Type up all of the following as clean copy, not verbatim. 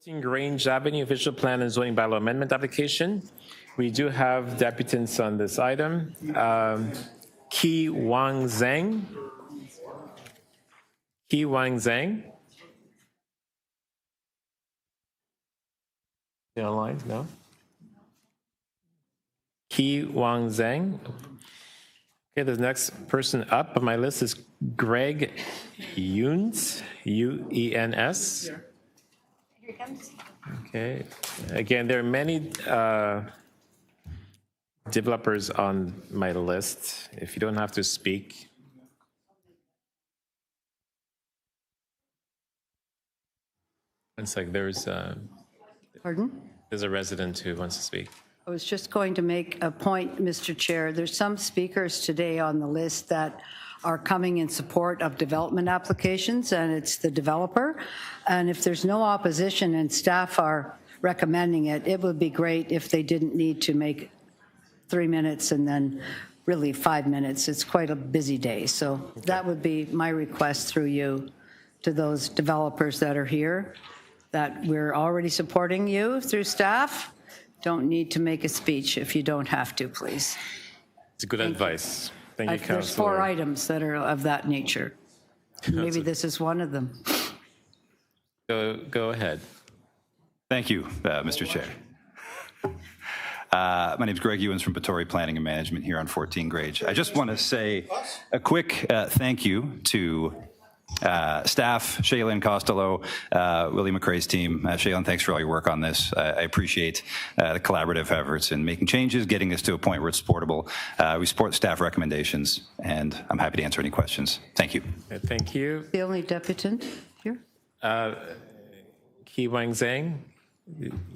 Grange Avenue official plan and zoning bylaw amendment application. We do have deputants on this item. Ki Wang Zhang. Ki Wang Zhang. You online? No. Ki Wang Zhang. Okay, the next person up on my list is Greg Yuns, U-E-N-S. Here he comes. Okay. Again, there are many developers on my list. If you don't have to speak. It's like Pardon? there's a resident who wants to speak. I was just going to make a point, Mr. Chair. There's some speakers today on the list that are coming in support of development applications, and it's the developer. And if there's no opposition and staff are recommending it, it would be great if they didn't need to make 3 minutes and then really 5 minutes. It's quite a busy day. So that would be my request through you to those developers that are here, that we're already supporting you through staff. Don't need to make a speech if you don't have to, please. It's good advice. Thank you, Councillor. There's 4 items that are of that nature. Maybe this is one of them. Go ahead. Thank you, Mr. Chair. My name is Greg Ewens from Patory Planning and Management here on 14 Grange. I just want to say a quick thank you to staff, Shaylin Costello, Willie McRae's team. Shaylin, thanks for all your work on this. I appreciate the collaborative efforts in making changes, getting this to a point where it's supportable. We support staff recommendations, and I'm happy to answer any questions. Thank you. Thank you. The only deputant here? Ki Wang Zhang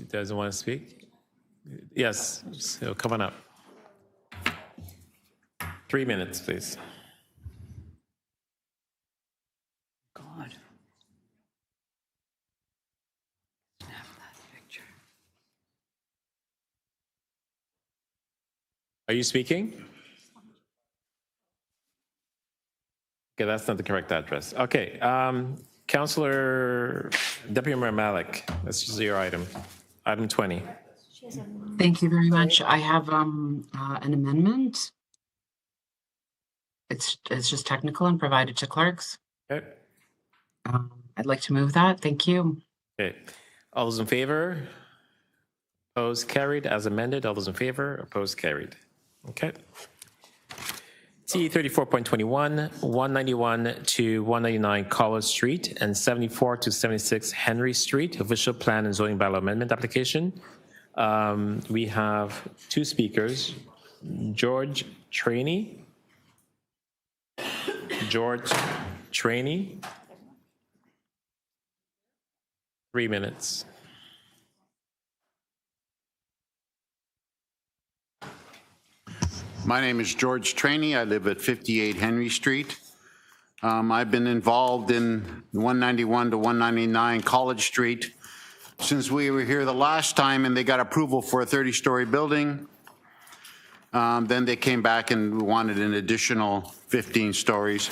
doesn't want to speak? Yes, so come on up. 3 minutes, please. God. Snap that picture. Are you speaking? Okay, that's not the correct address. Okay, Councillor Deputy Mayor Malik, this is your item, item 20. Thank you very much. I have an amendment. It's just technical and provided to clerks. Okay. I'd like to move that. Thank you. Okay. All those in favor? Opposed? Carried. As amended. All those in favor? Opposed? Carried. Okay. T 34.21, 191 to 199 College Street and 74 to 76 Henry Street, official plan and zoning bylaw amendment application. We have 2 speakers, George Trainee. George Trainee. 3 minutes. My name is George Trainee. I live at 58 Henry Street. I've been involved in 191 to 199 College Street since we were here the last time and they got approval for a 30-story building. Then they came back and wanted an additional 15 stories.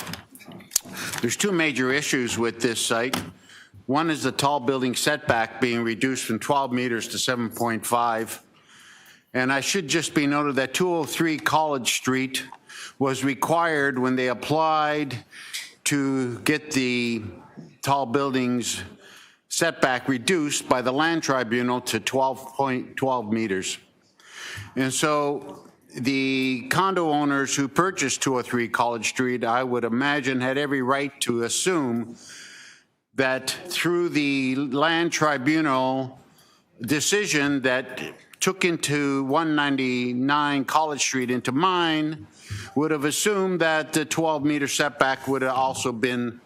There's 2 major issues with this site. One is the tall building setback being reduced from 12 meters to 7.5. And I should just be noted that 203 College Street was required when they applied to get the tall buildings setback reduced by the Land Tribunal to 12.12 meters. And so the condo owners who purchased 203 College Street, I would imagine, had every right to assume that through the Land Tribunal decision that took into 199 College Street into mine, would have assumed that the 12-meter setback would have also been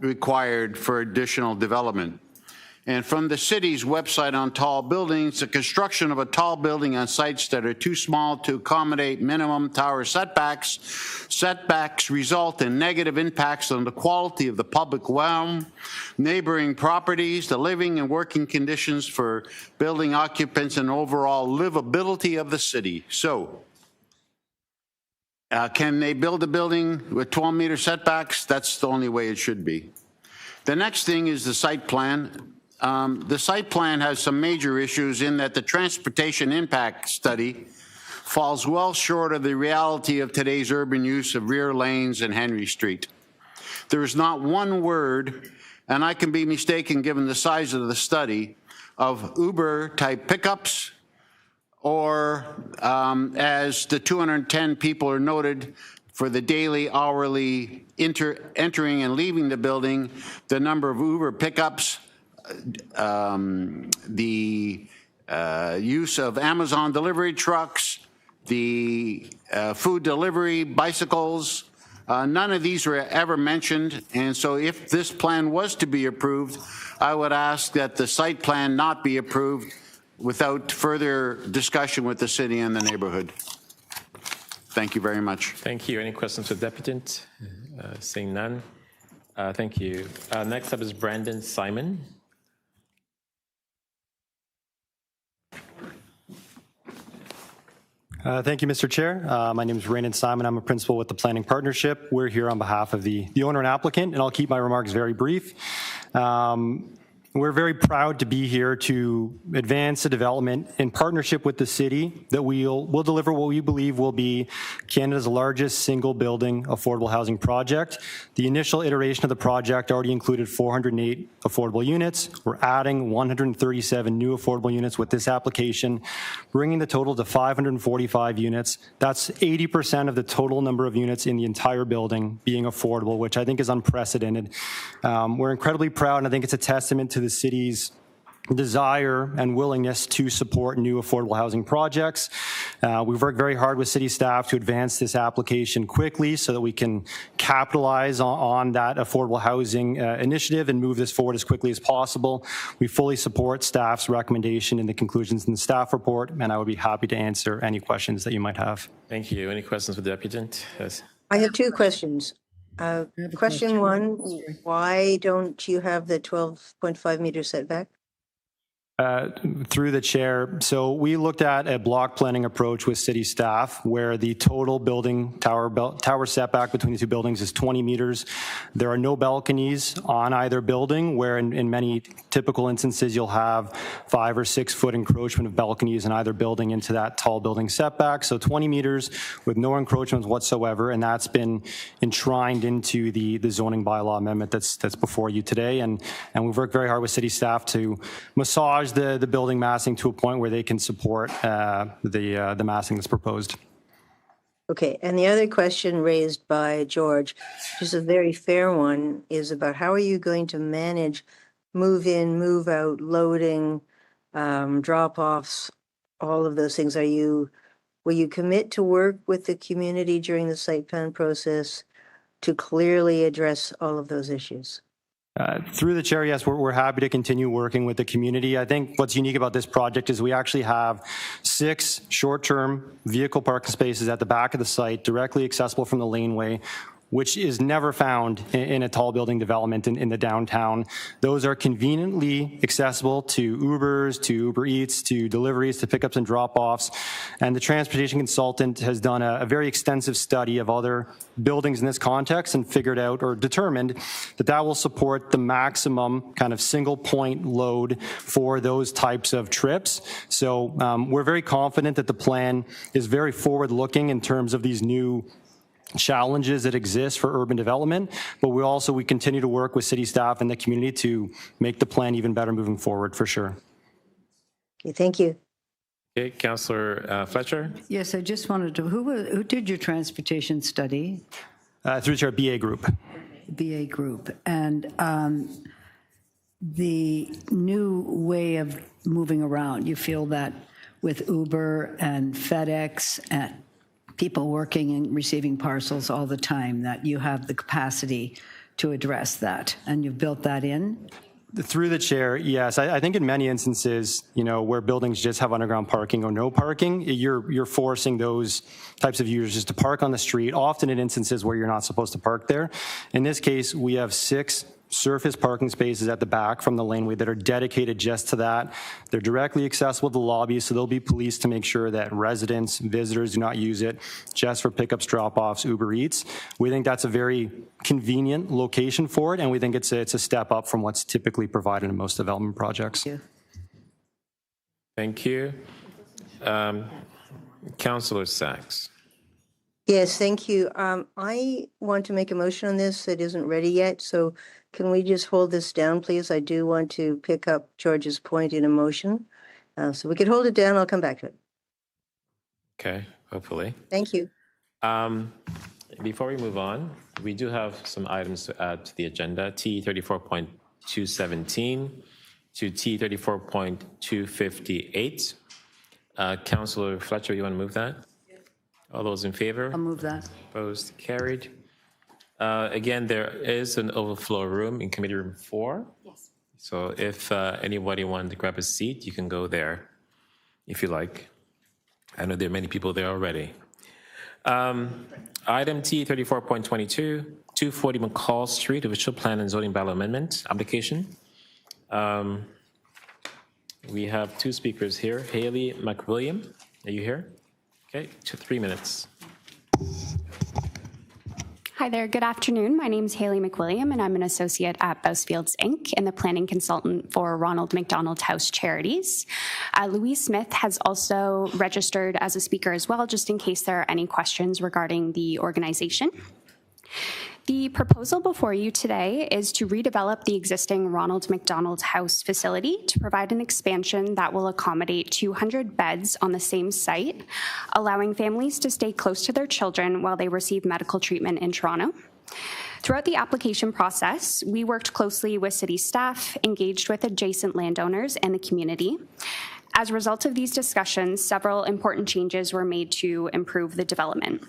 required for additional development. And from the city's website on tall buildings, the construction of a tall building on sites that are too small to accommodate minimum tower setbacks. Setbacks result in negative impacts on the quality of the public realm, neighboring properties, the living and working conditions for building occupants, and overall livability of the city. So, can they build a building with 12-meter setbacks? That's the only way it should be. The next thing is the site plan. the site plan has some major issues in that the transportation impact study falls well short of the reality of today's urban use of rear lanes and Henry Street. There is not one word, and I can be mistaken given the size of the study, of Uber-type pickups, or as the 210 people are noted for the daily, hourly entering and leaving the building, the number of Uber pickups, the use of Amazon delivery trucks, the food delivery bicycles, none of these were ever mentioned. And so if this plan was to be approved, I would ask that the site plan not be approved without further discussion with the city and the neighborhood. Thank you very much. Thank you. Any questions for the deputant? Seeing none. Thank you. Next up is Brandon Simon. Thank you, Mr. Chair. My name is Brandon Simon. I'm a principal with the Planning Partnership. We're here on behalf of the owner and applicant, and I'll keep my remarks very brief. We're very proud to be here to advance the development in partnership with the city that we'll deliver what we believe will be Canada's largest single building affordable housing project. The initial iteration of the project already included 408 affordable units. We're adding 137 new affordable units with this application, bringing the total to 545 units. That's 80% of the total number of units in the entire building being affordable, which I think is unprecedented. We're incredibly proud, and I think it's a testament to the city's desire and willingness to support new affordable housing projects. We've worked very hard with city staff to advance this application quickly so that we can capitalize on that affordable housing initiative and move this forward as quickly as possible. We fully support staff's recommendation and the conclusions in the staff report, and I would be happy to answer any questions that you might have. Thank you. Any questions for the deputant? Yes. I have two questions. Question one, why don't you have the 12.5 meter setback? Through the chair, so we looked at a block planning approach with city staff where the total building tower setback between the two buildings is 20 meters. There are no balconies on either building, where in many typical instances you'll have 5 or 6 foot encroachment of balconies in either building into that tall building setback. So 20 meters with no encroachments whatsoever, and that's been enshrined into the zoning bylaw amendment that's before you today. And we've worked very hard with city staff to massage the building massing to a point where they can support the massing that's proposed. Okay, and the other question raised by George, which is a very fair one, is about how are you going to manage move in, move out, loading, drop-offs, all of those things. Will you commit to work with the community during the site plan process to clearly address all of those issues? Through the chair, yes, we're happy to continue working with the community. I think what's unique about this project is we actually have 6 short-term vehicle parking spaces at the back of the site, directly accessible from the laneway, which is never found in a tall building development in the downtown. Those are conveniently accessible to Ubers, to Uber Eats, to deliveries, to pickups and drop-offs. And the transportation consultant has done a very extensive study of other buildings in this context and figured out or determined that will support the maximum kind of single point load for those types of trips. So we're very confident that the plan is very forward-looking in terms of these new challenges that exist for urban development, but we continue to work with city staff and the community to make the plan even better moving forward, for sure. Okay, thank you. Okay, Councillor Fletcher. Yes, I just wanted to, who did your transportation study? Through the chair, BA Group. BA Group. And the new way of moving around, you feel that with Uber and FedEx and people working and receiving parcels all the time, that you have the capacity to address that, and you've built that in? Through the chair, yes. I think in many instances, where buildings just have underground parking or no parking, you're forcing those types of users to park on the street, often in instances where you're not supposed to park there. In this case, we have 6 surface parking spaces at the back from the laneway that are dedicated just to that. They're directly accessible to the lobby, so there'll be police to make sure that residents, visitors do not use it just for pickups, drop-offs, Uber Eats. We think that's a very convenient location for it, and we think it's a step up from what's typically provided in most development projects. Thank you. Councillor Sachs. Yes, thank you. I want to make a motion on this that isn't ready yet, so can we just hold this down, please? I do want to pick up George's point in a motion. So we could hold it down, I'll come back to it. Okay, hopefully. Thank you. Before we move on, we do have some items to add to the agenda, T34.217 to T34.258. Councillor Fletcher, you want to move that? All those in favor? I'll move that. Opposed? Carried. Again, there is an overflow room in Committee Room 4. Yes. So if anybody wanted to grab a seat, you can go there if you like. I know there are many people there already. Item T34.22, 240 McCall Street, official plan and zoning bylaw amendment application. We have two speakers here. Haley McWilliam, are you here? Okay, 3 minutes. Hi there, good afternoon. My name is Haley McWilliam, and I'm an associate at Bousfields Inc. and the planning consultant for Ronald McDonald House Charities. Louise Smith has also registered as a speaker as well, just in case there are any questions regarding the organization. The proposal before you today is to redevelop the existing Ronald McDonald House facility to provide an expansion that will accommodate 200 beds on the same site, allowing families to stay close to their children while they receive medical treatment in Toronto. Throughout the application process, we worked closely with city staff, engaged with adjacent landowners and the community. As a result of these discussions, several important changes were made to improve the development.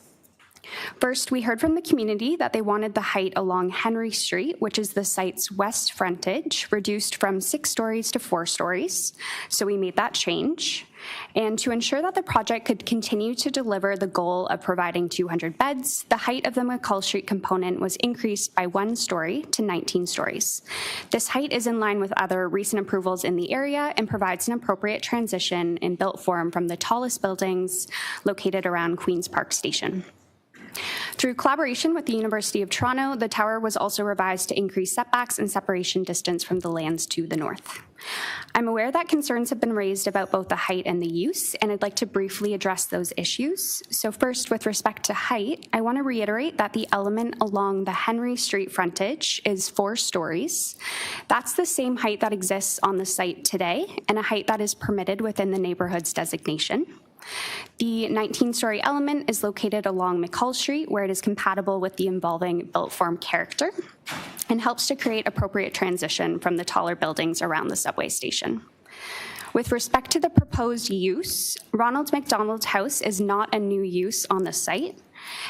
First, we heard from the community that they wanted the height along Henry Street, which is the site's west frontage, reduced from 6 stories to 4 stories. So we made that change. And to ensure that the project could continue to deliver the goal of providing 200 beds, the height of the McCall Street component was increased by 1 story to 19 stories. This height is in line with other recent approvals in the area and provides an appropriate transition in built form from the tallest buildings located around Queen's Park Station. Through collaboration with the University of Toronto, the tower was also revised to increase setbacks and separation distance from the lands to the north. I'm aware that concerns have been raised about both the height and the use, and I'd like to briefly address those issues. So first, with respect to height, I want to reiterate that the element along the Henry Street frontage is 4 stories. That's the same height that exists on the site today, and a height that is permitted within the neighborhood's designation. The 19-story element is located along McCall Street, where it is compatible with the involving built form character and helps to create appropriate transition from the taller buildings around the subway station. With respect to the proposed use, Ronald McDonald House is not a new use on the site.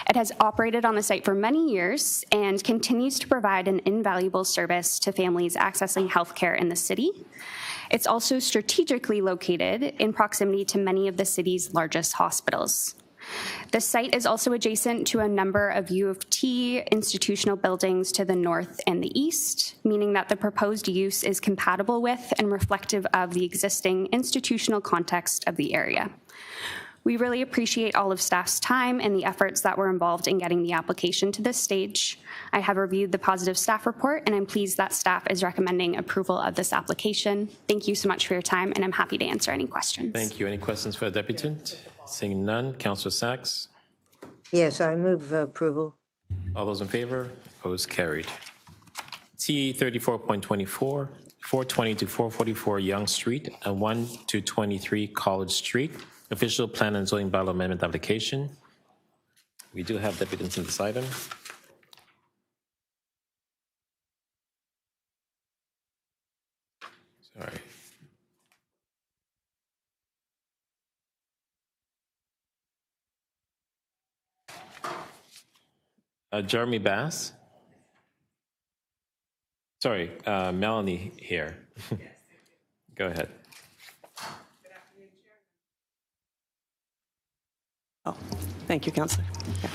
It has operated on the site for many years and continues to provide an invaluable service to families accessing healthcare in the city. It's also strategically located in proximity to many of the city's largest hospitals. The site is also adjacent to a number of U of T institutional buildings to the north and the east, meaning that the proposed use is compatible with and reflective of the existing institutional context of the area. We really appreciate all of staff's time and the efforts that were involved in getting the application to this stage. I have reviewed the positive staff report, and I'm pleased that staff is recommending approval of this application. Thank you so much for your time, and I'm happy to answer any questions. Thank you. Any questions for the deputant? Seeing none, Councillor Sachs. Yes, I move approval. All those in favor? Opposed? Carried. T34.24, 420 to 444 Yonge Street, and 1 to 23 College Street. Official plan and zoning bylaw amendment application. We do have deputants in this item. Sorry. Jeremy Bass. Sorry, Melanie here. Go ahead. Oh, thank you, Councillor. Yeah.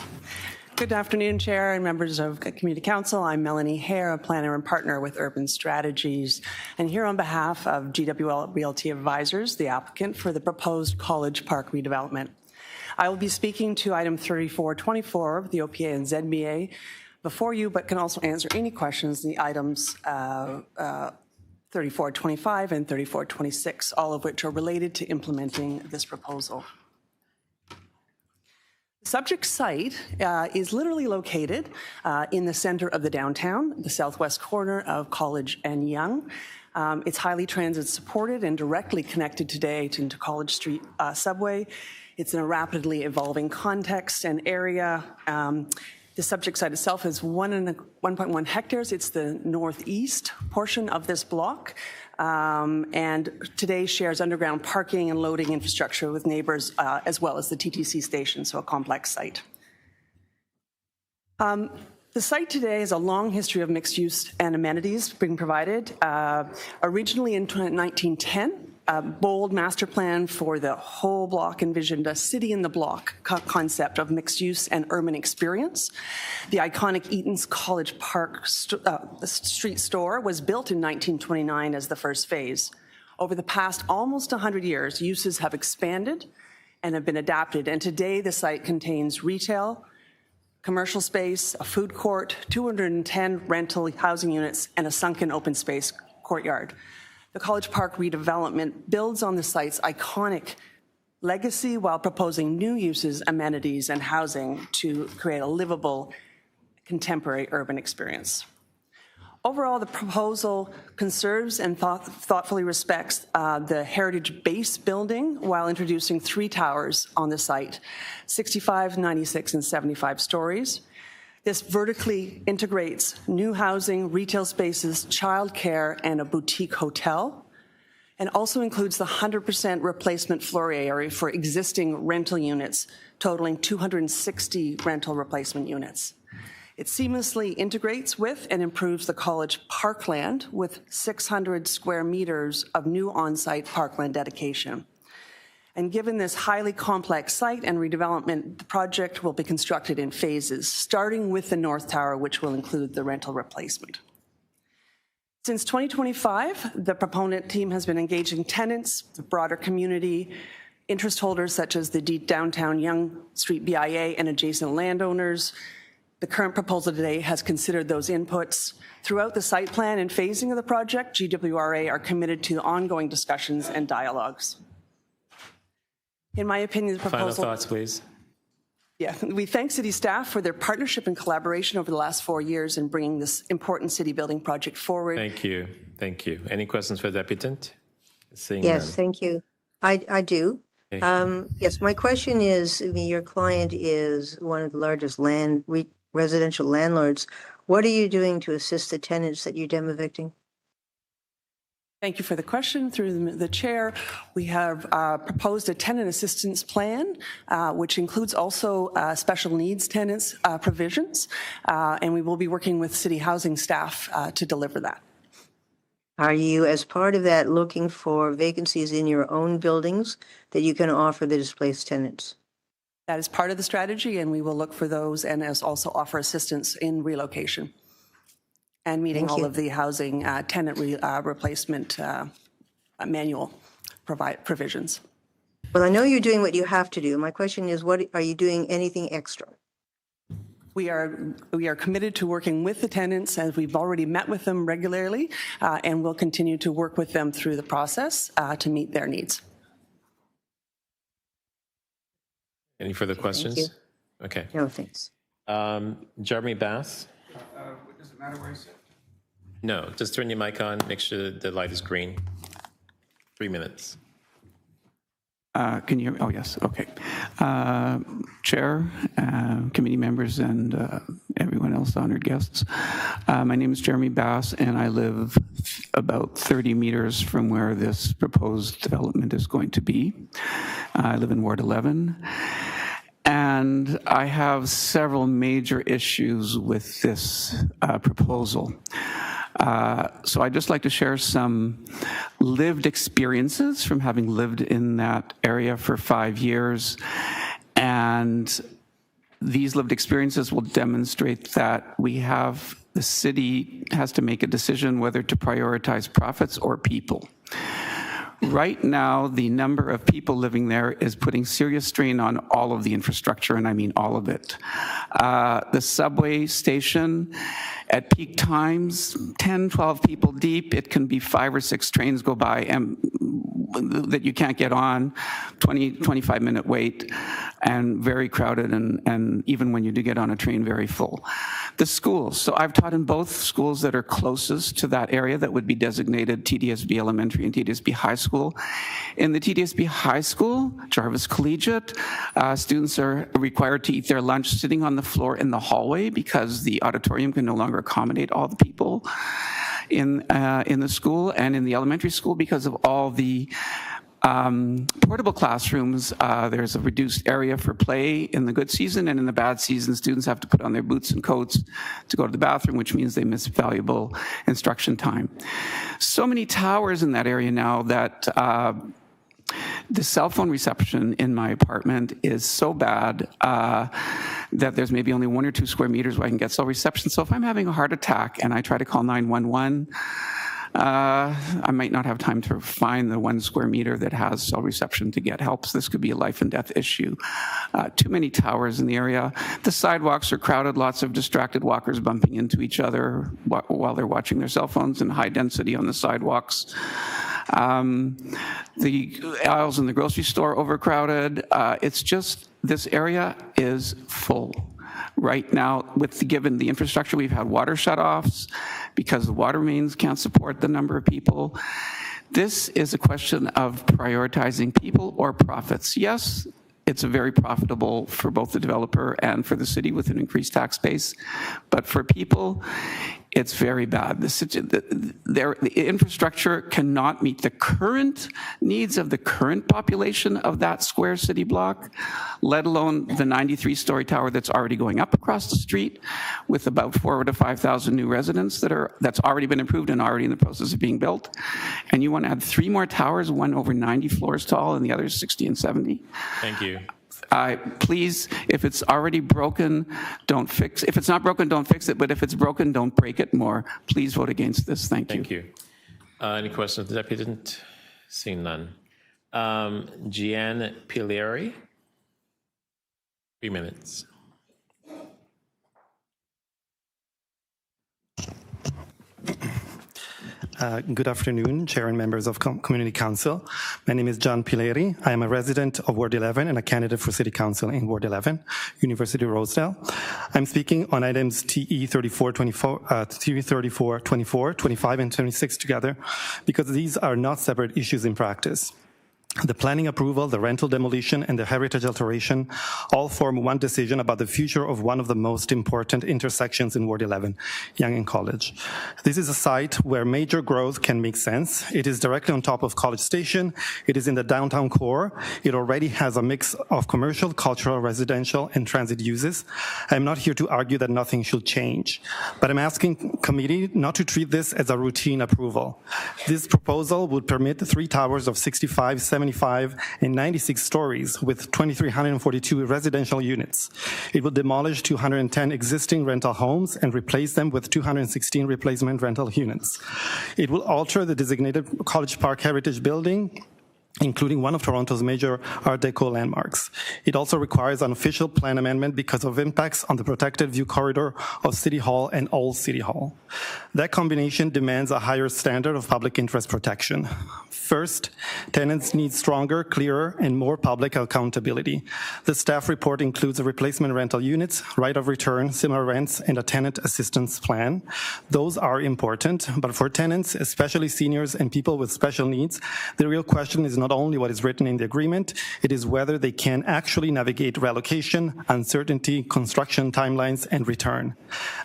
Good afternoon, Chair and members of Community Council. I'm Melanie Hare, a planner and partner with Urban Strategies, and here on behalf of GWL Realty Advisors, the applicant for the proposed College Park redevelopment. I will be speaking to item 3424 of the OPA and ZBA before you, but can also answer any questions in the items 3425 and 3426, all of which are related to implementing this proposal. The subject site is literally located in the center of the downtown, the southwest corner of College and Yonge. It's highly transit supported and directly connected today into College Street subway. It's in a rapidly evolving context and area. The subject site itself is 1.1 hectares. It's the northeast portion of this block, and today shares underground parking and loading infrastructure with neighbors, as well as the TTC station, so a complex site. The site today has a long history of mixed use and amenities being provided. Originally in 1910, a bold master plan for the whole block envisioned a city in the block concept of mixed use and urban experience. The iconic Eaton's College Park street store was built in 1929 as the first phase. Over the past almost 100 years, uses have expanded and have been adapted, and today the site contains retail, commercial space, a food court, 210 rental housing units, and a sunken open space courtyard. The College Park redevelopment builds on the site's iconic legacy while proposing new uses, amenities, and housing to create a livable, contemporary urban experience. Overall, the proposal conserves and thoughtfully respects the heritage base building while introducing 3 towers on the site, 65, 96, and 75 stories. This vertically integrates new housing, retail spaces, childcare, and a boutique hotel, and also includes the 100% replacement floor area for existing rental units, totaling 260 rental replacement units. It seamlessly integrates with and improves the college parkland with 600 square meters of new on-site parkland dedication. And given this highly complex site and redevelopment, the project will be constructed in phases, starting with the North Tower, which will include the rental replacement. Since 2025, the proponent team has been engaging tenants, the broader community, interest holders such as the downtown Yonge Street BIA and adjacent landowners. The current proposal today has considered those inputs. Throughout the site plan and phasing of the project, GWRA are committed to ongoing discussions and dialogues. In my opinion, the proposal— Final thoughts, please. Yeah, we thank city staff for their partnership and collaboration over the last 4 years in bringing this important city building project forward. Thank you. Thank you. Any questions for the applicant? Seeing Yes, none. thank you. I do. Okay. Yes, my question is, I mean, your client is one of the largest residential landlords. What are you doing to assist the tenants that you're dem evicting? Thank you for the question. Through the chair, we have proposed a tenant assistance plan, which includes also special needs tenants provisions, and we will be working with city housing staff to deliver that. Are you, as part of that, looking for vacancies in your own buildings that you can offer the displaced tenants? That is part of the strategy, and we will look for those and also offer assistance in relocation and meeting all of the housing tenant replacement manual provisions. Well, I know you're doing what you have to do. My question is, what are you doing anything extra? We are committed to working with the tenants, as we've already met with them regularly, and we'll continue to work with them through the process to meet their needs. Any further questions? Thank you. Okay. No, thanks. Jeremy Bass? Does it matter where I sit? No, just turn your mic on, make sure the light is green. 3 minutes. Can you hear me? Oh, yes. Okay. Chair, committee members, and everyone else, honored guests. My name is Jeremy Bass, and I live about 30 meters from where this proposed development is going to be. I live in Ward 11. And I have several major issues with this proposal. So I'd just like to share some lived experiences from having lived in that area for 5 years and these lived experiences will demonstrate that the city has to make a decision whether to prioritize profits or people. Right now, the number of people living there is putting serious strain on all of the infrastructure, and I mean all of it. The subway station, at peak times, 10, 12 people deep, it can be 5 or 6 trains go by and that you can't get on, 20, 25-minute wait, and very crowded, and even when you do get on a train, very full. The schools, so I've taught in both schools that are closest to that area that would be designated TDSB Elementary and TDSB High School. In the TDSB High School, Jarvis Collegiate, students are required to eat their lunch sitting on the floor in the hallway because the auditorium can no longer accommodate all the people in the school, and in the elementary school, because of all the portable classrooms, there's a reduced area for play in the good season, and in the bad season, students have to put on their boots and coats to go to the bathroom, which means they miss valuable instruction time. So many towers in that area now that the cell phone reception in my apartment is so bad that there's maybe only 1 or 2 square meters where I can get cell reception. So if I'm having a heart attack and I try to call 911, I might not have time to find the 1 square meter that has cell reception to get help. So this could be a life and death issue. Too many towers in the area. The sidewalks are crowded, lots of distracted walkers bumping into each other while they're watching their cell phones, and high density on the sidewalks. The aisles in the grocery store overcrowded. It's just, this area is full. Right now, given the infrastructure, we've had water shutoffs because the water mains can't support the number of people. This is a question of prioritizing people or profits. Yes, it's very profitable for both the developer and for the city with an increased tax base, but for people, it's very bad. The infrastructure cannot meet the current needs of the current population of that square city block, let alone the 93-story tower that's already going up across the street with about 4,000 to 5,000 new residents that's already been approved and already in the process of being built. And you want to add 3 more towers, one over 90 floors tall and the other 60 and 70. Thank you. Please, if it's already broken, don't fix it. If it's not broken, don't fix it. But if it's broken, don't break it more. Please vote against this. Thank you. Thank you. Any questions of the deputy? Seeing none. Gian Pileri, 3 minutes. Good afternoon, Chair and members of Community Council. My name is John Pileri. I am a resident of Ward 11 and a candidate for City Council in Ward 11, University of Rosedale. I'm speaking on items TE 34, 24, 25, and 26 together because these are not separate issues in practice. The planning approval, the rental demolition, and the heritage alteration all form one decision about the future of one of the most important intersections in Ward 11, Yonge and College. This is a site where major growth can make sense. It is directly on top of College Station. It is in the downtown core. It already has a mix of commercial, cultural, residential, and transit uses. I'm not here to argue that nothing should change, but I'm asking committee not to treat this as a routine approval. This proposal would permit 3 towers of 65, 75, and 96 stories with 2,342 residential units. It will demolish 210 existing rental homes and replace them with 216 replacement rental units. It will alter the designated College Park Heritage Building, including one of Toronto's major Art Deco landmarks. It also requires an official plan amendment because of impacts on the protected view corridor of City Hall and Old City Hall. That combination demands a higher standard of public interest protection. First, tenants need stronger, clearer, and more public accountability. The staff report includes a replacement rental units, right of return, similar rents, and a tenant assistance plan. Those are important, but for tenants, especially seniors and people with special needs, the real question is not only what is written in the agreement, it is whether they can actually navigate relocation, uncertainty, construction timelines, and return.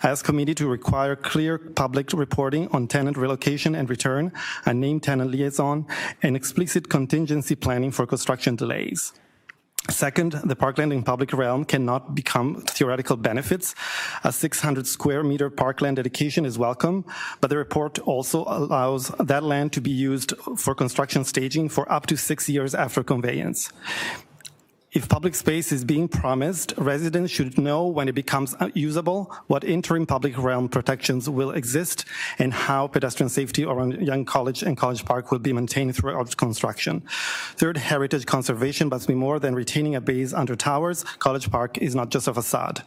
I ask committee to require clear public reporting on tenant relocation and return, a named tenant liaison, and explicit contingency planning for construction delays. Second, the parkland in public realm cannot become theoretical benefits. A 600 square meter parkland dedication is welcome, but the report also allows that land to be used for construction staging for up to 6 years after conveyance. If public space is being promised, residents should know when it becomes usable, what interim public realm protections will exist, and how pedestrian safety around Young College and College Park will be maintained throughout construction. Third, heritage conservation must be more than retaining a base under towers. College Park is not just a facade.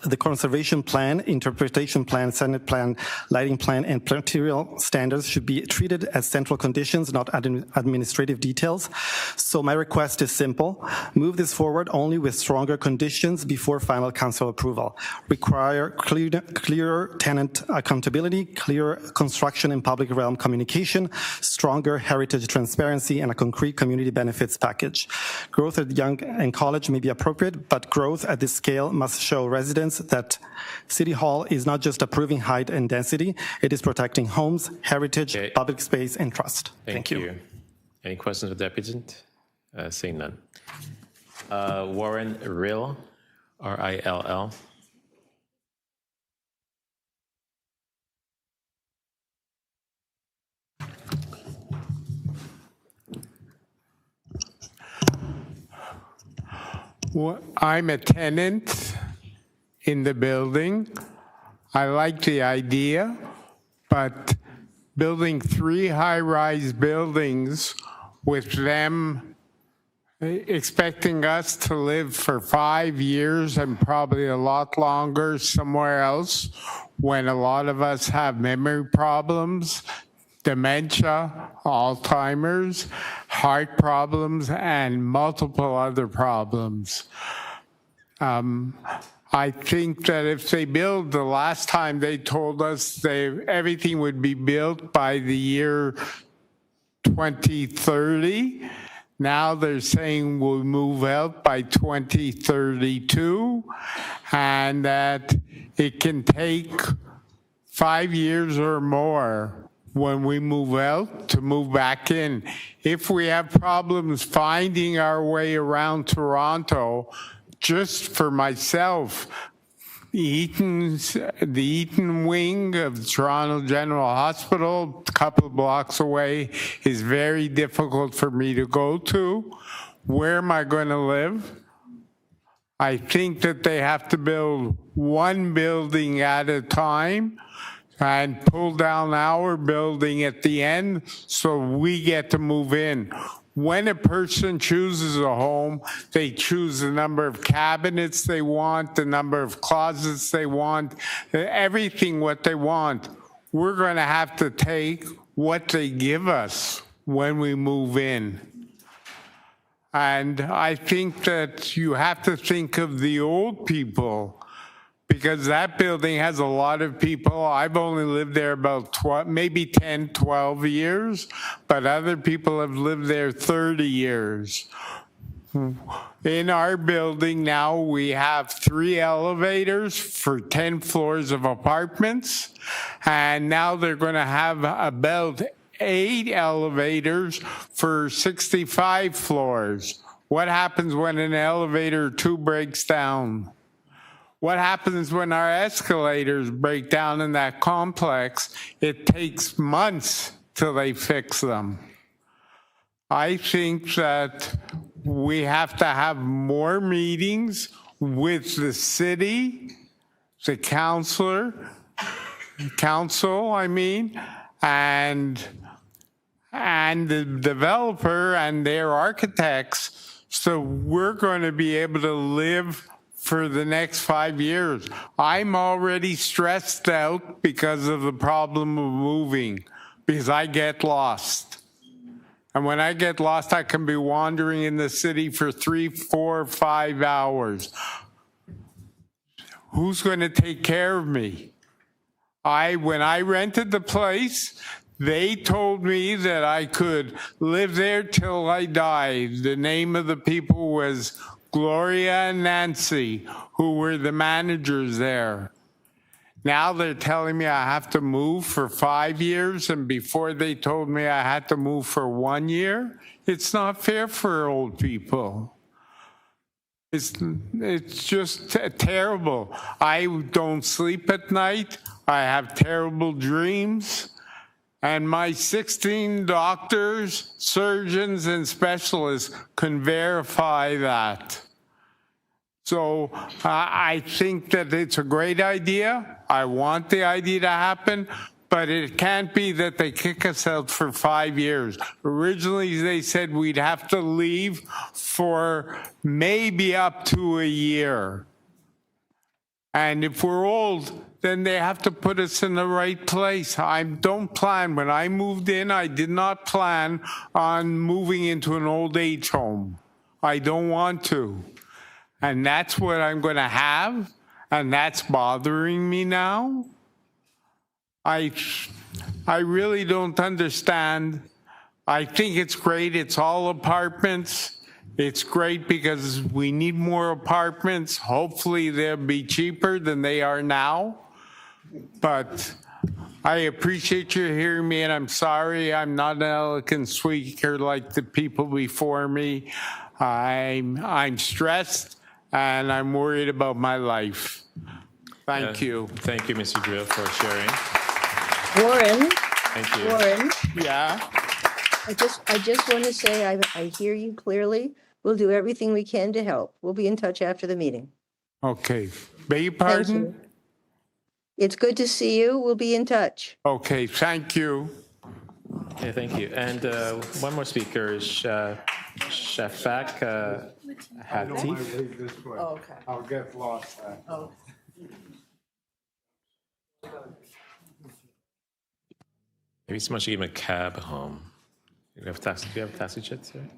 The conservation plan, interpretation plan, Senate plan, lighting plan, and material standards should be treated as central conditions, not administrative details. So my request is simple. Move this forward only with stronger conditions before final council approval. Require clearer tenant accountability, clearer construction and public realm communication, stronger heritage transparency, and a concrete community benefits package. Growth at Young and College may be appropriate, but growth at this scale must show residents that City Hall is not just approving height and density, it is protecting homes, heritage, public space, and trust. Thank you. Any questions of the applicant? Seeing none. Warren Rill, R-I-L-L. Well, I'm a tenant in the building. I like the idea, but building 3 high-rise buildings with them expecting us to live for 5 years and probably a lot longer somewhere else when a lot of us have memory problems, dementia, Alzheimer's, heart problems, and multiple other problems. I think that if they build, the last time they told us everything would be built by the year 2030. Now they're saying we'll move out by 2032, and that it can take 5 years or more when we move out to move back in. If we have problems finding our way around Toronto, just for myself, the Eaton wing of the Toronto General Hospital, a couple of blocks away, is very difficult for me to go to. Where am I going to live? I think that they have to build one building at a time and pull down our building at the end so we get to move in. When a person chooses a home, they choose the number of cabinets they want, the number of closets they want, everything what they want. We're going to have to take what they give us when we move in. And I think that you have to think of the old people, because that building has a lot of people. I've only lived there about maybe 10, 12 years, but other people have lived there 30 years. In our building now, we have 3 elevators for 10 floors of apartments, and now they're going to have about 8 elevators for 65 floors. What happens when an elevator or 2 breaks down? What happens when our escalators break down in that complex? It takes months till they fix them. I think that we have to have more meetings with the city, the council, and the developer and their architects, so we're going to be able to live for the next 5 years. I'm already stressed out because of the problem of moving, because I get lost. And when I get lost, I can be wandering in the city for 3, 4, 5 hours. Who's going to take care of me? When I rented the place, they told me that I could live there till I died. The name of the people was Gloria and Nancy, who were the managers there. Now they're telling me I have to move for 5 years, and before they told me I had to move for 1 year. It's not fair for old people. It's just terrible. I don't sleep at night. I have terrible dreams. And my 16 doctors, surgeons, and specialists can verify that. So I think that it's a great idea. I want the idea to happen, but it can't be that they kick us out for 5 years. Originally, they said we'd have to leave for maybe up to a year. And if we're old, then they have to put us in the right place. I don't plan. When I moved in, I did not plan on moving into an old age home. I don't want to. And that's what I'm going to have. And that's bothering me now. I really don't understand. I think it's great. It's all apartments. It's great because we need more apartments. Hopefully they'll be cheaper than they are now. But I appreciate you hearing me, and I'm sorry I'm not an eloquent speaker like the people before me. I'm stressed, and I'm worried about my life. Thank you. Thank you, Mr. Drill, for sharing. Warren, Thank you. Warren, Yeah? I just want to say I hear you clearly. We'll do everything we can to help. We'll be in touch after the meeting. Okay. Beg your Thank pardon? you. It's good to see you. We'll be in touch. Okay, thank you. Okay, thank you. And one more speaker is Shafak Hatif. Oh, okay. I'll get lost. Maybe someone should give him a cab home. Do you have taxi chits here?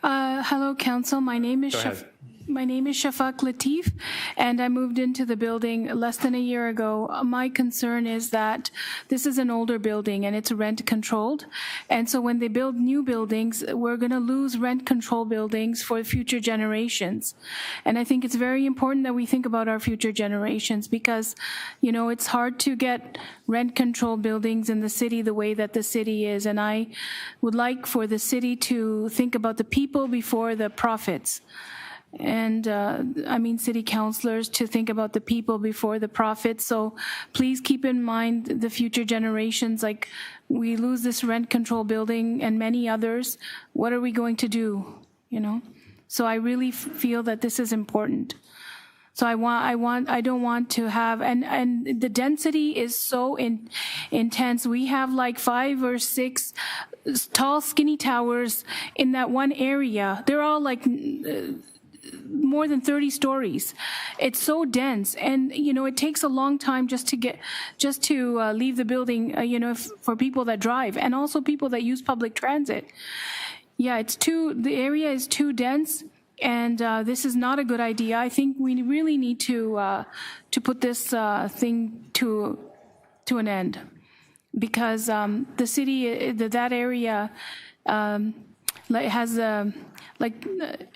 Hello, Council. My name is Go ahead. Shafak Latif, and I moved into the building less than a year ago. My concern is that this is an older building and it's rent controlled. And so when they build new buildings, we're going to lose rent control buildings for future generations. And I think it's very important that we think about our future generations because, you know, it's hard to get rent control buildings in the city the way that the city is. And I would like for the city to think about the people before the profits. And I mean city councilors to think about the people before the profits. So please keep in mind the future generations. Like we lose this rent control building and many others. What are we going to do? You know. So I really feel that this is important. So I don't want to have, and the density is so intense. We have like 5 or 6 tall, skinny towers in that one area. They're all like more than 30 stories. It's so dense, and you know it takes a long time just to leave the building. You know, for people that drive and also people that use public transit. Yeah, the area is too dense. And this is not a good idea. I think we really need to put this thing to an end, because the city, that area,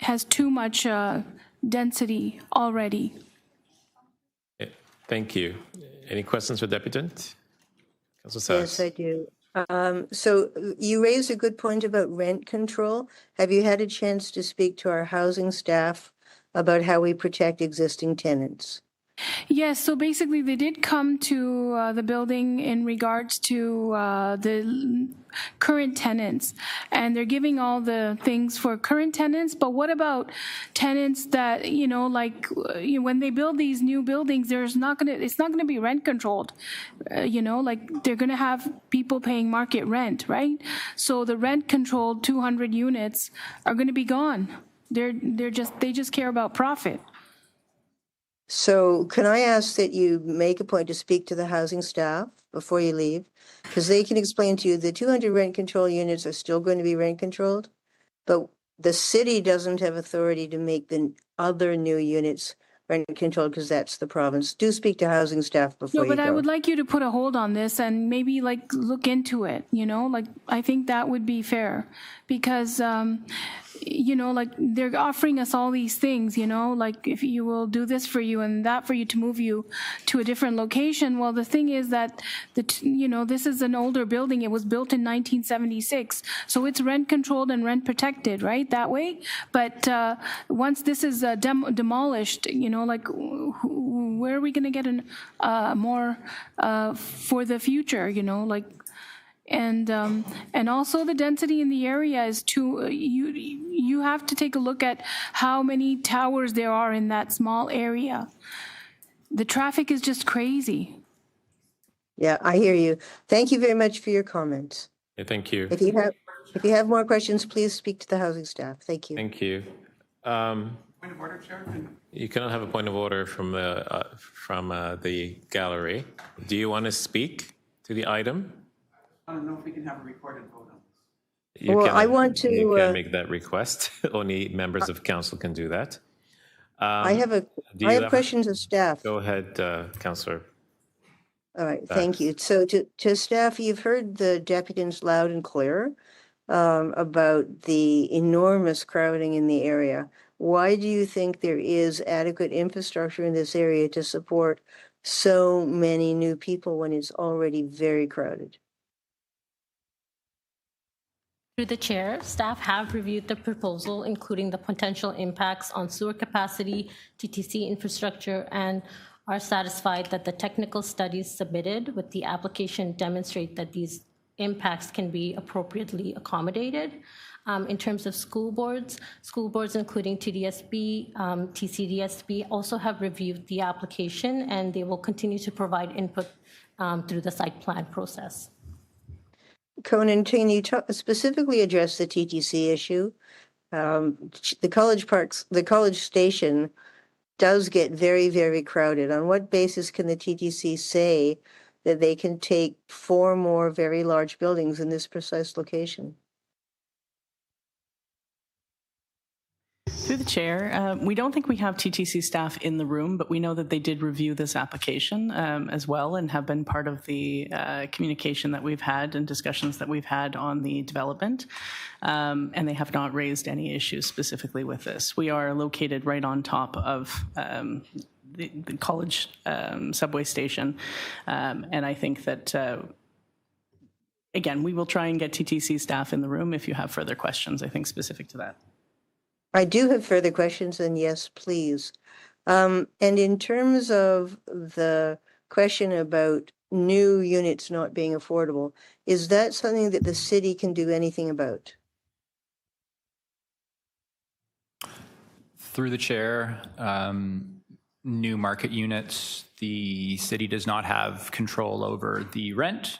has too much density already. Thank you. Any questions for Deputant? Councilor Sass. Yes, I do. So you raised a good point about rent control. Have you had a chance to speak to our housing staff about how we protect existing tenants? Yes, so basically they did come to the building in regards to the current tenants, and they're giving all the things for current tenants, but what about tenants that, you know, like when they build these new buildings, it's not going to be rent controlled, you know, like they're going to have people paying market rent, right? So the rent controlled 200 units are going to be gone. They just care about profit. So can I ask that you make a point to speak to the housing staff before you leave? Because they can explain to you the 200 rent control units are still going to be rent controlled, but the city doesn't have authority to make the other new units rent controlled because that's the province. Do speak to housing staff before you go. No, but I would like you to put a hold on this and maybe like look into it, you know, like I think that would be fair because, you know, like they're offering us all these things, you know, like if you will do this for you and that for you to move you to a different location. Well, the thing is that, you know, this is an older building. It was built in 1976. So it's rent controlled and rent protected, right? That way. But once this is demolished, you know, like where are we going to get more for the future, you know, like And also the density in the area is too, you have to take a look at how many towers there are in that small area. The traffic is just crazy. Yeah, I hear you. Thank you very much for your comments. Yeah, thank you. If you have more questions, please speak to the housing staff. Thank you. Thank you. Point of order, Chair? You cannot have a point of order from the gallery. Do you want to speak to the item? I don't know if we can have a recorded vote on this. You Well, cannot- I want to, You can make that request. Only members of council can do that. I have questions of staff. Go ahead, Councillor. All right, thank you. So to staff, you've heard the deputants loud and clear about the enormous crowding in the area. Why do you think there is adequate infrastructure in this area to support so many new people when it's already very crowded? Through the chair, staff have reviewed the proposal, including the potential impacts on sewer capacity, TTC infrastructure, and are satisfied that the technical studies submitted with the application demonstrate that these impacts can be appropriately accommodated. In terms of school boards including TDSB, TCDSB also have reviewed the application, and they will continue to provide input through the site plan process. Conan, can you specifically address the TTC issue? The college station does get very, very crowded. On what basis can the TTC say that they can take 4 more very large buildings in this precise location? Through the chair, we don't think we have TTC staff in the room, but we know that they did review this application as well and have been part of the communication that we've had and discussions that we've had on the development. And they have not raised any issues specifically with this. We are located right on top of the college subway station. And I think that, again, we will try and get TTC staff in the room if you have further questions, I think, specific to that. I do have further questions, and yes, please. And in terms of the question about new units not being affordable, is that something that the city can do anything about? Through the chair, new market units, the city does not have control over the rent.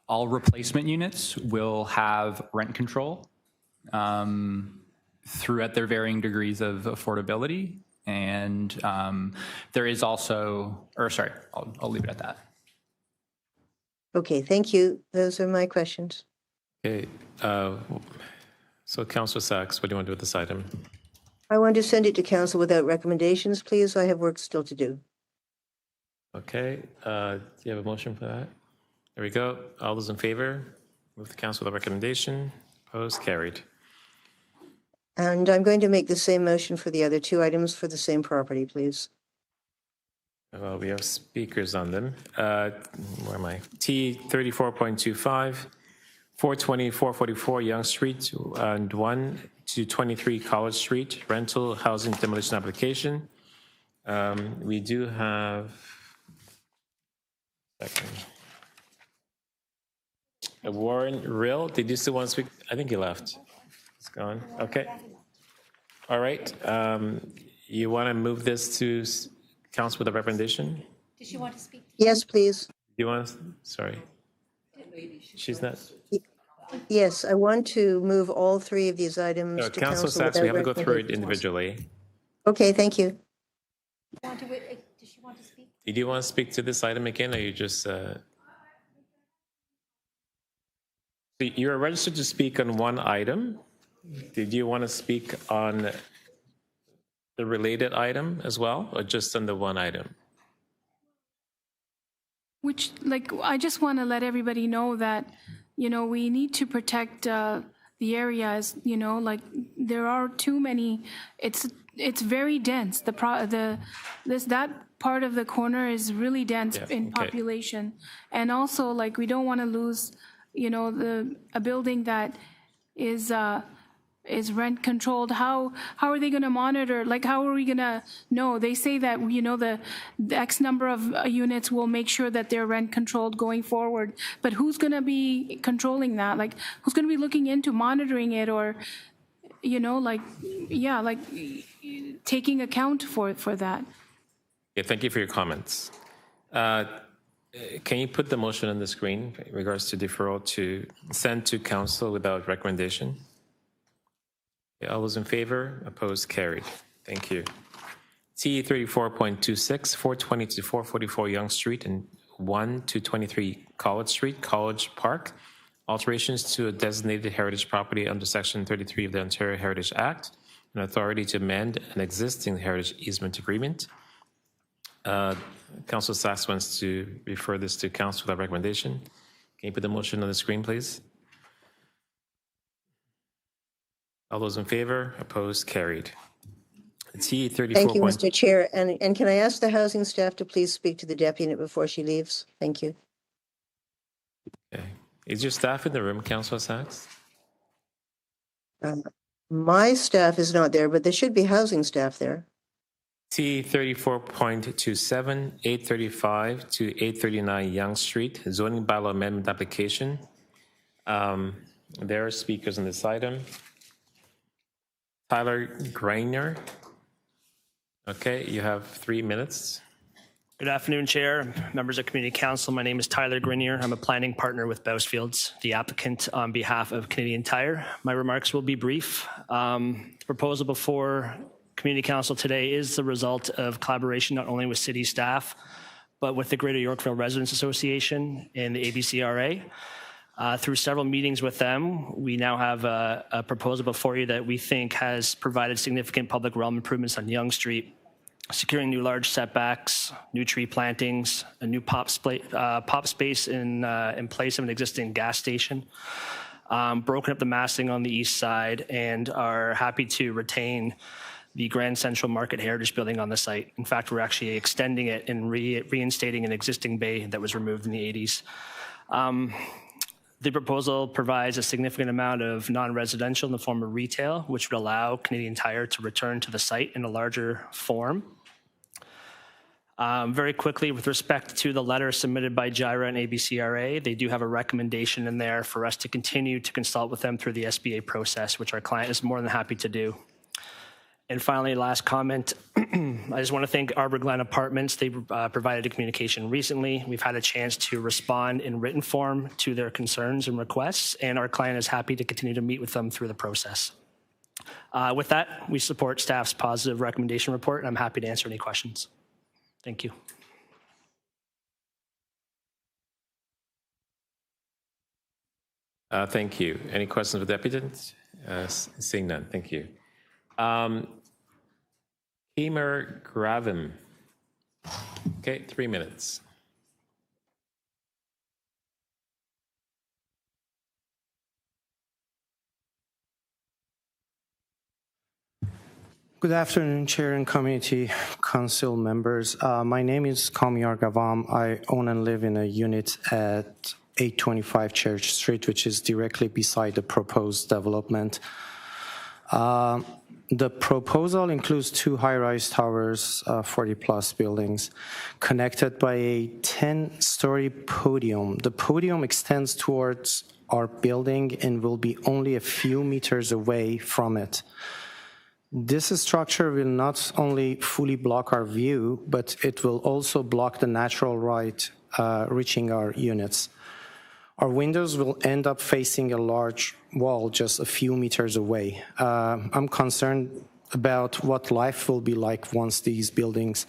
All replacement units will have rent control through at their varying degrees of affordability. And there is also, I'll leave it at that. Okay, thank you. Those are my questions. Okay. So Councillor Sachs, what do you want to do with this item? I want to send it to council without recommendations, please. I have work still to do. Okay. Do you have a motion for that? There we go. All those in favor? Move the council with a recommendation. Opposed? Carried. And I'm going to make the same motion for the other 2 items for the same property, please. Well, we have speakers on them. Where am I? T 34.25, 420, 444 Yonge Street, and 1 to 23 College Street, rental housing demolition application. We do have. Warren Rill, did you still want to speak? I think he left. It's gone. Okay. All right. You want to move this to council with a recommendation? Does she want to speak? Yes, please. You want to? Sorry. She's not. Yes, I want to move all 3 of these items to Council Sachs, we have to go through it individually. Okay, thank you. Does she want to speak? Do you want to speak to this item again, or you just? You're registered to speak on one item. Did you want to speak on the related item as well, or just on the one item? I just want to let everybody know that, we need to protect the areas, there are too many, it's very dense. That part of the corner is really dense in population. And also, we don't want to lose, a building that is is rent controlled, how are they going to monitor? Like, how are we going to know? They say that, you know, the X number of units will make sure that they're rent controlled going forward. But who's going to be controlling that? Like, who's going to be looking into monitoring it, or, you know, like, yeah, like taking account for that? Yeah, thank you for your comments. Can you put the motion on the screen in regards to deferral to send to council without recommendation? All those in favor? Opposed? Carried. Thank you. T 34.26, 420 to 444 Yonge Street and 1 to 23 College Street, College Park. Alterations to a designated heritage property under Section 33 of the Ontario Heritage Act, an authority to amend an existing heritage easement agreement. Council Sachs wants to refer this to council without recommendation. Can you put the motion on the screen, please? All those in favor? Opposed? Carried. T 34. Thank you, Mr. Chair. And can I ask the housing staff to please speak to the deputy before she leaves? Thank you. Okay. Is your staff in the room, Councilor Sachs? My staff is not there, but there should be housing staff there. T 34.27, 835 to 839 Yonge Street, zoning bylaw amendment application. There are speakers on this item. Tyler Greiner. Okay, you have 3 minutes. Good afternoon, Chair, members of Community Council. My name is Tyler Grenier. I'm a planning partner with Bousfields, the applicant on behalf of Canadian Tire. My remarks will be brief. The proposal before Community Council today is the result of collaboration not only with city staff, but with the Greater Yorkville Residents Association and the ABCRA. Through several meetings with them, we now have a proposal before you that we think has provided significant public realm improvements on Yonge Street, securing new large setbacks, new tree plantings, a new pop space in place of an existing gas station, broken up the massing on the east side, and are happy to retain the Grand Central Market Heritage Building on the site. In fact, we're actually extending it and reinstating an existing bay that was removed in the 80s. The proposal provides a significant amount of non-residential in the form of retail, which would allow Canadian Tire to return to the site in a larger form. Very quickly, with respect to the letter submitted by JIRA and ABCRA, they do have a recommendation in there for us to continue to consult with them through the SBA process, which our client is more than happy to do. And finally, last comment, I just want to thank Arbor Glen Apartments. They provided a communication recently. We've had a chance to respond in written form to their concerns and requests, and our client is happy to continue to meet with them through the process. With that, we support staff's positive recommendation report, and I'm happy to answer any questions. Thank you. Thank you. Any questions of the deputant? Seeing none, thank you. Emer Gravim. Okay, 3 minutes. Good afternoon, Chair and Community Council members. My name is Kamyar Gavam. I own and live in a unit at 825 Church Street, which is directly beside the proposed development. The proposal includes 2 high-rise towers, 40-plus buildings, connected by a 10-story podium. The podium extends towards our building and will be only a few meters away from it. This structure will not only fully block our view, but it will also block the natural light reaching our units. Our windows will end up facing a large wall just a few meters away. I'm concerned about what life will be like once these buildings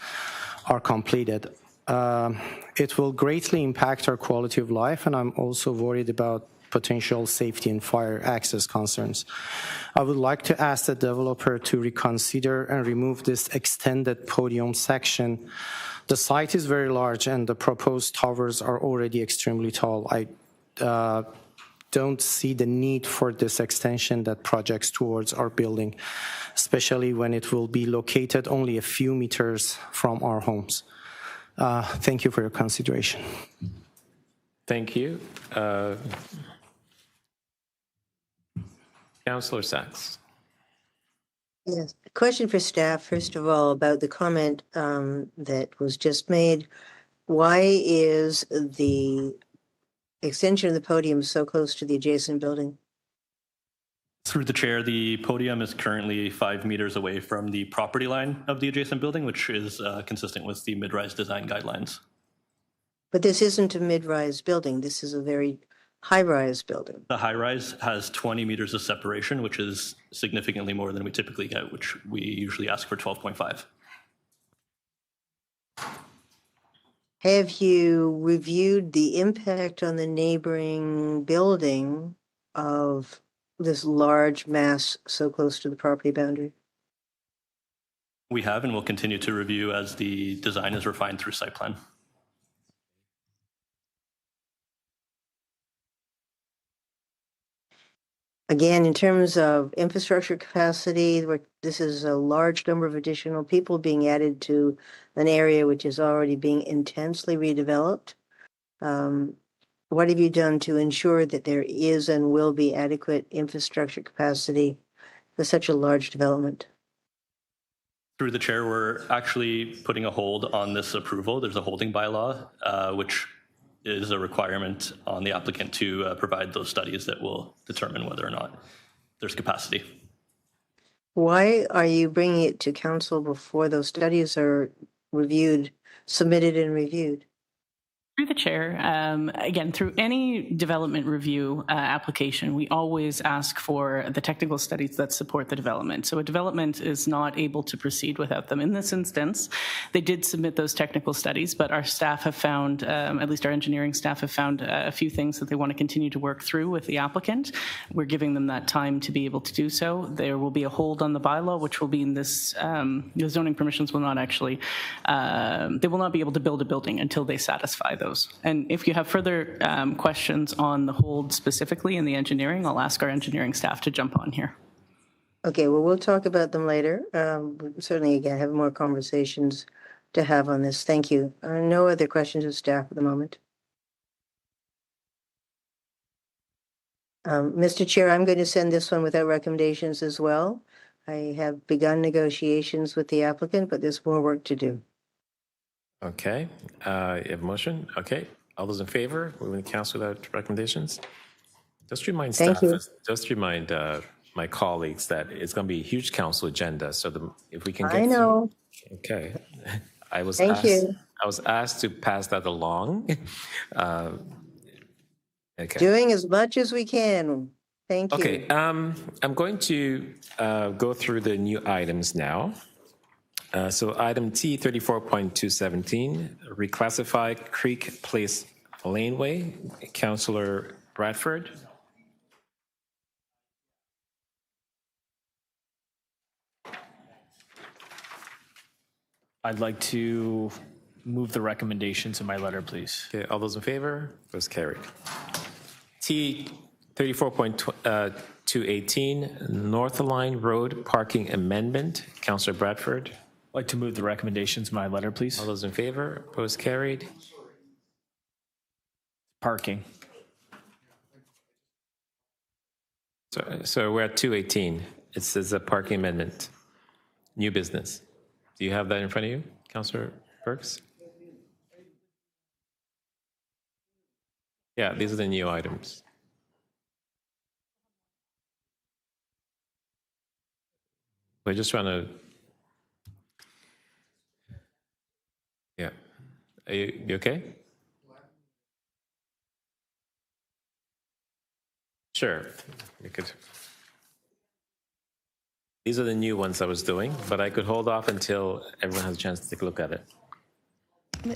are completed. It will greatly impact our quality of life, and I'm also worried about potential safety and fire access concerns. I would like to ask the developer to reconsider and remove this extended podium section. The site is very large and the proposed towers are already extremely tall. I don't see the need for this extension that projects towards our building, especially when it will be located only a few meters from our homes. Thank you for your consideration. Thank you. Councillor Sachs. Yes. Question for staff, first of all, about the comment that was just made. Why is the extension of the podium so close to the adjacent building? Through the chair, the podium is currently 5 meters away from the property line of the adjacent building, which is consistent with the mid-rise design guidelines. But this isn't a mid-rise building. This is a very high-rise building. The high-rise has 20 meters of separation, which is significantly more than we typically get, which we usually ask for 12.5. Have you reviewed the impact on the neighboring building of this large mass so close to the property boundary? We have and will continue to review as the design is refined through site plan. Again, in terms of infrastructure capacity, this is a large number of additional people being added to an area which is already being intensely redeveloped. What have you done to ensure that there is and will be adequate infrastructure capacity for such a large development? Through the chair, we're actually putting a hold on this approval. There's a holding bylaw, which is a requirement on the applicant to provide those studies that will determine whether or not there's capacity. Why are you bringing it to council before those studies are reviewed, submitted and reviewed? Through the chair, again, through any development review application, we always ask for the technical studies that support the development. So a development is not able to proceed without them. In this instance, they did submit those technical studies, but our staff have found, at least our engineering staff have found a few things that they want to continue to work through with the applicant. We're giving them that time to be able to do so. There will be a hold on the bylaw, which will be in this, the zoning permissions will not actually, they will not be able to build a building until they satisfy those. And if you have further questions on the hold specifically in the engineering, I'll ask our engineering staff to jump on here. Okay, well, we'll talk about them later. We certainly, again, have more conversations to have on this. Thank you. No other questions of staff at the moment. Mr. Chair, I'm going to send this one without recommendations as well. I have begun negotiations with the applicant, but there's more work to do. Okay, you have a motion? Okay, all those in favor? We're going to cancel without recommendations. Just remind Thank staff, you. just remind my colleagues that it's going to be a huge council agenda. So if we can get I know. through, okay. I was Thank you. I was asked to pass that along. Okay. Doing as much as we can. Thank you. Okay, I'm going to go through the new items now. So item T 34.217, reclassify Creek Place Laneway. Councillor Bradford. I'd like to move the recommendations in my letter, please. Okay, all those in favor? Those carried. T 34.218, North Line Road Parking Amendment. Councillor Bradford. I'd like to move the recommendations in my letter, please. All those in favor? Opposed? Carried. Parking. So we're at 218. It says a parking amendment. New business. Do you have that in front of you, Councillor Burks? Yeah, these are the new items. We're just trying to. Yeah. Are you okay? Sure. You could. These are the new ones I was doing, but I could hold off until everyone has a chance to take a look at it.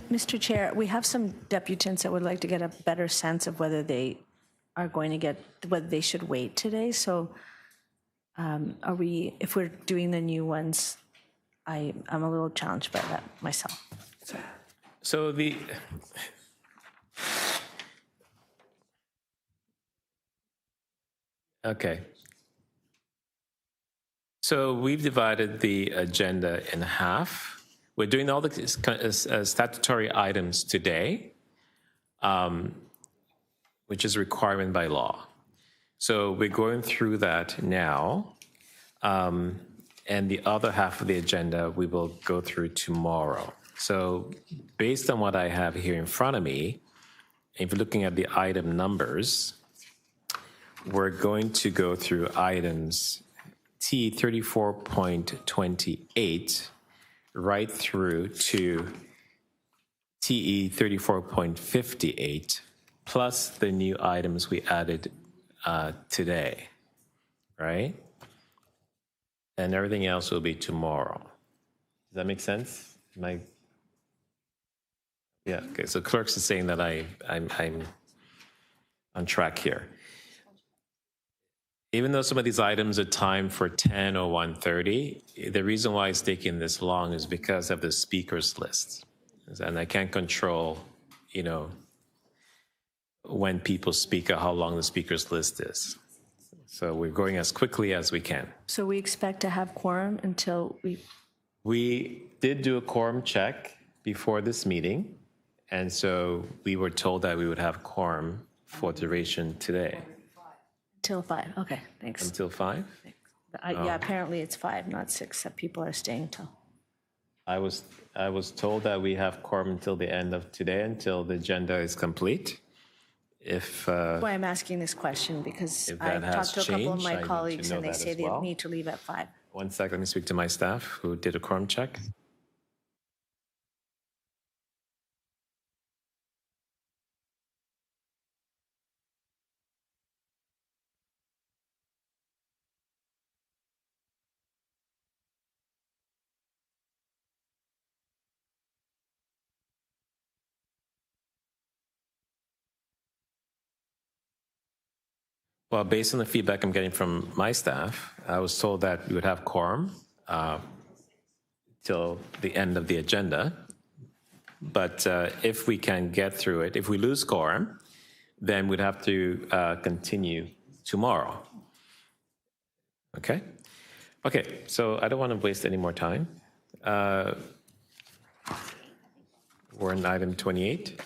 Mr. Chair, we have some deputants that would like to get a better sense of whether they are going to get, whether they should wait today. So are we, if we're doing the new ones, I'm a little challenged by that myself. So okay. So we've divided the agenda in half. We're doing all the statutory items today, which is a requirement by law. So we're going through that now. and the other half of the agenda we will go through tomorrow. So based on what I have here in front of me, if you're looking at the item numbers, we're going to go through items T 34.28 right through to TE 34.58, plus the new items we added today, right? And everything else will be tomorrow. Does that make sense? Yeah, okay, so clerks is saying that I'm on track here. Even though some of these items are timed for 10 or 1:30, the reason why it's taking this long is because of the speakers list. And I can't control, when people speak or how long the speakers list is. So we're going as quickly as we can. So we expect to have quorum until we... We did do a quorum check before this meeting, and so we were told that we would have quorum for duration today. Till 5, okay, thanks. Until 5? Yeah, apparently it's 5, not 6, that people are staying till. I was told that we have quorum until the end of today, until the agenda is complete. That's why I'm asking this question, because I talked to a couple of my colleagues and they say they need to leave at 5. 1 second, let me speak to my staff who did a quorum check. Well, based on the feedback I'm getting from my staff, I was told that we would have quorum till the end of the agenda. But if we can get through it, if we lose quorum, then we'd have to continue tomorrow. Okay? Okay, so I don't want to waste any more time. We're in item 28.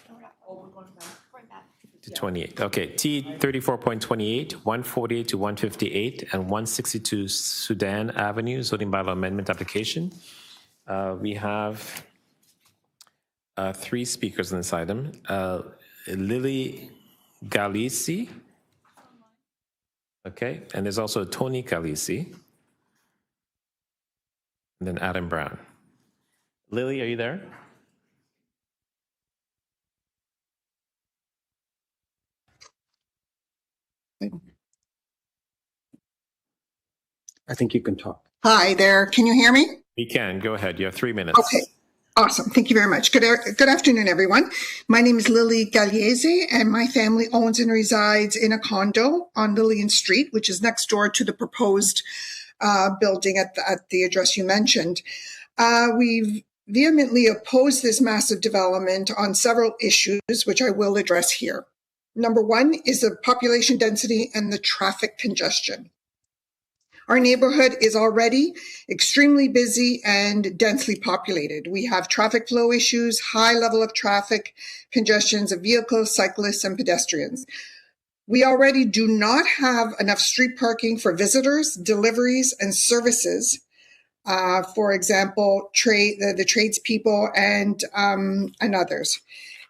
To 28. Okay, T 34.28, 148 to 158, and 162 Sudan Avenue zoning bylaw amendment application. We have 3 speakers on this item. Lily Galisi. Okay, and there's also Tony Galisi. And then Adam Brown. Lily, are you there? I think you can talk. Hi there. Can you hear me? We can. Go ahead. You have 3 minutes. Okay. Awesome. Thank you very much. Good afternoon, everyone. My name is Lily Galliese, and my family owns and resides in a condo on Lillian Street, which is next door to the proposed building at the address you mentioned. We've vehemently opposed this massive development on several issues, which I will address here. Number 1 is the population density and the traffic congestion. Our neighborhood is already extremely busy and densely populated. We have traffic flow issues, high level of traffic congestions of vehicles, cyclists, and pedestrians. We already do not have enough street parking for visitors, deliveries, and services. For example, the tradespeople and others.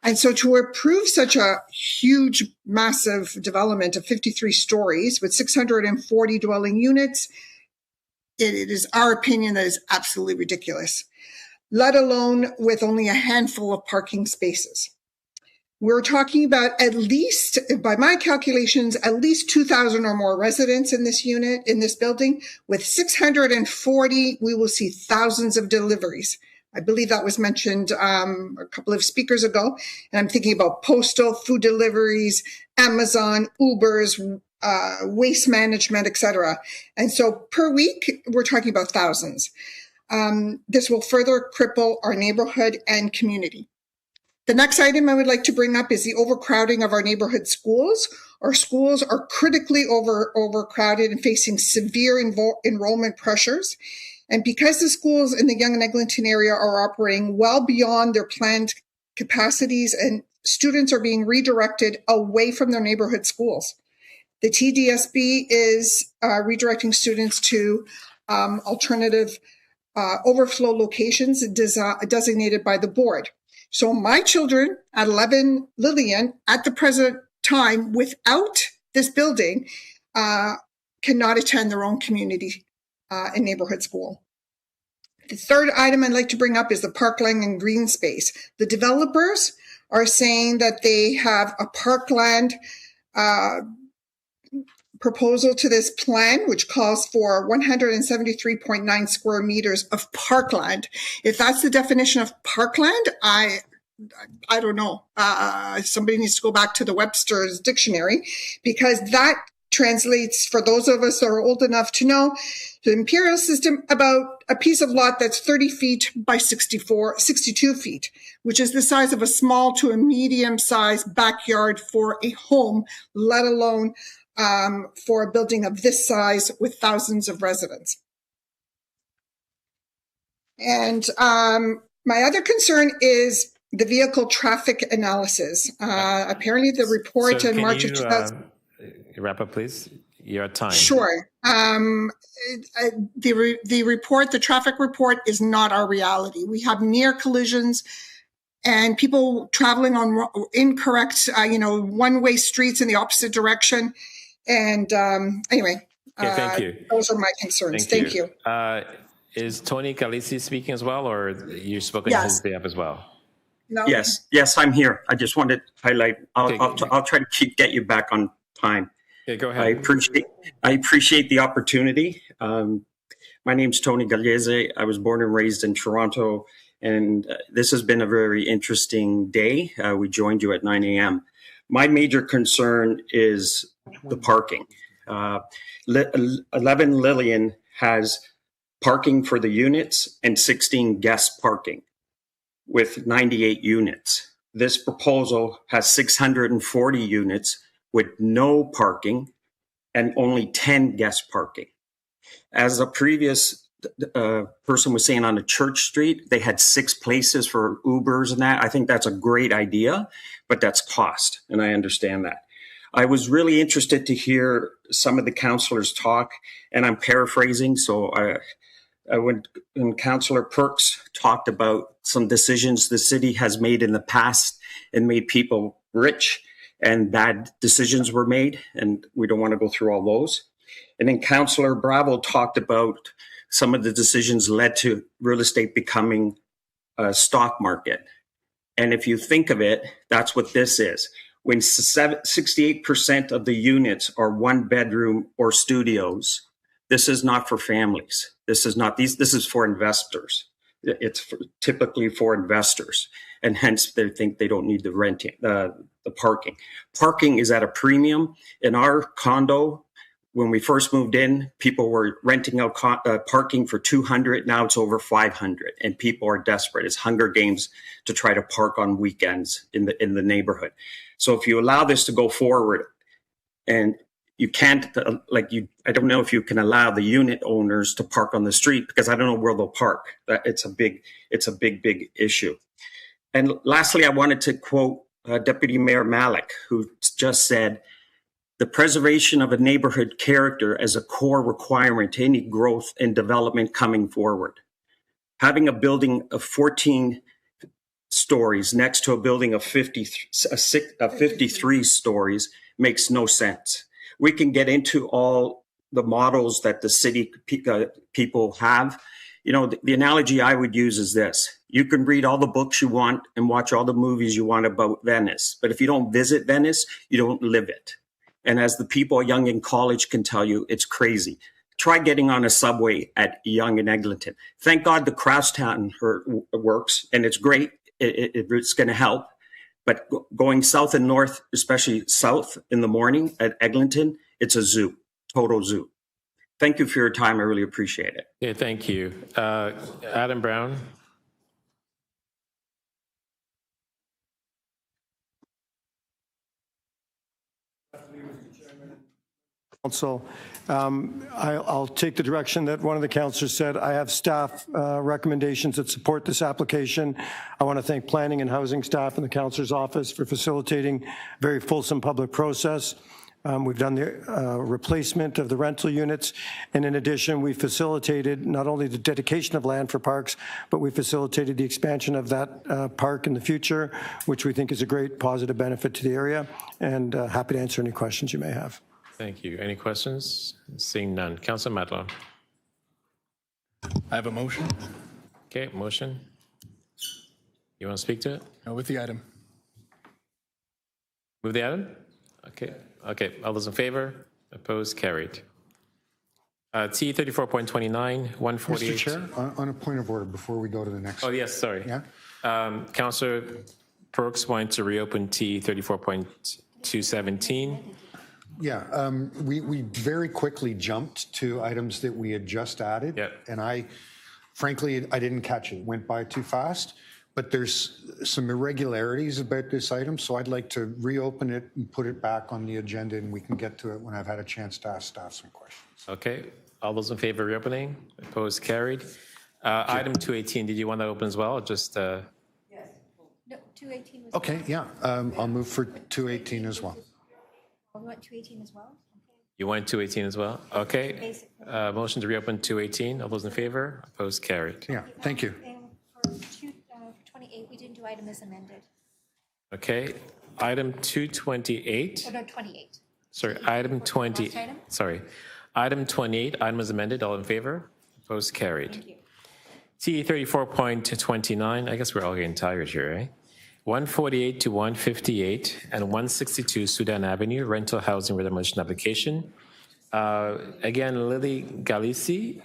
And so to approve such a huge, massive development of 53 stories with 640 dwelling units, it is our opinion that is absolutely ridiculous, let alone with only a handful of parking spaces. We're talking about at least, by my calculations, at least 2,000 or more residents in this unit, in this building. With 640, we will see thousands of deliveries. I believe that was mentioned a couple of speakers ago. And I'm thinking about postal, food deliveries, Amazon, Ubers, waste management, etc. And so per week, we're talking about thousands. This will further cripple our neighborhood and community. The next item I would like to bring up is the overcrowding of our neighborhood schools. Our schools are critically overcrowded and facing severe enrollment pressures. And because the schools in the Yonge and Eglinton area are operating well beyond their planned capacities and students are being redirected away from their neighborhood schools. The TDSB is redirecting students to alternative overflow locations designated by the board. So my children at 11 Lillian at the present time without this building cannot attend their own community and neighborhood school. The third item I'd like to bring up is the parkland and green space. The developers are saying that they have a parkland proposal to this plan, which calls for 173.9 square meters of parkland. If that's the definition of parkland, I don't know. Somebody needs to go back to the Webster's dictionary, because that translates, for those of us that are old enough to know, the imperial system, about a piece of lot that's 30 feet by 62 feet, which is the size of a small to a medium-sized backyard for a home, let alone for a building of this size with thousands of residents. And my other concern is the vehicle traffic analysis. Apparently the report in March of 2000... Wrap up, please. You're at time. Sure. The report, the traffic report, is not our reality. We have near collisions and people traveling on incorrect, one-way streets in the opposite direction. And anyway, okay, thank you. Those are my concerns. Thank you. Is Tony Calisi speaking as well, or you've spoken on his behalf as well? No. Yes, I'm here. I just wanted to highlight. I'll try to get you back on time. Okay, go ahead. I appreciate the opportunity. My name's Tony Gallese. I was born and raised in Toronto, and this has been a very interesting day. We joined you at 9 a.m. My major concern is the parking. 11 Lillian has parking for the units and 16 guest parking with 98 units. This proposal has 640 units with no parking and only 10 guest parking. As a previous person was saying on a Church Street, they had 6 places for Ubers and that. I think that's a great idea, but that's cost, and I understand that. I was really interested to hear some of the councillors talk, and I'm paraphrasing. So when Councillor Perks talked about some decisions the city has made in the past and made people rich, and bad decisions were made, and we don't want to go through all those. And then Councillor Bravo talked about some of the decisions led to real estate becoming a stock market. And if you think of it, that's what this is. When 68% of the units are 1-bedroom or studios, this is not for families. This is for investors. It's typically for investors, and hence they think they don't need the parking. Parking is at a premium. In our condo, when we first moved in, people were renting out parking for $200. Now it's over $500, and people are desperate. It's Hunger Games to try to park on weekends in the neighborhood. So if you allow this to go forward, and you can't, I don't know if you can allow the unit owners to park on the street, because I don't know where they'll park. It's a big issue. And lastly, I wanted to quote Deputy Mayor Malik, who just said, "The preservation of a neighborhood character as a core requirement to any growth and development coming forward. Having a building of 14 stories next to a building of 53 stories makes no sense." We can get into all the models that the city people have. The analogy I would use is this. You can read all the books you want and watch all the movies you want about Venice, but if you don't visit Venice, you don't live it. And as the people young in college can tell you, it's crazy. Try getting on a subway at Yonge and Eglinton. Thank God the Crosstown works, and it's great. It's going to help. But going south and north, especially south in the morning at Eglinton, it's a zoo, total zoo. Thank you for your time. I really appreciate it. Yeah, thank you. Adam Brown. Council, I'll take the direction that one of the councillors said. I have staff recommendations that support this application. I want to thank planning and housing staff in the councillor's office for facilitating a very fulsome public process. We've done the replacement of the rental units, and in addition, we facilitated not only the dedication of land for parks, but we facilitated the expansion of that park in the future, which we think is a great positive benefit to the area, and happy to answer any questions you may have. Thank you. Any questions? Seeing none. Councilor Matlow. I have a motion. Okay, motion. You want to speak to it? No, with the item. Move the item? Okay. Okay. All those in favor? Opposed? Carried. T 34.29, 148. Mr. Chair, on a point of order before we go to the next. Oh, yes, sorry. Yeah. Councillor Perks wanted to reopen T 34.217. Yeah, we very quickly jumped to items that we had just added. Yep. And frankly, I didn't catch it. It went by too fast. But there's some irregularities about this item, so I'd like to reopen it and put it back on the agenda, and we can get to it when I've had a chance to ask staff some questions. Okay. All those in favor of reopening? Opposed? Carried. Item 218, did you want that open as well, or just? Yes. No, 218 was. Okay, yeah, I'll move for 218 as well. We want 218 as well? You want 218 as well? Okay. Motion to reopen 218. All those in favor? Opposed? Carried. Yeah, thank you. For 28, we didn't do item as amended. Okay. Item 228. Oh, no, 28. Sorry, item 20. Last item? Sorry. Item 28, item is amended. All in favor? Opposed? Carried. Thank you. T 34.29. I guess we're all getting tired here, eh? 148 to 158 and 162 Sudan Avenue, rental housing redemolition application. Again, Lily Galisi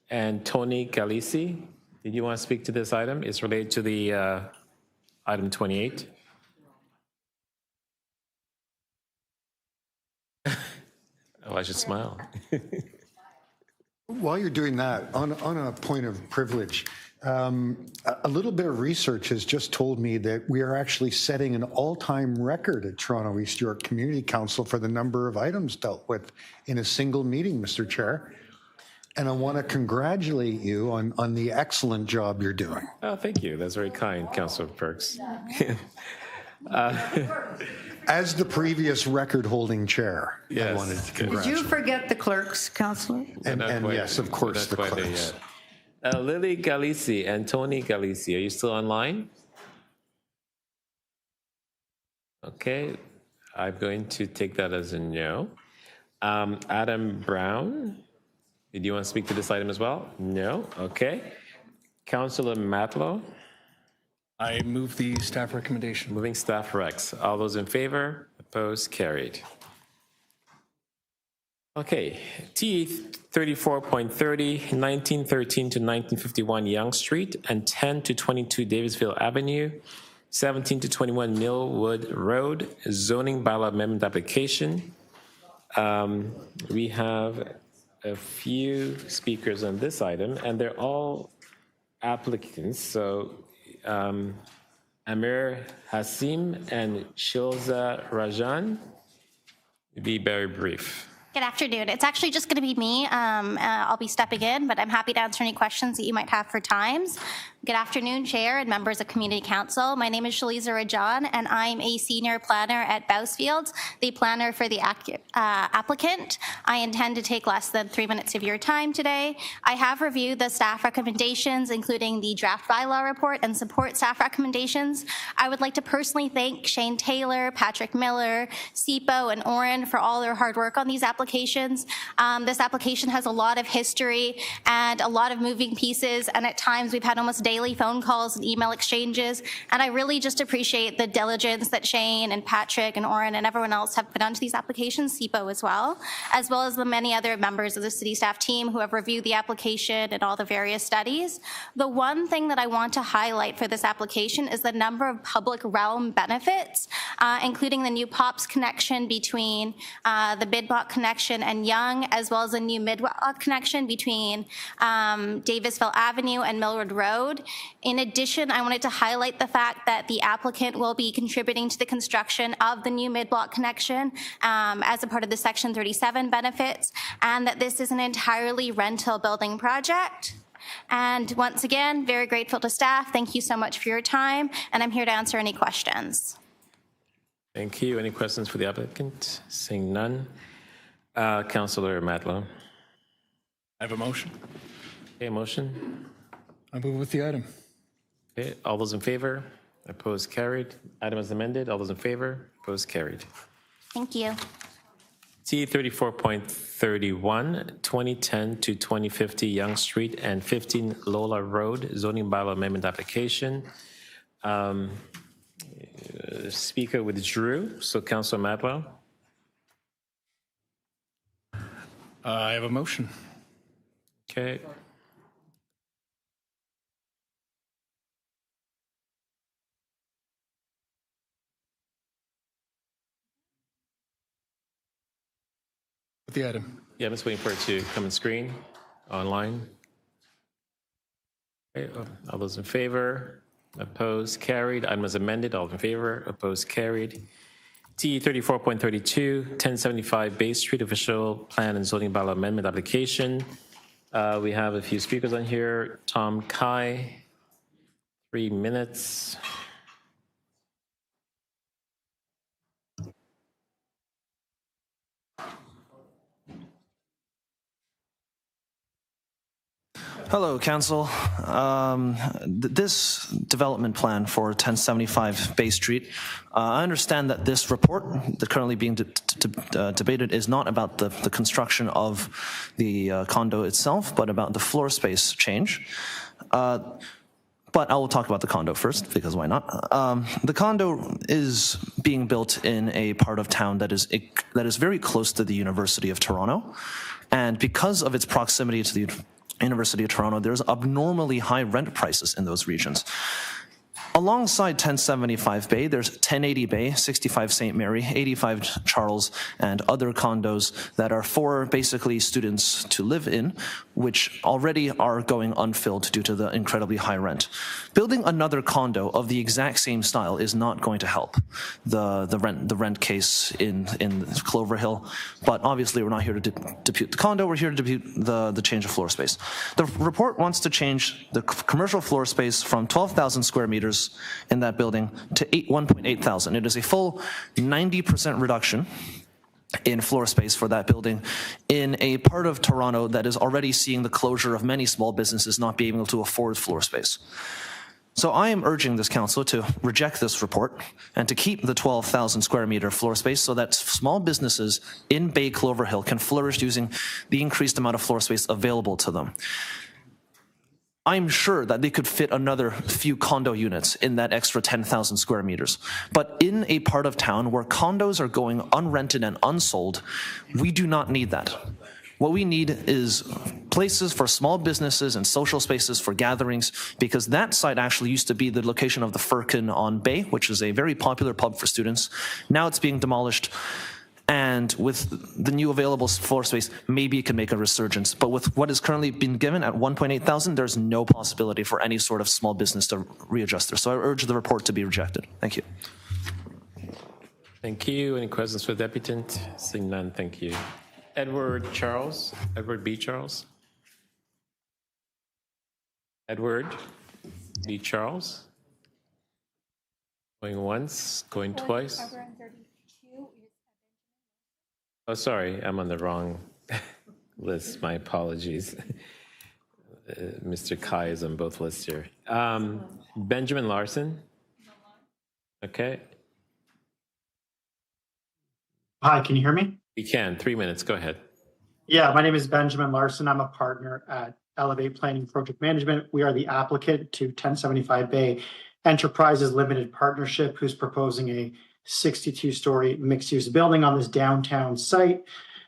and Tony Galisi. Did you want to speak to this item? It's related to the item 28. Oh, I should smile. While you're doing that, on a point of privilege, a little bit of research has just told me that we are actually setting an all-time record at Toronto East York Community Council for the number of items dealt with in a single meeting, Mr. Chair. And I want to congratulate you on the excellent job you're doing. Oh, thank you. That's very kind, Councillor Perks. As the previous record-holding chair, yes. I wanted to Did congratulate you forget the clerks, Councillor? And yes, of course, the clerks. Lily Galisi and Tony Galisi, are you still online? Okay, I'm going to take that as a no. Adam Brown, did you want to speak to this item as well? No, okay. Councillor Matlow. I move the staff recommendation. Moving staff recs. All those in favor? Opposed? Carried. Okay. T 34.30, 1913 to 1951 Yonge Street, and 10 to 22 Davisville Avenue, 17 to 21 Millwood Road, zoning bylaw amendment application. We have a few speakers on this item, and they're all applicants. So Amir Hassim and Shilza Rajan, be very brief. Good afternoon. It's actually just going to be me. I'll be stepping in, but I'm happy to answer any questions that you might have for times. Good afternoon, Chair and members of Community Council. My name is Shaliza Rajan, and I'm a senior planner at Bousfields, the planner for the applicant. I intend to take less than 3 minutes of your time today. I have reviewed the staff recommendations, including the draft bylaw report and support staff recommendations. I would like to personally thank Shane Taylor, Patrick Miller, SIPO, and Oren for all their hard work on these applications. This application has a lot of history and a lot of moving pieces, and at times we've had almost daily phone calls and email exchanges, and I really just appreciate the diligence that Shane and Patrick and Oren and everyone else have put onto these applications, SIPO as well as the many other members of the city staff team who have reviewed the application and all the various studies. The one thing that I want to highlight for this application is the number of public realm benefits, including the new POPs connection between the Bidbot connection and Yonge, as well as a new Midwalk connection between Davisville Avenue and Millwood Road. In addition, I wanted to highlight the fact that the applicant will be contributing to the construction of the new mid-block connection as a part of the Section 37 benefits, and that this is an entirely rental building project. And once again, very grateful to staff. Thank you so much for your time, and I'm here to answer any questions. Thank you. Any questions for the applicant? Seeing none. Councillor Matlow. I have a motion. Okay, motion. I move with the item. Okay, all those in favor? Opposed, carried. Item is amended. All those in favor? Opposed, carried. Thank you. T 34.31, 2010 to 2050 Young Street and 15 Lola Road zoning bylaw amendment application. Speaker withdrew, so Councilor Matlow. I have a motion. Okay. With the item. Yeah, I'm just waiting for it to come on screen online. Okay, all those in favor? Opposed, carried. Item is amended. All in favor? Opposed, carried. T 34.32, 1075 Bay Street official plan and zoning bylaw amendment application. We have a few speakers on here. Tom Kai, 3 minutes. Hello, Council. This development plan for 1075 Bay Street, I understand that this report that's currently being debated is not about the construction of the condo itself, but about the floor space change. But I will talk about the condo first, because why not? The condo is being built in a part of town that is very close to the University of Toronto. And because of its proximity to the University of Toronto, there's abnormally high rent prices in those regions. Alongside 1075 Bay, there's 1080 Bay, 65 St. Mary, 85 Charles, and other condos that are for basically students to live in, which already are going unfilled due to the incredibly high rent. Building another condo of the exact same style is not going to help the rent case in Clover Hill, but obviously we're not here to dispute the condo, we're here to dispute the change of floor space. The report wants to change the commercial floor space from 12,000 square meters in that building to 1.8 thousand. It is a full 90% reduction in floor space for that building in a part of Toronto that is already seeing the closure of many small businesses not being able to afford floor space. So I am urging this council to reject this report and to keep the 12,000 square meter floor space so that small businesses in Bay Clover Hill can flourish using the increased amount of floor space available to them. I'm sure that they could fit another few condo units in that extra 10,000 square meters. But in a part of town where condos are going unrented and unsold, we do not need that. What we need is places for small businesses and social spaces for gatherings, because that site actually used to be the location of the Firkin on Bay, which is a very popular pub for students. Now it's being demolished. And with the new available floor space, maybe it can make a resurgence. But with what is currently been given at 1.8 thousand, there's no possibility for any sort of small business to readjust there. So I urge the report to be rejected. Thank you. Thank you. Any questions for the deputant? Seeing none, thank you. Edward B. Charles. Edward B. Charles. Going once, going twice. Oh, sorry, I'm on the wrong list. My apologies. Mr. Kai is on both lists here. Benjamin Larson. Okay. Hi, can you hear me? You can. 3 minutes. Go ahead. Yeah, my name is Benjamin Larson. I'm a partner at Elevate Planning Project Management. We are the applicant to 1075 Bay Enterprises Limited Partnership, who's proposing a 62-story mixed-use building on this downtown site.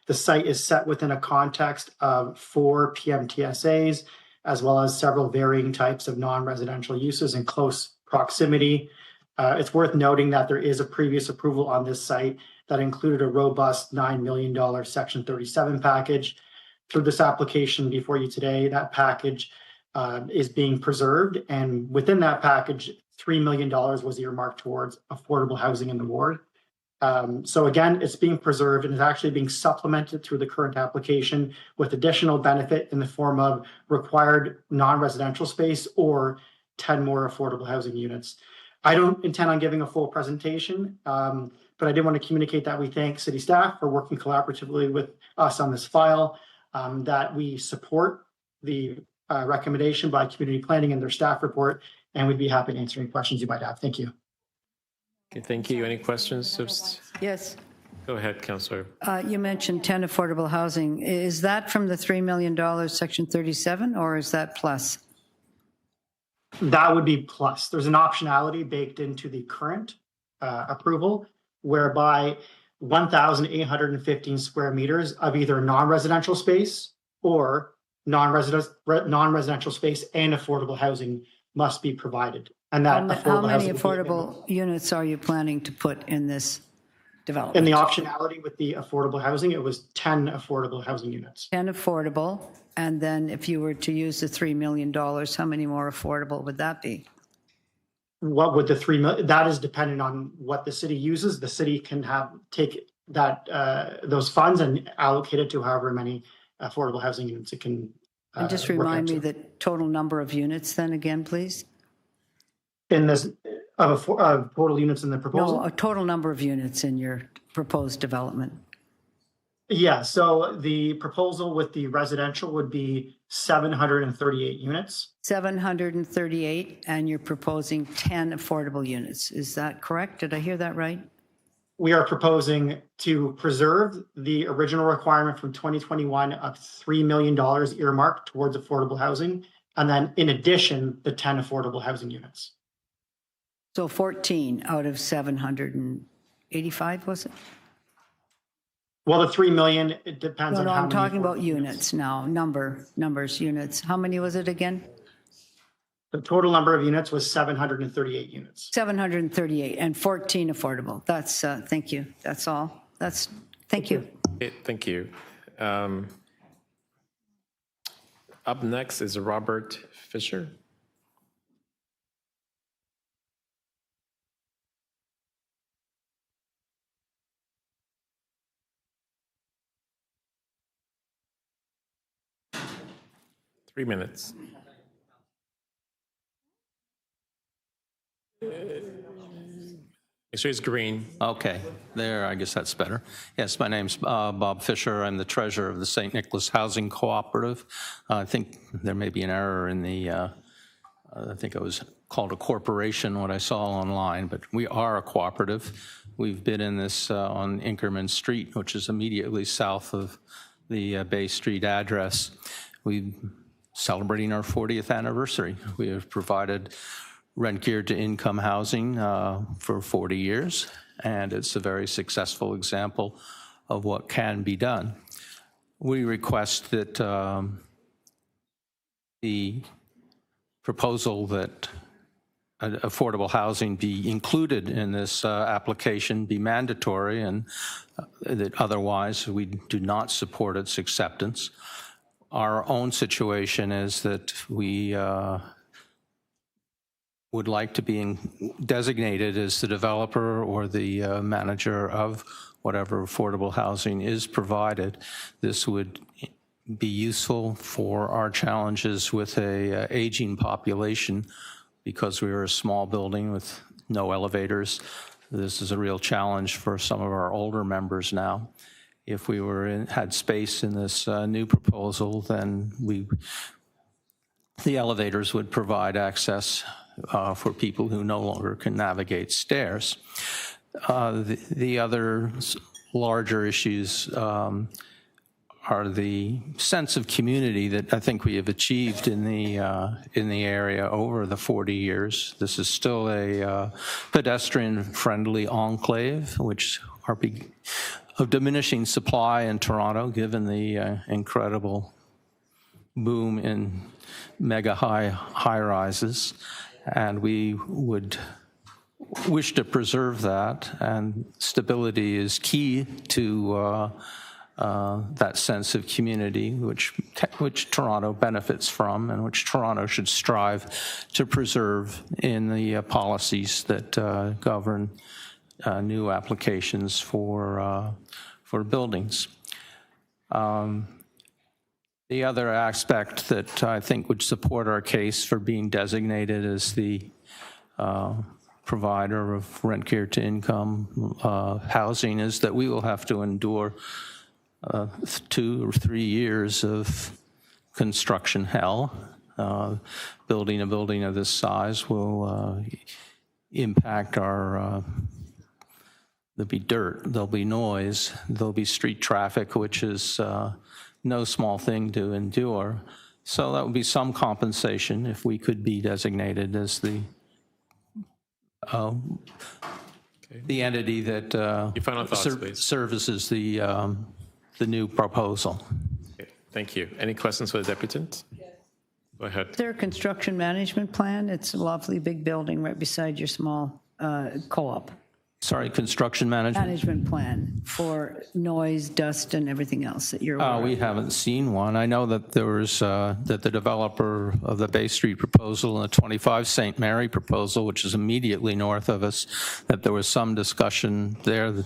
The site is set within a context of 4 PMTSAs, as well as several varying types of non-residential uses in close proximity. It's worth noting that there is a previous approval on this site that included a robust $9 million Section 37 package. Through this application before you today, that package is being preserved, and within that package, $3 million was earmarked towards affordable housing in the ward. So again, it's being preserved and is actually being supplemented through the current application with additional benefit in the form of required non-residential space or 10 more affordable housing units. I don't intend on giving a full presentation, but but I did want to communicate that we thank city staff for working collaboratively with us on this file, that we support the recommendation by community planning and their staff report, and we'd be happy to answer any questions you might have. Thank you. Okay, thank you. Any questions? Yes. Go ahead, Councillor. You mentioned 10 affordable housing. Is that from the $3 million Section 37, or is that plus? That would be plus. There's an optionality baked into the current approval, whereby 1,815 square meters of either non-residential space or non-residential space and affordable housing must be provided. And that how many affordable units are you planning to put in this development? In the optionality with the affordable housing, it was 10 affordable housing units. 10 affordable, and then if you were to use the $3 million, how many more affordable would that be? What would the 3 million? That is dependent on what the city uses. The city can take that those funds and allocate it to however many affordable housing units it can. And just remind me the total number of units then again, please. In this of total units in the proposal? No, a total number of units in your proposed development. Yeah, so the proposal with the residential would be 738 units. 738, and you're proposing 10 affordable units. Is that correct? Did I hear that right? We are proposing to preserve the original requirement from 2021 of $3 million earmarked towards affordable housing, and then in addition, the 10 affordable housing units. So 14 out of 785, was it? Well, the 3 million, it depends on how many. I'm talking about units now, numbers, units. How many was it again? The total number of units was 738 units. 738 and 14 affordable. That's, thank you. That's all. Thank you. Okay, thank you. Up next is Robert Fisher. Three minutes. Make sure it's green. Okay, there, I guess that's better. Yes, my name's Bob Fisher. I'm the treasurer of the St. Nicholas Housing Cooperative. I think there may be an error in the, I think it was called a corporation, what I saw online, but we are a cooperative. We've been in this on Inkerman Street, which is immediately south of the Bay Street address. We're celebrating our 40th anniversary. We have provided rent geared to income housing for 40 years, and it's a very successful example of what can be done. We request that the proposal that affordable housing be included in this application be mandatory, and that otherwise we do not support its acceptance. Our own situation is that we would like to be designated as the developer or the manager of whatever affordable housing is provided. This would be useful for our challenges with a aging population, because we are a small building with no elevators. This is a real challenge for some of our older members now. If we had space in this new proposal, then the elevators would provide access for people who no longer can navigate stairs. The other larger issues are the sense of community that I think we have achieved in the area over the 40 years. This is still a pedestrian-friendly enclave, which are of diminishing supply in Toronto, given the incredible boom in mega high-rises. And we would wish to preserve that, and stability is key to that sense of community, which Toronto benefits from, and which Toronto should strive to preserve in the policies that govern new applications for buildings. The other aspect that I think would support our case for being designated as the provider of rent care to income housing is that we will have to endure 2 or 3 years of construction hell. Building a building of this size will impact our, there'll be dirt, there'll be noise, there'll be street traffic, which is no small thing to endure. So that would be some compensation if we could be designated as the entity that Your final thoughts, please. services the new proposal. Okay, thank you. Any questions for the deputant? Go ahead. Is there a construction management plan? It's a lovely big building right beside your small co-op. Sorry, construction management? Management plan for noise, dust, and everything else that you're aware of. We haven't seen one. I know that there was, that the developer of the Bay Street proposal and the 25 St. Mary proposal, which is immediately north of us, that there was some discussion there that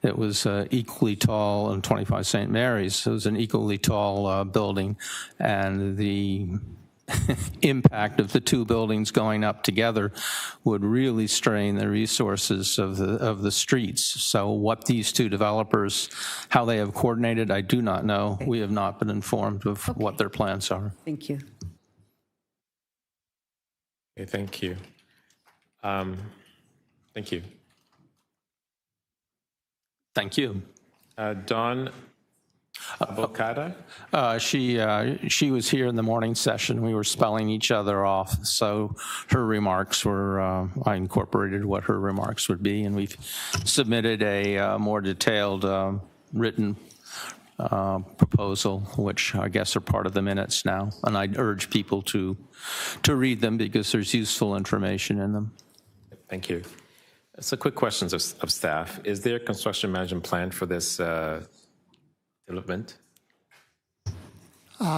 it was equally tall, and 25 St. Mary's, it was an equally tall building, and the impact of the two buildings going up together would really strain the resources of the streets. So what these two developers, how they have coordinated, I do not know. We have not been informed of what their plans are. Thank you. Okay, thank you. Thank you. Thank you. Dawn Bocada? She was here in the morning session. We were spelling each other off, so her remarks were, I incorporated what her remarks would be, and we've submitted a more detailed written proposal, which I guess are part of the minutes now, and I'd urge people to read them because there's useful information in them. Thank you. So quick questions of staff. Is there a construction management plan for this development?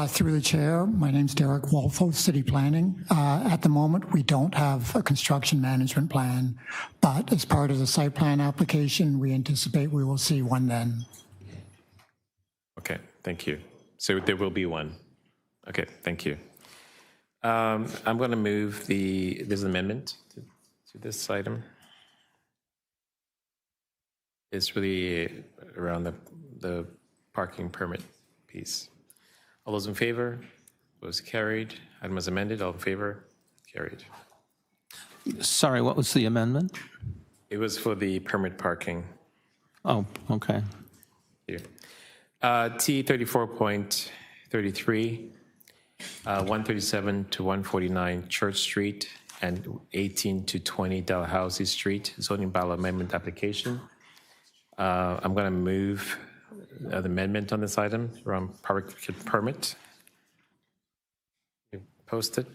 Through the chair, my name's Derek Wolfo, City Planning. At the moment, we don't have a construction management plan, but as part of the site plan application, we anticipate we will see one then. Okay, thank you. So there will be one. Okay, thank you. I'm going to move there's an amendment to this item. It's really around the parking permit piece. All those in favor? Was carried. Item is amended. All in favor? Carried. Sorry, what was the amendment? It was for the permit parking. Oh, okay. Here. T 34.33, 137 to 149 Church Street and 18 to 20 Dalhousie Street, zoning bylaw amendment application. I'm going to move the amendment on this item around public permit. You post it.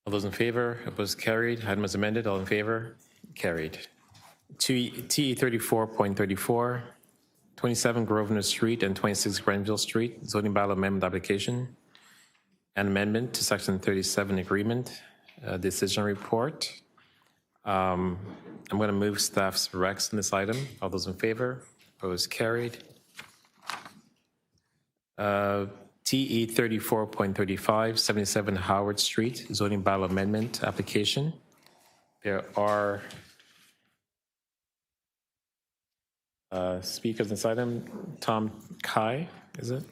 All those in favor? Opposed? Carried. Item is amended. All in favor? Carried. T 34.34, 27 Grosvenor Street and 26 Grenville Street, zoning bylaw amendment application. An amendment to Section 37 agreement, decision report. I'm going to move staff's recs on this item. All those in favor? Opposed? Carried. TE 34.35, 77 Howard Street, zoning bylaw amendment application. There are speakers on this item. Tom Kai, is it?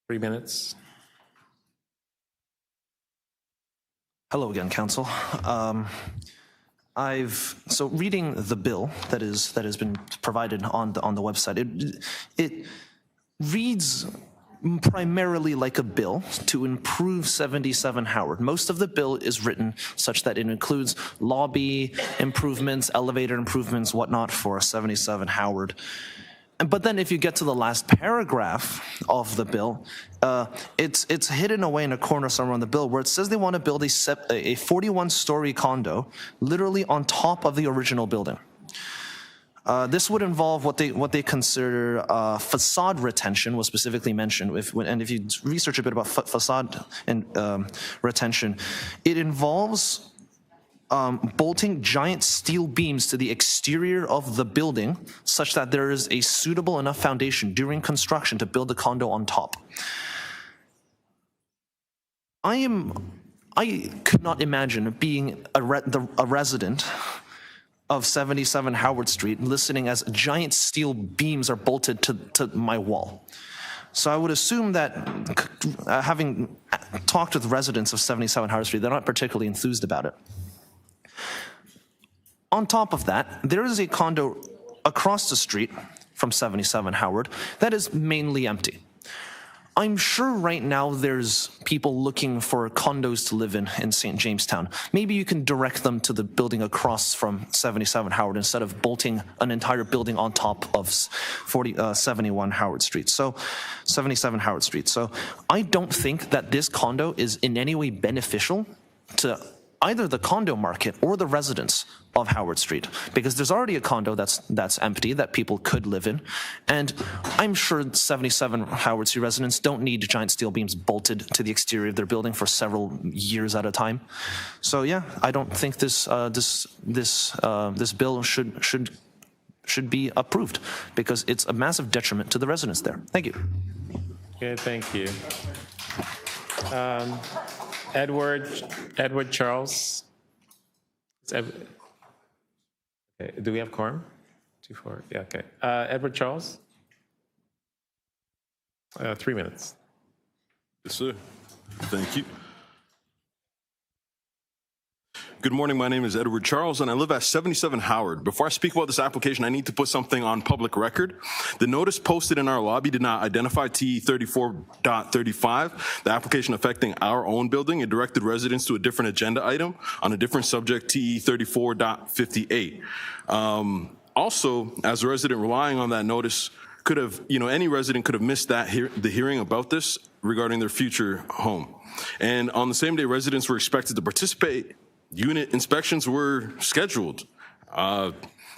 3 minutes. Hello again, Council. So reading the bill that has been provided on the website, it reads primarily like a bill to improve 77 Howard. Most of the bill is written such that it includes lobby improvements, elevator improvements, whatnot for 77 Howard. But then if you get to the last paragraph of the bill, it's hidden away in a corner somewhere on the bill where it says they want to build a 41-story condo literally on top of the original building. This would involve what they consider facade retention, was specifically mentioned. And if you research a bit about facade and retention, it involves bolting giant steel beams to the exterior of the building such that there is a suitable enough foundation during construction to build a condo on top. I could not imagine being a resident of 77 Howard Street listening as giant steel beams are bolted to my wall. So I would assume that having talked with residents of 77 Howard Street, they're not particularly enthused about it. On top of that, there is a condo across the street from 77 Howard that is mainly empty. I'm sure right now there's people looking for condos to live in St. Jamestown. Maybe you can direct them to the building across from 77 Howard instead of bolting an entire building on top of 71 Howard Street. So 77 Howard Street. So I don't think that this condo is in any way beneficial to either the condo market or the residents of Howard Street, because there's already a condo that's empty that people could live in, and I'm sure 77 Howard Street residents don't need giant steel beams bolted to the exterior of their building for several years at a time. So yeah, I don't think this bill should be approved because it's a massive detriment to the residents there. Thank you. Okay, thank you. Edward Charles. Okay, do we have quorum? 2-4. Yeah, okay. Edward Charles. 3 minutes. Yes, sir. Thank you. Good morning, my name is Edward Charles, and I live at 77 Howard. Before I speak about this application, I need to put something on public record. The notice posted in our lobby did not identify TE 34.35, the application affecting our own building. It directed residents to a different agenda item on a different subject, TE 34.58. Also, as a resident relying on that notice, could have, any resident could have missed the hearing about this regarding their future home. And on the same day, residents were expected to participate. Unit inspections were scheduled.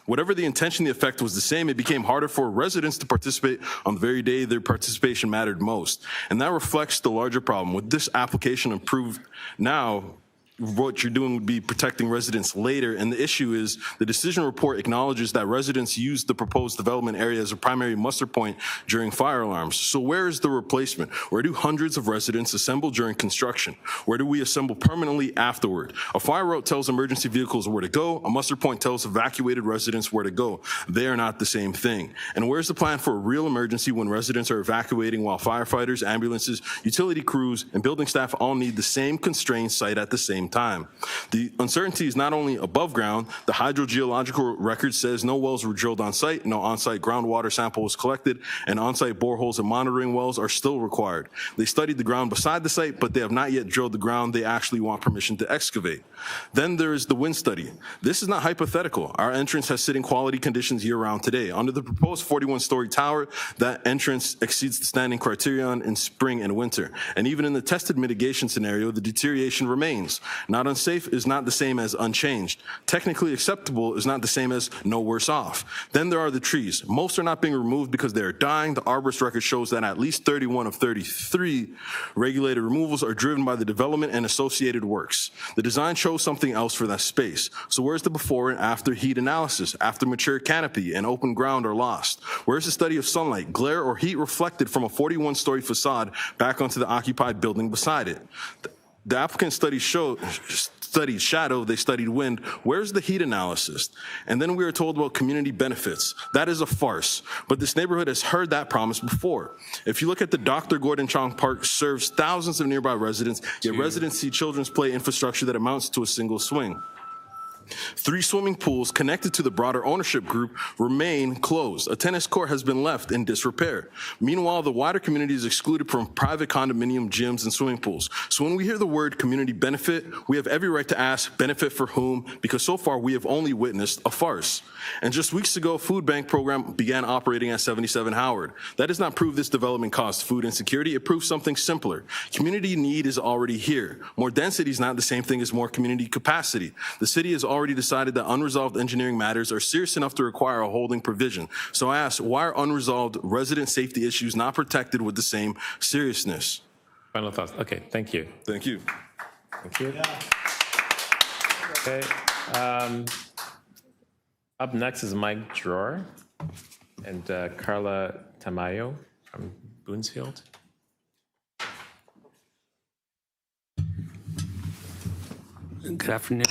Whatever the intention, the effect was the same. It became harder for residents to participate on the very day their participation mattered most. And that reflects the larger problem. With this application approved now, what you're doing would be protecting residents later. And the issue is the decision report acknowledges that residents use the proposed development area as a primary muster point during fire alarms. So where is the replacement? Where do hundreds of residents assemble during construction? Where do we assemble permanently afterward? A fire route tells emergency vehicles where to go. A muster point tells evacuated residents where to go. They are not the same thing. And where's the plan for a real emergency when residents are evacuating while firefighters, ambulances, utility crews, and building staff all need the same constrained site at the same time? The uncertainty is not only above ground. The hydrogeological record says no wells were drilled on site, no on-site groundwater sample was collected, and on-site boreholes and monitoring wells are still required. They studied the ground beside the site, but they have not yet drilled the ground they actually want permission to excavate. Then there is the wind study. This is not hypothetical. Our entrance has sitting quality conditions year-round today. Under the proposed 41-story tower, that entrance exceeds the standing criterion in spring and winter. And even in the tested mitigation scenario, the deterioration remains. Not unsafe is not the same as unchanged. Technically acceptable is not the same as no worse off. Then there are the trees. Most are not being removed because they are dying. The arborist record shows that at least 31 of 33 regulated removals are driven by the development and associated works. The design shows something else for that space. So where's the before and after heat analysis, after mature canopy and open ground are lost? Where's the study of sunlight, glare, or heat reflected from a 41-story facade back onto the occupied building beside it? The applicant studied shadow, they studied wind. Where's the heat analysis? And then we are told about community benefits. That is a farce, but this neighborhood has heard that promise before. If you look at the Dr. Gordon Chong Park, serves thousands of nearby residents, yet residents see children's play infrastructure that amounts to a single swing. 3 swimming pools connected to the broader ownership group remain closed. A tennis court has been left in disrepair. Meanwhile, the wider community is excluded from private condominium gyms and swimming pools. So when we hear the word community benefit, we have every right to ask, benefit for whom? Because so far we have only witnessed a farce. And just weeks ago, a food bank program began operating at 77 Howard. That does not prove this development caused food insecurity. It proves something simpler. Community need is already here. More density is not the same thing as more community capacity. The city has already decided that unresolved engineering matters are serious enough to require a holding provision. So I ask, why are unresolved resident safety issues not protected with the same seriousness? Final thoughts. Okay, thank you. Thank you. Thank you. Yeah. Okay. Up next is Mike Drawer and Carla Tamayo from Boonsfield. Good afternoon,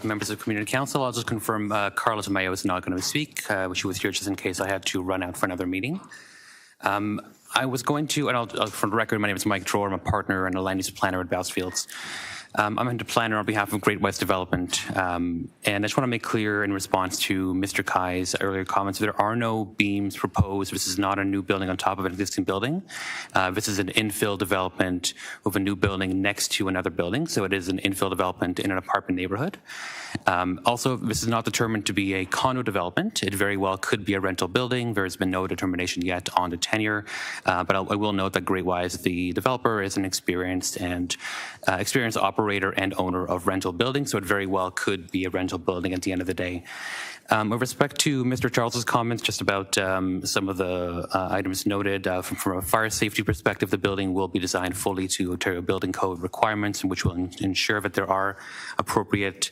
members of Community Council. I'll just confirm Carla Tamayo is not going to speak. She was here just in case I had to run out for another meeting. I was going to, and for the record, my name is Mike Drawer. I'm a partner and a land use planner at Bassfields. I'm a planner on behalf of Great West Development, and I just want to make clear in response to Mr. Kai's earlier comments, there are no beams proposed. This is not a new building on top of an existing building. This is an infill development with a new building next to another building, so it is an infill development in an apartment neighborhood. Also, this is not determined to be a condo development. It very well could be a rental building. There has been no determination yet on the tenure, but I will note that Great West, the developer, is an experienced operator and owner of rental buildings, so it very well could be a rental building at the end of the day. With respect to Mr. Charles's comments just about some of the items noted, from a fire safety perspective, the building will be designed fully to Ontario Building Code requirements, which will ensure that there are appropriate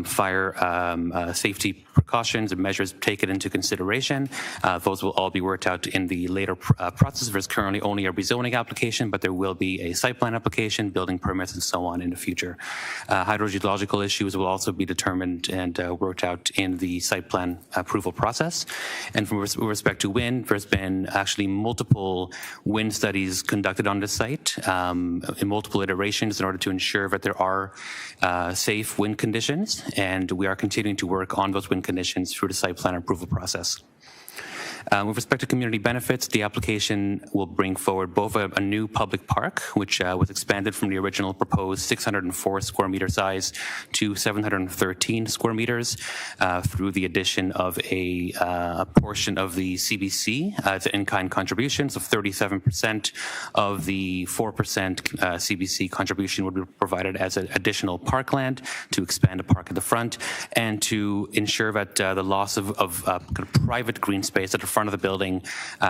fire safety precautions and measures taken into consideration. Those will all be worked out in the later process. There's currently only a rezoning application, but there will be a site plan application, building permits, and so on in the future. Hydrogeological issues will also be determined and worked out in the site plan approval process. And with respect to wind, there's been actually multiple wind studies conducted on the site in multiple iterations in order to ensure that there are safe wind conditions, and we are continuing to work on those wind conditions through the site plan approval process. With respect to community benefits, the application will bring forward both a new public park, which was expanded from the original proposed 604 square meter size to 713 square meters through the addition of a portion of the CBC as in-kind contributions of 37% of the 4% CBC contribution would be provided as an additional parkland to expand a park at the front and to ensure that the loss of kind of private green space at the front of the building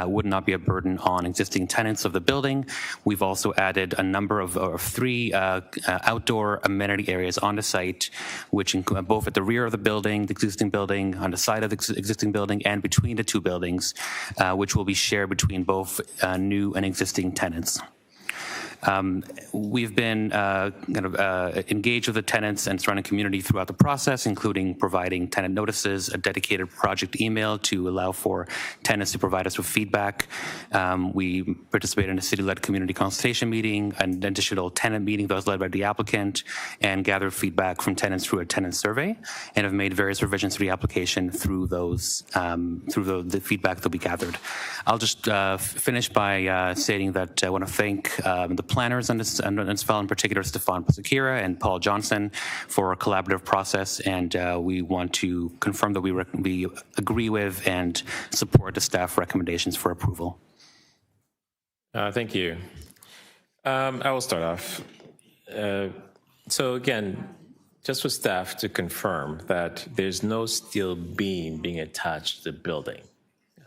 would not be a burden on existing tenants of the building. We've also added a number of three outdoor amenity areas on the site, which include both at the rear of the building, the existing building, on the side of the existing building, and between the two buildings, which will be shared between both new and existing tenants. We've been engaged with the tenants and surrounding community throughout the process, including providing tenant notices, a dedicated project email to allow for tenants to provide us with feedback. We participated in a city-led community consultation meeting, an additional tenant meeting that was led by the applicant, and gathered feedback from tenants through a tenant survey, and have made various revisions to the application through those through the feedback that we gathered. I'll just finish by stating that I want to thank the planners on this file, in particular Stefan Pasakira and Paul Johnson, for a collaborative process, and we want to confirm that we agree with and support the staff recommendations for approval. Thank you. I will start off. So again, just for staff to confirm that there's no steel beam being attached to the building.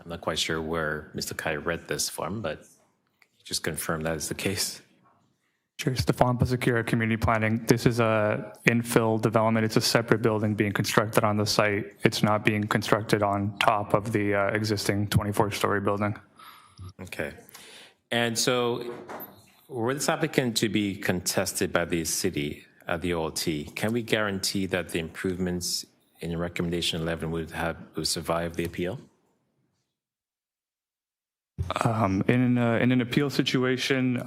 I'm not quite sure where Mr. Kai read this from, but just confirm that is the case. Sure, Stefan Pasakira, Community Planning. This is a infill development. It's a separate building being constructed on the site. It's not being constructed on top of the existing 24-story building. Okay. And so were this applicant to be contested by the city at the OLT, can we guarantee that the improvements in recommendation 11 would survive the appeal? In an appeal situation,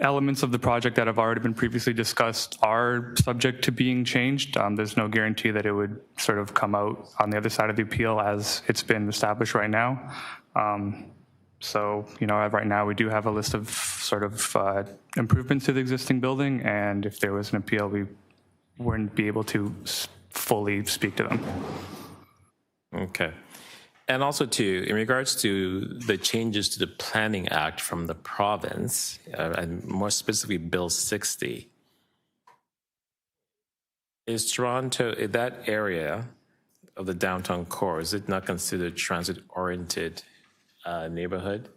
elements of the project that have already been previously discussed are subject to being changed. There's no guarantee that it would sort of come out on the other side of the appeal as it's been established right now. So, right now we do have a list of sort of improvements to the existing building, and if there was an appeal, we wouldn't be able to fully speak to them. Okay. And also, too, in regards to the changes to the Planning Act from the province, and more specifically Bill 60, is Toronto, that area of the downtown core, is it not considered transit-oriented neighborhood?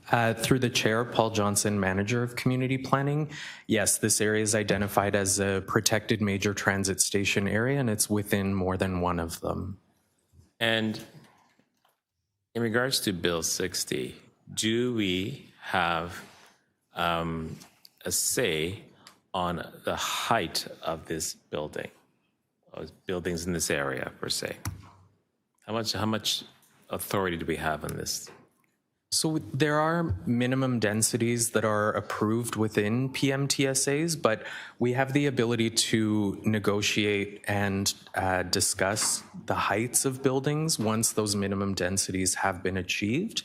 Through the chair, Paul Johnson, manager of community planning. Yes, this area is identified as a protected major transit station area, and it's within more than one of them. And in regards to Bill 60, do we have a say on the height of this building, or buildings in this area per se? How much authority do we have on this? So there are minimum densities that are approved within PMTSAs, but we have the ability to negotiate and discuss the heights of buildings once those minimum densities have been achieved.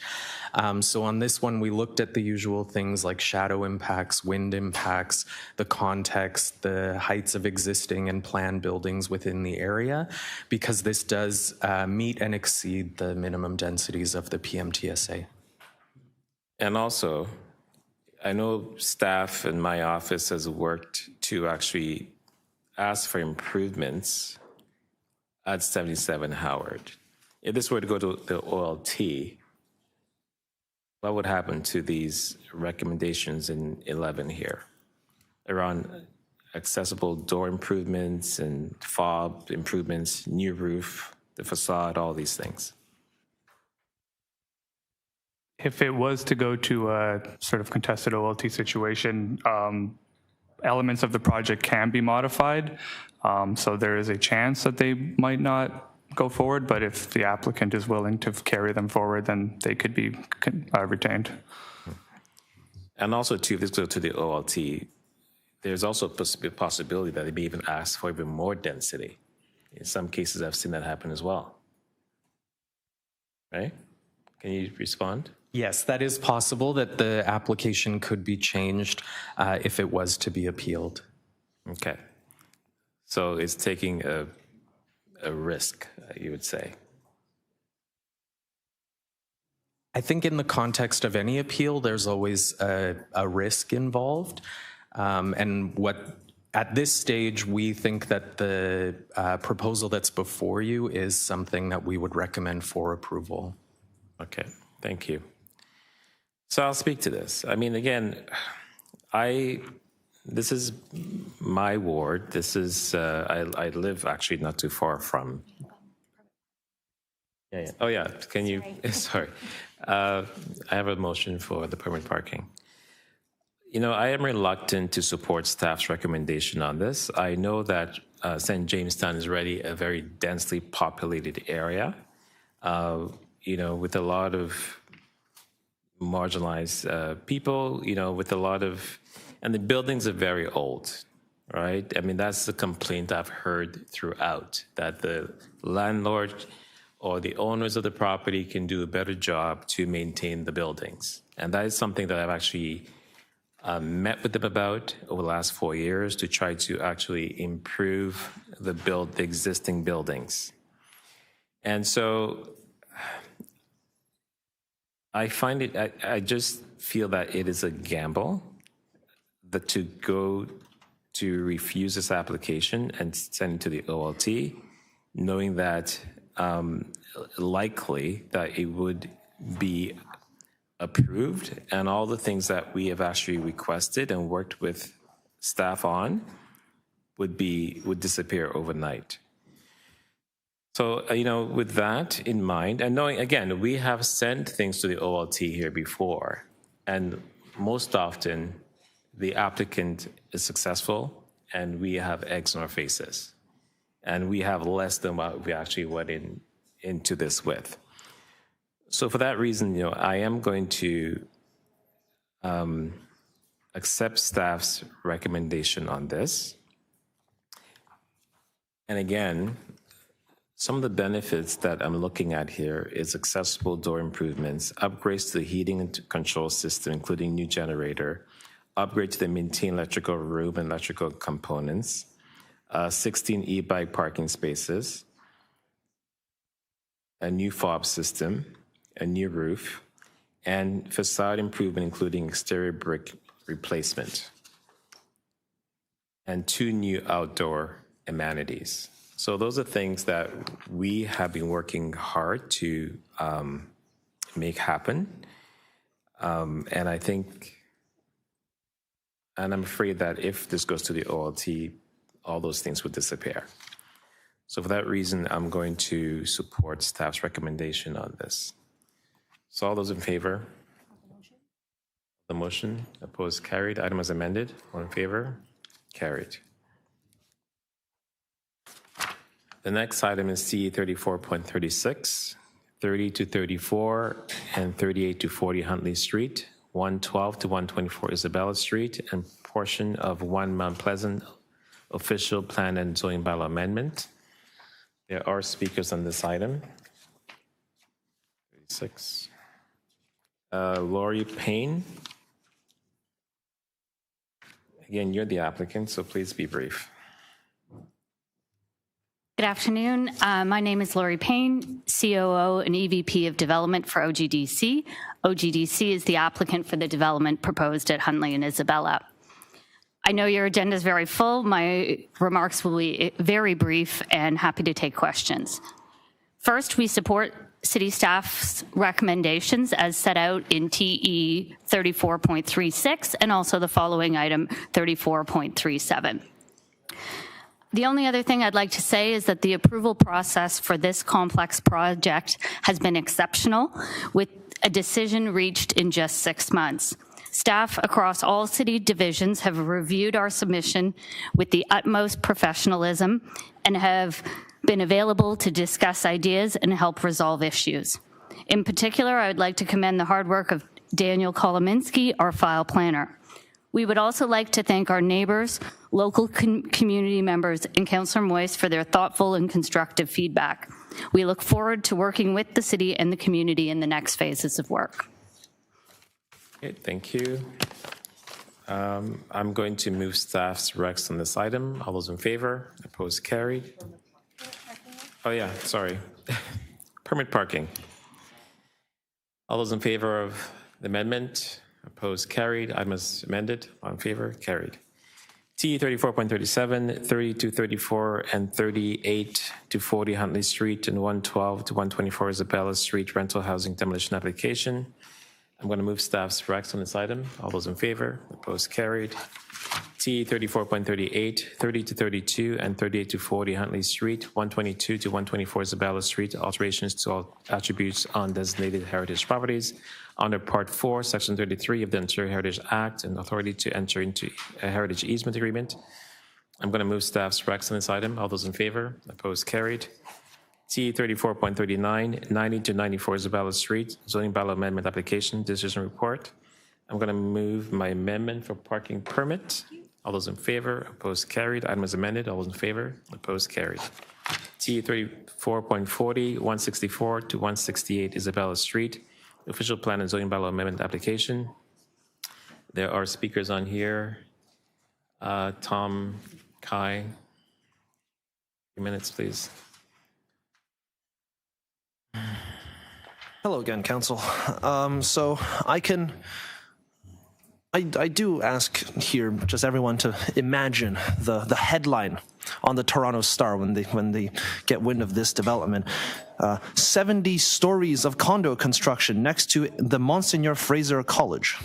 So on this one, we looked at the usual things like shadow impacts, wind impacts, the context, the heights of existing and planned buildings within the area, because this does meet and exceed the minimum densities of the PMTSA. And also, I know staff in my office has worked to actually ask for improvements at 77 Howard. If this were to go to the OLT, what would happen to these recommendations in 11 here around accessible door improvements and fob improvements, new roof, the facade, all these things? If it was to go to a sort of contested OLT situation, elements of the project can be modified. So there is a chance that they might not go forward, but if the applicant is willing to carry them forward, then they could be retained. And also, too, if this goes to the OLT, there's also a possibility that they may even ask for even more density. In some cases, I've seen that happen as well. Right? Can you respond? Yes, that is possible that the application could be changed if it was to be appealed. Okay. So it's taking a risk, you would say. I think in the context of any appeal, there's always a risk involved. And at this stage, we think that the proposal that's before you is something that we would recommend for approval. Okay, thank you. So I'll speak to this. I mean, again, this is my ward. This is, I live actually not too far from. Yeah. Oh, yeah. Can you, sorry. I have a motion for the permit parking. You know, I am reluctant to support staff's recommendation on this. I know that St. Jamestown is already a very densely populated area, you know, with a lot of marginalized people, you know, with a lot of, and the buildings are very old, right? I mean, that's the complaint I've heard throughout, that the landlord or the owners of the property can do a better job to maintain the buildings. And that is something that I've actually met with them about over the last 4 years to try to actually improve the existing buildings. And so I find it, I just feel that it is a gamble that to go to refuse this application and send it to the OLT, knowing that likely that it would be approved and all the things that we have actually requested and worked with staff on would disappear overnight. So, you know, with that in mind, and knowing, again, we have sent things to the OLT here before, and most often the applicant is successful and we have eggs on our faces. And we have less than what we actually went into this with. So for that reason, you know, I am going to accept staff's recommendation on this. And again, some of the benefits that I'm looking at here is accessible door improvements, upgrades to the heating and control system, including new generator, upgrade to the maintained electrical room and electrical components, 16 e-bike parking spaces, a new fob system, a new roof, and facade improvement, including exterior brick replacement, and 2 new outdoor amenities. So those are things that we have been working hard to make happen. And I think, and I'm afraid that if this goes to the OLT, all those things would disappear. So for that reason, I'm going to support staff's recommendation on this. So all those in favor? The motion, opposed, carried. Item as amended. All in favor? Carried. The next item is CE 34.36, 30 to 34, and 38 to 40 Huntley Street, 112 to 124 Isabella Street, and portion of 1 Mount Pleasant official plan and zoning bylaw amendment. There are speakers on this item. 36. Lori Payne. Again, you're the applicant, so please be brief. Good afternoon. My name is Lori Payne, COO and EVP of Development for OGDC. OGDC is the applicant for the development proposed at Huntley and Isabella. I know your agenda is very full. My remarks will be very brief and happy to take questions. First, we support City staff's recommendations as set out in TE 34.36 and also the following item 34.37. The only other thing I'd like to say is that the approval process for this complex project has been exceptional, with a decision reached in just 6 months. Staff across all city divisions have reviewed our submission with the utmost professionalism and have been available to discuss ideas and help resolve issues. In particular, I would like to commend the hard work of Daniel Kolominski, our file planner. We would also like to thank our neighbors, local community members, and Councillor Moyse for their thoughtful and constructive feedback. We look forward to working with the city and the community in the next phases of work. Okay, thank you. I'm going to move staff's recs on this item. All those in favor? Opposed? Carried. Oh yeah, sorry. Permit parking. All those in favor of the amendment? Opposed? Carried. Item is amended. All in favor? Carried. TE 34.37, 30 to 34, and 38 to 40 Huntley Street, and 112 to 124 Isabella Street rental housing demolition application. I'm going to move staff's recs on this item. All those in favor? Opposed? Carried. TE 34.38, 30 to 32, and 38 to 40 Huntley Street, 122 to 124 Isabella Street, alterations to all attributes on designated heritage properties under Part 4, Section 33 of the Ontario Heritage Act, and authority to enter into a heritage easement agreement. I'm going to move staff's recs on this item. All those in favor? Opposed? Carried. TE 34.39, 90 to 94 Isabella Street, zoning bylaw amendment application, decision report. I'm going to move my amendment for parking permit. All those in favor? Opposed? Carried. Item is amended. All those in favor? Opposed? Carried. TE 34.40, 164 to 168 Isabella Street, official plan and zoning bylaw amendment application. There are speakers on here. Tom, Kai, 3 minutes, please. Hello again, Council. So I do ask here just everyone to imagine the headline on the Toronto Star when they get wind of this development. 70 stories of condo construction next to the Monseigneur Fraser College.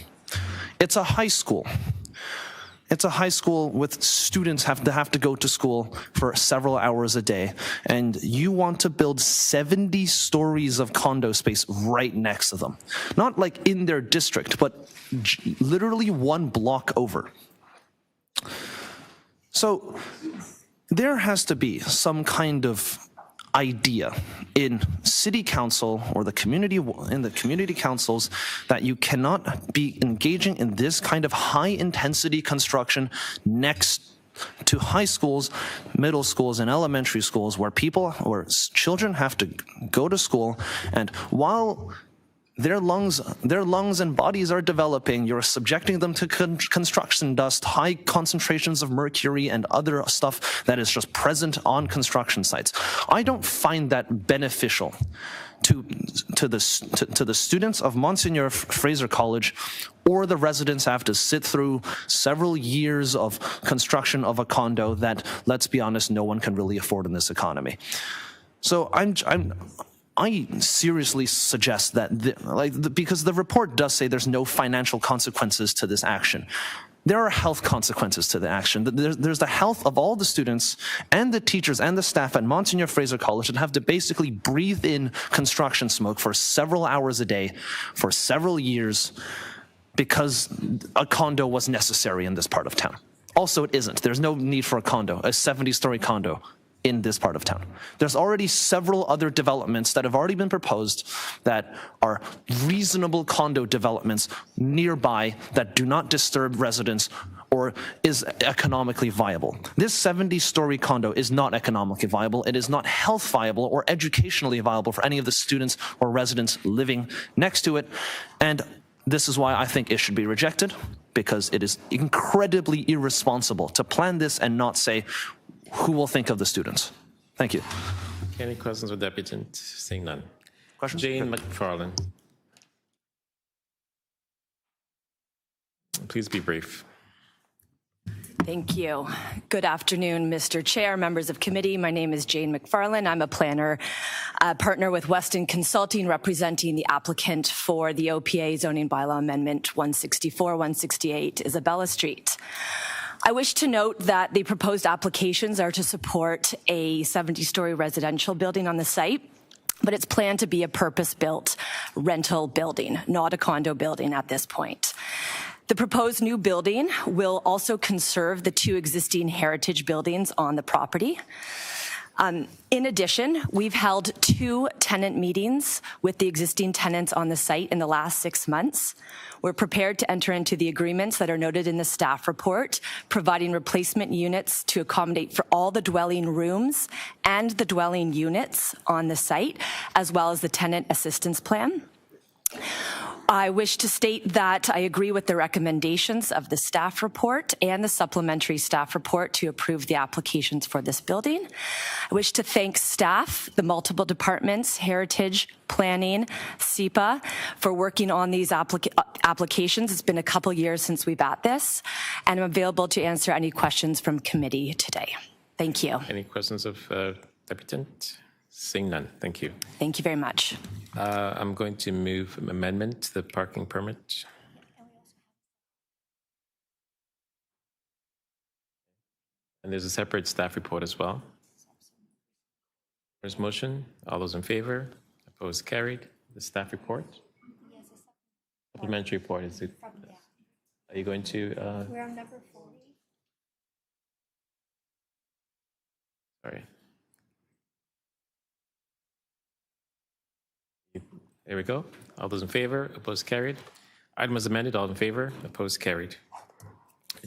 It's a high school. It's a high school with students have to go to school for several hours a day, and you want to build 70 stories of condo space right next to them. Not like in their district, but literally 1 block over. So there has to be some kind of idea in city council or the community councils that you cannot be engaging in this kind of high intensity construction next to high schools, middle schools, and elementary schools where children have to go to school, and while their lungs and bodies are developing, you're subjecting them to construction dust, high concentrations of mercury and other stuff that is just present on construction sites. I don't find that beneficial to the students of Monseigneur Fraser College, or the residents have to sit through several years of construction of a condo that, let's be honest, no one can really afford in this economy. So I seriously suggest that, because the report does say there's no financial consequences to this action. There are health consequences to the action. There's the health of all the students and the teachers and the staff at Monsignor Fraser College that have to basically breathe in construction smoke for several hours a day for several years because a condo was necessary in this part of town. Also, it isn't. There's no need for a condo, a 70-story condo in this part of town. There's already several other developments that have already been proposed that are reasonable condo developments nearby that do not disturb residents or is economically viable. This 70-story condo is not economically viable. It is not health viable or educationally viable for any of the students or residents living next to it. And this is why I think it should be rejected, because it is incredibly irresponsible to plan this and not say, who will think of the students? Thank you. Any questions with Deputy? Seeing none. Questions? Jane McFarland. Please be brief. Thank you. Good afternoon, Mr. Chair, members of committee. My name is Jane McFarland. I'm a planner, partner with Weston Consulting, representing the applicant for the OPA zoning bylaw amendment 164-168 Isabella Street. I wish to note that the proposed applications are to support a 70-story residential building on the site, but it's planned to be a purpose-built rental building, not a condo building at this point. The proposed new building will also conserve the 2 existing heritage buildings on the property. In addition, we've held 2 tenant meetings with the existing tenants on the site in the last 6 months. We're prepared to enter into the agreements that are noted in the staff report, providing replacement units to accommodate for all the dwelling rooms and the dwelling units on the site, as well as the tenant assistance plan. I wish to state that I agree with the recommendations of the staff report and the supplementary staff report to approve the applications for this building. I wish to thank staff, the multiple departments, Heritage, Planning, SEPA, for working on these applications. It's been a couple years since we've at this, and I'm available to answer any questions from committee today. Thank you. Any questions of Deputant? Seeing none. Thank you. Thank you very much. I'm going to move amendment to the parking permit. And there's a separate staff report as well. There's motion. All those in favor? Opposed? Carried. The staff report? Supplementary report. Is it? Are you going to? We're on number 40. Sorry. There we go. All those in favor, opposed, carried. Item is amended. All in favor, opposed, carried.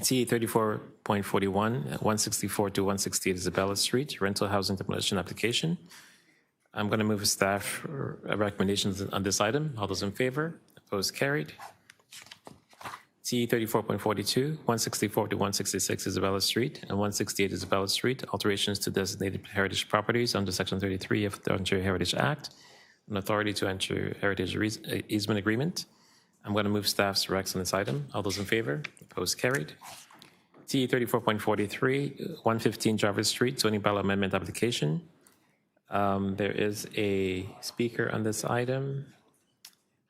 T 34.41, 164 to 168 Isabella Street, rental housing demolition application. I'm going to move staff recommendations on this item. All those in favor, opposed, carried. T 34.42, 164 to 166 Isabella Street and 168 Isabella Street, alterations to designated heritage properties under Section 33 of the Ontario Heritage Act. An authority to enter heritage easement agreement. I'm going to move staff's recs on this item. All those in favor? Opposed? Carried. T 34.43, 115 Jarvis Street, zoning bylaw amendment application. There is a speaker on this item,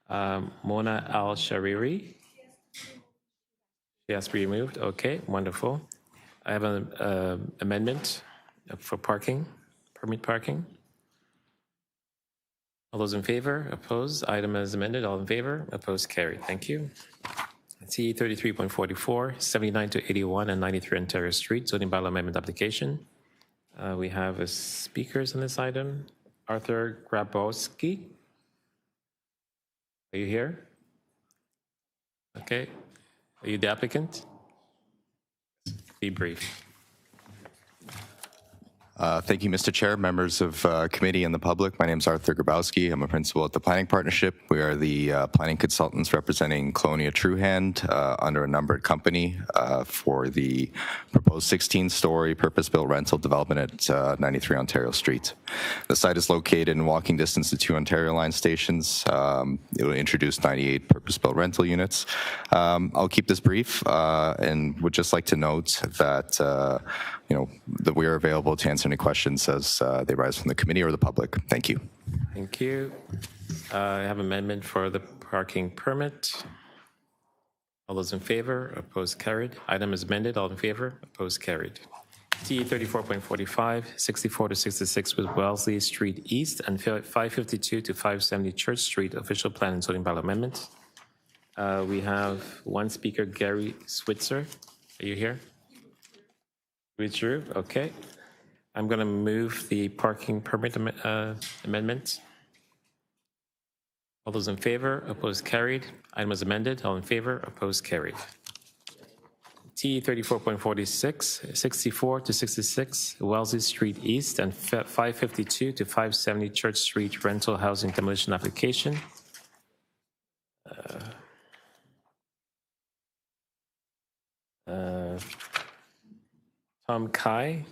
Mona Al-Shariri. She has to be removed. Okay, wonderful. I have an amendment for parking, permit parking. All those in favor, opposed, item as amended, all in favor, opposed, carried. Thank you. T 33.44, 79 to 81 and 93 Ontario Street, zoning bylaw amendment application. We have speakers on this item. Arthur Grabowski. Are you here? Okay. Are you the applicant? Be brief. Thank you, Mr. Chair, members of committee and the public. My name is Arthur Grabowski. I'm a principal at the Planning Partnership. We are the planning consultants representing Colonia Truehand under a numbered company for the proposed 16-story purpose-built rental development at 93 Ontario Street. The site is located in walking distance to 2 Ontario Line stations. It will introduce 98 purpose-built rental units. I'll keep this brief and would just like to note that that we are available to answer any questions as they rise from the committee or the public. Thank you. Thank you. I have amendment for the parking permit. All those in favor, opposed, carried. Item is amended. All in favor, opposed, carried. TE 34.45, 64 to 66 with Wellesley Street East and 552 to 570 Church Street official plan and zoning bylaw amendment. We have one speaker, Gary Switzer. Are you here? Withdrew. Okay. I'm going to move the parking permit amendment. All those in favor, opposed, carried. Item is amended. All in favor, opposed, carried. T 34.46, 64 to 66, Wellesley Street East and 552 to 570 Church Street rental housing demolition application. Tom Kai.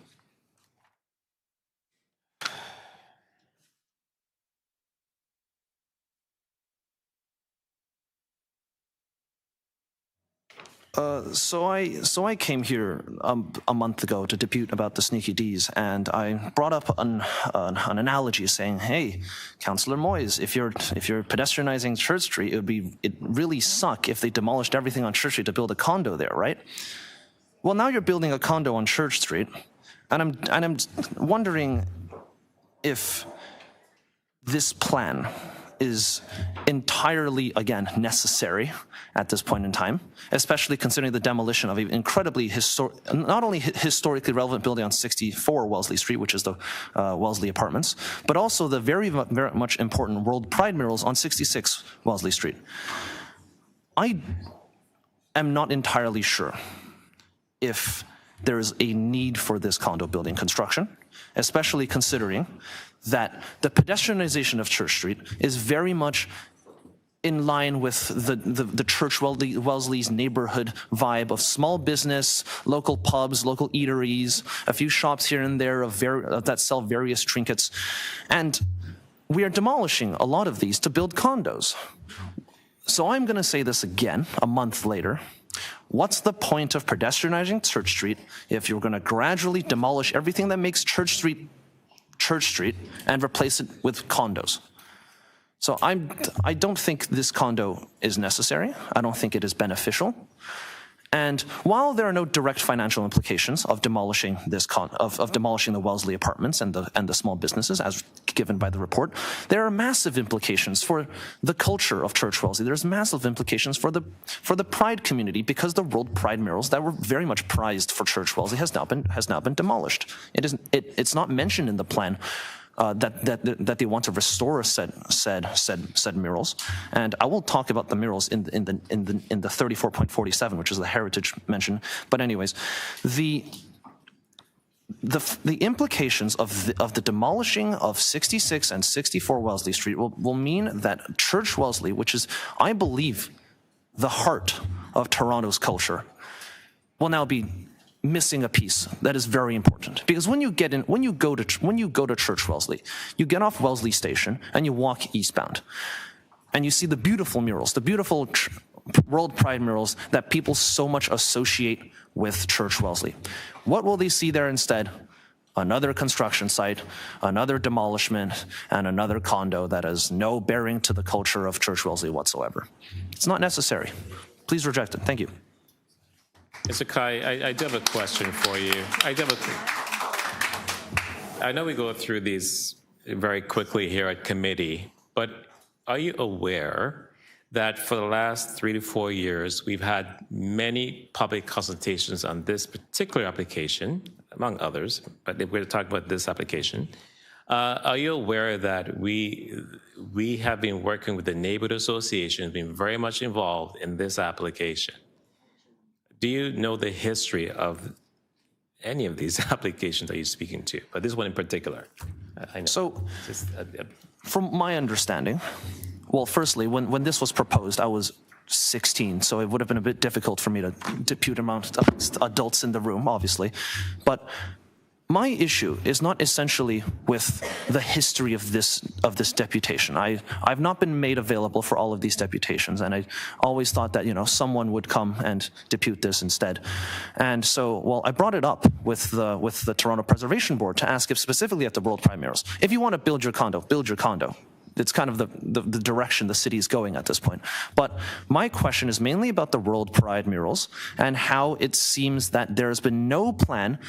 So I came here a month ago to depute about the sneaky D's, and I brought up an analogy saying, "Hey, Councillor Moyes, if you're pedestrianizing Church Street, it'd really suck if they demolished everything on Church Street to build a condo there, right?" Well, now you're building a condo on Church Street, and I'm wondering if this plan is entirely, again, necessary at this point in time, especially considering the demolition of an incredibly not only historically relevant building on 64 Wellesley Street, which is the Wellesley Apartments, but also the very much important World Pride murals on 66 Wellesley Street. I am not entirely sure if there is a need for this condo building construction, especially considering that the pedestrianization of Church Street is very much in line with the Church Wellesley's neighborhood vibe of small business, local pubs, local eateries, a few shops here and there that sell various trinkets. And we are demolishing a lot of these to build condos. So I'm going to say this again a month later. What's the point of pedestrianizing Church Street if you're going to gradually demolish everything that makes Church Street and replace it with condos? So I don't think this condo is necessary. I don't think it is beneficial. And while there are no direct financial implications of demolishing demolishing the Wellesley Apartments and the small businesses, as given by the report, there are massive implications for the culture of Church Wellesley. There's massive implications for the Pride community, because the World Pride murals that were very much prized for Church Wellesley has now been demolished. It's not mentioned in the plan that they want to restore said murals, and I will talk about the murals in the 34.47, which is the heritage mention. But anyways, the implications of the demolishing of 66 and 64 Wellesley Street will mean that Church Wellesley, which is, I believe, the heart of Toronto's culture, will now be missing a piece that is very important. Because when you go to Church Wellesley, you get off Wellesley Station and you walk eastbound, and you see the beautiful murals, the beautiful World Pride murals that people so much associate with Church Wellesley. What will they see there instead? Another construction site, another demolishment, and another condo that has no bearing to the culture of Church Wellesley whatsoever. It's not necessary. Please reject it. Thank you. Mr. Kai, I do have a question for you. I know we go through these very quickly here at committee, but are you aware that for the last 3 to 4 years, we've had many public consultations on this particular application, among others, but if we're going to talk about this application, are you aware that we have been working with the neighborhood association, been very much involved in this application? Do you know the history of any of these applications that you're speaking to, but this one in particular? I know. So, from my understanding, well, firstly, when this was proposed, I was 16, so it would have been a bit difficult for me to depute amongst adults in the room, obviously. But my issue is not essentially with the history of this deputation. I've not been made available for all of these deputations, and I always thought that someone would come and depute this instead. And so, well, I brought it up with the Toronto Preservation Board to ask if specifically at the World Pride murals, if you want to build your condo, build your condo. It's kind of the direction the city is going at this point. But my question is mainly about the World Pride murals and how it seems that there has been no plan.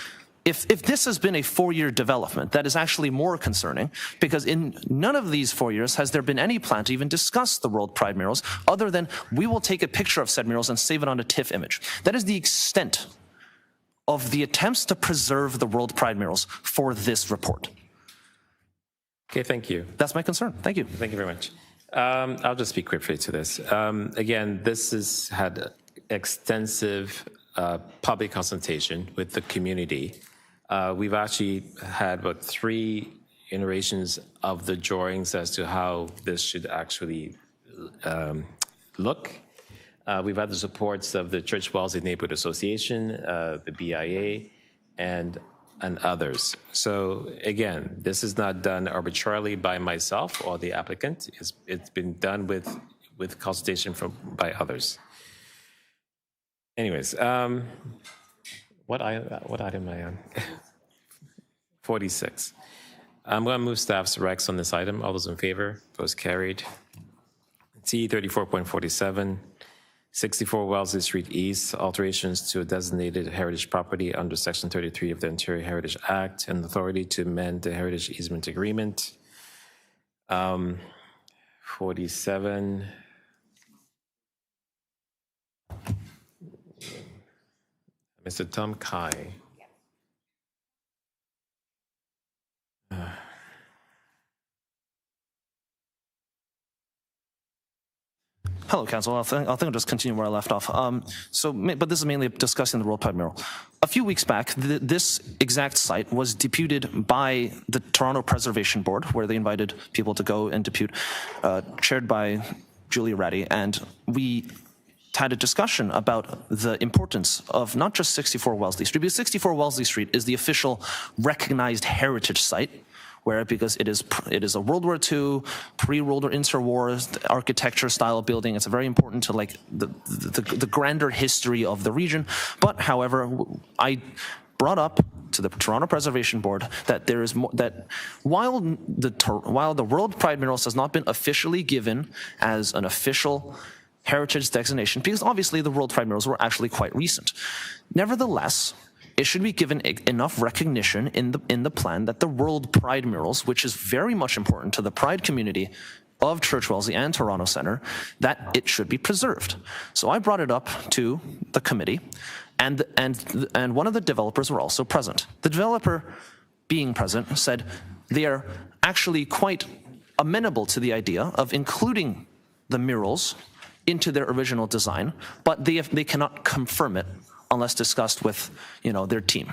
If this has been a 4-year development, that is actually more concerning, because in none of these 4 years has there been any plan to even discuss the World Pride murals, other than we will take a picture of said murals and save it on a TIFF image. That is the extent of the attempts to preserve the World Pride murals for this report. Okay, thank you. That's my concern. Thank you. Thank you very much. I'll just speak quickly to this. Again, this has had extensive public consultation with the community. We've actually had about 3 iterations of the drawings as to how this should actually look. We've had the supports of the Church Wellesley Neighborhood Association, the BIA, and others. So again, this is not done arbitrarily by myself or the applicant. It's been done with consultation by others. Anyways, what item am I on? 46. I'm going to move staff's recs on this item. All those in favor? Opposed? Carried. T 34.47. 64 Wellesley Street East, alterations to a designated heritage property under Section 33 of the Ontario Heritage Act and authority to amend the heritage easement agreement. 47. Mr. Tom Kai. Hello, Council. I think I'll just continue where I left off. But this is mainly discussing the World Pride mural. A few weeks back, this exact site was deputed by the Toronto Preservation Board, where they invited people to go and depute, chaired by Julia Ratty, and we had a discussion about the importance of not just 64 Wellesley Street, because 64 Wellesley Street is the official recognized heritage site, because it is a World War II, pre-World War, interwar architecture style building. It's very important to the grander history of the region. But however, I brought up to the Toronto Preservation Board that there is more, that while the World Pride murals has not been officially given as an official heritage designation, because obviously the World Pride murals were actually quite recent. Nevertheless, it should be given enough recognition in the plan that the World Pride murals, which is very much important to the Pride community of Church Wellesley and Toronto Centre, that it should be preserved. So I brought it up to the committee, and one of the developers were also present. The developer, being present, said they are actually quite amenable to the idea of including the murals into their original design, but they cannot confirm it unless discussed with, their team.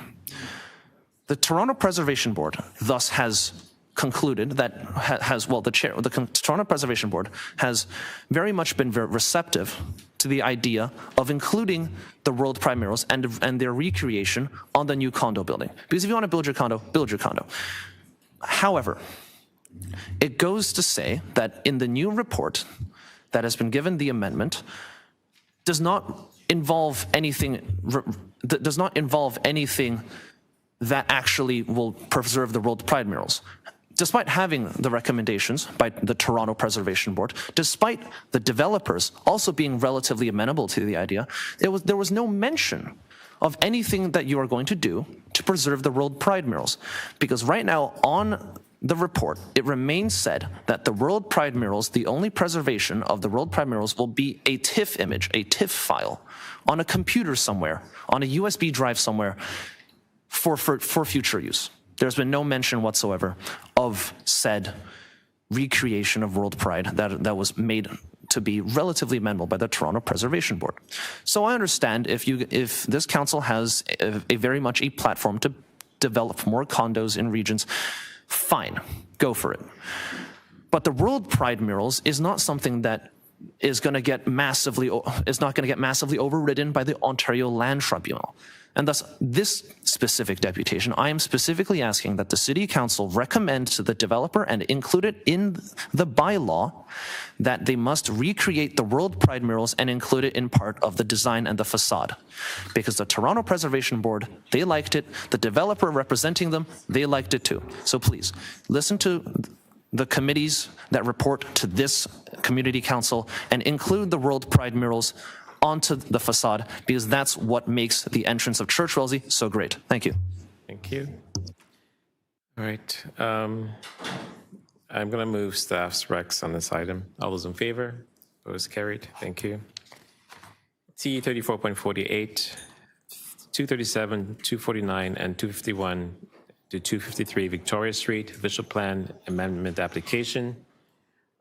The Toronto Preservation Board thus has concluded that the Toronto Preservation Board has very much been very receptive to the idea of including the World Pride murals and their recreation on the new condo building. Because if you want to build your condo, build your condo. However, it goes to say that in the new report that has been given the amendment does not involve anything that actually will preserve the World Pride murals. Despite having the recommendations by the Toronto Preservation Board, despite the developers also being relatively amenable to the idea, there was no mention of anything that you are going to do to preserve the World Pride murals. Because right now on the report, it remains said that the World Pride murals, the only preservation of the World Pride murals will be a TIFF image, a TIFF file, on a computer somewhere, on a USB drive somewhere for future use. There's been no mention whatsoever of said recreation of World Pride that was made to be relatively amenable by the Toronto Preservation Board. So I understand if this council has a very much a platform to develop more condos in regions, fine, go for it. But the World Pride murals is not something that is not going to get massively overridden by the Ontario Land Tribunal. And thus, this specific deputation, I am specifically asking that the City Council recommend to the developer and include it in the bylaw that they must recreate the World Pride murals and include it in part of the design and the facade. Because the Toronto Preservation Board, they liked it. The developer representing them, they liked it too. So please, listen to the committees that report to this Community Council and include the World Pride murals onto the facade, because that's what makes the entrance of Church Wellesley so great. Thank you. Thank you. All right. I'm going to move staff's recs on this item. All those in favor? Opposed? Carried. Thank you. T 34.48, 237, 249, and 251 to 253 Victoria Street, Visual Plan Amendment Application.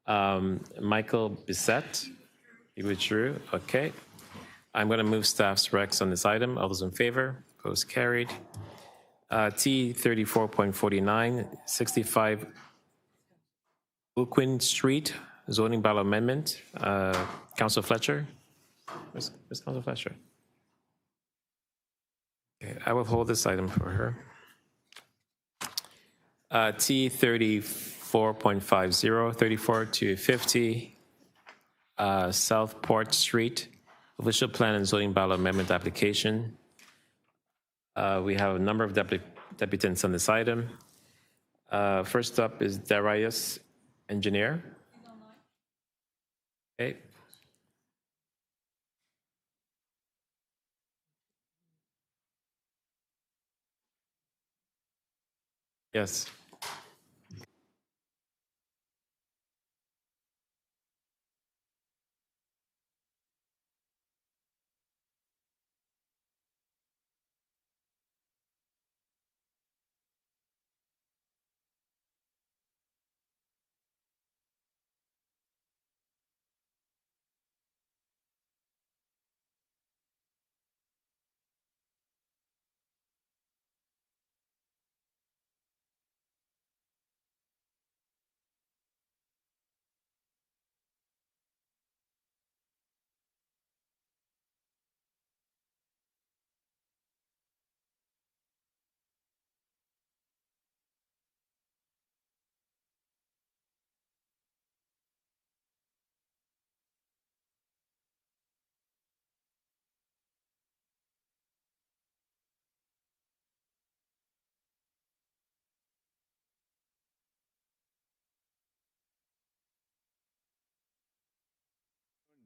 Michael Bissett, you withdrew. Okay. I'm going to move staff's recs on this item. All those in favor? Opposed? Carried. T 34.49, 65 Uquin Street, zoning bylaw amendment. Councilor Fletcher? Where's Councilor Fletcher? Okay, I will hold this item for her. T 34.50, 34 to 50 Southport Street, Visual Plan and Zoning Bylaw Amendment Application. We have a number of deputants on this item. First up is Darius Engineer. Okay. Yes.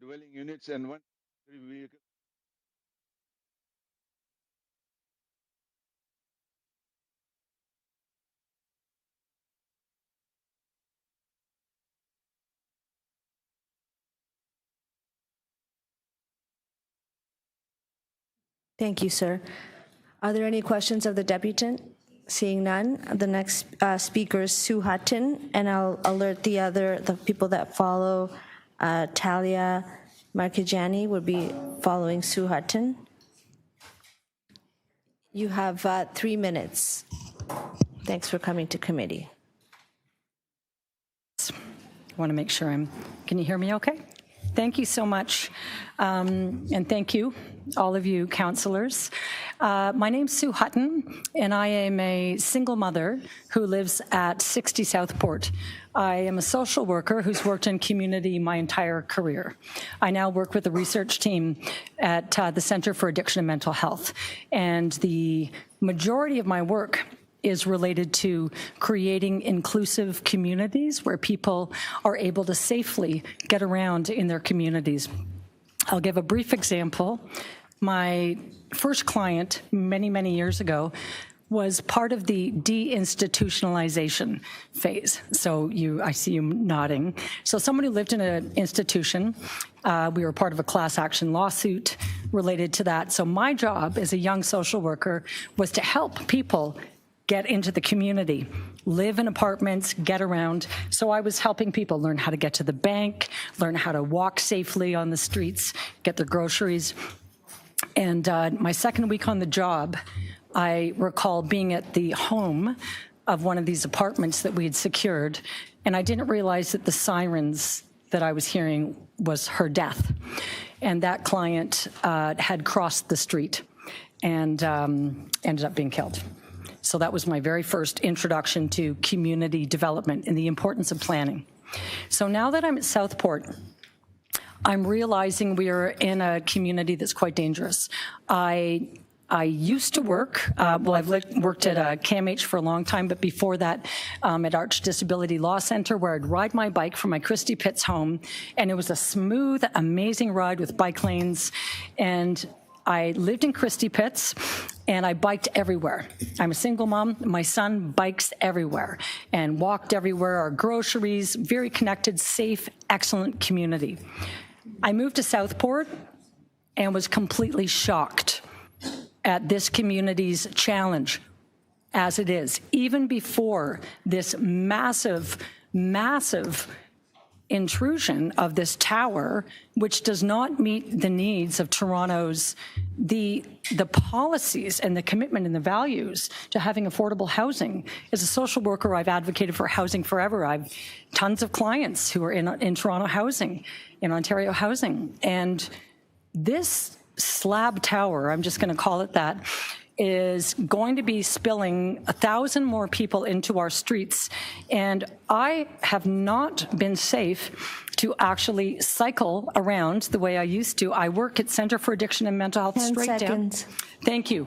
Dwelling units and one vehicle. Thank you, sir. Are there any questions of the deputant? Seeing none, the next speaker is Sue Hutton, and I'll alert the people that follow. Talia Markijani would be following Sue Hutton. You have 3 minutes. Thanks for coming to committee. I want to make sure can you hear me okay? Thank you so much. And thank you, all of you councillors. My name's Sue Hutton, and I am a single mother who lives at 60 Southport. I am a social worker who's worked in community my entire career. I now work with a research team at the Centre for Addiction and Mental Health, and the majority of my work is related to creating inclusive communities where people are able to safely get around in their communities. I'll give a brief example. My first client many, many years ago was part of the deinstitutionalization phase. So I see you nodding. So somebody lived in an institution. We were part of a class action lawsuit related to that. So my job as a young social worker was to help people get into the community, live in apartments, get around. So I was helping people learn how to get to the bank, learn how to walk safely on the streets, get their groceries. And my second week on the job, I recall being at the home of one of these apartments that we had secured, and I didn't realize that the sirens that I was hearing was her death. And that client had crossed the street. and ended up being killed. So that was my very first introduction to community development and the importance of planning. So now that I'm at Southport, I'm realizing we are in a community that's quite dangerous. I used to work, I've worked at CAMH for a long time, but before that at Arch Disability Law Center, where I'd ride my bike from my Christie Pitts home, and it was a smooth, amazing ride with bike lanes. And I lived in Christie Pitts, and I biked everywhere. I'm a single mom. My son bikes everywhere and walked everywhere. Our groceries, very connected, safe, excellent community. I moved to Southport and was completely shocked at this community's challenge as it is, even before this massive intrusion of this tower, which does not meet the needs of Toronto's, the policies and the commitment and the values to having affordable housing. As a social worker, I've advocated for housing forever. I've tons of clients who are in Toronto housing, in Ontario housing. And this slab tower, I'm just going to call it that, is going to be spilling 1,000 more people into our streets. And I have not been safe to actually cycle around the way I used to. I work at Center for Addiction and Mental Health 10 straight seconds. down. Thank you.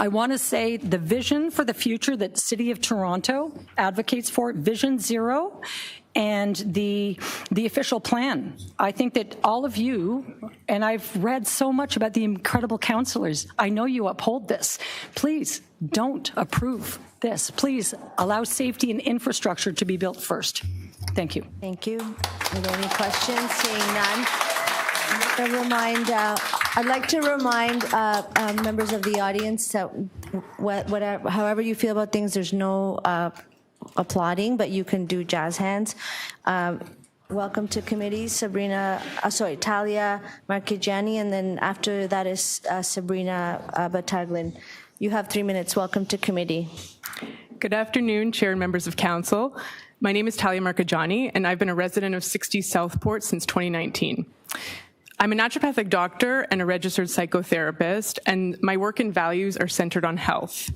I want to say the vision for the future that the City of Toronto advocates for, Vision Zero, and the official plan. I think that all of you, and I've read so much about the incredible councillors, I know you uphold this. Please don't approve this. Please allow safety and infrastructure to be built first. Thank you. Thank you. Are there any questions? Seeing none. I'd like to remind members of the audience that however you feel about things, there's no applauding, but you can do jazz hands. Welcome to committee, Talia Marchigiani, and then after that is Sabrina Bataglin. You have 3 minutes. Welcome to committee. Good afternoon, Chair and members of Council. My name is Talia Marchigiani, and I've been a resident of 60 Southport since 2019. I'm a naturopathic doctor and a registered psychotherapist, and my work and values are centered on health.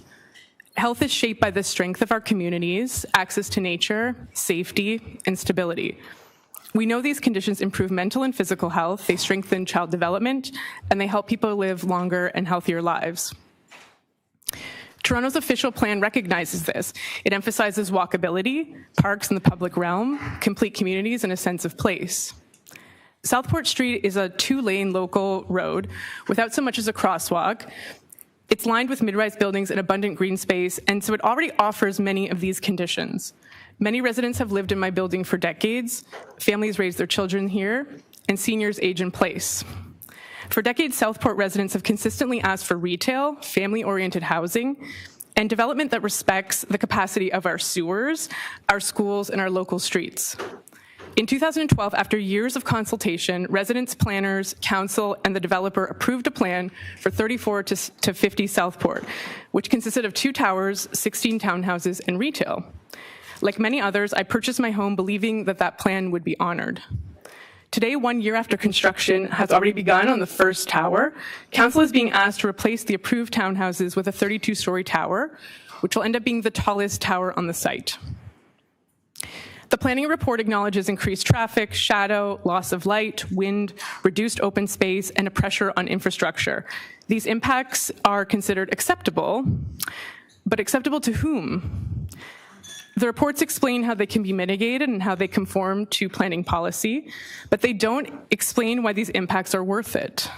Health is shaped by the strength of our communities, access to nature, safety, and stability. We know these conditions improve mental and physical health, they strengthen child development, and they help people live longer and healthier lives. Toronto's official plan recognizes this. It emphasizes walkability, parks in the public realm, complete communities, and a sense of place. Southport Street is a 2-lane local road without so much as a crosswalk. It's lined with mid-rise buildings and abundant green space, and so it already offers many of these conditions. Many residents have lived in my building for decades, families raise their children here, and seniors age in place. For decades, Southport residents have consistently asked for retail, family-oriented housing, and development that respects the capacity of our sewers, our schools, and our local streets. In 2012, after years of consultation, residents, planners, council, and the developer approved a plan for 34 to 50 Southport, which consisted of 2 towers, 16 townhouses, and retail. Like many others, I purchased my home believing that that plan would be honored. Today, 1 year after construction has already begun on the first tower, council is being asked to replace the approved townhouses with a 32-story tower, which will end up being the tallest tower on the site. The planning report acknowledges increased traffic, shadow, loss of light, wind, reduced open space, and a pressure on infrastructure. These impacts are considered acceptable, but acceptable to whom? The reports explain how they can be mitigated and how they conform to planning policy, but they don't explain why these impacts are worth it.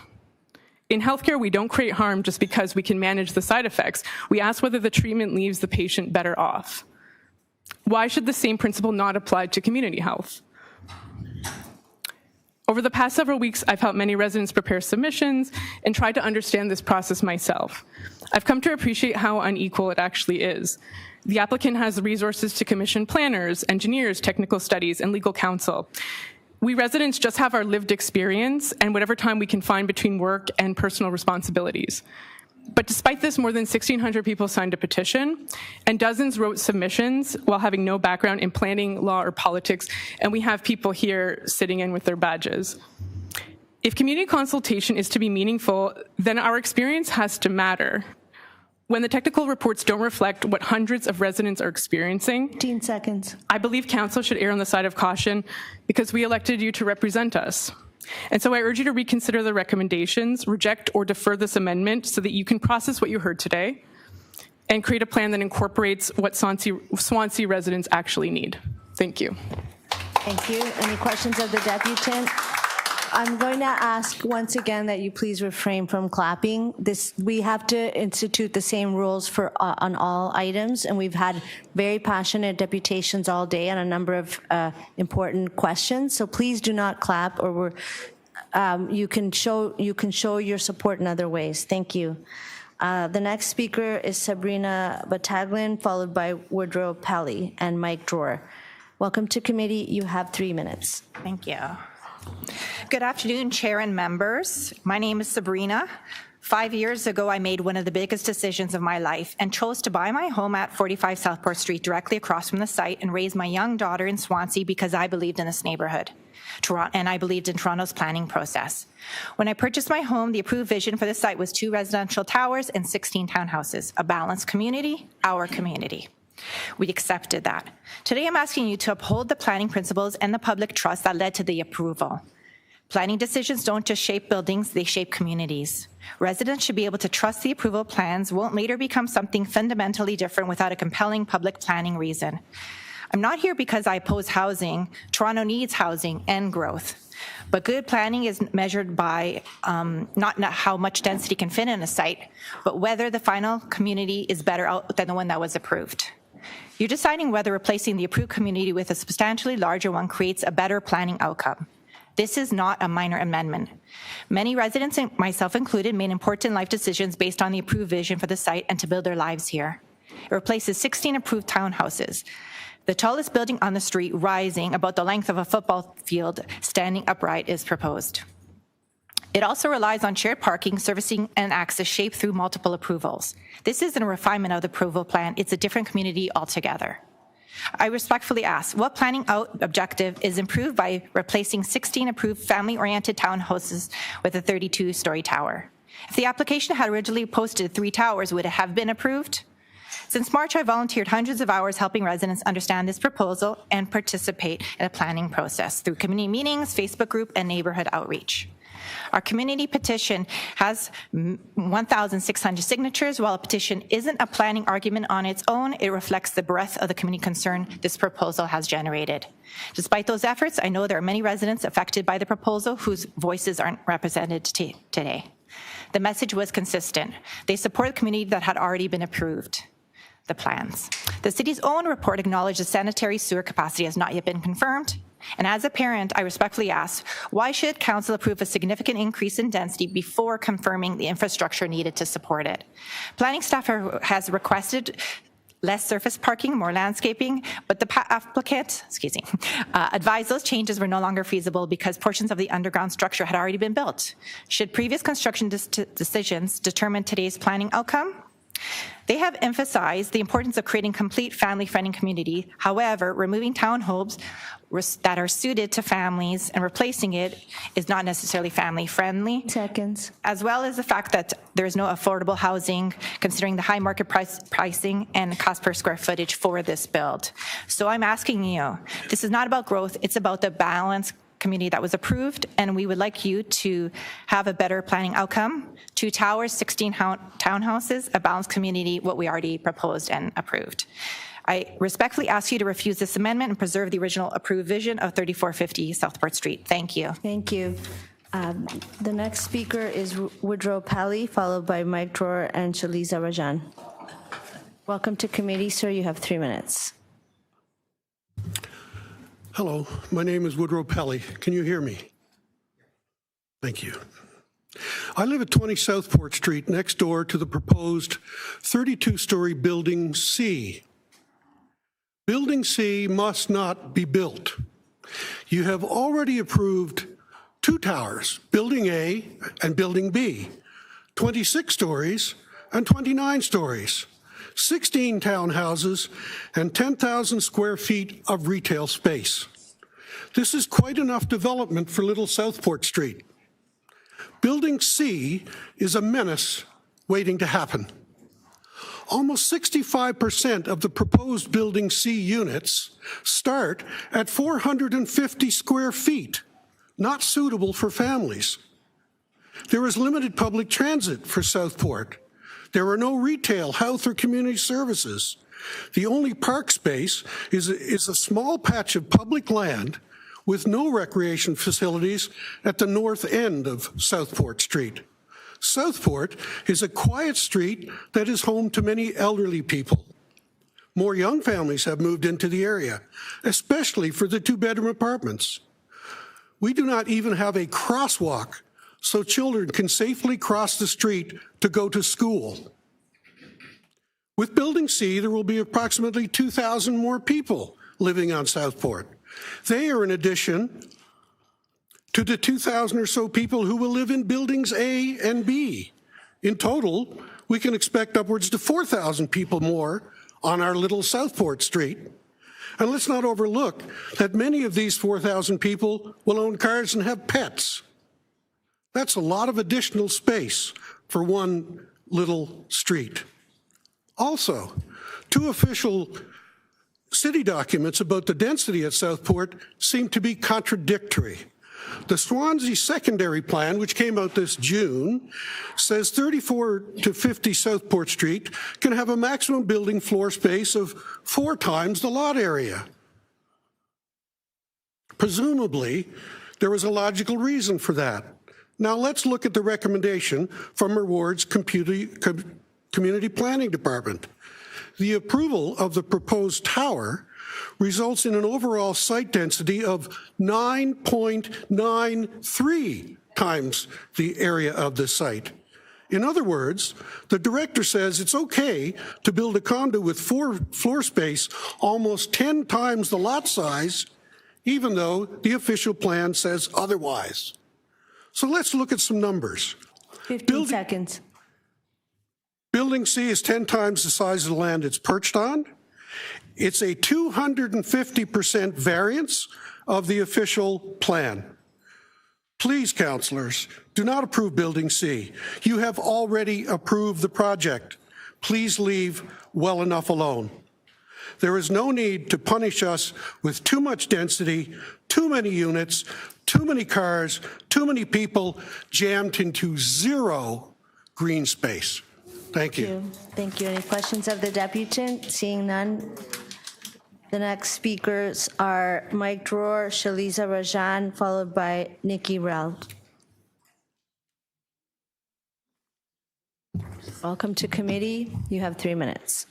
In healthcare, we don't create harm just because we can manage the side effects. We ask whether the treatment leaves the patient better off. Why should the same principle not apply to community health? Over the past several weeks, I've helped many residents prepare submissions and tried to understand this process myself. I've come to appreciate how unequal it actually is. The applicant has the resources to commission planners, engineers, technical studies, and legal counsel. We residents just have our lived experience and whatever time we can find between work and personal responsibilities. But despite this, more than 1,600 people signed a petition, and dozens wrote submissions while having no background in planning, law, or politics, and we have people here sitting in with their badges. If community consultation is to be meaningful, then our experience has to matter. When the technical reports don't reflect what hundreds of residents are experiencing, 15 seconds. I believe council should err on the side of caution because we elected you to represent us. And so I urge you to reconsider the recommendations, reject or defer this amendment so that you can process what you heard today and create a plan that incorporates what Swansea residents actually need. Thank you. Thank you. Any questions of the deputant? I'm going to ask once again that you please refrain from clapping. We have to institute the same rules for on all items, and we've had very passionate deputations all day on a number of important questions. So please do not clap, or you can show your support in other ways. Thank you. The next speaker is Sabrina Bataglin, followed by Woodrow Pelly and Mike Drawer. Welcome to committee. You have 3 minutes. Thank you. Good afternoon, Chair and members. My name is Sabrina. 5 years ago, I made one of the biggest decisions of my life and chose to buy my home at 45 Southport Street directly across from the site and raise my young daughter in Swansea because I believed in this neighborhood. And I believed in Toronto's planning process. When I purchased my home, the approved vision for the site was 2 residential towers and 16 townhouses, a balanced community, our community. We accepted that. Today, I'm asking you to uphold the planning principles and the public trust that led to the approval. Planning decisions don't just shape buildings, they shape communities. Residents should be able to trust the approval plans won't later become something fundamentally different without a compelling public planning reason. I'm not here because I oppose housing. Toronto needs housing and growth. But good planning is measured by not how much density can fit in a site, but whether the final community is better than the one that was approved. You're deciding whether replacing the approved community with a substantially larger one creates a better planning outcome. This is not a minor amendment. Many residents, myself included, made important life decisions based on the approved vision for the site and to build their lives here. It replaces 16 approved townhouses, the tallest building on the street rising about the length of a football field standing upright is proposed. It also relies on shared parking, servicing, and access shaped through multiple approvals. This isn't a refinement of the approval plan, it's a different community altogether. I respectfully ask, what planning objective is improved by replacing 16 approved family-oriented townhouses with a 32-story tower? If the application had originally posted 3 towers, would it have been approved? Since March, I volunteered hundreds of hours helping residents understand this proposal and participate in a planning process through community meetings, Facebook group, and neighborhood outreach. Our community petition has 1,600 signatures. While a petition isn't a planning argument on its own, it reflects the breadth of the community concern this proposal has generated. Despite those efforts, I know there are many residents affected by the proposal whose voices aren't represented today. The message was consistent. They support the community that had already been approved. The plans. The city's own report acknowledged the sanitary sewer capacity has not yet been confirmed. And as a parent, I respectfully ask, why should council approve a significant increase in density before confirming the infrastructure needed to support it? Planning staff has requested less surface parking, more landscaping, but the applicant, advised those changes were no longer feasible because portions of the underground structure had already been built. Should previous construction decisions determine today's planning outcome? They have emphasized the importance of creating complete family-friendly community. However, removing townhomes that are suited to families and replacing it is not necessarily family-friendly. Seconds. As well as the fact that there is no affordable housing, considering the high market pricing and cost per square footage for this build. So I'm asking you, this is not about growth, it's about the balanced community that was approved, and we would like you to have a better planning outcome. 2 towers, 16 townhouses, a balanced community, what we already proposed and approved. I respectfully ask you to refuse this amendment and preserve the original approved vision of 3450 Southport Street. Thank you. Thank you. The next speaker is Woodrow Pelly, followed by Mike Drawer and Shaliza Rajan. Welcome to committee, sir. You have 3 minutes. Hello, my name is Woodrow Pelly. Can you hear me? Thank you. I live at 20 Southport Street, next door to the proposed 32-story Building C. Building C must not be built. You have already approved 2 towers, Building A and Building B, 26 stories and 29 stories, 16 townhouses, and 10,000 square feet of retail space. This is quite enough development for Little Southport Street. Building C is a menace waiting to happen. Almost 65% of the proposed Building C units start at 450 square feet, not suitable for families. There is limited public transit for Southport. There are no retail, health, or community services. The only park space is a small patch of public land with no recreation facilities at the north end of Southport Street. Southport is a quiet street that is home to many elderly people. More young families have moved into the area, especially for the two-bedroom apartments. We do not even have a crosswalk so children can safely cross the street to go to school. With Building C, there will be approximately 2,000 more people living on Southport. They are in addition to the 2,000 or so people who will live in Buildings A and B. In total, we can expect upwards to 4,000 people more on our little Southport Street. And let's not overlook that many of these 4,000 people will own cars and have pets. That's a lot of additional space for one little street. Also, two official city documents about the density at Southport seem to be contradictory. The Swansea Secondary Plan, which came out this June, says 34 to 50 Southport Street can have a maximum building floor space of 4 times the lot area. Presumably, there was a logical reason for that. Now let's look at the recommendation from our ward's Community Planning Department. The approval of the proposed tower results in an overall site density of 9.93 times the area of the site. In other words, the director says it's okay to build a condo with floor space almost 10 times the lot size, even though the official plan says otherwise. So let's look at some numbers. 15 seconds. Building C is 10 times the size of the land it's perched on. It's a 250% variance of the official plan. Please, councillors, do not approve Building C. You have already approved the project. Please leave well enough alone. There is no need to punish us with too much density, too many units, too many cars, too many people jammed into zero green space. Thank you. Thank you. Any questions of the deputant? Seeing none. The next speakers are Mike Dror, Shaliza Rajan, followed by Nikki Rel. Welcome to committee. You have 3 minutes.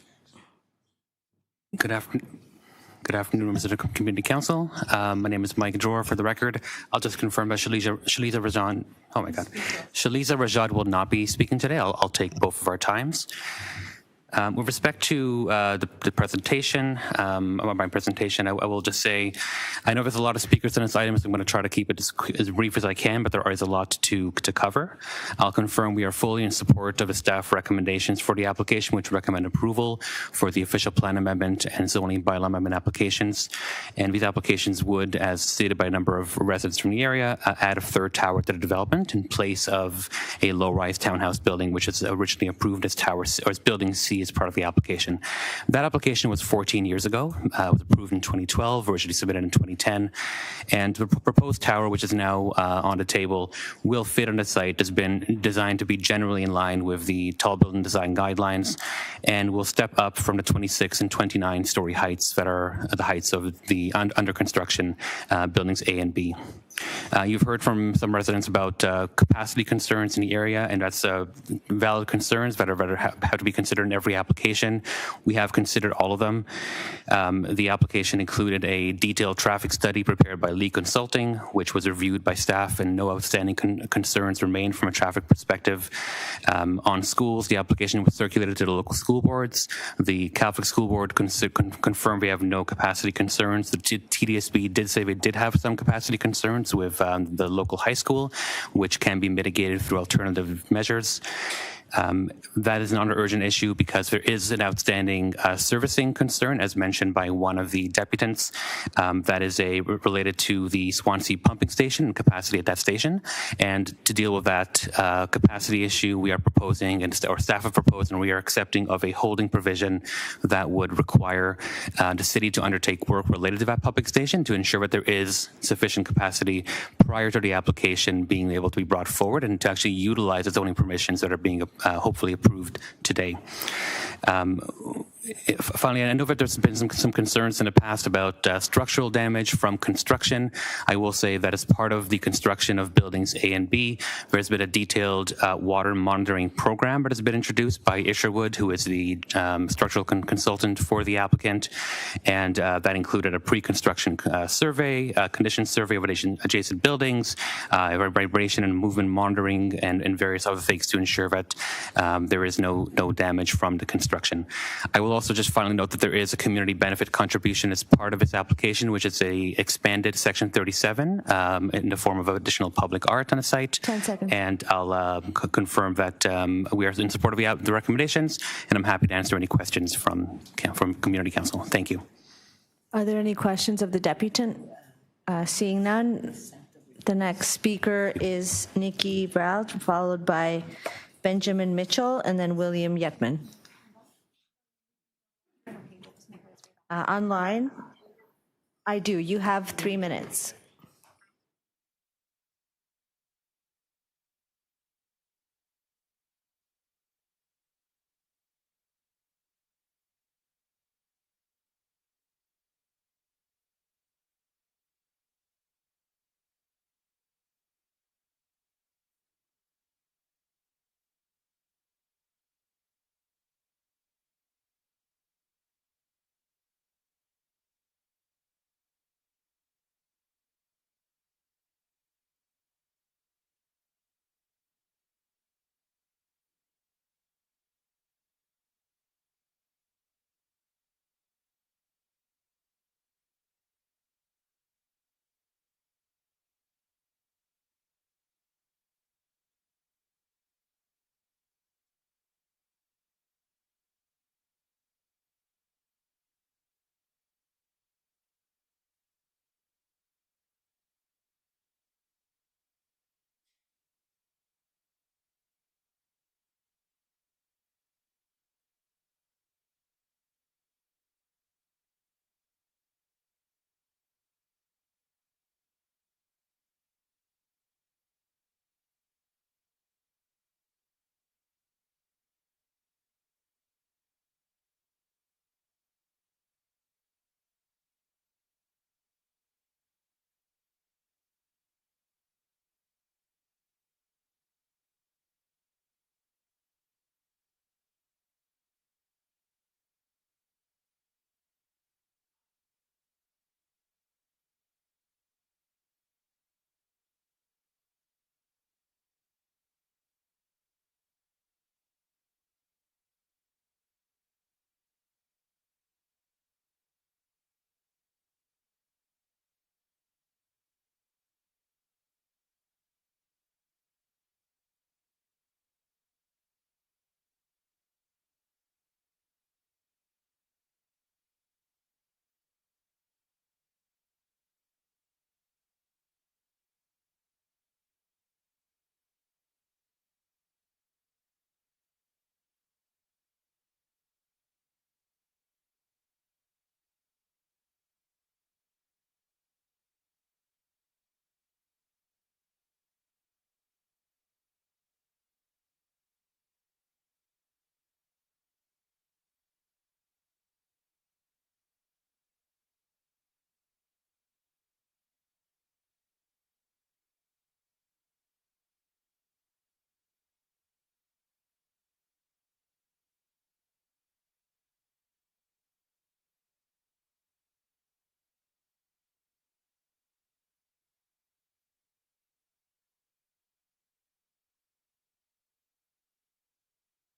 Good afternoon, members of the Community Council. My name is Mike Dror. For the record, I'll just confirm that Shaliza Rajan, Shaliza Rajad will not be speaking today. I'll take both of our times. With respect to the presentation, my presentation, I will just say, I know there's a lot of speakers on this item, so I'm going to try to keep it as brief as I can, but there is a lot to cover. I'll confirm we are fully in support of the staff recommendations for the application, which recommend approval for the official plan amendment and zoning bylaw amendment applications. And these applications would, as stated by a number of residents from the area, add a third tower to the development in place of a low-rise townhouse building, which is originally approved as as Building C as part of the application. That application was 14 years ago. It was approved in 2012, originally submitted in 2010. And the proposed tower, which is now on the table, will fit on the site, has been designed to be generally in line with the tall building design guidelines, and will step up from the 26 and 29 story heights that are the heights of the under construction buildings A and B. You've heard from some residents about capacity concerns in the area, and that's valid concerns that have to be considered in every application. We have considered all of them. The application included a detailed traffic study prepared by Lee Consulting, which was reviewed by staff, and no outstanding concerns remain from a traffic perspective. On schools, the application was circulated to the local school boards. The Catholic School Board confirmed we have no capacity concerns. The TDSB did say they did have some capacity concerns with the local high school, which can be mitigated through alternative measures. That is not an urgent issue because there is an outstanding servicing concern, as mentioned by one of the deputants, that is related to the Swansea pumping station and capacity at that station. And to deal with that capacity issue, we are proposing, and our staff have proposed, and we are accepting of a holding provision that would require the city to undertake work related to that pumping station to ensure that there is sufficient capacity prior to the application being able to be brought forward and to actually utilize the zoning permissions that are being hopefully approved today. Finally, I know that there's been some concerns in the past about structural damage from construction. I will say that as part of the construction of buildings A and B, there's been a detailed water monitoring program that has been introduced by Isherwood, who is the structural consultant for the applicant, and that included a pre-construction survey, condition survey of adjacent buildings, vibration and movement monitoring, and various other things to ensure that there is no damage from the construction. I will also just finally note that there is a community benefit contribution as part of its application, which is a expanded Section 37 in the form of additional public art on the site. 10 seconds. And I'll confirm that we are in support of the recommendations, and I'm happy to answer any questions from Community Council. Thank you. Are there any questions of the deputant? Seeing none, the next speaker is Nikki Brown, followed by Benjamin Mitchell, and then William Yetman. Online, I do. You have 3 minutes.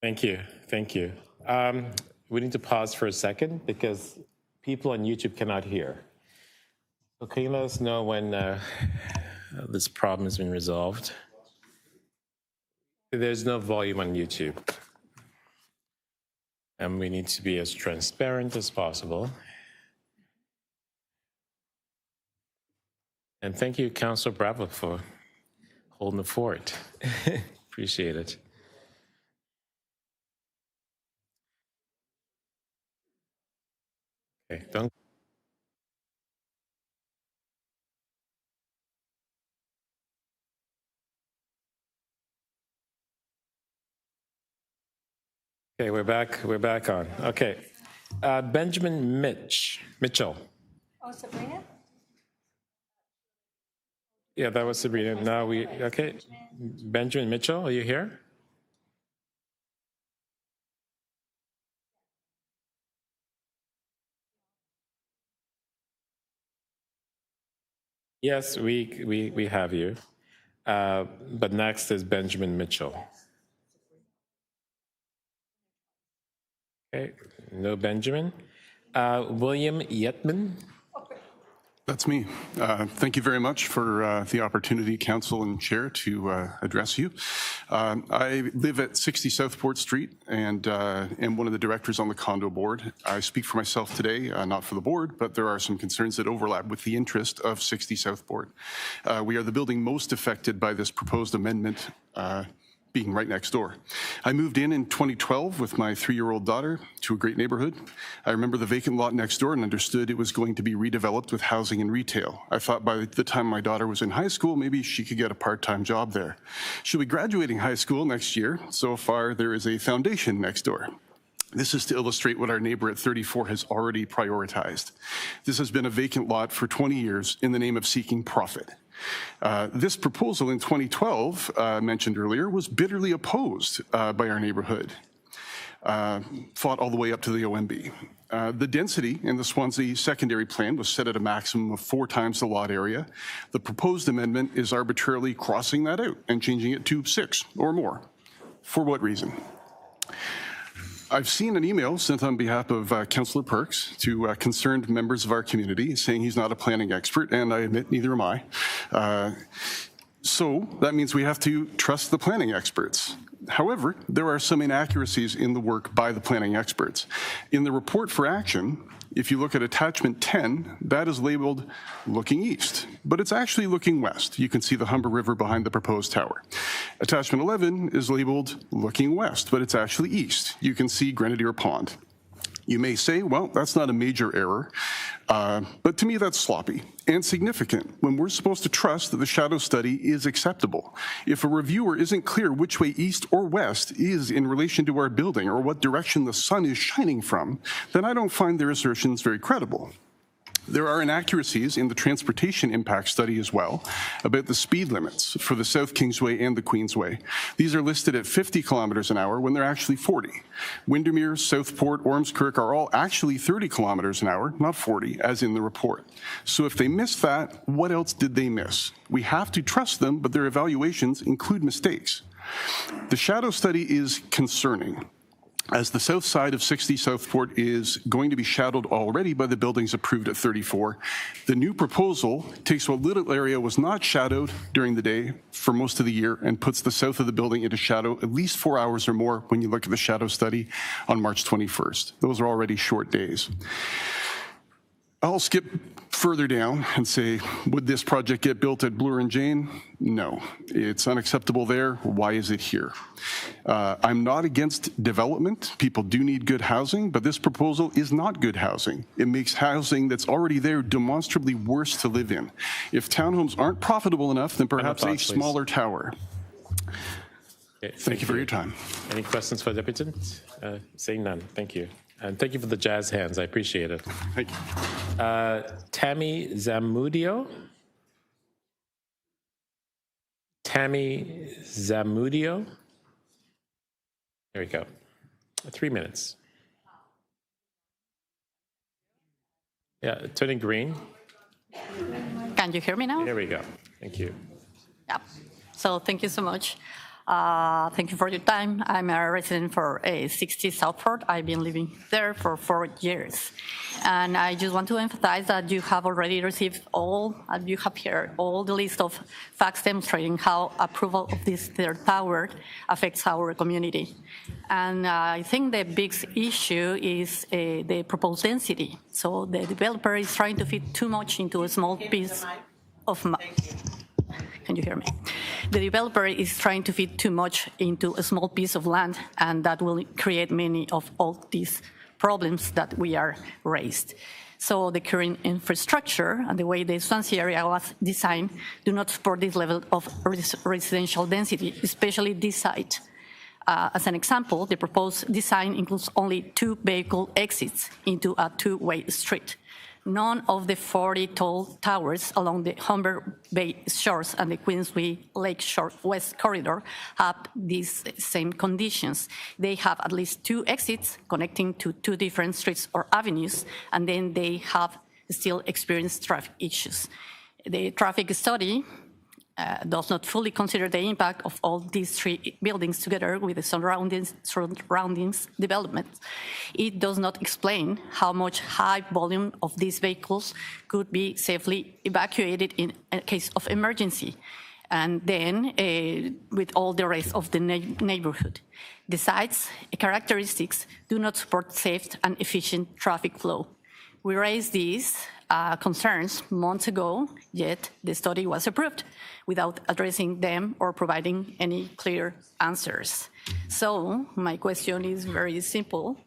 Thank you. Thank you. We need to pause for a second because people on YouTube cannot hear. So can you let us know when this problem has been resolved? There's no volume on YouTube. And we need to be as transparent as possible. And thank you, Councilor Bravo, for holding the fort. Appreciate it. Okay, don't. Okay, we're back on. Okay. Benjamin Mitchell. Oh, Sabrina? Yeah, that was Sabrina. Now okay. Benjamin Mitchell, are you here? Yes, we have you. But next is Benjamin Mitchell. Okay, no Benjamin. William Yetman. That's me. Thank you very much for the opportunity, Council and Chair, to address you. I live at 60 Southport Street and am one of the directors on the condo board. I speak for myself today, not for the board, but there are some concerns that overlap with the interest of 60 Southport. We are the building most affected by this proposed amendment, being right next door. I moved in 2012 with my 3-year-old daughter to a great neighborhood. I remember the vacant lot next door and understood it was going to be redeveloped with housing and retail. I thought by the time my daughter was in high school, maybe she could get a part-time job there. She'll be graduating high school next year. So far, there is a foundation next door. This is to illustrate what our neighbor at 34 has already prioritized. This has been a vacant lot for 20 years in the name of seeking profit. This proposal in 2012, mentioned earlier, was bitterly opposed by our neighborhood, fought all the way up to the OMB. The density in the Swansea secondary plan was set at a maximum of 4 times the lot area. The proposed amendment is arbitrarily crossing that out and changing it to 6 or more. For what reason? I've seen an email sent on behalf of Councillor Perks to concerned members of our community saying he's not a planning expert, and I admit neither am I. So that means we have to trust the planning experts. However, there are some inaccuracies in the work by the planning experts. In the report for action, if you look at attachment 10, that is labeled looking east, but it's actually looking west. You can see the Humber River behind the proposed tower. Attachment 11 is labeled looking west, but it's actually east. You can see Grenadier Pond. You may say, well, that's not a major error, but to me that's sloppy and significant when we're supposed to trust that the shadow study is acceptable. If a reviewer isn't clear which way east or west is in relation to our building or what direction the sun is shining from, then I don't find their assertions very credible. There are inaccuracies in the transportation impact study as well about the speed limits for the South Kingsway and the Queensway. These are listed at 50 kilometers an hour when they're actually 40. Windermere, Southport, Ormskirk are all actually 30 kilometers an hour, not 40, as in the report. So if they missed that, what else did they miss? We have to trust them, but their evaluations include mistakes. The shadow study is concerning, as the south side of 60 Southport is going to be shadowed already by the buildings approved at 34. The new proposal takes what little area was not shadowed during the day for most of the year and puts the south of the building into shadow at least 4 hours or more when you look at the shadow study on March 21st. Those are already short days. I'll skip further down and say, would this project get built at Bloor and Jane? No, it's unacceptable there. Why is it here? I'm not against development. People do need good housing, but this proposal is not good housing. It makes housing that's already there demonstrably worse to live in. If townhomes aren't profitable enough, then perhaps a smaller tower. Okay, thank you for your time. Any questions for the Deputy? Saying none. Thank you. And thank you for the jazz hands. I appreciate it. Thank you. Tammy Zamudio. Tammy Zamudio. There we go. 3 minutes. Yeah, turning green. Can you hear me now? There we go. Thank you. Yeah. So thank you so much. Thank you for your time. I'm a resident for 60 Southport. I've been living there for 4 years. And I just want to emphasize that you have already received you have here all the list of facts demonstrating how approval of this third tower affects our community. And I think the big issue is the proposed density. So the developer is trying to fit too much into a small piece of Can you hear me? The developer is trying to fit too much into a small piece of land, and that will create many of all these problems that we are raised. So the current infrastructure and the way the Swansea area was designed do not support this level of residential density, especially this site. As an example, the proposed design includes only 2 vehicle exits into a 2-way street. None of the 40 tall towers along the Humber Bay shores and the Queensway Lakeshore West Corridor have these same conditions. They have at least 2 exits connecting to 2 different streets or avenues, and then they have still experienced traffic issues. The traffic study does not fully consider the impact of all these 3 buildings together with the surroundings development. It does not explain how much high volume of these vehicles could be safely evacuated in a case of emergency, and then with all the rest of the neighborhood. The site's characteristics do not support safe and efficient traffic flow. We raised these concerns months ago, yet the study was approved without addressing them or providing any clear answers. So my question is very simple.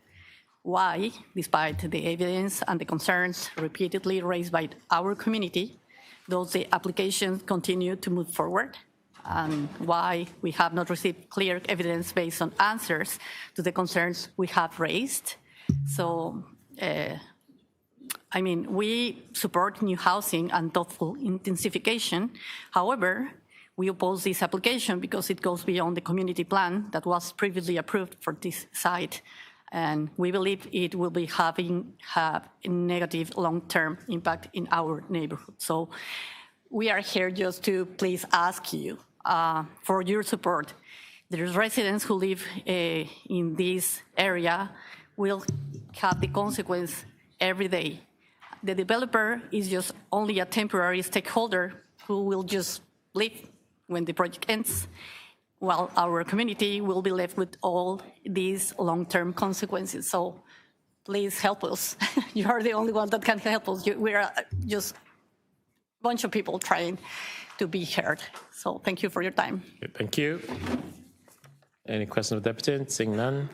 Why, despite the evidence and the concerns repeatedly raised by our community, does the application continue to move forward? And why we have not received clear evidence based on answers to the concerns we have raised? So, we support new housing and thoughtful intensification. However, we oppose this application because it goes beyond the community plan that was previously approved for this site. And we believe it will be have a negative long-term impact in our neighborhood. So we are here just to please ask you for your support. The residents who live in this area will have the consequence every day. The developer is just only a temporary stakeholder who will just leave when the project ends, while our community will be left with all these long-term consequences. So please help us. You are the only one that can help us. We are just a bunch of people trying to be heard. So thank you for your time. Thank you. Any questions of the deputy? Seeing none.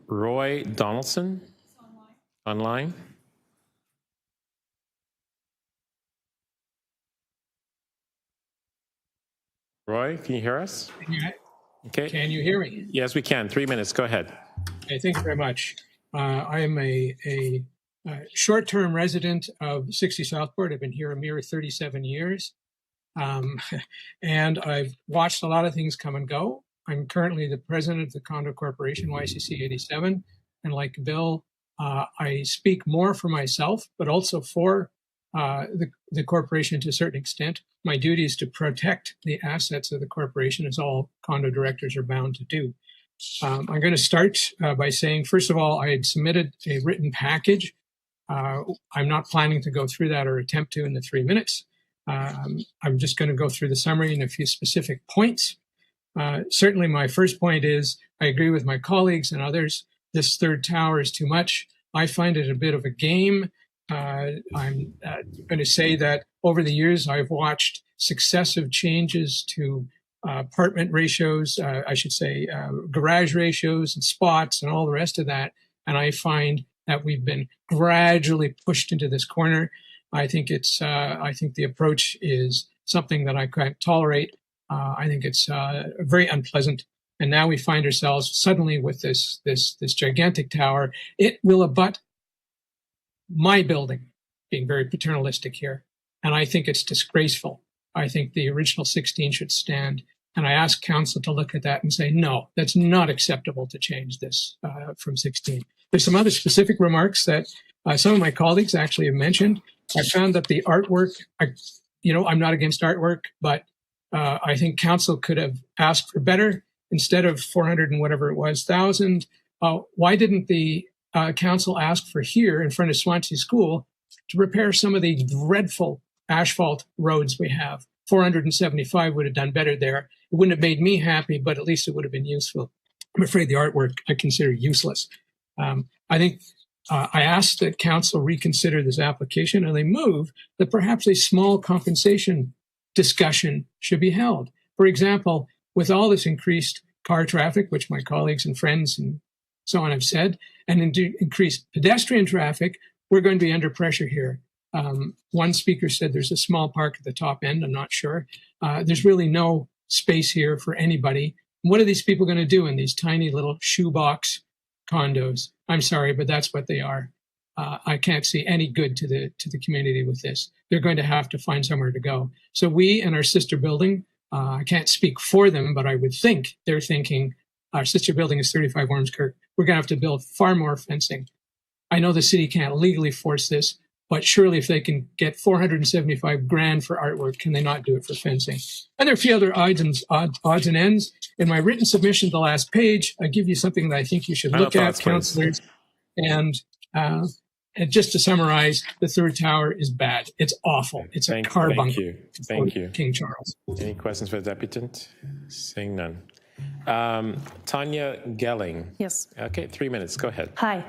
Roy Donaldson? Online. Roy, can you hear us? Okay. Can you hear me? Yes, we can. 3 minutes. Go ahead. Okay, thank you very much. I am a short-term resident of 60 Southport. I've been here a mere 37 years. And I've watched a lot of things come and go. I'm currently the president of the Condo Corporation, YCC 87. And like Bill, I speak more for myself, but also for the corporation to a certain extent. My duty is to protect the assets of the corporation, as all condo directors are bound to do. I'm going to start by saying, first of all, I had submitted a written package. I'm not planning to go through that or attempt to in the 3 minutes. I'm just going to go through the summary and a few specific points. Certainly, my first point is I agree with my colleagues and others. This third tower is too much. I find it a bit of a game. I'm going to say that over the years, I've watched successive changes to apartment ratios, garage ratios and spots and all the rest of that. And I find that we've been gradually pushed into this corner. I think the approach is something that I can't tolerate. I think it's very unpleasant. And now we find ourselves suddenly with this gigantic tower. It will abut my building, being very paternalistic here. And I think it's disgraceful. I think the original 16 should stand. And I ask council to look at that and say, no, that's not acceptable to change this from 16. There's some other specific remarks that some of my colleagues actually have mentioned. I found that the artwork, I'm not against artwork, but I think council could have asked for better instead of 400 and whatever it was, thousand. Why didn't the council ask for here in front of Swansea School to repair some of the dreadful asphalt roads we have? 475 would have done better there. It wouldn't have made me happy, but at least it would have been useful. I'm afraid the artwork I consider useless. I think I asked that council reconsider this application, and they move that perhaps a small compensation discussion should be held. For example, with all this increased car traffic, which my colleagues and friends and so on have said, and increased pedestrian traffic, we're going to be under pressure here. One speaker said there's a small park at the top end. I'm not sure. There's really no space here for anybody. What are these people going to do in these tiny little shoebox condos? I'm sorry, but that's what they are. I can't see any good to the community with this. They're going to have to find somewhere to go. So we and our sister building, I can't speak for them, but I would think they're thinking our sister building is 35 Ormskirk. We're going to have to build far more fencing. I know the city can't legally force this, but surely if they can get 475 grand for artwork, can they not do it for fencing? And there are a few other odds and ends. In my written submission, the last page, I give you something that I think you should look at, councillors. And just to summarize, the third tower is bad. It's awful. It's a carbuncle. Thank you. King Charles. Any questions for the deputant? Seeing none. Tanya Gelling. Yes. Okay, 3 minutes. Go ahead. Hi.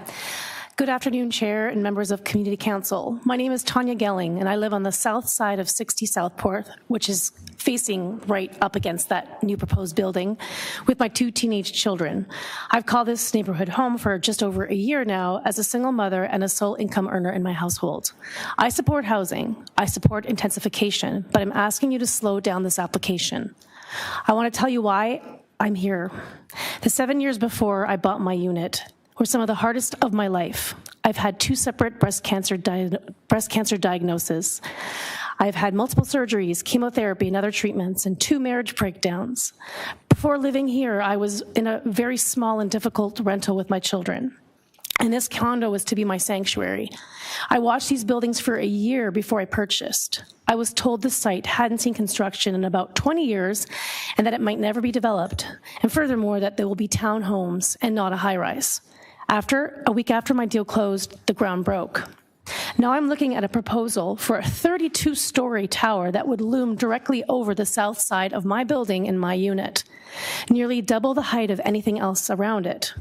Good afternoon, Chair and members of Community Council. My name is Tanya Gelling, and I live on the south side of 60 Southport, which is facing right up against that new proposed building, with my 2 teenage children. I've called this neighborhood home for just over a year now as a single mother and a sole income earner in my household. I support housing. I support intensification, but I'm asking you to slow down this application. I want to tell you why I'm here. The 7 years before I bought my unit were some of the hardest of my life. I've had 2 separate breast cancer diagnoses. I've had multiple surgeries, chemotherapy, and other treatments, and 2 marriage breakdowns. Before living here, I was in a very small and difficult rental with my children. And this condo was to be my sanctuary. I watched these buildings for a year before I purchased. I was told the site hadn't seen construction in about 20 years and that it might never be developed. And furthermore, that there will be townhomes and not a high-rise. A week after my deal closed, the ground broke. Now I'm looking at a proposal for a 32-story tower that would loom directly over the south side of my building and my unit, nearly double the height of anything else around it.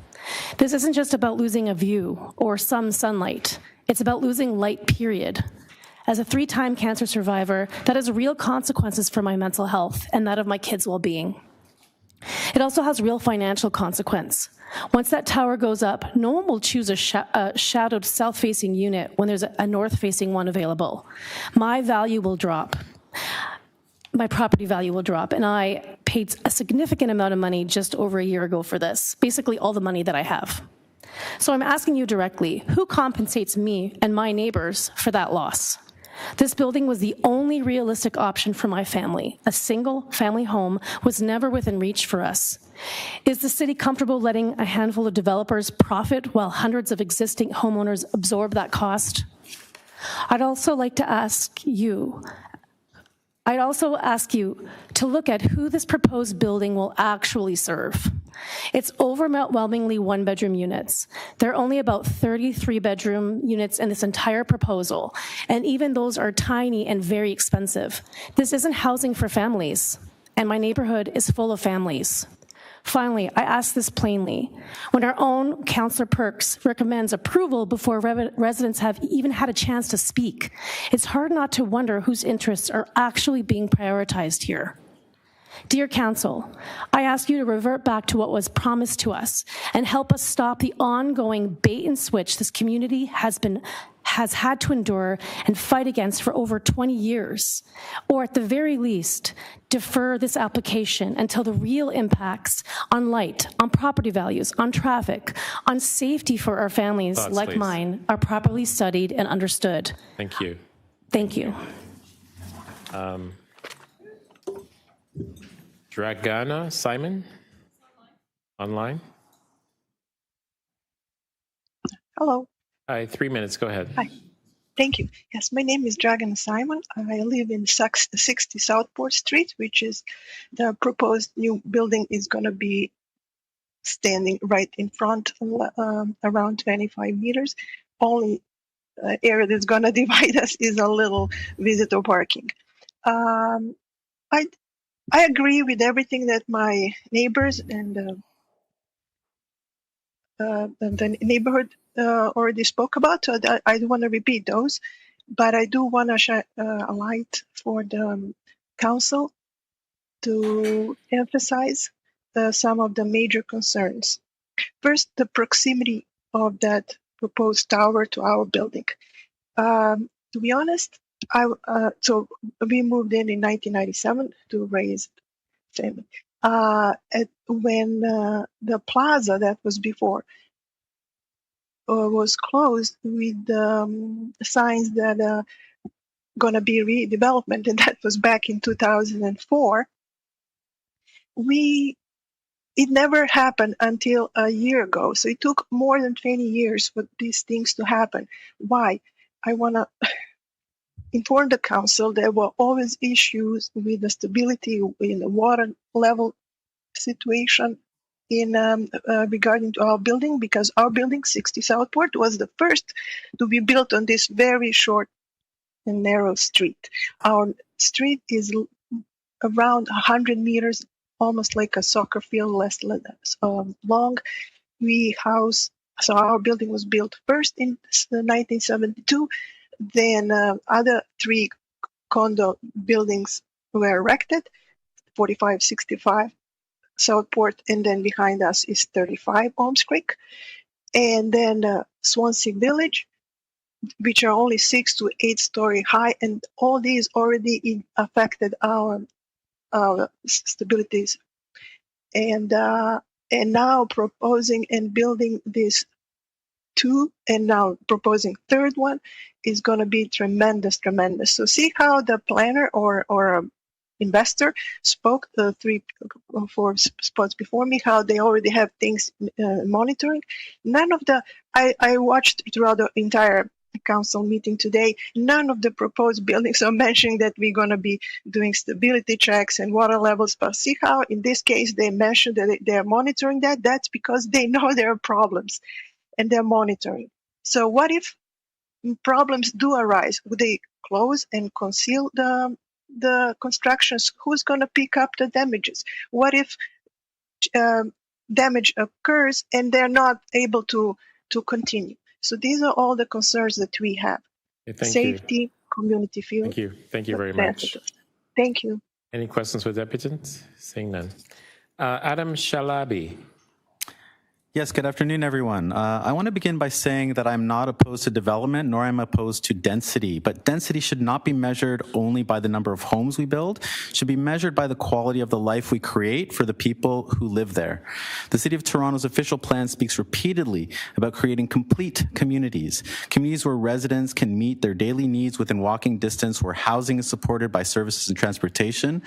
This isn't just about losing a view or some sunlight. It's about losing light, period. As a 3-time cancer survivor, that has real consequences for my mental health and that of my kids' well-being. It also has real financial consequence. Once that tower goes up, no one will choose a shadowed south-facing unit when there's a north-facing one available. My value will drop. My property value will drop, and I paid a significant amount of money just over a year ago for this, basically all the money that I have. So I'm asking you directly, who compensates me and my neighbors for that loss? This building was the only realistic option for my family. A single-family home was never within reach for us. Is the city comfortable letting a handful of developers profit while hundreds of existing homeowners absorb that cost? I'd also ask you to look at who this proposed building will actually serve. It's overwhelmingly 1-bedroom units. There are only about 33 bedroom units in this entire proposal, and even those are tiny and very expensive. This isn't housing for families, and my neighborhood is full of families. Finally, I ask this plainly. When our own Councillor Perks recommends approval before residents have even had a chance to speak, it's hard not to wonder whose interests are actually being prioritized here. Dear Council, I ask you to revert back to what was promised to us and help us stop the ongoing bait and switch this community has had to endure and fight against for over 20 years, or at the very least, defer this application until the real impacts on light, on property values, on traffic, on safety for our families like mine are properly studied and understood. Thank you. Thank you. Dragana Simon, online. Hello. Hi, 3 minutes. Go ahead. Hi. Thank you. Yes, my name is Dragan Simon. I live in 60 Southport Street, which is the proposed new building is going to be standing right in front, around 25 meters. Only area that's going to divide us is a little visitor parking. I agree with everything that my neighbors and the neighborhood already spoke about. So I don't want to repeat those, but I do want to shine a light for the council to emphasize some of the major concerns. First, the proximity of that proposed tower to our building. To be honest, so we moved in 1997 to raise family. When the plaza that was before was closed with signs that going to be redevelopment, and that was back in 2004. It never happened until a year ago. So it took more than 20 years for these things to happen. Why? I want to inform the council there were always issues with the stability in the water level situation in regarding to our building, because our building 60 Southport was the first to be built on this very short and narrow street. Our street is around 100 meters, almost like a soccer field, less long. So our building was built first in 1972. Then other three condo buildings were erected, 45, 65 Southport, and then behind us is 35 Ohms Creek. And then Swansea Village, which are only 6 to 8 story high, and all these already affected our stabilities. And now proposing and building this two, and now proposing third one is going to be tremendous. So see how the planner or investor spoke 3 or 4 spots before me, how they already have things monitoring. None of the, I watched throughout the entire council meeting today, none of the proposed buildings are mentioning that we're going to be doing stability checks and water levels. But see how in this case they mentioned that they're monitoring that. That's because they know there are problems and they're monitoring. So what if problems do arise? Would they close and conceal the constructions? Who's going to pick up the damages? What if damage occurs and they're not able to continue? So these are all the concerns that we have. Okay, Safety, community feel. Thank you. Thank you very much. Thank you. Any questions for Deputant? Seeing none. Adam Shalabi. Yes, good afternoon, everyone. I want to begin by saying that I'm not opposed to development, nor am I opposed to density, but density should not be measured only by the number of homes we build. It should be measured by the quality of the life we create for the people who live there. The City of Toronto's official plan speaks repeatedly about creating complete communities, communities where residents can meet their daily needs within walking distance, where housing is supported by services and transportation.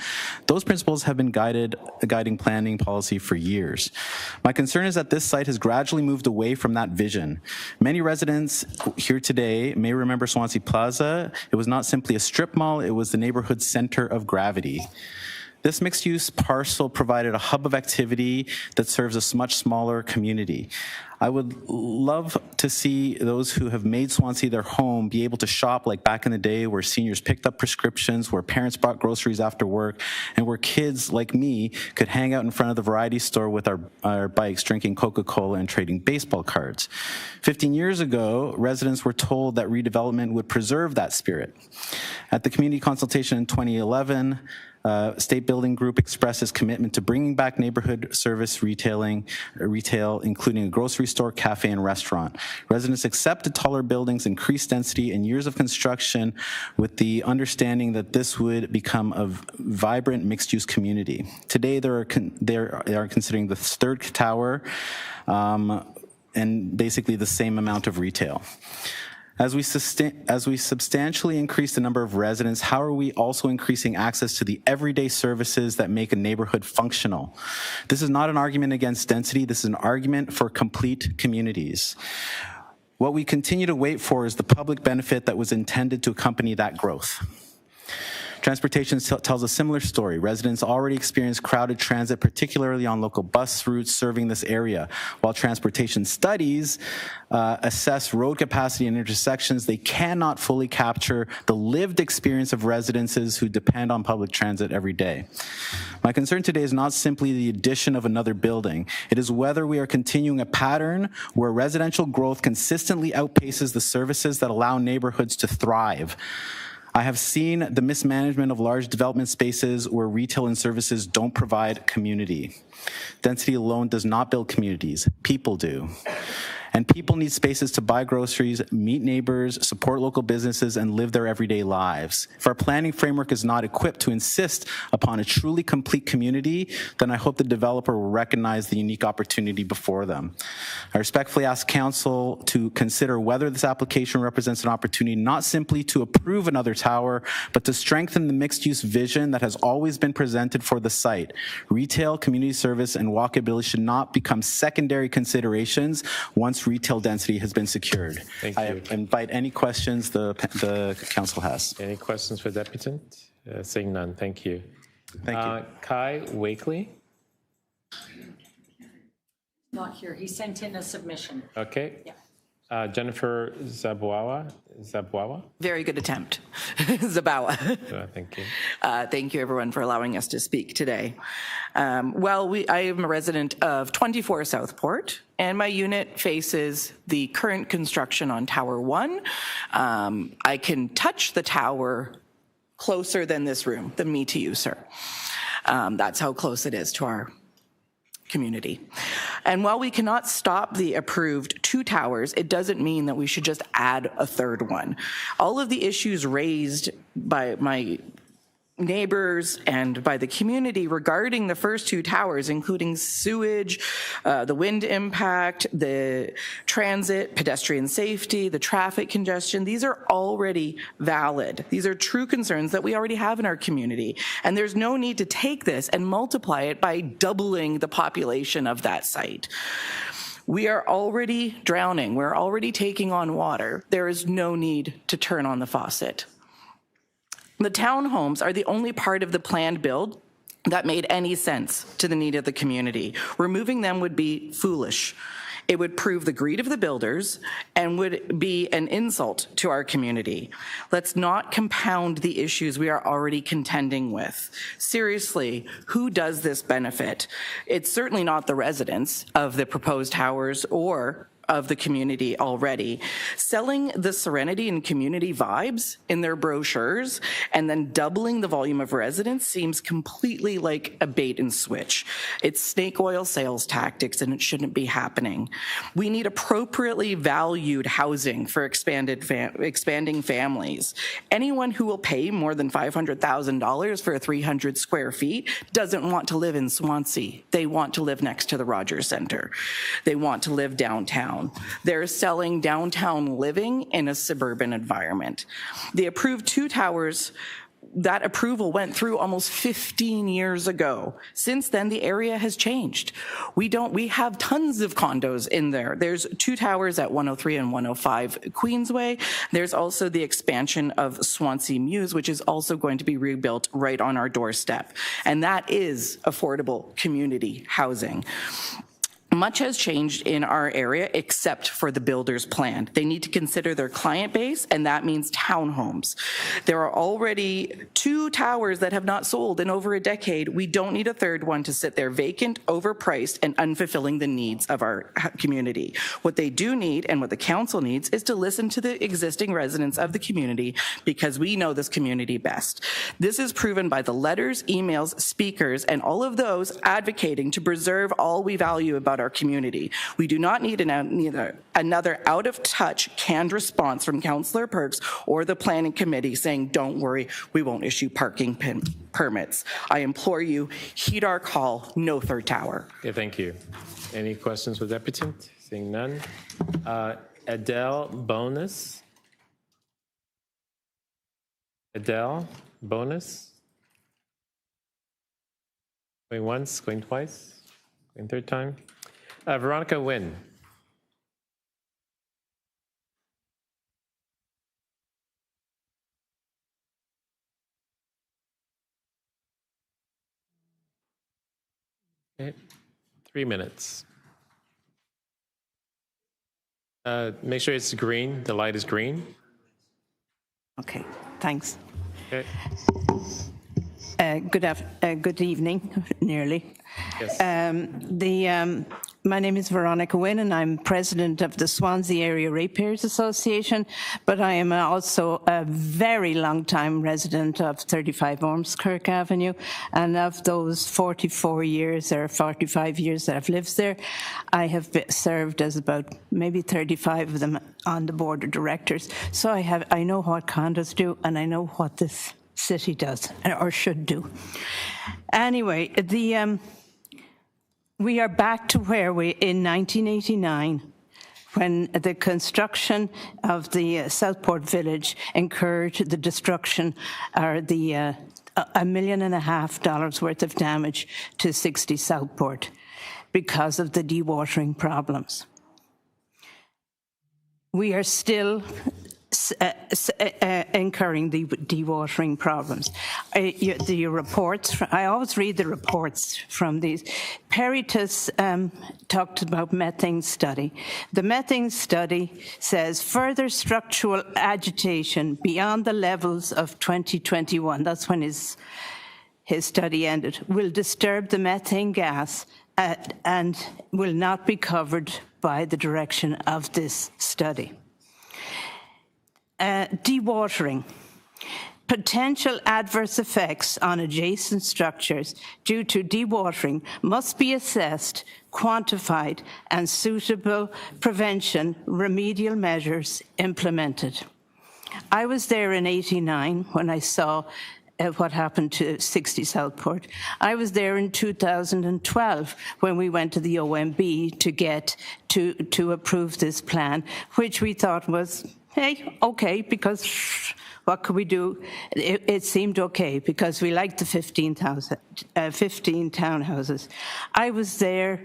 Those principles have been guiding planning policy for years. My concern is that this site has gradually moved away from that vision. Many residents here today may remember Swansea Plaza. It was not simply a strip mall, it was the neighborhood center of gravity. This mixed-use parcel provided a hub of activity that serves a much smaller community. I would love to see those who have made Swansea their home be able to shop like back in the day, where seniors picked up prescriptions, where parents bought groceries after work, and where kids like me could hang out in front of the variety store with our bikes, drinking Coca-Cola and trading baseball cards. 15 years ago, residents were told that redevelopment would preserve that spirit. At the community consultation in 2011, State Building Group expressed its commitment to bringing back neighborhood service retail, including a grocery store, cafe, and restaurant. Residents accepted taller buildings, increased density, and years of construction with the understanding that this would become a vibrant mixed-use community. Today, they are considering the third tower and basically the same amount of retail. As we substantially increase the number of residents, how are we also increasing access to the everyday services that make a neighborhood functional? This is not an argument against density. This is an argument for complete communities. What we continue to wait for is the public benefit that was intended to accompany that growth. Transportation tells a similar story. Residents already experience crowded transit, particularly on local bus routes serving this area. While transportation studies assess road capacity in intersections, they cannot fully capture the lived experience of residents who depend on public transit every day. My concern today is not simply the addition of another building. It is whether we are continuing a pattern where residential growth consistently outpaces the services that allow neighborhoods to thrive. I have seen the mismanagement of large development spaces where retail and services don't provide community. Density alone does not build communities, people do. And people need spaces to buy groceries, meet neighbors, support local businesses, and live their everyday lives. If our planning framework is not equipped to insist upon a truly complete community, then I hope the developer will recognize the unique opportunity before them. I respectfully ask Council to consider whether this application represents an opportunity not simply to approve another tower, but to strengthen the mixed-use vision that has always been presented for the site. Retail, community service, and walkability should not become secondary considerations once retail density has been secured. Thank you. I invite any questions the council has. Any questions for Deputant? Seeing none, thank you. Thank you. Kai Wakely? Not here. He sent in a submission. Okay. Yeah. Jennifer Zabawa? Very good attempt. Zabawa. Thank you. Thank you, everyone, for allowing us to speak today. I am a resident of 24 Southport, and my unit faces the current construction on Tower 1. I can touch the tower closer than this room, than me to you, sir. That's how close it is to our community. And while we cannot stop the approved 2 towers, it doesn't mean that we should just add a 3rd one. All of the issues raised by my neighbors and by the community regarding the first 2 towers, including sewage, the wind impact, the transit, pedestrian safety, the traffic congestion, these are already valid. These are true concerns that we already have in our community. And there's no need to take this and multiply it by doubling the population of that site. We are already drowning. We're already taking on water. There is no need to turn on the faucet. The townhomes are the only part of the planned build that made any sense to the need of the community. Removing them would be foolish. It would prove the greed of the builders and would be an insult to our community. Let's not compound the issues we are already contending with. Seriously, who does this benefit? It's certainly not the residents of the proposed towers or of the community already. Selling the serenity and community vibes in their brochures and then doubling the volume of residents seems completely like a bait and switch. It's snake oil sales tactics and it shouldn't be happening. We need appropriately valued housing for expanding families. Anyone who will pay more than $500,000 for 300 square feet doesn't want to live in Swansea. They want to live next to the Rogers Centre. They want to live downtown. They're selling downtown living in a suburban environment. The approved 2 towers, that approval went through almost 15 years ago. Since then, the area has changed. We have tons of condos in there. There's 2 towers at 103 and 105 Queensway. There's also the expansion of Swansea Mews, which is also going to be rebuilt right on our doorstep. And that is affordable community housing. Much has changed in our area except for the builder's plan. They need to consider their client base, and that means townhomes. There are already 2 towers that have not sold in over a decade. We don't need a 3rd one to sit there vacant, overpriced, and unfulfilling the needs of our community. What they do need, and what the council needs, is to listen to the existing residents of the community because we know this community best. This is proven by the letters, emails, speakers, and all of those advocating to preserve all we value about our community. We do not need another out-of-touch canned response from Councillor Perks or the planning committee saying, don't worry, we won't issue parking permits. I implore you, heed our call, no 3rd tower. Okay, thank you. Any questions for Deputant? Seeing none. Adele Bonus. Adele Bonus. Going once, going twice, going 3rd time. Veronica Nguyen. Okay. 3 minutes. Make sure it's green. The light is green. Okay, thanks. Okay. Good evening, nearly. Yes. My name is Veronica Wynne, and I'm president of the Swansea Area Ratepayers Association, but I am also a very long-time resident of 35 Ormskirk Avenue, and of those 44 years or 45 years that I've lived there, I have served as about maybe 35 of them on the board of directors. So I know what condos do, and I know what this city does, or should do. Anyway, we are back to where in 1989, when the construction of the Southport Village incurred the destruction, or the $1.5 million worth of damage to 60 Southport because of the dewatering problems. We are still incurring the dewatering problems. The reports, I always read the reports from these. Peritas talked about methane study. The methane study says further structural agitation beyond the levels of 2021, that's when his study ended, will disturb the methane gas and will not be covered by the direction of this study. Dewatering. Potential adverse effects on adjacent structures due to dewatering must be assessed, quantified, and suitable prevention remedial measures implemented. I was there in '89 when I saw what happened to 60 Southport. I was there in 2012 when we went to the OMB to get to approve this plan, which we thought was, hey, okay, because what could we do? It seemed okay because we liked the 15 townhouses. I was there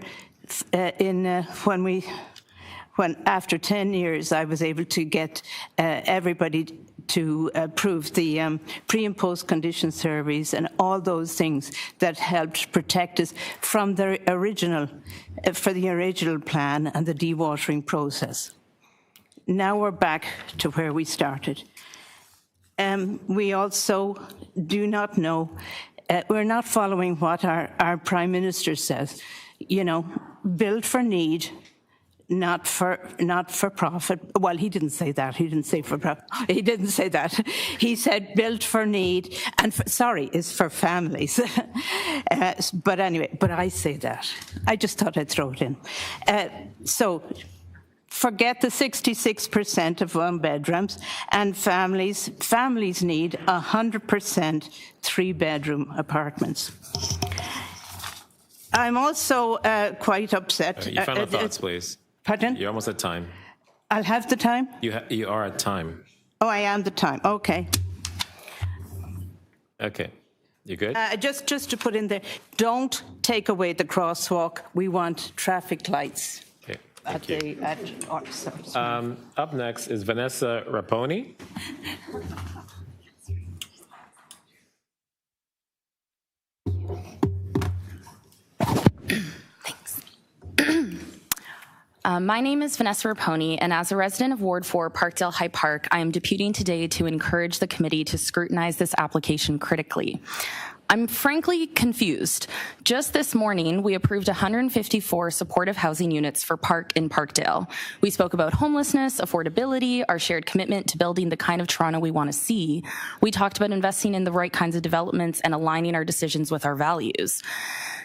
when after 10 years I was able to get everybody to approve the pre and post condition surveys and all those things that helped protect us from the original plan and the dewatering process. Now we're back to where we started. We also do not know, we're not following what our Prime Minister says. You know, build for need, not for profit. Well, he didn't say that. He didn't say for profit. He didn't say that. He said build for need, and is for families. But anyway, but I say that. I just thought I'd throw it in. So forget the 66% of one bedrooms, and families need 100% 3-bedroom apartments. I'm also quite upset. Your final thoughts, please. Pardon? You're almost at time. I'll have the time? You are at time. Oh, I am the time. Okay. Okay. You good? Just to put in there, don't take away the crosswalk. We want traffic lights. Okay. Thank you. Sorry. Up next is Vanessa Raponi. My name is Vanessa Raponi, and as a resident of Ward 4, Parkdale High Park, I am deputing today to encourage the committee to scrutinize this application critically. I'm frankly confused. Just this morning, we approved 154 supportive housing units for Park in Parkdale. We spoke about homelessness, affordability, our shared commitment to building the kind of Toronto we want to see. We talked about investing in the right kinds of developments and aligning our decisions with our values.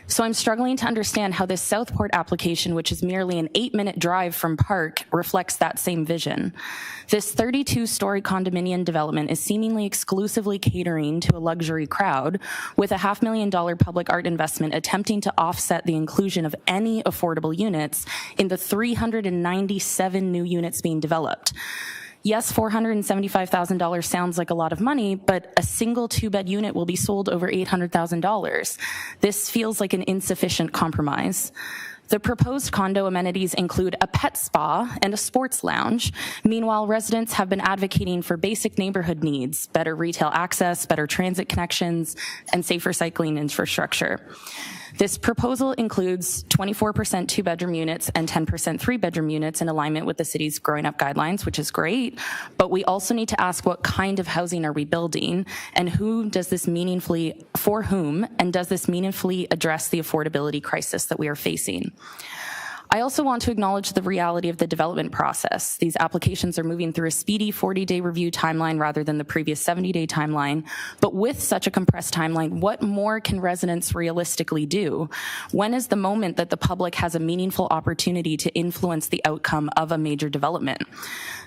So I'm struggling to understand how this Southport application, which is merely an 8-minute drive from Park, reflects that same vision. This 32-story condominium development is seemingly exclusively catering to a luxury crowd, with a $500,000 public art investment attempting to offset the inclusion of any affordable units in the 397 new units being developed. Yes, $475,000 sounds like a lot of money, but a single 2-bed unit will be sold over $800,000. This feels like an insufficient compromise. The proposed condo amenities include a pet spa and a sports lounge. Meanwhile, residents have been advocating for basic neighborhood needs, better retail access, better transit connections, and safer cycling infrastructure. This proposal includes 24% two-bedroom units and 10% three-bedroom units in alignment with the city's growing up guidelines, which is great, but we also need to ask what kind of housing are we building and for whom, and does this meaningfully address the affordability crisis that we are facing? I also want to acknowledge the reality of the development process. These applications are moving through a speedy 40-day review timeline rather than the previous 70-day timeline. But with such a compressed timeline, what more can residents realistically do? When is the moment that the public has a meaningful opportunity to influence the outcome of a major development?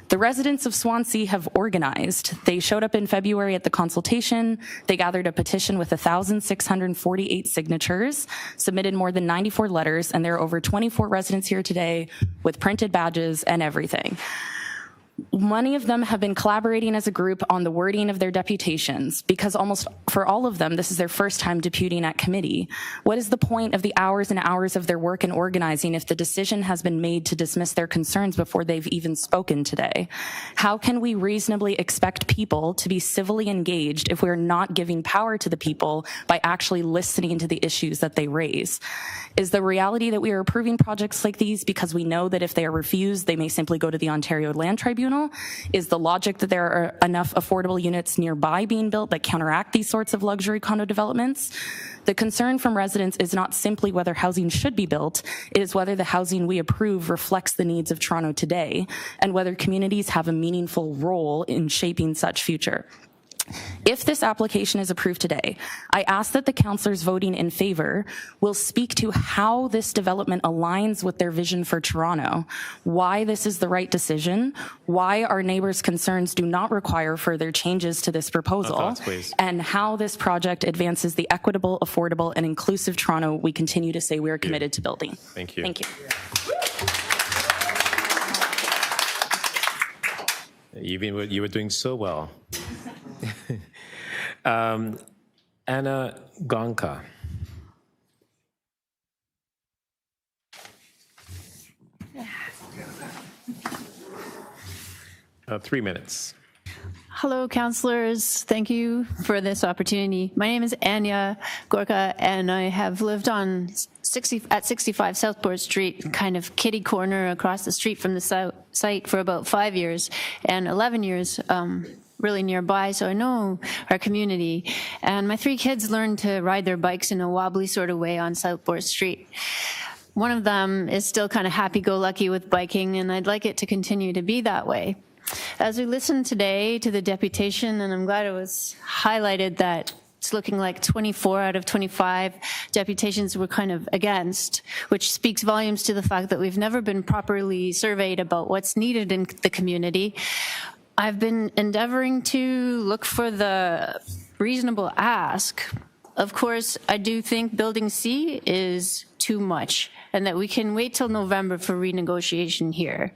The residents of Swansea have organized. They showed up in February at the consultation. They gathered a petition with 1,648 signatures, submitted more than 94 letters, and there are over 24 residents here today with printed badges and everything. Many of them have been collaborating as a group on the wording of their deputations because almost for all of them, this is their first time deputing at committee. What is the point of the hours and hours of their work in organizing if the decision has been made to dismiss their concerns before they've even spoken today? How can we reasonably expect people to be civilly engaged if we're not giving power to the people by actually listening to the issues that they raise? Is the reality that we are approving projects like these because we know that if they are refused, they may simply go to the Ontario Land Tribunal? Is the logic that there are enough affordable units nearby being built that counteract these sorts of luxury condo developments? The concern from residents is not simply whether housing should be built, it is whether the housing we approve reflects the needs of Toronto today and whether communities have a meaningful role in shaping such future. If this application is approved today, I ask that the councillors voting in favor will speak to how this development aligns with their vision for Toronto, why this is the right decision, why our neighbors' concerns do not require further changes to this proposal, and how this project advances the equitable, affordable, and inclusive Toronto we continue to say we are committed to building. Thank you. Thank you. You were doing so well. Anna Gonka. 3 minutes. Hello, councillors. Thank you for this opportunity. My name is Anya Gorka, and I have lived on 65 Southport Street, kind of kitty corner across the street from the site for about 5 years, and 11 years really nearby, so I know our community. And my 3 kids learned to ride their bikes in a wobbly sort of way on Southport Street. One of them is still kind of happy-go-lucky with biking, and I'd like it to continue to be that way. As we listen today to the deputation, and I'm glad it was highlighted that it's looking like 24 out of 25 deputations were kind of against, which speaks volumes to the fact that we've never been properly surveyed about what's needed in the community. I've been endeavoring to look for the reasonable ask. Of course, I do think Building C is too much and that we can wait till November for renegotiation here.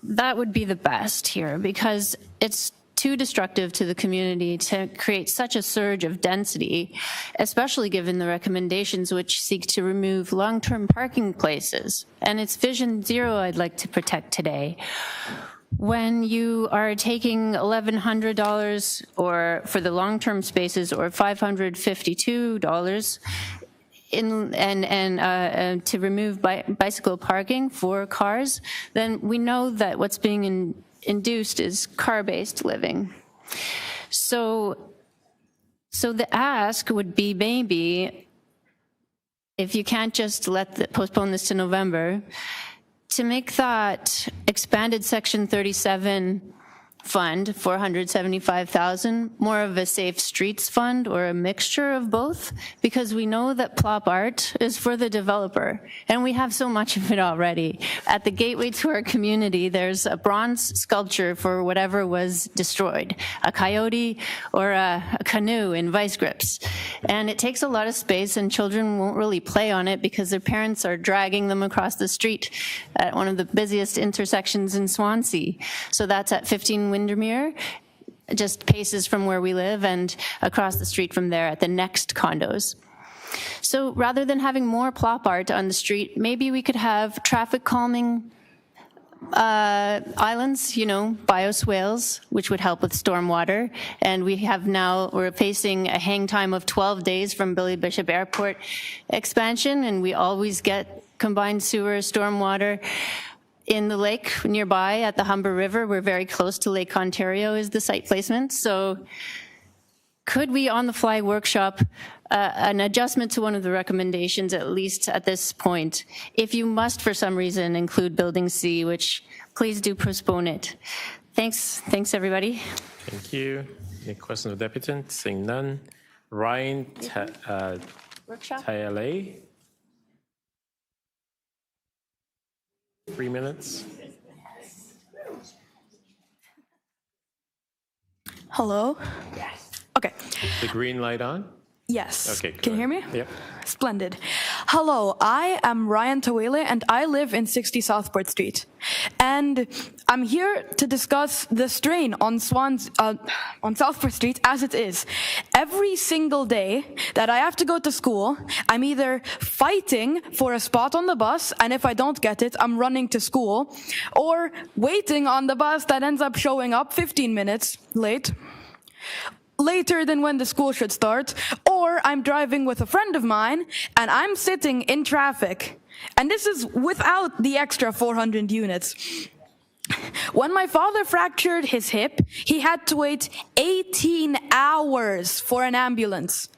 That would be the best here because it's too destructive to the community to create such a surge of density, especially given the recommendations which seek to remove long-term parking places. And it's Vision Zero I'd like to protect today. When you are taking $1,100 or for the long-term spaces or $552 to remove bicycle parking for cars, then we know that what's being induced is car-based living. So the ask would be maybe, if you can't just postpone this to November, to make that expanded Section 37 fund, $475,000, more of a safe streets fund or a mixture of both, because we know that plop art is for the developer, and we have so much of it already. At the gateway to our community, there's a bronze sculpture for whatever was destroyed, a coyote or a canoe in vice grips. And it takes a lot of space, and children won't really play on it because their parents are dragging them across the street at one of the busiest intersections in Swansea. So that's at 15 Windermere, just paces from where we live, and across the street from there at the next condos. So rather than having more plop art on the street, maybe we could have traffic calming Islands, bioswales, which would help with stormwater. And we're facing a hang time of 12 days from Billy Bishop Airport expansion, and we always get combined sewer, stormwater in the lake nearby at the Humber River. We're very close to Lake Ontario is the site placement. So could we on the fly workshop an adjustment to one of the recommendations, at least at this point? If you must for some reason include building C, which please do postpone it. Thanks everybody. Thank you. Any questions of deputant? Seeing none. Ryan Tayale. 3 minutes. Hello? Yes. Okay. The green light on? Yes. Okay. Can you hear me? Yep. Splendid. Hello, I am Ryan Tawele and I live in 60 Southport Street. And I'm here to discuss the strain on Southport Street as it is. Every single day that I have to go to school, I'm either fighting for a spot on the bus, and if I don't get it, I'm running to school, or waiting on the bus that ends up showing up 15 minutes later than when the school should start, or I'm driving with a friend of mine and I'm sitting in traffic. And this is without the extra 400 units. When my father fractured his hip, he had to wait 18 hours for an ambulance.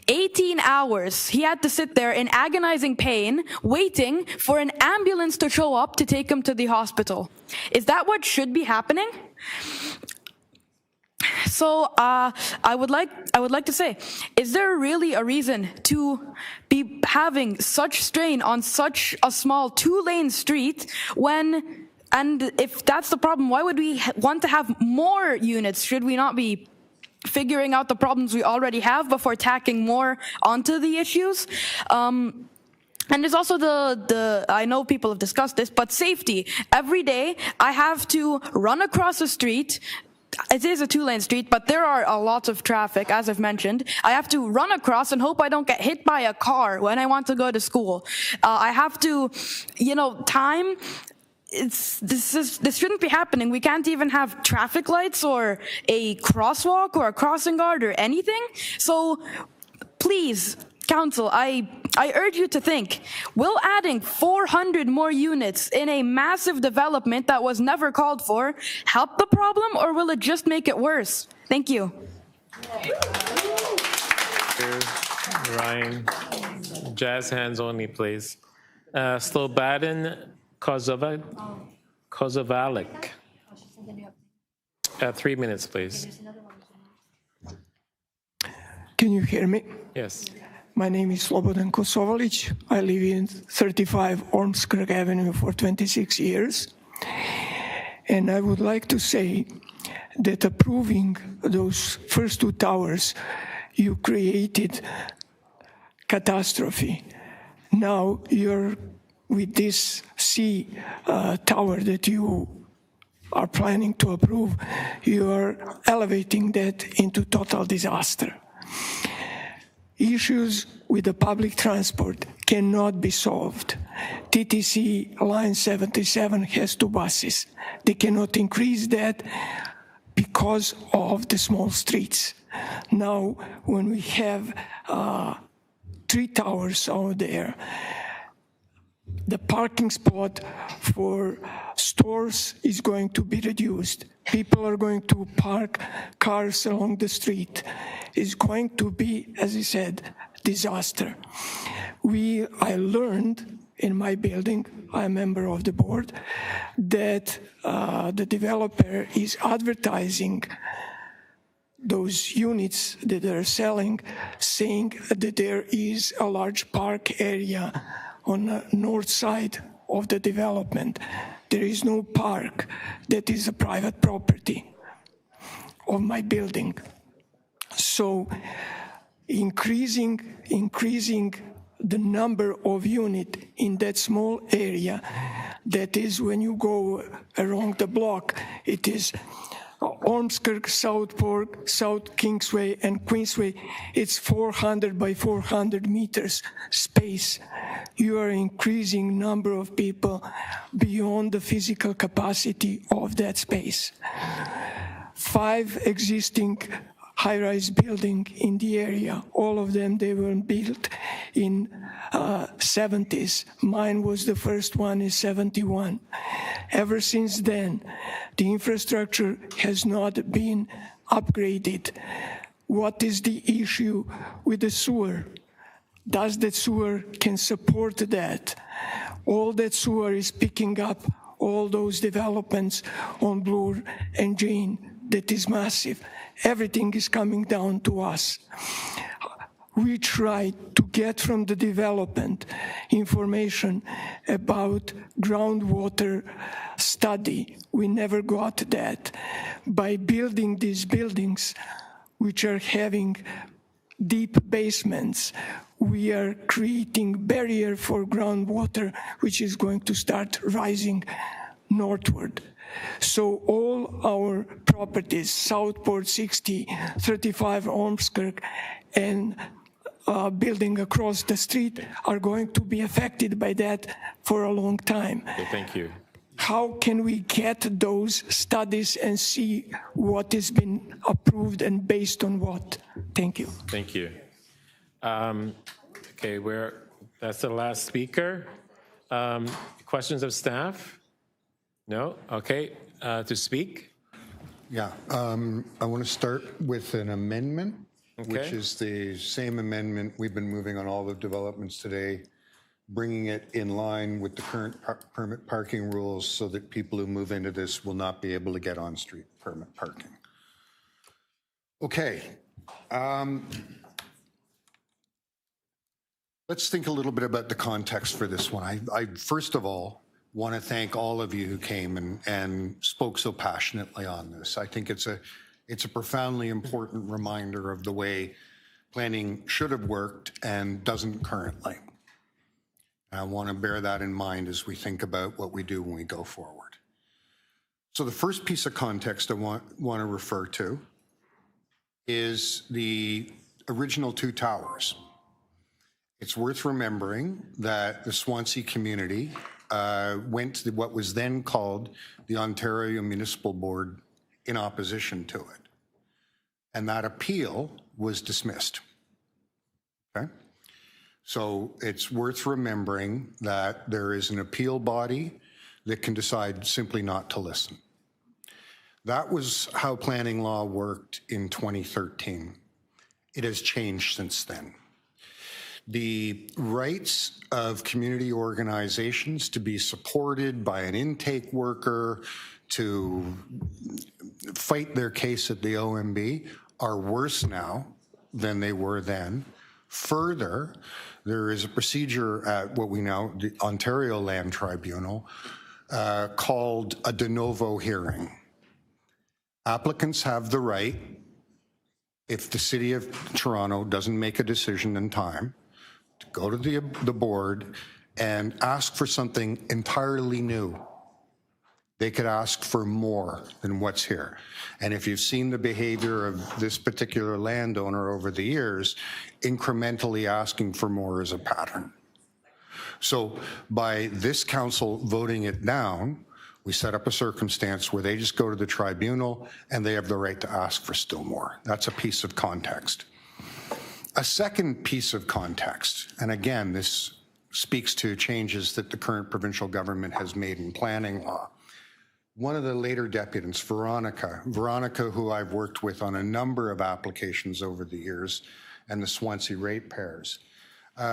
18 hours. He had to sit there in agonizing pain, waiting for an ambulance to show up to take him to the hospital. Is that what should be happening? So I would like to say, is there really a reason to be having such strain on such a small 2-lane street when, and if that's the problem, why would we want to have more units? Should we not be figuring out the problems we already have before tacking more onto the issues? And there's also I know people have discussed this, but safety. Every day I have to run across a street. It is a 2-lane street, but there are a lot of traffic, as I've mentioned. I have to run across and hope I don't get hit by a car when I want to go to school. I have to, time. This shouldn't be happening. We can't even have traffic lights or a crosswalk or a crossing guard or anything. So please, Council, I urge you to think, will adding 400 more units in a massive development that was never called for help the problem, or will it just make it worse? Thank you. Ryan. Jazz hands only, please. Slobodan Kozovalik. 3 minutes, please. Can you hear me? Yes. My name is Slobodan Kosovalic. I live in 35 Ormskirk Avenue for 26 years. And I would like to say that approving those first 2 towers, you created catastrophe. Now you're with this C tower that you are planning to approve, you are elevating that into total disaster. Issues with the public transport cannot be solved. TTC Line 77 has 2 buses. They cannot increase that because of the small streets. Now, when we have 3 towers out there, the parking spot for stores is going to be reduced. People are going to park cars along the street. It's going to be, as I said, disaster. I learned in my building, I'm a member of the board, that the developer is advertising those units that they're selling, saying that there is a large park area on the north side of the development. There is no park. That is a private property of my building. So increasing the number of units in that small area, that is when you go around the block, it is Ormskirk, Southport, South Kingsway, and Queensway. It's 400 by 400 meters space. you are increasing number of people beyond the physical capacity of that space. 5 existing high-rise building in the area. All of them, they were built in 70s. Mine was the first one in 71. Ever since then, the infrastructure has not been upgraded. What is the issue with the sewer? Does the sewer can support that? All that sewer is picking up all those developments on Bloor and Jane. That is massive. Everything is coming down to us. We tried to get from the development information about groundwater study. We never got that. By building these buildings, which are having deep basements, we are creating barrier for groundwater, which is going to start rising northward. So all our properties, Southport 60, 35 Ormskirk, and building across the street are going to be affected by that for a long time. Okay, thank you. How can we get those studies and see what has been approved and based on what? Thank you. Thank you. Okay, that's the last speaker. Questions of staff? No? Okay, to speak? Yeah, I want to start with an amendment, which is the same amendment we've been moving on all the developments today, bringing it in line with the current permit parking rules so that people who move into this will not be able to get on-street permit parking. Okay. Let's think a little bit about the context for this one. I first of all, want to thank all of you who came and spoke so passionately on this. I think it's a profoundly important reminder of the way planning should have worked and doesn't currently. I want to bear that in mind as we think about what we do when we go forward. So the first piece of context I want to refer to is the original 2 towers. It's worth remembering that the Swansea community went to what was then called the Ontario Municipal Board in opposition to it. And that appeal was dismissed. Okay? So it's worth remembering that there is an appeal body that can decide simply not to listen. That was how planning law worked in 2013. It has changed since then. The rights of community organizations to be supported by an intake worker to fight their case at the OMB are worse now than they were then. Further, there is a procedure at what we now, the Ontario Land Tribunal, called a de novo hearing. Applicants have the right, if the City of Toronto doesn't make a decision in time, to go to the board and ask for something entirely new. They could ask for more than what's here. And if you've seen the behavior of this particular landowner over the years, incrementally asking for more is a pattern. So by this council voting it down, we set up a circumstance where they just go to the tribunal and they have the right to ask for still more. That's a piece of context. A second piece of context, and again, this speaks to changes that the current provincial government has made in planning law. One of the later deputants, Veronica, who I've worked with on a number of applications over the years, and the Swansea ratepayers.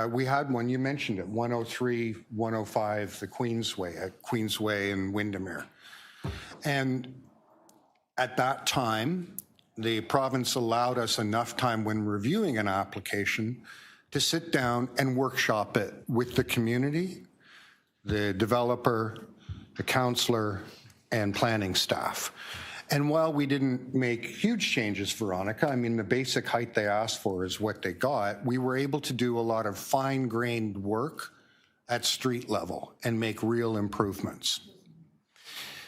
We had one, you mentioned it, 103, 105, the Queensway, at Queensway and Windermere. And at that time, the province allowed us enough time when reviewing an application to sit down and workshop it with the community, the developer, the councillor, and planning staff. And while we didn't make huge changes, Veronica, I mean, the basic height they asked for is what they got, we were able to do a lot of fine-grained work at street level and make real improvements.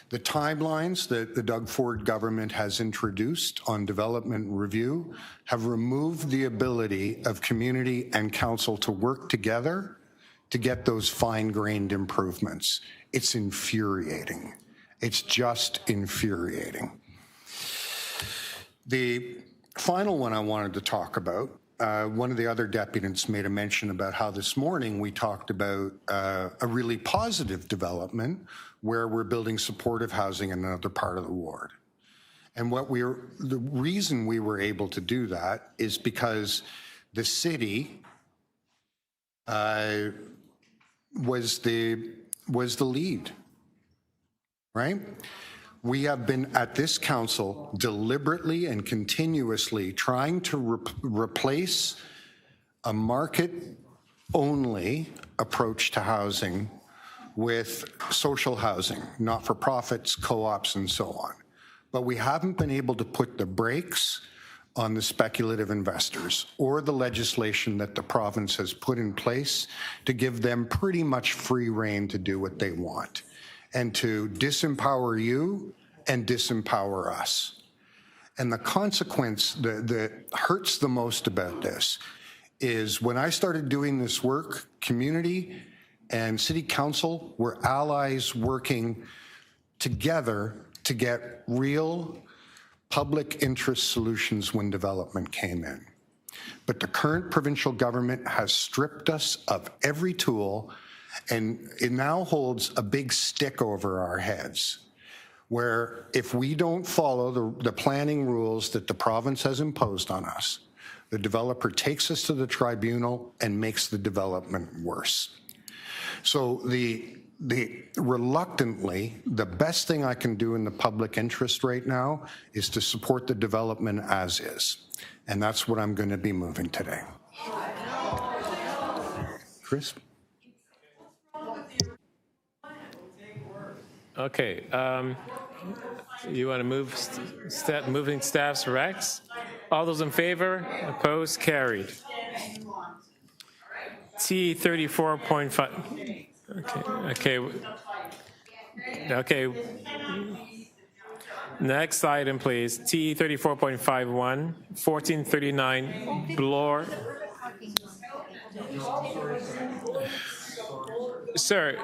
The timelines that the Doug Ford government has introduced on development review have removed the ability of community and council to work together to get those fine-grained improvements. It's infuriating. It's just infuriating. The final one I wanted to talk about, one of the other deputants made a mention about how this morning we talked about a really positive development where we're building supportive housing in another part of the ward. And the reason we were able to do that is because the city was the lead, right? We have been at this council deliberately and continuously trying to replace a market-only approach to housing with social housing, not-for-profits, co-ops, and so on. But we haven't been able to put the brakes on the speculative investors or the legislation that the province has put in place to give them pretty much free rein to do what they want and to disempower you and disempower us. And the consequence that hurts the most about this is when I started doing this work, community and city council were allies working together to get real public interest solutions when development came in. But the current provincial government has stripped us of every tool, and it now holds a big stick over our heads, where if we don't follow the planning rules that the province has imposed on us, the developer takes us to the tribunal and makes the development worse. So reluctantly, the best thing I can do in the public interest right now is to support the development as is. And that's what I'm going to be moving today. Chris? Okay. You want to move moving staff's recs? All those in favor? Opposed? Carried. T 34.5. Okay. Next item, please. T 34.51, 1439 Bloor. Sir,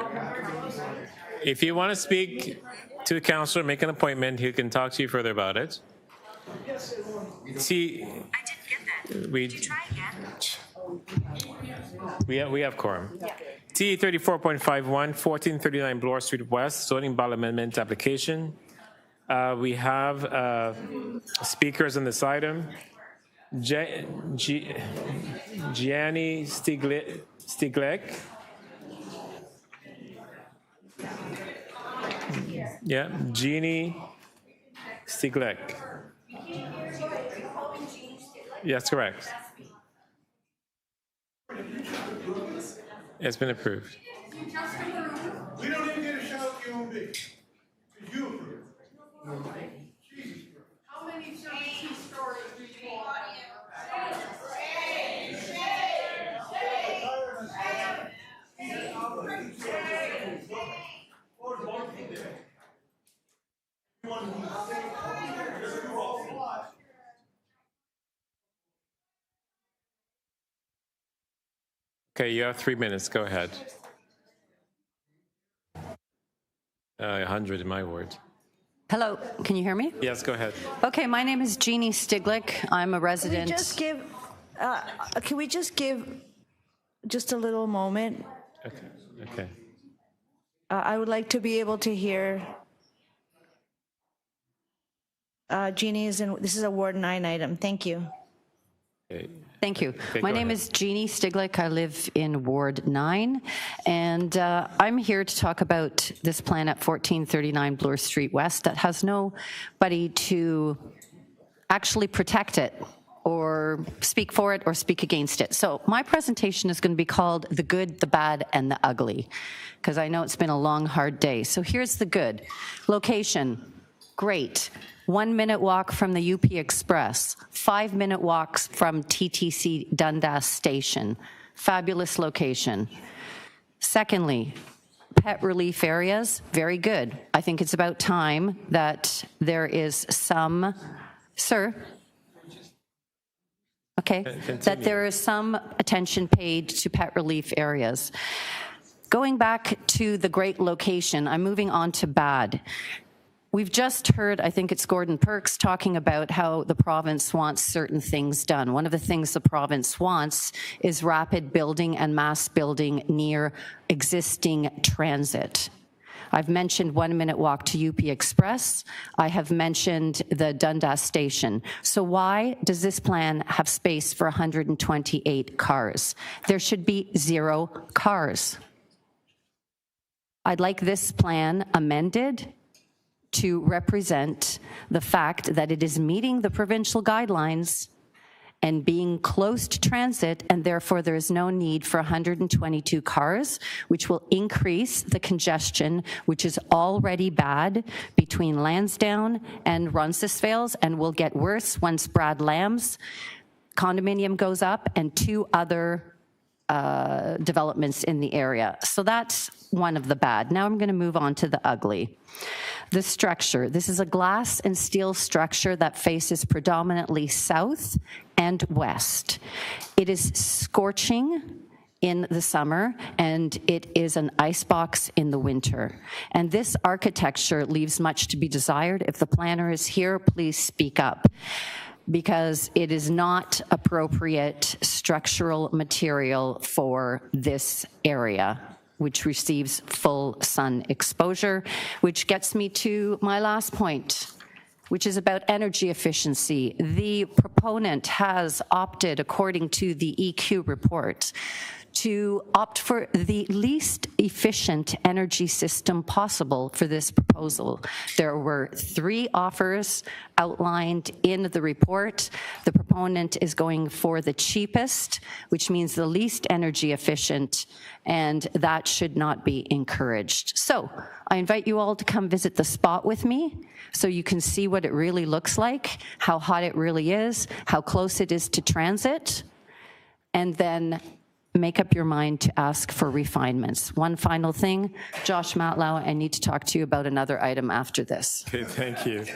if you want to speak to the councillor, make an appointment. He can talk to you further about it. See, we have quorum. Yeah. T 34.51, 1439 Bloor Street West, zoning bylaw amendment application. We have speakers on this item. Gianni Stiglek. Yeah, Jeannie Stiglek. Yes, correct. It's been approved. We don't even get a shout out to you and me. You approved. How many stories do you want? Okay, you have 3 minutes. Go ahead. 100 in my word. Hello, can you hear me? Yes, go ahead. Okay, my name is Jeannie Stiglek. I'm a resident. Can we just give just a little moment? Okay. I would like to be able to hear. Jeannie this is a Ward 9 item. Thank you. Okay. Thank you. Okay, My name is Jeannie Stiglek. I live in Ward 9, and I'm here to talk about this plan at 1439 Bloor Street West that has nobody to actually protect it or speak for it or speak against it. So my presentation is going to be called The Good, the Bad, and the Ugly, because I know it's been a long, hard day. So here's the good. Location, great. 1 minute walk from the UP Express, 5 minute walks from TTC Dundas Station. Fabulous location. Secondly, pet relief areas, very good. I think it's about time that there is some, sir. Okay, that there is some attention paid to pet relief areas. Going back to the great location, I'm moving on to bad. We've just heard, I think it's Gordon Perks, talking about how the province wants certain things done. One of the things the province wants is rapid building and mass building near existing transit. I've mentioned 1 minute walk to UP Express. I have mentioned the Dundas station. So why does this plan have space for 128 cars? There should be 0 cars. I'd like this plan amended to represent the fact that it is meeting the provincial guidelines and being close to transit, and therefore there is no need for 122 cars, which will increase the congestion, which is already bad between Lansdowne and Roncesvalles, and will get worse once Brad Lamb's condominium goes up and 2 other developments in the area. So that's one of the bad. Now I'm going to move on to the ugly. The structure. This is a glass and steel structure that faces predominantly south and west. It is scorching in the summer, and it is an icebox in the winter. And this architecture leaves much to be desired. If the planner is here, please speak up, because it is not appropriate structural material for this area, which receives full sun exposure, which gets me to my last point, which is about energy efficiency. The proponent has opted, according to the EQ report, to opt for the least efficient energy system possible for this proposal. There were 3 offers outlined in the report. The proponent is going for the cheapest, which means the least energy efficient, and that should not be encouraged. So I invite you all to come visit the spot with me so you can see what it really looks like, how hot it really is, how close it is to transit, and then make up your mind to ask for refinements. One final thing, Josh Matlow, I need to talk to you about another item after this. Okay, thank you.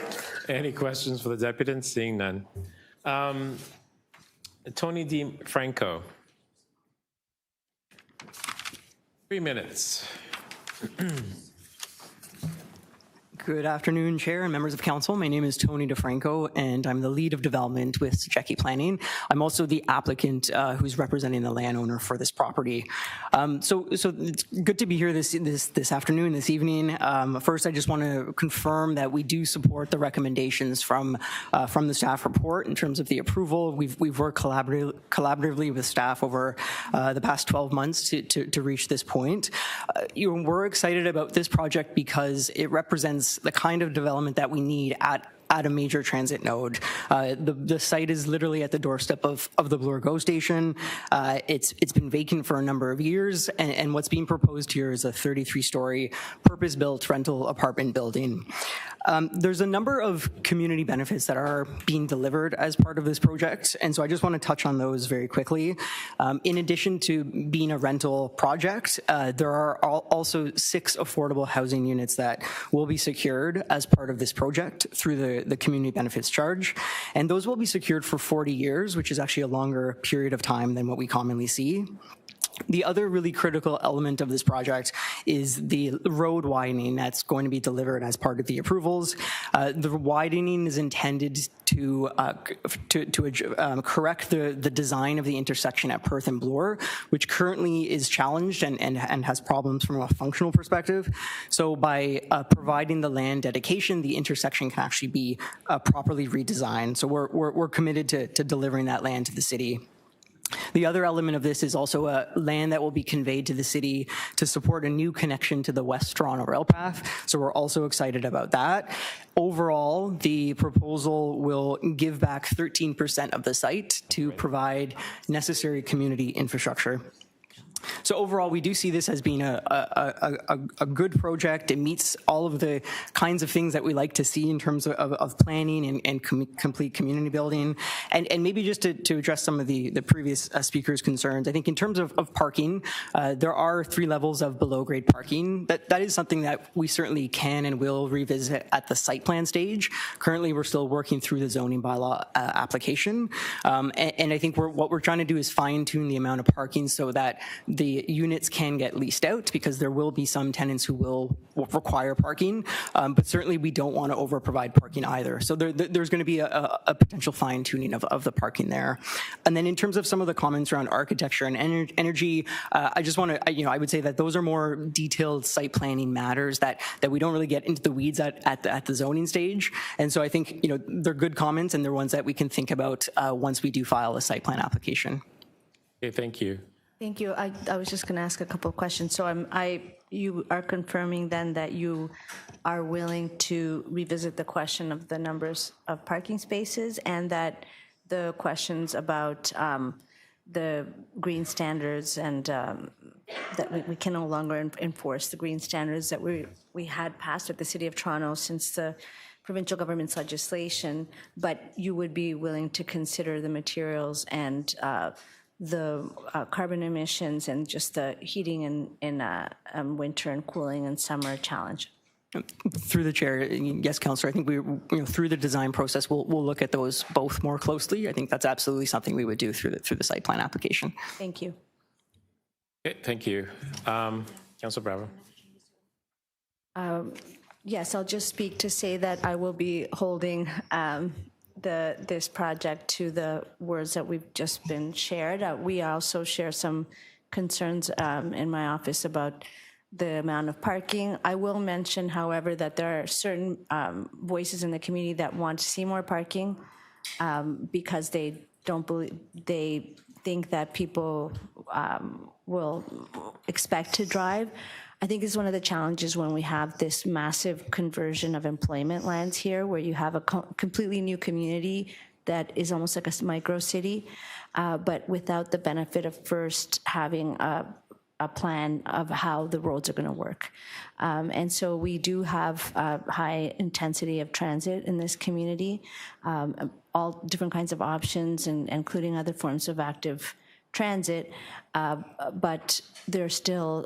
Any questions for the deputant? Seeing none. Tony DiFranco. 3 minutes. Good afternoon, Chair and members of Council. My name is Tony DiFranco, and I'm the lead of development with Jackie Planning. I'm also the applicant who's representing the landowner for this property. So it's good to be here this afternoon, this evening. First, I just want to confirm that we do support the recommendations from the staff report in terms of the approval. We've worked collaboratively with staff over the past 12 months to reach this point. We're excited about this project because it represents the kind of development that we need at a major transit node. The site is literally at the doorstep of the Bloor GO station. It's been vacant for a number of years, and what's being proposed here is a 33-story purpose-built rental apartment building. There's a number of community benefits that are being delivered as part of this project, and so I just want to touch on those very quickly. In addition to being a rental project, there are also 6 affordable housing units that will be secured as part of this project through the community benefits charge, and those will be secured for 40 years, which is actually a longer period of time than what we commonly see. The other really critical element of this project is the road widening that's going to be delivered as part of the approvals. The widening is intended to correct the design of the intersection at Perth and Bloor, which currently is challenged and has problems from a functional perspective. So by providing the land dedication, the intersection can actually be properly redesigned. So we're committed to delivering that land to the city. The other element of this is also a land that will be conveyed to the city to support a new connection to the West Toronto rail path. So we're also excited about that. Overall, the proposal will give back 13% of the site to provide necessary community infrastructure. So overall, we do see this as being a good project. It meets all of the kinds of things that we like to see in terms of planning and complete community building. And maybe just to address some of the previous speakers' concerns, I think in terms of parking, there are 3 levels of below-grade parking. That is something that we certainly can and will revisit at the site plan stage. Currently, we're still working through the zoning bylaw application. And I think what we're trying to do is fine-tune the amount of parking so that the units can get leased out, because there will be some tenants who will require parking, but certainly we don't want to over-provide parking either. So there's going to be a potential fine-tuning of the parking there. And then in terms of some of the comments around architecture and energy, I just want to, I would say that those are more detailed site planning matters that we don't really get into the weeds at the zoning stage. And so I think, they're good comments, and they're ones that we can think about once we do file a site plan application. Okay, thank you. Thank you. I was just going to ask a couple of questions. So you are confirming then that you are willing to revisit the question of the numbers of parking spaces, and that the questions about the green standards and that we can no longer enforce the green standards that we had passed at the City of Toronto since the provincial government's legislation, but you would be willing to consider the materials and the carbon emissions and just the heating in winter and cooling in summer challenge? Through the chair, yes, Councillor. I think through the design process, we'll look at those both more closely. I think that's absolutely something we would do through the site plan application. Thank you. Okay, thank you. Councillor Bravo. Yes, I'll just speak to say that I will be holding this project to the words that we've just been shared. We also share some concerns in my office about the amount of parking. I will mention, however, that there are certain voices in the community that want to see more parking because they think that people will expect to drive. I think it's one of the challenges when we have this massive conversion of employment lands here, where you have a completely new community that is almost like a micro city, but without the benefit of first having a plan of how the roads are going to work. And so we do have a high intensity of transit in this community, all different kinds of options, and including other forms of active transit, but there's still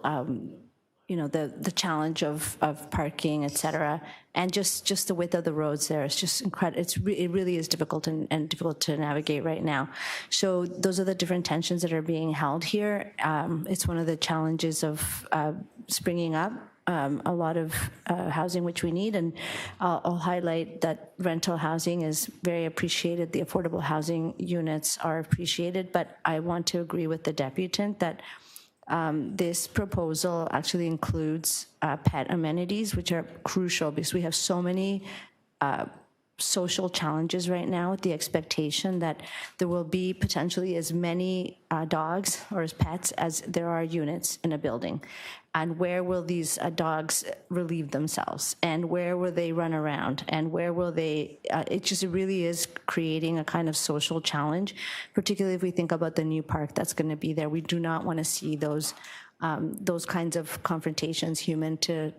the challenge of parking, et cetera, and just the width of the roads there. It's just incredible. It really is difficult and difficult to navigate right now. So those are the different tensions that are being held here. It's one of the challenges of springing up a lot of housing which we need, and I'll highlight that rental housing is very appreciated. The affordable housing units are appreciated, but I want to agree with the deputant that this proposal actually includes pet amenities, which are crucial because we have so many social challenges right now with the expectation that there will be potentially as many dogs or as pets as there are units in a building. And where will these dogs relieve themselves? And where will they run around? And where will they, it really is creating a kind of social challenge, particularly if we think about the new park that's going to be there. We do not want to see those kinds of confrontations, human to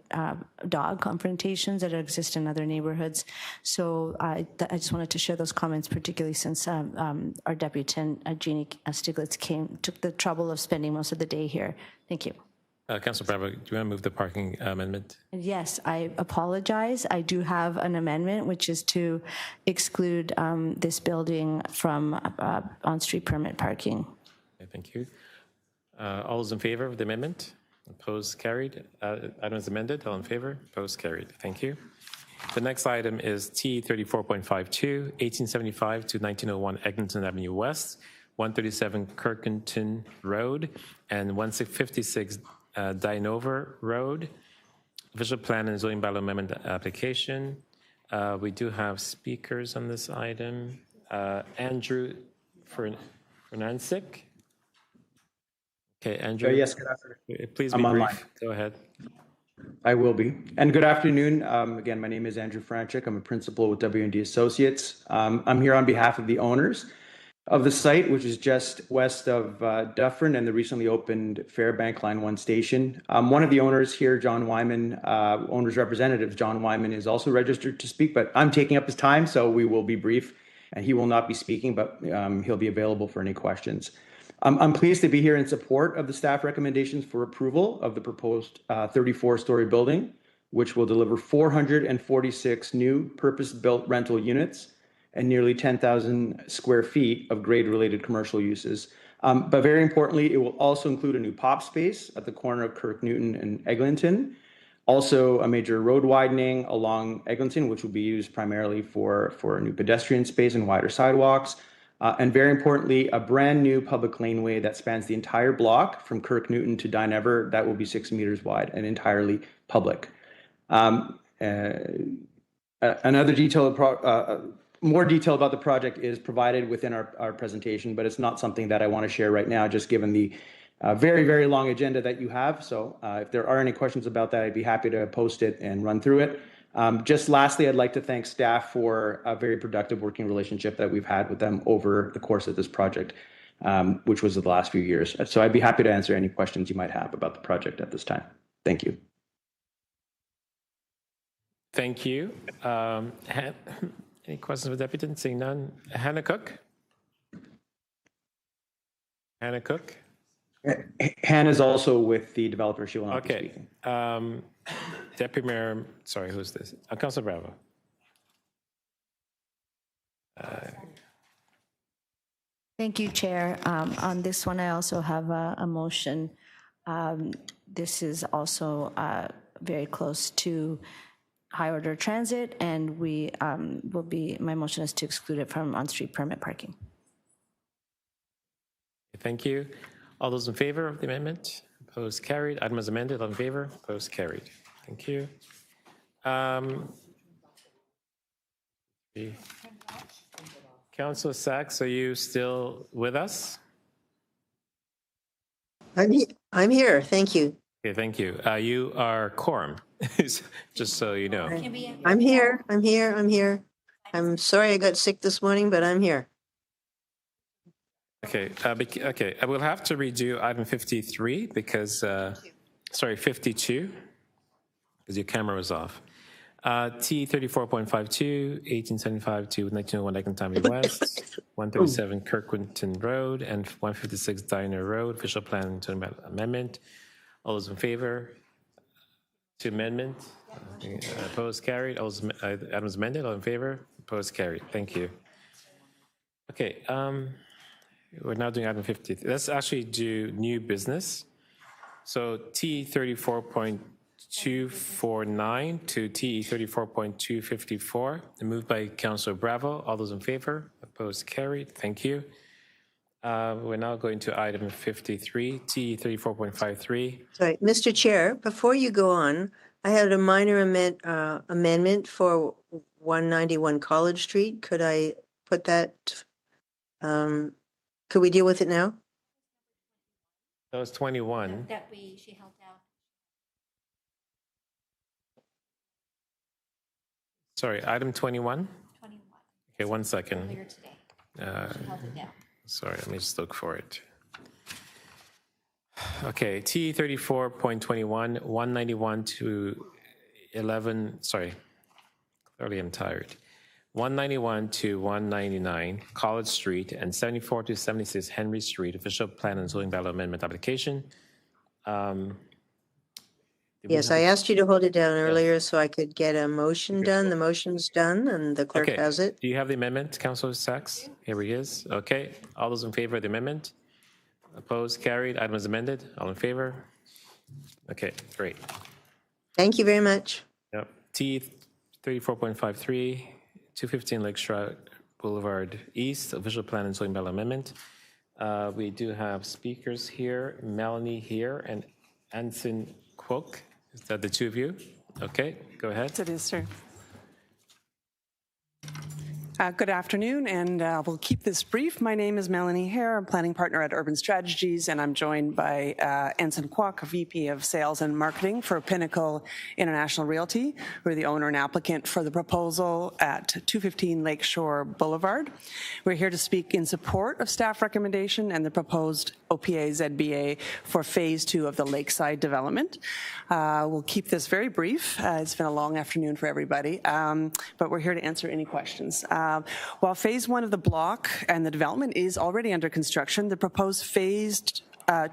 dog confrontations that exist in other neighborhoods. So I just wanted to share those comments, particularly since our deputant, Jeannie Stiglitz, took the trouble of spending most of the day here. Thank you. Councillor Bravo, do you want to move the parking amendment? Yes, I apologize. I do have an amendment, which is to exclude this building from on-street permit parking. Okay, thank you. All those in favor of the amendment? Opposed, carried. Item is amended. All in favor? Opposed, carried. Thank you. The next item is T34.52, 1875 to 1901 Eglinton Avenue West, 137 Kirkington Road, and 1656 Dinover Road. Visual plan and zoning bylaw amendment application. We do have speakers on this item. Andrew Fernancic. Okay, Andrew. Yes, good afternoon. Please be brief. Go ahead. I will be. And good afternoon. Again, my name is Andrew Franchik. I'm a principal with W&D Associates. I'm here on behalf of the owners. of the site, which is just west of Dufferin and the recently opened Fairbank Line 1 station. One of the owners here, John Wyman, owner's representative, John Wyman, is also registered to speak, but I'm taking up his time, so we will be brief, and he will not be speaking, but he'll be available for any questions. I'm pleased to be here in support of the staff recommendations for approval of the proposed 34-story building, which will deliver 446 new purpose-built rental units and nearly 10,000 square feet of grade-related commercial uses. But very importantly, it will also include a new pop space at the corner of Kirk Newton and Eglinton, also a major road widening along Eglinton, which will be used primarily for a new pedestrian space and wider sidewalks, and very importantly, a brand new public laneway that spans the entire block from Kirk Newton to Dinever that will be 6 meters wide and entirely public. Another more detail about the project is provided within our presentation, but it's not something that I want to share right now, just given the very, very long agenda that you have. So if there are any questions about that, I'd be happy to post it and run through it. Just lastly, I'd like to thank staff for a very productive working relationship that we've had with them over the course of this project, which was the last few years. So I'd be happy to answer any questions you might have about the project at this time. Thank you. Thank you. Any questions of the deputant? Seeing none. Hannah Cook? Hannah Cook? Hannah's also with the developer. She will not be speaking. Deputy Mayor, sorry, who's this? Councilor Bravo. Thank you, Chair. On this one, I also have a motion. This is also very close to high order transit, and my motion is to exclude it from on-street permit parking. Thank you. All those in favor of the amendment? Opposed, carried. Item is amended. All in favor? Opposed, carried. Thank you. Councilor Sachs, are you still with us? I'm here. Thank you. Okay, thank you. You are quorum, just so you know. I'm here. I'm sorry I got sick this morning, but I'm here. Okay, okay. I will have to redo item 53 because, sorry, 52, because your camera was off. T 34.52, 1875 to 1901 Eglinton West, 137 Kirkwinton Road, and 156 Diner Road. Official plan to amendment. All those in favor? To amendment? Opposed, carried. All those items amended. All in favor? Opposed, carried. Thank you. Okay. We're now doing item 50. Let's actually do new business. So T 34.249 to T 34.254, moved by Councilor Bravo. All those in favor? Opposed? Carried. Thank you. We're now going to item 53, T 34.53. Sorry, Mr. Chair, before you go on, I had a minor amendment for 191 College Street. Could I put that? Could we deal with it now? That was 21. She held out. Sorry, item 21? 21. Okay, 1 second. Earlier today. She held it down. Sorry, let me just look for it. Okay, T 34.21, 191 to 11, sorry, clearly I'm tired. 191 to 199 College Street and 74 to 76 Henry Street, official plan and zoning bylaw amendment application. Yes, I asked you to hold it down earlier so I could get a motion done. The motion's done and the clerk has it. Do you have the amendment, Councilor Sachs? Here he is. Okay. All those in favor of the amendment? Opposed? Carried. Item is amended. All in favor? Okay, great. Thank you very much. Yep. T 34.53, 215 Lakeshore Boulevard East, official plan and zoning bylaw amendment. We do have speakers here, Melanie here and Anson Kwok. Is that the two of you? Okay, go ahead. It is, sir. Good afternoon, and we'll keep this brief. My name is Melanie Hare. I'm planning partner at Urban Strategies, and I'm joined by Ensign Kwok, VP of Sales and Marketing for Pinnacle International Realty. We're the owner and applicant for the proposal at 215 Lakeshore Boulevard. We're here to speak in support of staff recommendation and the proposed OPA ZBA for Phase 2 of the Lakeside development. We'll keep this very brief. It's been a long afternoon for everybody, but we're here to answer any questions. While Phase 1 of the block and the development is already under construction, the proposed Phase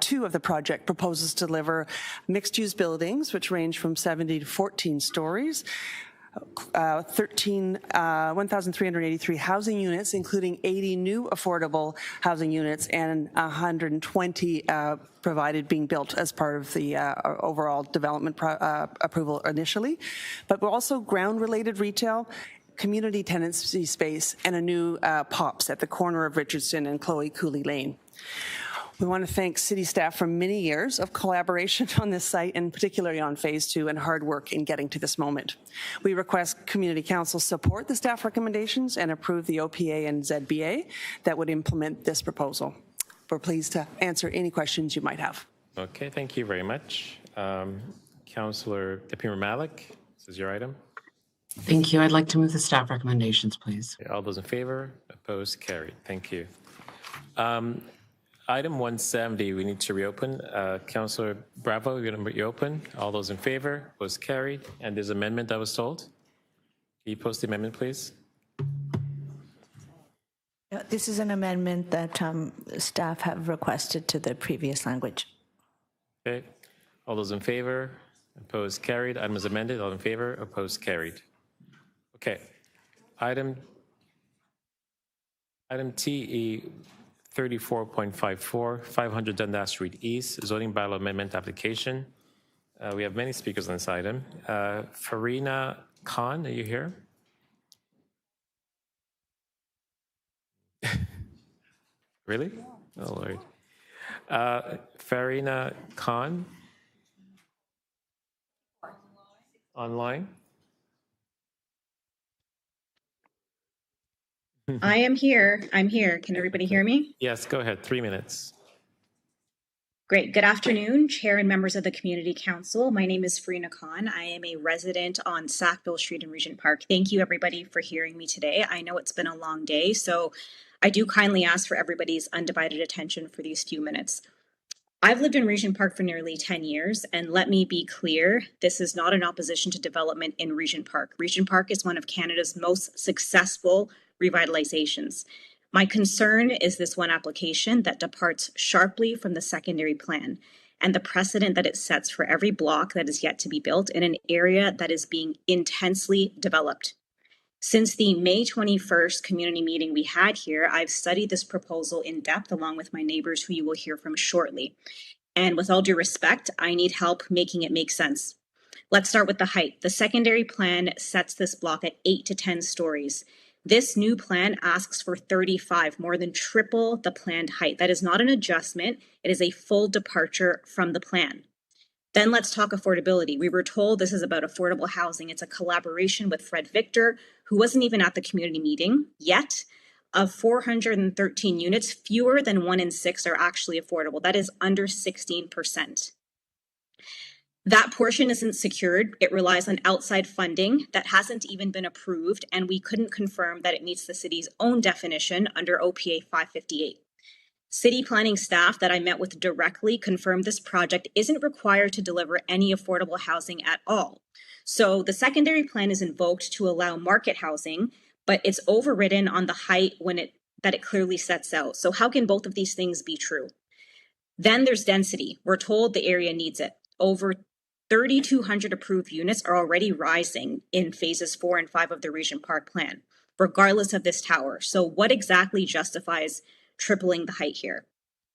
2 of the project proposes to deliver mixed-use buildings, which range from 70 to 14 stories, 1,383 housing units, including 80 new affordable housing units and 120 being built as part of the overall development approval initially. But we're also ground-related retail, community tenancy space, and a new POPs at the corner of Richardson and Chloe Cooley Lane. We want to thank city staff for many years of collaboration on this site, and particularly on Phase 2 and hard work in getting to this moment. We request Community Council support the staff recommendations and approve the OPA and ZBA that would implement this proposal. We're pleased to answer any questions you might have. Okay, thank you very much. Councillor Deputy Malik, this is your item. Thank you. I'd like to move the staff recommendations, please. All those in favor? Opposed? Carried. Thank you. Item 170, we need to reopen. Councillor Bravo, you're going to reopen. All those in favor? Opposed? Carried. And there's amendment that was told. Can you post the amendment, please? This is an amendment that staff have requested to the previous language. Okay. All those in favor? Opposed? Carried. Item is amended. All in favor? Opposed? Carried. Okay. Item TE 34.54, 500 Dundas Street East, zoning bylaw amendment application. We have many speakers on this item. Farina Khan, are you here? Really? Oh, Lord. Farina Khan? Online? I am here. I'm here. Can everybody hear me? Yes, go ahead. 3 minutes. Great. Good afternoon, Chair and members of the Community Council. My name is Farina Khan. I am a resident on Sackville Street in Regent Park. Thank you, everybody, for hearing me today. I know it's been a long day, so I do kindly ask for everybody's undivided attention for these few minutes. I've lived in Regent Park for nearly 10 years, and let me be clear, this is not an opposition to development in Regent Park. Regent Park is one of Canada's most successful revitalizations. My concern is this one application that departs sharply from the secondary plan and the precedent that it sets for every block that is yet to be built in an area that is being intensely developed. Since the May 21st community meeting we had here, I've studied this proposal in depth along with my neighbors who you will hear from shortly. And with all due respect, I need help making it make sense. Let's start with the height. The secondary plan sets this block at 8 to 10 stories. This new plan asks for 35, more than triple the planned height. That is not an adjustment. It is a full departure from the plan. Then let's talk affordability. We were told this is about affordable housing. It's a collaboration with Fred Victor, who wasn't even at the community meeting yet. Of 413 units, fewer than 1 in 6 are actually affordable. That is under 16%. That portion isn't secured. It relies on outside funding that hasn't even been approved, and we couldn't confirm that it meets the city's own definition under OPA 558. City planning staff that I met with directly confirmed this project isn't required to deliver any affordable housing at all. So the secondary plan is invoked to allow market housing, but it's overridden on the height that it clearly sets out. So how can both of these things be true? Then there's density. We're told the area needs it. Over 3,200 approved units are already rising in phases 4 and 5 of the Regent Park plan, regardless of this tower. So what exactly justifies tripling the height here?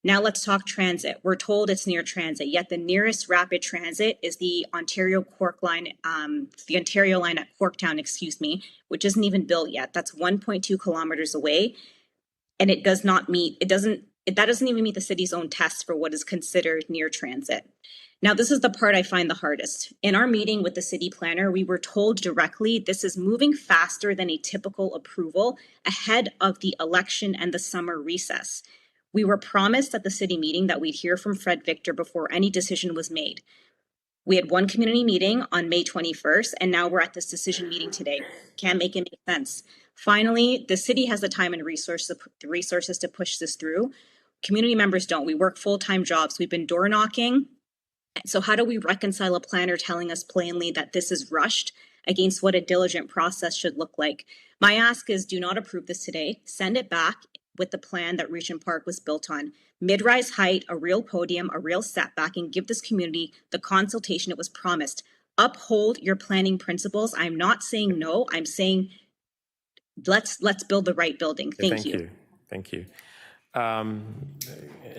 Now let's talk transit. We're told it's near transit, yet the nearest rapid transit is the Ontario line at Corktown, which isn't even built yet. That's 1.2 kilometers away, and it doesn't That doesn't even meet the city's own tests for what is considered near transit. Now, this is the part I find the hardest. In our meeting with the city planner, we were told directly this is moving faster than a typical approval ahead of the election and the summer recess. We were promised at the city meeting that we'd hear from Fred Victor before any decision was made. We had one community meeting on May 21st, and now we're at this decision meeting today. Can't make it make sense. Finally, the city has the time and resources to push this through. Community members don't. We work full-time jobs. We've been door knocking. So how do we reconcile a planner telling us plainly that this is rushed against what a diligent process should look like? My ask is do not approve this today. Send it back with the plan that Regent Park was built on. Mid-rise height, a real podium, a real setback, and give this community the consultation it was promised. Uphold your planning principles. I'm not saying no. I'm saying let's build the right building. Thank you. Thank you.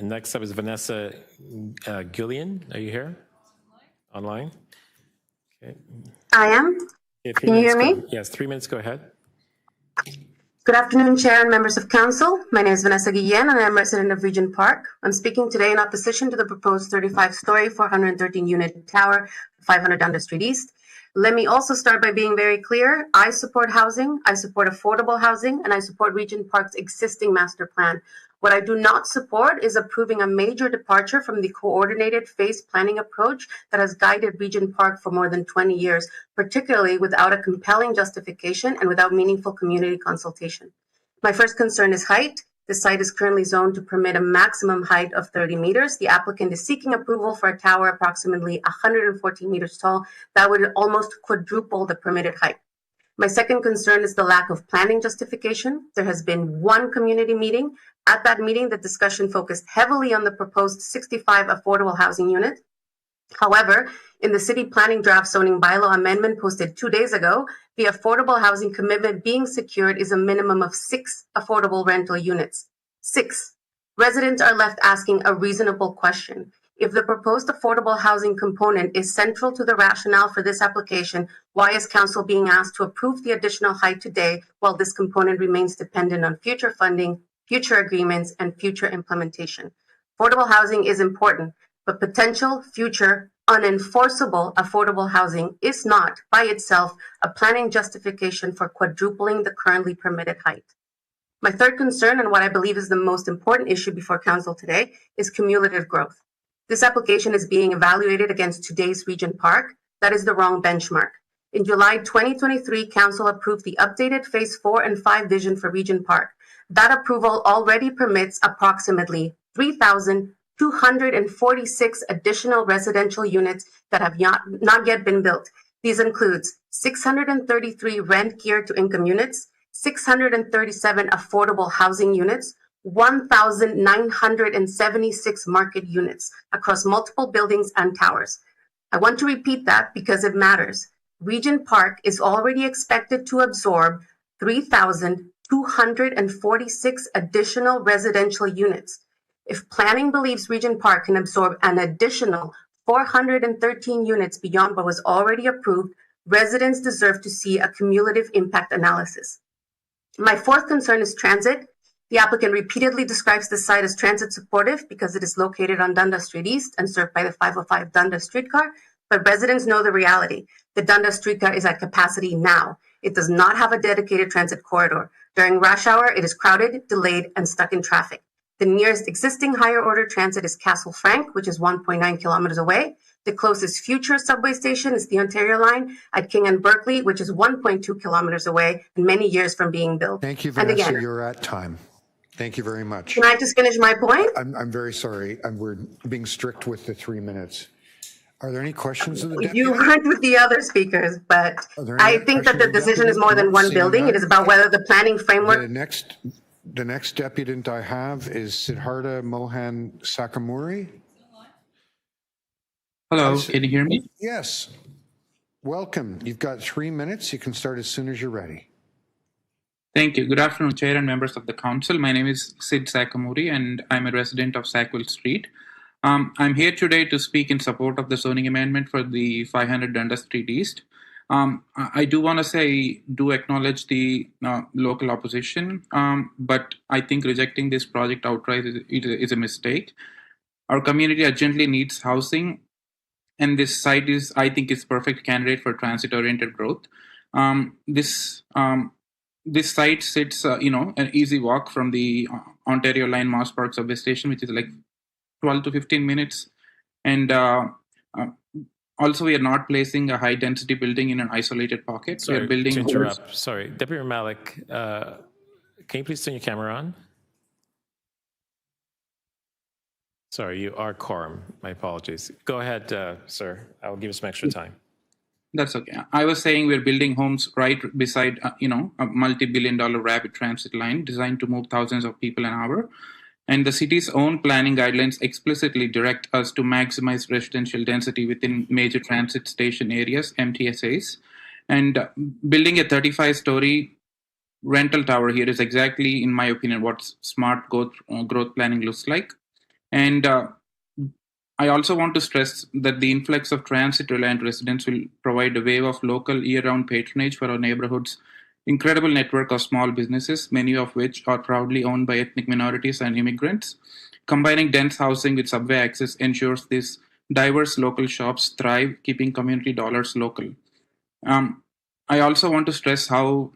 Next up is Vanessa Gillian. Are you here? Online? Okay. I am. Okay, Can you hear me? Yes, 3 minutes. Go ahead. Good afternoon, Chair and members of Council. My name is Vanessa Guillen, and I'm a resident of Regent Park. I'm speaking today in opposition to the proposed 35-story, 413-unit tower, 500 Dundas Street East. Let me also start by being very clear. I support housing, I support affordable housing, and I support Regent Park's existing master plan. What I do not support is approving a major departure from the coordinated phase planning approach that has guided Regent Park for more than 20 years, particularly without a compelling justification and without meaningful community consultation. My first concern is height. The site is currently zoned to permit a maximum height of 30 meters. The applicant is seeking approval for a tower approximately 114 meters tall that would almost quadruple the permitted height. My second concern is the lack of planning justification. There has been one community meeting. At that meeting, the discussion focused heavily on the proposed 65 affordable housing units. However, in the city planning draft zoning bylaw amendment posted 2 days ago, the affordable housing commitment being secured is a minimum of 6 affordable rental units. 6. Residents are left asking a reasonable question. If the proposed affordable housing component is central to the rationale for this application, why is Council being asked to approve the additional height today while this component remains dependent on future funding, future agreements, and future implementation? Affordable housing is important, but potential future unenforceable affordable housing is not, by itself, a planning justification for quadrupling the currently permitted height. My third concern, and what I believe is the most important issue before Council today, is cumulative growth. This application is being evaluated against today's Regent Park. That is the wrong benchmark. In July 2023, Council approved the updated Phase 4 and 5 vision for Regent Park. That approval already permits approximately 3,246 additional residential units that have not yet been built. These includes 633 rent geared to income units, 637 affordable housing units, 1,976 market units across multiple buildings and towers. I want to repeat that because it matters. Regent Park is already expected to absorb 3,246 additional residential units. If planning believes Regent Park can absorb an additional 413 units beyond what was already approved, residents deserve to see a cumulative impact analysis. My fourth concern is transit. The applicant repeatedly describes the site as transit supportive because it is located on Dundas Street East and served by the 505 Dundas streetcar, but residents know the reality. The Dundas streetcar is at capacity now. It does not have a dedicated transit corridor. During rush hour, it is crowded, delayed, and stuck in traffic. The nearest existing higher order transit is Castle Frank, which is 1.9 kilometers away. The closest future subway station is the Ontario line at King and Berkeley, which is 1.2 kilometers away and many years from being built. Thank you, Vanessa. You're at time. Thank you very much. Can I just finish my point? I'm very sorry. We're being strict with the 3 minutes. Are there any questions of the deputy? You weren't with the other speakers, but I think that the decision is more than one building. It is about whether the planning framework. The next deputant I have is Siddhartha Mohan Sakamuri. Hello, can you hear me? Yes. Welcome. You've got 3 minutes. You can start as soon as you're ready. Thank you. Good afternoon, Chair and members of the Council. My name is Sid Sakamuri, and I'm a resident of Sackville Street. I'm here today to speak in support of the zoning amendment for the 500 Dundas Street East. I do want to say, do acknowledge the local opposition, but I think rejecting this project outright is a mistake. Our community urgently needs housing, and this site is, I think, is perfect candidate for transit-oriented growth. This site sits, an easy walk from the Ontario Line Moss Park subway station, which is like 12 to 15 minutes, and also, we are not placing a high-density building in an isolated pocket. Sorry we are building to interrupt. Sorry, Deputy Malik, can you please turn your camera on? Sorry, you are quorum. My apologies. Go ahead, sir. I will give you some extra time. That's okay. I was saying we're building homes right beside, a multi-billion-dollar rapid transit line designed to move thousands of people an hour. And the city's own planning guidelines explicitly direct us to maximize residential density within major transit station areas, MTSAs. And building a 35-story rental tower here is exactly, in my opinion, what smart growth planning looks like. And I also want to stress that the influx of transit-reliant residents will provide a wave of local year-round patronage for our neighborhood's incredible network of small businesses, many of which are proudly owned by ethnic minorities and immigrants. Combining dense housing with subway access ensures these diverse local shops thrive, keeping community dollars local. I also want to stress how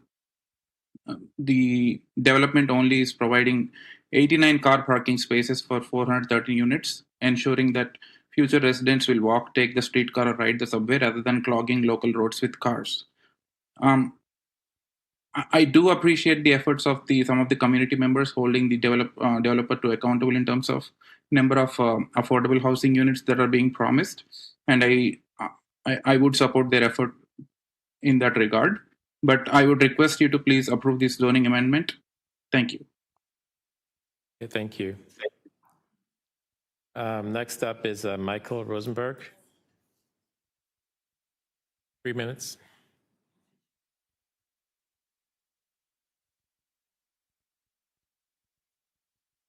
the development only is providing 89 car parking spaces for 430 units, ensuring that future residents will walk, take the streetcar, or ride the subway rather than clogging local roads with cars. I do appreciate the efforts of some of the community members holding the developer to accountable in terms of number of affordable housing units that are being promised, and I would support their effort in that regard. But I would request you to please approve this zoning amendment. Thank you. Okay, thank you. Next up is Michael Rosenberg. 3 minutes.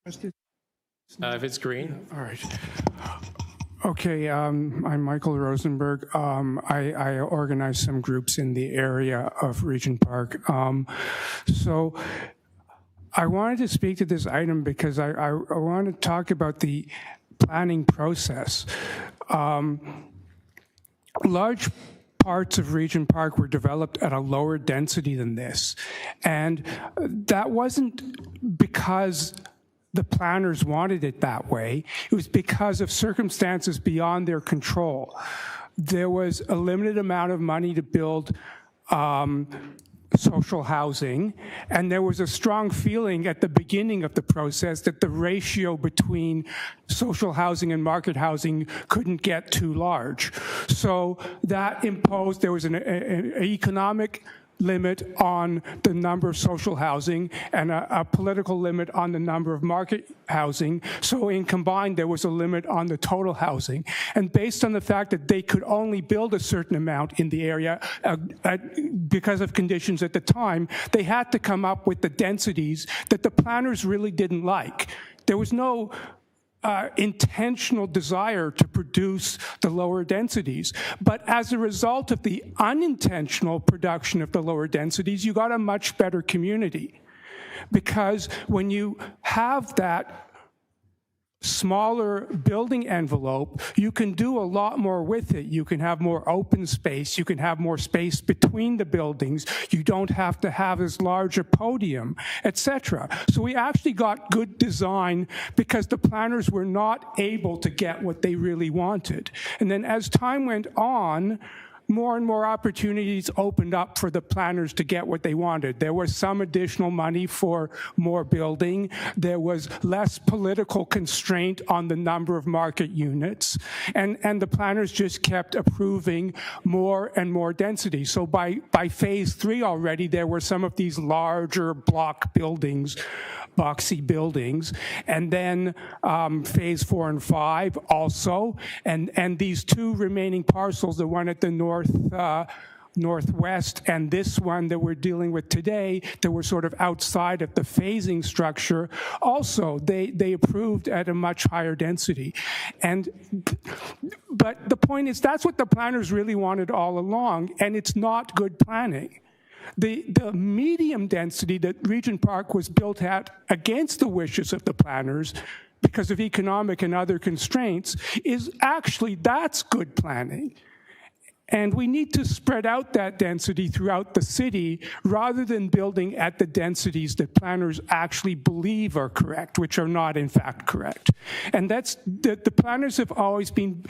If it's green. All right. Okay, I'm Michael Rosenberg. I organize some groups in the area of Regent Park. So I wanted to speak to this item because I want to talk about the planning process. Large parts of Regent Park were developed at a lower density than this. And that wasn't because the planners wanted it that way. It was because of circumstances beyond their control. There was a limited amount of money to build social housing, and there was a strong feeling at the beginning of the process that the ratio between social housing and market housing couldn't get too large. So that imposed, there was an economic limit on the number of social housing and a political limit on the number of market housing. So in combined, there was a limit on the total housing. And based on the fact that they could only build a certain amount in the area because of conditions at the time, they had to come up with the densities that the planners really didn't like. There was no intentional desire to produce the lower densities. But as a result of the unintentional production of the lower densities, you got a much better community. Because when you have that smaller building envelope, you can do a lot more with it. You can have more open space. You can have more space between the buildings. You don't have to have as large a podium, etc. So we actually got good design because the planners were not able to get what they really wanted. And then as time went on, more and more opportunities opened up for the planners to get what they wanted. There was some additional money for more building. There was less political constraint on the number of market units. And the planners just kept approving more and more density. So by phase 3 already, there were some of these larger block buildings, boxy buildings, and then phase 4 and 5 also, and these two remaining parcels, the one at the Northwest and this one that we're dealing with today that were sort of outside of the phasing structure, also they approved at a much higher density. But the point is, that's what the planners really wanted all along, and it's not good planning. The medium density that Regent Park was built at against the wishes of the planners because of economic and other constraints is actually, that's good planning. And we need to spread out that density throughout the city rather than building at the densities that planners actually believe are correct, which are not in fact correct. And that's, the planners have always been,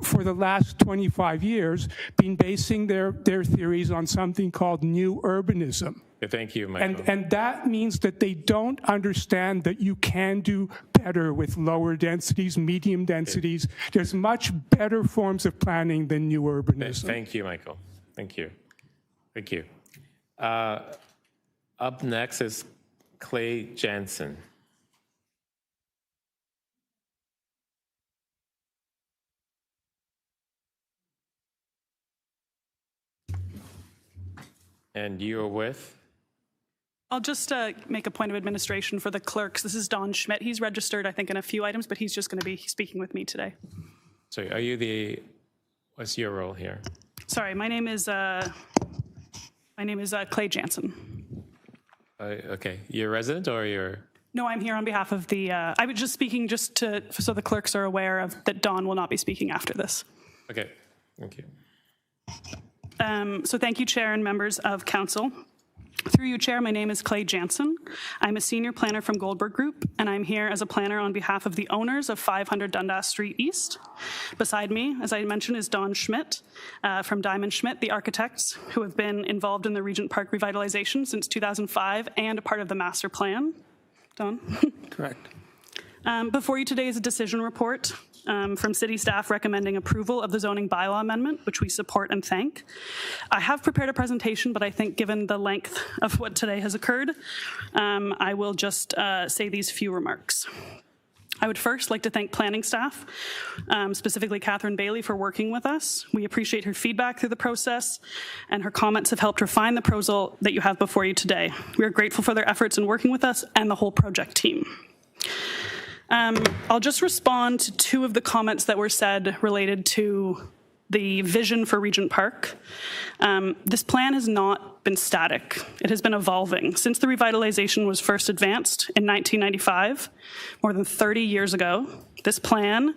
for the last 25 years, been basing their theories on something called new urbanism. Thank you, Michael. And that means that they don't understand that you can do better with lower densities, medium densities. There's much better forms of planning than new urbanism. Thank you, Michael. Thank you. Thank you. Up next is Clay Jansen. And you are with? I'll just make a point of administration for the clerks. This is Don Schmidt. He's registered, I think, in a few items, but he's just going to be speaking with me today. So are you the, what's your role here? Sorry, my name is Clay Jansen. Okay, you're a resident or you're? No, I'm here on behalf of the, I was just speaking just to, so the clerks are aware of that Don will not be speaking after this. Okay, thank you. So thank you, Chair and members of Council. Through you, Chair, my name is Clay Jansen. I'm a senior planner from Goldberg Group, and I'm here as a planner on behalf of the owners of 500 Dundas Street East. Beside me, as I mentioned, is Don Schmidt from Diamond Schmidt, the architects who have been involved in the Regent Park revitalization since 2005 and a part of the master plan. Don? Correct. Before you today is a decision report from city staff recommending approval of the zoning bylaw amendment, which we support and thank. I have prepared a presentation, but I think given the length of what today has occurred, I will just say these few remarks. I would first like to thank planning staff, specifically Catherine Bailey, for working with us. We appreciate her feedback through the process, and her comments have helped refine the proposal that you have before you today. We are grateful for their efforts in working with us and the whole project team. I'll just respond to two of the comments that were said related to the vision for Regent Park. This plan has not been static. It has been evolving. Since the revitalization was first advanced in 1995, more than 30 years ago, this plan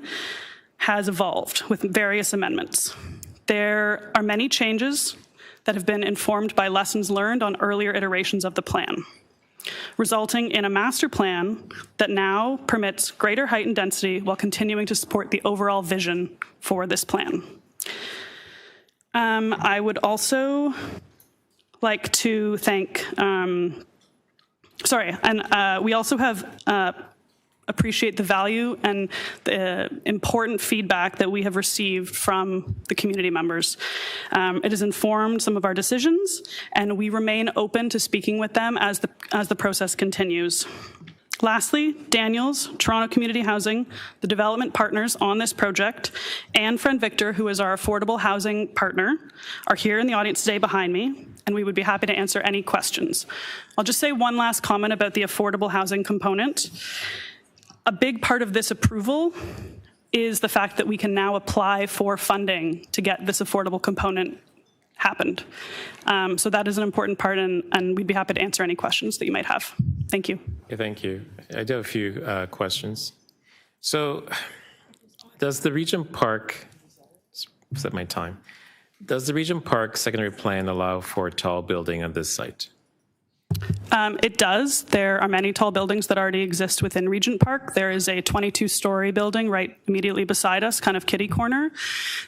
has evolved with various amendments. There are many changes that have been informed by lessons learned on earlier iterations of the plan, resulting in a master plan that now permits greater height and density while continuing to support the overall vision for this plan. I would also like to thank, we also have appreciate the value and the important feedback that we have received from the community members. It has informed some of our decisions, and we remain open to speaking with them as the process continues. Lastly, Daniels, Toronto Community Housing, the development partners on this project, and friend Victor, who is our affordable housing partner, are here in the audience today behind me, and we would be happy to answer any questions. I'll just say one last comment about the affordable housing component. A big part of this approval is the fact that we can now apply for funding to get this affordable component happened. So that is an important part, and we'd be happy to answer any questions that you might have. Thank you. Yeah, thank you. I do have a few questions. So does the Regent Park, set my time, does the Regent Park secondary plan allow for a tall building on this site? It does. There are many tall buildings that already exist within Regent Park. There is a 22-story building right immediately beside us, kind of kitty corner.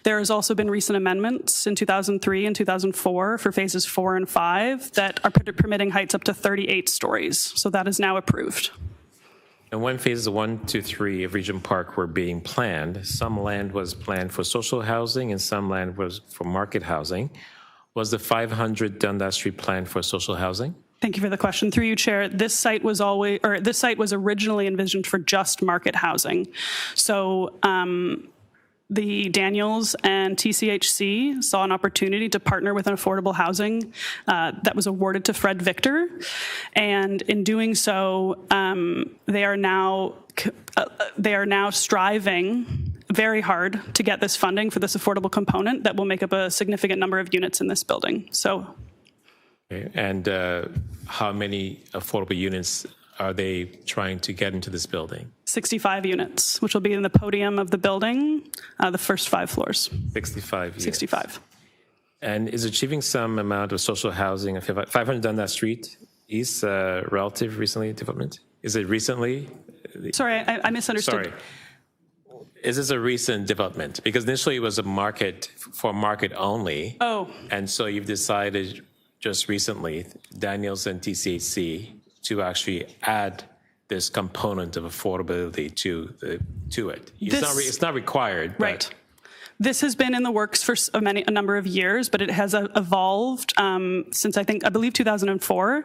There has also been recent amendments in 2003 and 2004 for phases 4 and 5 that are permitting heights up to 38 stories. So that is now approved. And when phases 1 to 3 of Regent Park were being planned, some land was planned for social housing and some land was for market housing. Was the 500 Dundas Street planned for social housing? Thank you for the question. Through you, Chair, this site was originally envisioned for just market housing. So the Daniels and TCHC saw an opportunity to partner with an affordable housing that was awarded to Fred Victor. And in doing so, they are now striving very hard to get this funding for this affordable component that will make up a significant number of units in this building. So, okay. And how many affordable units are they trying to get into this building? 65 units, which will be in the podium of the building, the first 5 floors. 65 units. 65. And is achieving some amount of social housing, 500 Dundas Street East, relative recently development? Is it recently? Sorry, I misunderstood. Sorry. Is this a recent development? Because initially it was a market for market only. Oh. And so you've decided just recently, Daniels and TCHC, to actually add this component of affordability to it. It's not required. Right. But this has been in the works for a number of years, but it has evolved since I believe 2004.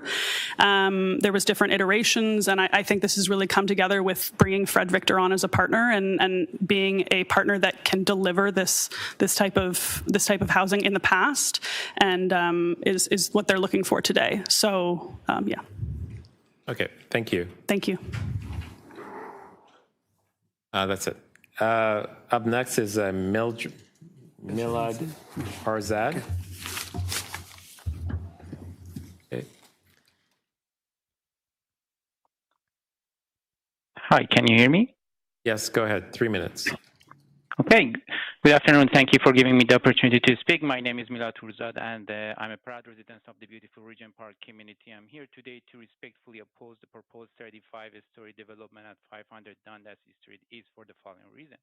There was different iterations, and I think this has really come together with bringing Fred Victor on as a partner and being a partner that can deliver this type of housing in the past, and is what they're looking for today. So yeah. Okay, thank you. Thank you. That's it. Up next is Milad Arzad. Okay. Hi, can you hear me? Yes, go ahead. 3 minutes. Okay. Good afternoon. Thank you for giving me the opportunity to speak. My name is Milad Arzad, and I'm a proud resident of the beautiful Regent Park community. I'm here today to respectfully oppose the proposed 35-story development at 500 Dundas Street East for the following reason.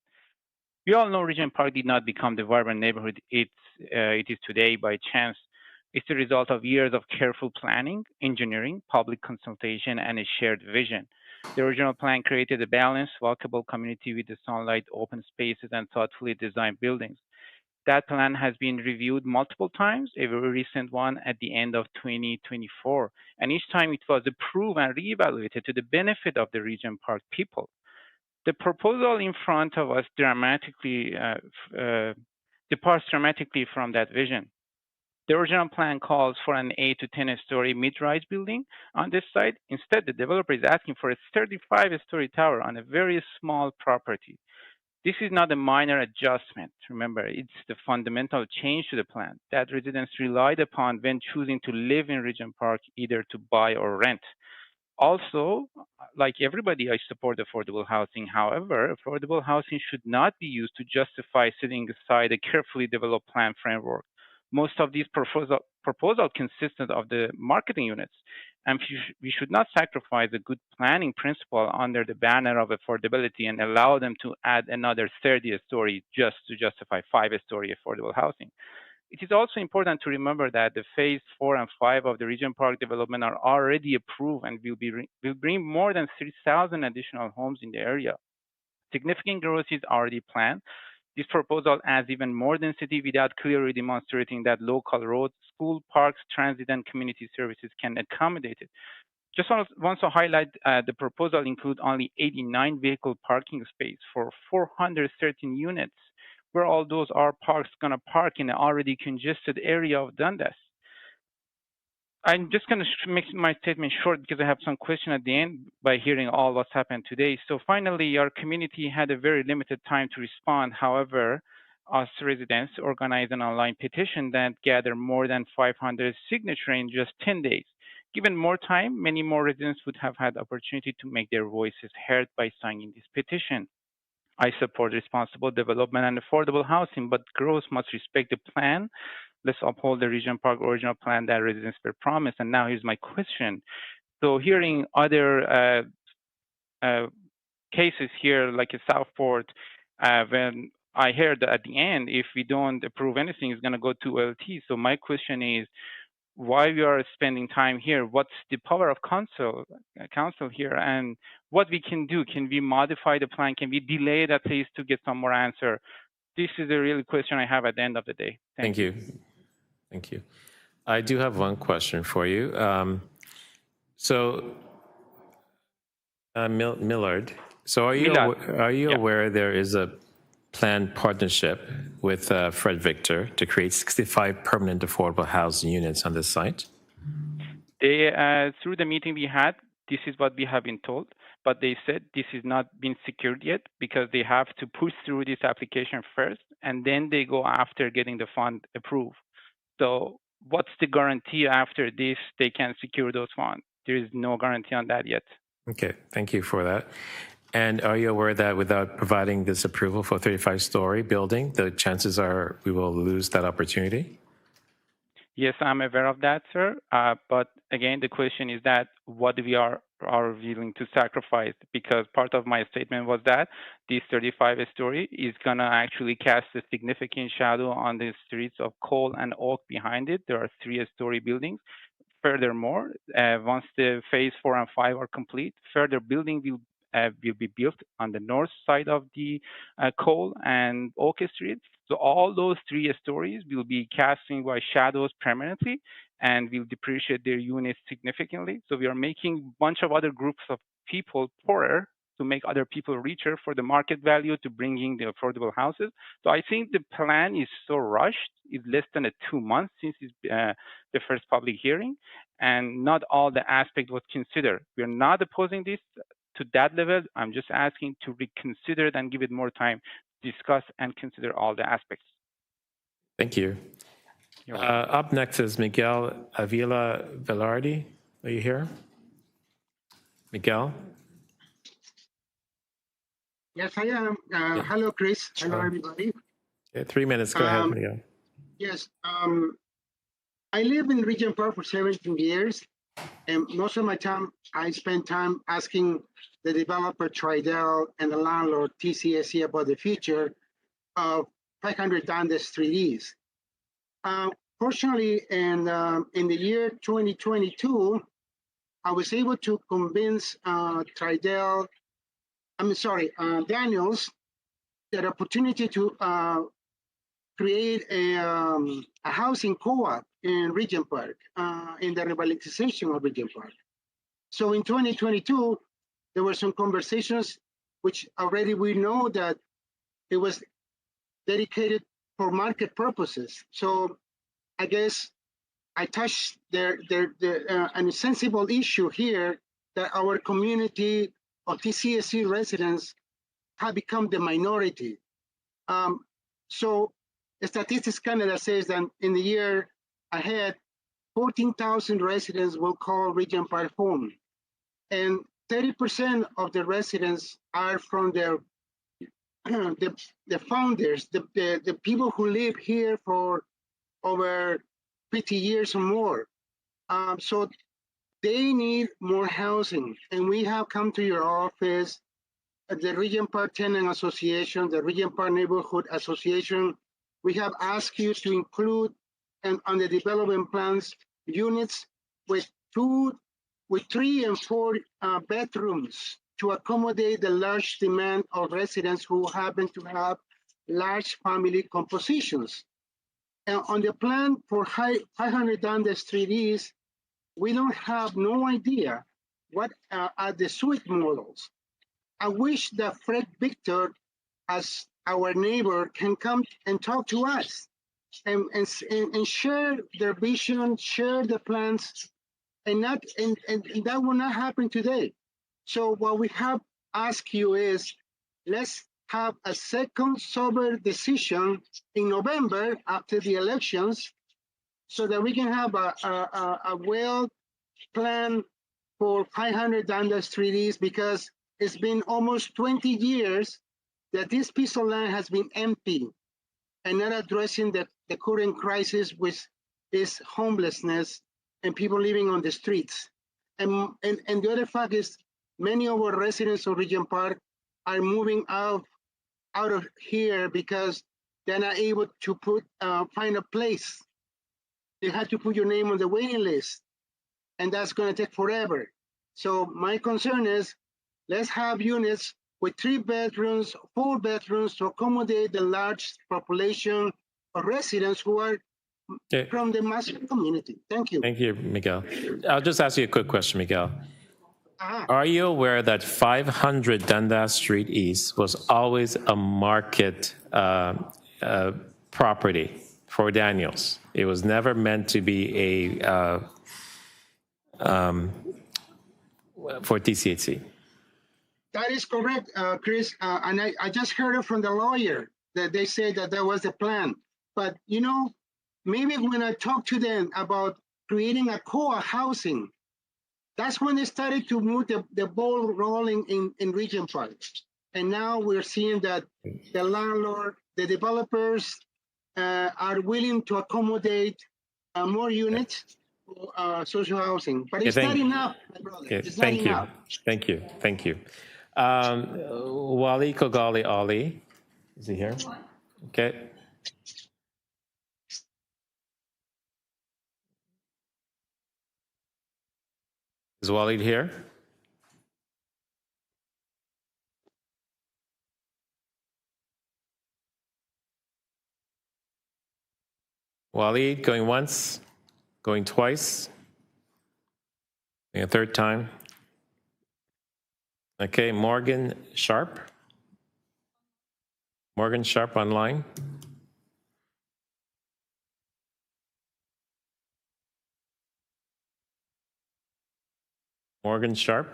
We all know Regent Park did not become the vibrant neighborhood it is today by chance. It's the result of years of careful planning, engineering, public consultation, and a shared vision. The original plan created a balanced, walkable community with the sunlight, open spaces, and thoughtfully designed buildings. That plan has been reviewed multiple times, a very recent one at the end of 2024. And each time it was approved and reevaluated to the benefit of the Regent Park people. The proposal in front of us departs dramatically from that vision. The original plan calls for an 8 to 10-story mid-rise building on this site. Instead, the developer is asking for a 35-story tower on a very small property. This is not a minor adjustment. Remember, it's the fundamental change to the plan that residents relied upon when choosing to live in Regent Park, either to buy or rent. Also, like everybody, I support affordable housing. However, affordable housing should not be used to justify setting aside a carefully developed plan framework. Most of these proposals consisted of the marketing units, and we should not sacrifice a good planning principle under the banner of affordability and allow them to add another 30-story just to justify 5-story affordable housing. It is also important to remember that the phase 4 and 5 of the Regent Park development are already approved and will bring more than 3,000 additional homes in the area. Significant growth is already planned. This proposal adds even more density without clearly demonstrating that local roads, school, parks, transit, and community services can accommodate it. Just want to highlight the proposal includes only 89 vehicle parking space for 413 units, where all those are parks going to park in an already congested area of Dundas. I'm just going to make my statement short because I have some question at the end by hearing all what's happened today. So finally, our community had a very limited time to respond. However, us residents organized an online petition that gathered more than 500 signatures in just 10 days. Given more time, many more residents would have had the opportunity to make their voices heard by signing this petition. I support responsible development and affordable housing, but growth must respect the plan. Let's uphold the Regent Park original plan that residents were promised. And now here's my question. So hearing other cases here, like in Southport, when I heard that at the end, if we don't approve anything, it's going to go to LT. So my question is, why we are spending time here? What's the power of council here, and what we can do? Can we modify the plan? Can we delay it at least to get some more answer? This is the real question I have at the end of the day. Thank you. Thank you. I do have one question for you. Millard, so are you aware there is a plan partnership with Fred Victor to create 65 permanent affordable housing units on this site? They, through the meeting we had, this is what we have been told, but they said this is not been secured yet because they have to push through this application first, and then they go after getting the fund approved. So what's the guarantee after this they can secure those funds? There is no guarantee on that yet. Okay, thank you for that. And are you aware that without providing this approval for a 35-story building, the chances are we will lose that opportunity? Yes, I'm aware of that, sir. But again, the question is that what we are willing to sacrifice, because part of my statement was that this 35-story is going to actually cast a significant shadow on the streets of Cole and Oak behind it. There are 3-story buildings. Furthermore, once the phase 4 and 5 are complete, further building will be built on the north side of the Cole and Oak Street. So all those 3 stories will be casting white shadows permanently and will depreciate their units significantly. So we are making a bunch of other groups of people poorer to make other people richer for the market value to bring in the affordable houses. So I think the plan is so rushed. It's less than 2 months since the first public hearing, and not all the aspect was considered. We are not opposing this to that level. I'm just asking to reconsider it and give it more time to discuss and consider all the aspects. Thank you. Up next is Miguel Avila Velarde. Are you here? Miguel? Yes, I am. Hello, Chris. Hello, everybody. Okay, 3 minutes. Go ahead, Miguel. Yes. I live in Regent Park for 17 years, and most of my time I spend time asking the developer Tridel and the landlord TCSC about the future of 500 Dundas 3Ds. Fortunately, in the year 2022, I was able to convince Daniels, that opportunity to create a housing co-op in Regent Park, in the revitalization of Regent Park. So in 2022, there were some conversations which already we know that it was dedicated for market purposes. So I guess I touched an sensible issue here that our community of TCSC residents have become the minority. So Statistics Canada says that in the year ahead, 14,000 residents will call Regent Park home. And 30% of the residents are from the founders, the people who live here for over 50 years or more. So they need more housing. And we have come to your office, the Regent Park Tenant Association, the Regent Park Neighborhood Association. We have asked you to include on the development plans units with 3 and 4 bedrooms to accommodate the large demand of residents who happen to have large family compositions. And on the plan for 500 Dundas 3Ds, we don't have no idea what are the suite models. I wish that Fred Victor, as our neighbor, can come and talk to us and share their vision, share the plans, and that will not happen today. So what we have asked you is, let's have a second sober decision in November after the elections, so that we can have a well plan for 500 Dundas 3Ds, because it's been almost 20 years that this piece of land has been empty and not addressing the current crisis, which is homelessness and people living on the streets. And the other fact is, many of our residents of Regent Park are moving out of here because they're not able to find a place. You have to put your name on the waiting list, and that's going to take forever. So my concern is, let's have units with 3 bedrooms, 4 bedrooms to accommodate the large population of residents who are from the Muslim community. Thank you. Thank you, Miguel. I'll just ask you a quick question, Miguel. Are you aware that 500 Dundas Street East was always a market property for Daniels. It was never meant to be a for TCHC. That is correct, Chris. And I just heard it from the lawyer that they said that that was the plan. But, you know, maybe when I talked to them about creating a co-op housing, that's when they started to move the ball rolling in Regent Park. And now we're seeing that the landlord, the developers are willing to accommodate more units for social housing. But it's not enough, my brother. It's not enough. Thank you. Wali Kogali Ali, is he here? Okay. Is Waleed here? Waleed, going once, going twice, and a third time. Okay, Morgan Sharp. Morgan Sharp online. Morgan Sharp.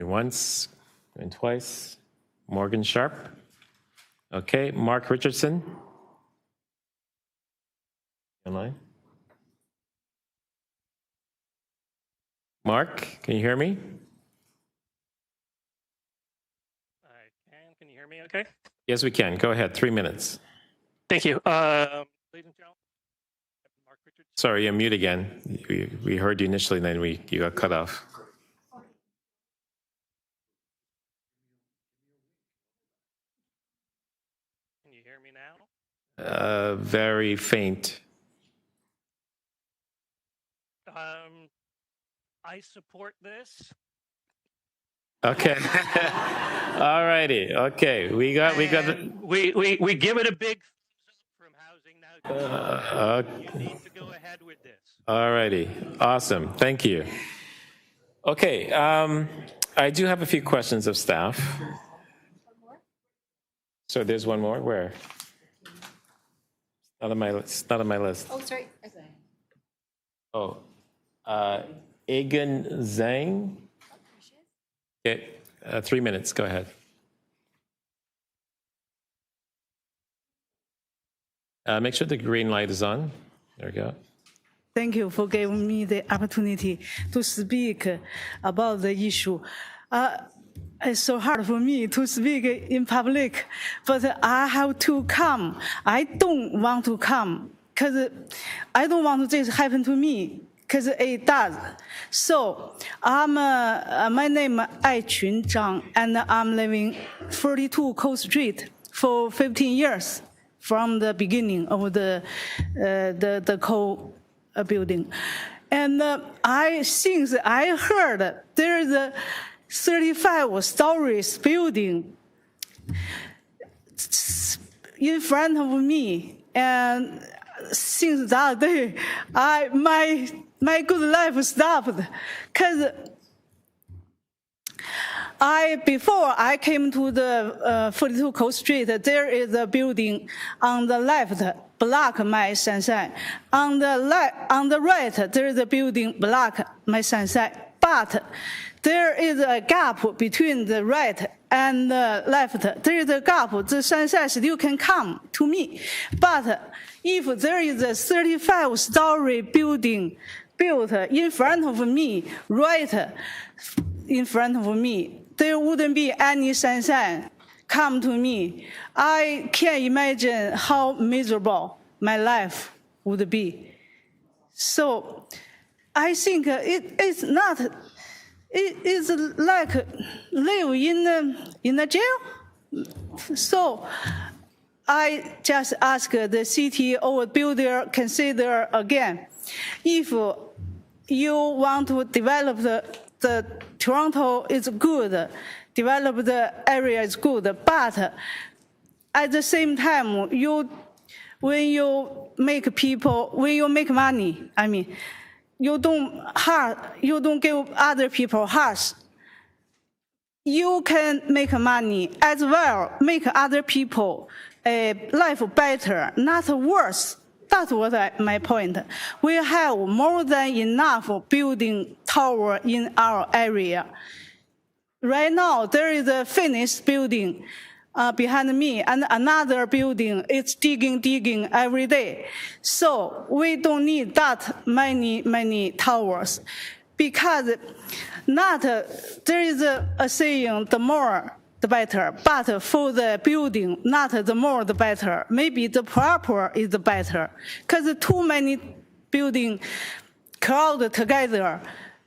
Going once, going twice. Morgan Sharp. Okay, Mark Richardson. Online. Mark, can you hear me? I can. Can you hear me okay? Yes, we can. Go ahead, 3 minutes. Thank you. Ladies and gentlemen, Mark Richards. Sorry, you're mute again. We heard you initially, and then you got cut off. Can you hear me now? Very faint. I support this. Okay. All righty. Okay. We got we give it a big thumbs up from housing now. You need to go ahead with this. All righty. Awesome. Thank you. Okay. I do have a few questions of staff. So there's one more. Where? Not on my list. Not on my list. Oh, sorry. Oh. Egan Zhang. Okay. 3 minutes. Go ahead. Make sure the green light is on. There we go. Thank you for giving me the opportunity to speak about the issue. It's so hard for me to speak in public, but I have to come. I don't want to come because I don't want this to happen to me, because it does. So my name is Ai Qun Zhang, and I'm living 42 Coast Street for 15 years from the beginning of the building. And since I heard there is a 35 stories building in front of me, and since that day, my good life stopped. Because before I came to the 42 Coast Street, there is a building on the left, block my sunshine. On the right, there is a building block my sunshine. But there is a gap between the right and the left. There is a gap. The sunshine still can come to me. But if there is a 35-story building built in front of me, right in front of me, there wouldn't be any sunshine come to me. I can't imagine how miserable my life would be. So I think it's not. It is like live in a jail. So I just ask the city or builder consider again, if you want to develop the Toronto is good, develop the area is good, but at the same time, when you make money, I mean, you don't give other people harsh. you can make money as well, make other people life better, not worse. That's what my point. We have more than enough building tower in our area. Right now, there is a finished building behind me, and another building is digging every day. So we don't need that many towers, because not there is a saying, the more the better, but for the building, not the more the better. Maybe the proper is the better, because too many buildings crowded together.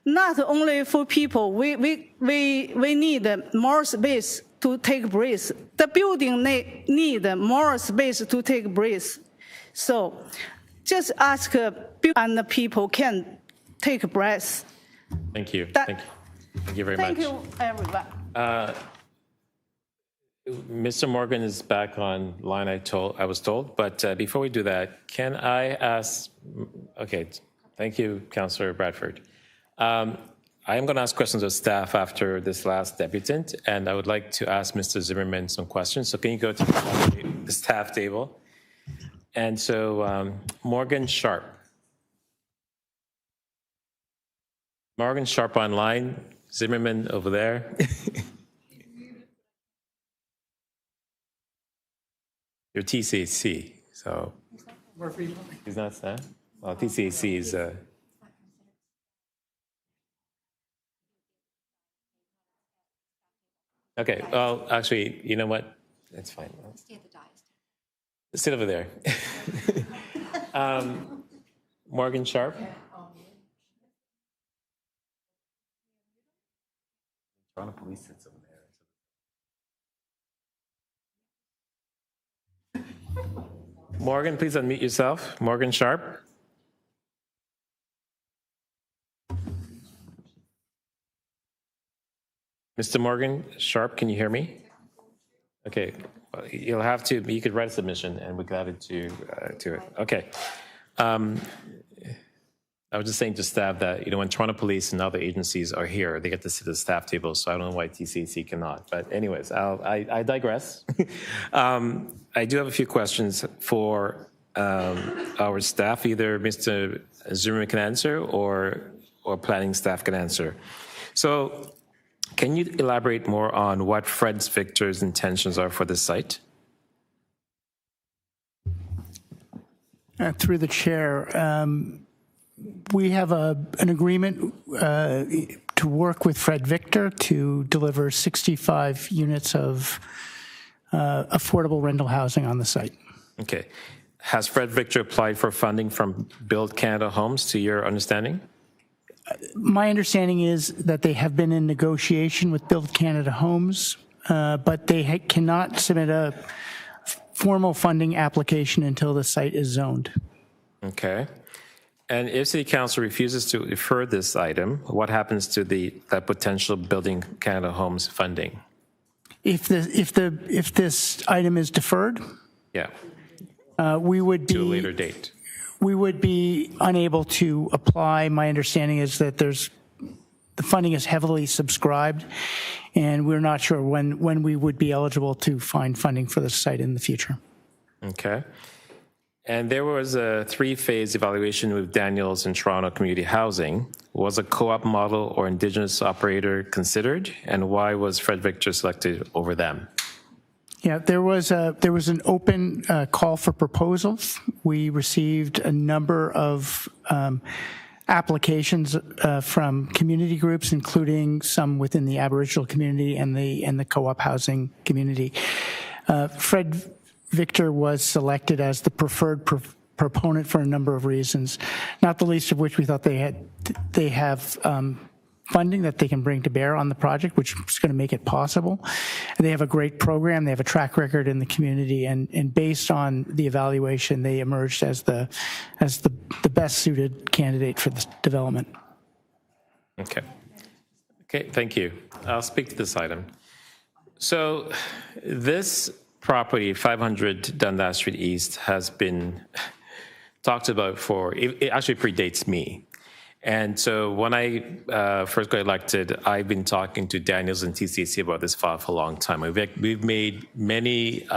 Not only for people, we need more space to take breath. The building need more space to take breath. So just ask and the people can take a breath. Thank you. Thank you very much. Thank you, everyone. Mr. Morgan is back online, I was told, but before we do that, can I ask, okay, thank you, Councillor Bradford. I am going to ask questions of staff after this last debutant, and I would like to ask Mr. Zimmerman some questions. So can you go to the staff table? And so Morgan Sharp. Morgan Sharp online, Zimmerman over there. Your TCAC, so. He's not staff? Well, TCAC is. Okay, well, actually, you know what? That's fine. Stay at the dais. Sit over there. Morgan Sharp. Toronto Police sits over there. Morgan, please unmute yourself. Morgan Sharp. Mr. Morgan Sharp, can you hear me? Okay, well, you'll have to, you could write a submission and we could add it to it. Okay. I was just saying to staff that, when Toronto Police and other agencies are here, they get to sit at the staff table, so I don't know why TCAC cannot. But anyways, I digress. I do have a few questions for our staff. Either Mr. Zimmerman can answer or planning staff can answer. So can you elaborate more on what Fred Victor's intentions are for this site? Through the chair, we have an agreement to work with Fred Victor to deliver 65 units of affordable rental housing on the site. Okay. Has Fred Victor applied for funding from Build Canada Homes, to your understanding? My understanding is that they have been in negotiation with Build Canada Homes, but they cannot submit a formal funding application until the site is zoned. Okay. And if City Council refuses to defer this item, what happens to that potential Building Canada Homes funding? If this item is deferred, yeah, we would be to a later date. We would be unable to apply. My understanding is that the funding is heavily subscribed, and we're not sure when we would be eligible to find funding for the site in the future. Okay. And there was a 3-phase evaluation with Daniels and Toronto Community Housing. Was a co-op model or Indigenous operator considered, and why was Fred Victor selected over them? Yeah, there was an open call for proposals. We received a number of applications from community groups, including some within the Aboriginal community and the co-op housing community. Fred Victor was selected as the preferred proponent for a number of reasons, not the least of which we thought they have funding that they can bring to bear on the project, which is going to make it possible. And they have a great program. They have a track record in the community, and based on the evaluation, they emerged as the best suited candidate for this development. Okay. Okay, thank you. I'll speak to this item. So this property, 500 Dundas Street East, has been talked about it actually predates me. And so when I first got elected, I've been talking to Daniels and TCC about this file for a long time. We've made many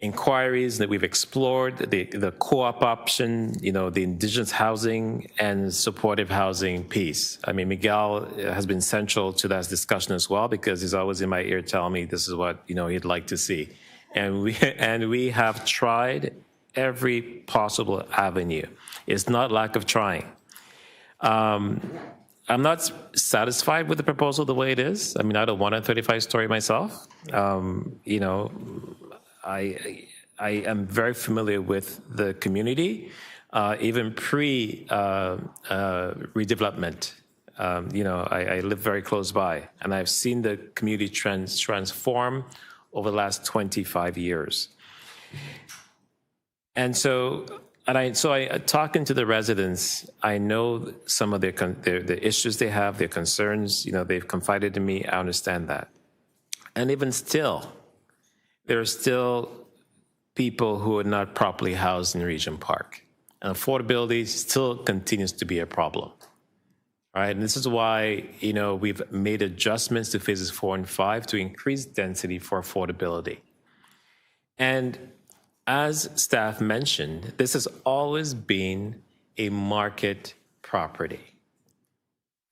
inquiries that we've explored, the co-op option, the indigenous housing and supportive housing piece. I mean, Miguel has been central to that discussion as well, because he's always in my ear telling me this is what, he'd like to see. And we have tried every possible avenue. It's not lack of trying. I'm not satisfied with the proposal the way it is. I mean, I don't want a 35-story myself. I am very familiar with the community, even pre-redevelopment. I live very close by, and I've seen the community transform over the last 25 years. And so talking to the residents, I know some of the issues they have, their concerns. They've confided in me. I understand that, and even still, there are still people who are not properly housed in Regent Park. And affordability still continues to be a problem, right? And this is why, we've made adjustments to phases 4 and 5 to increase density for affordability. And as staff mentioned, this has always been a market property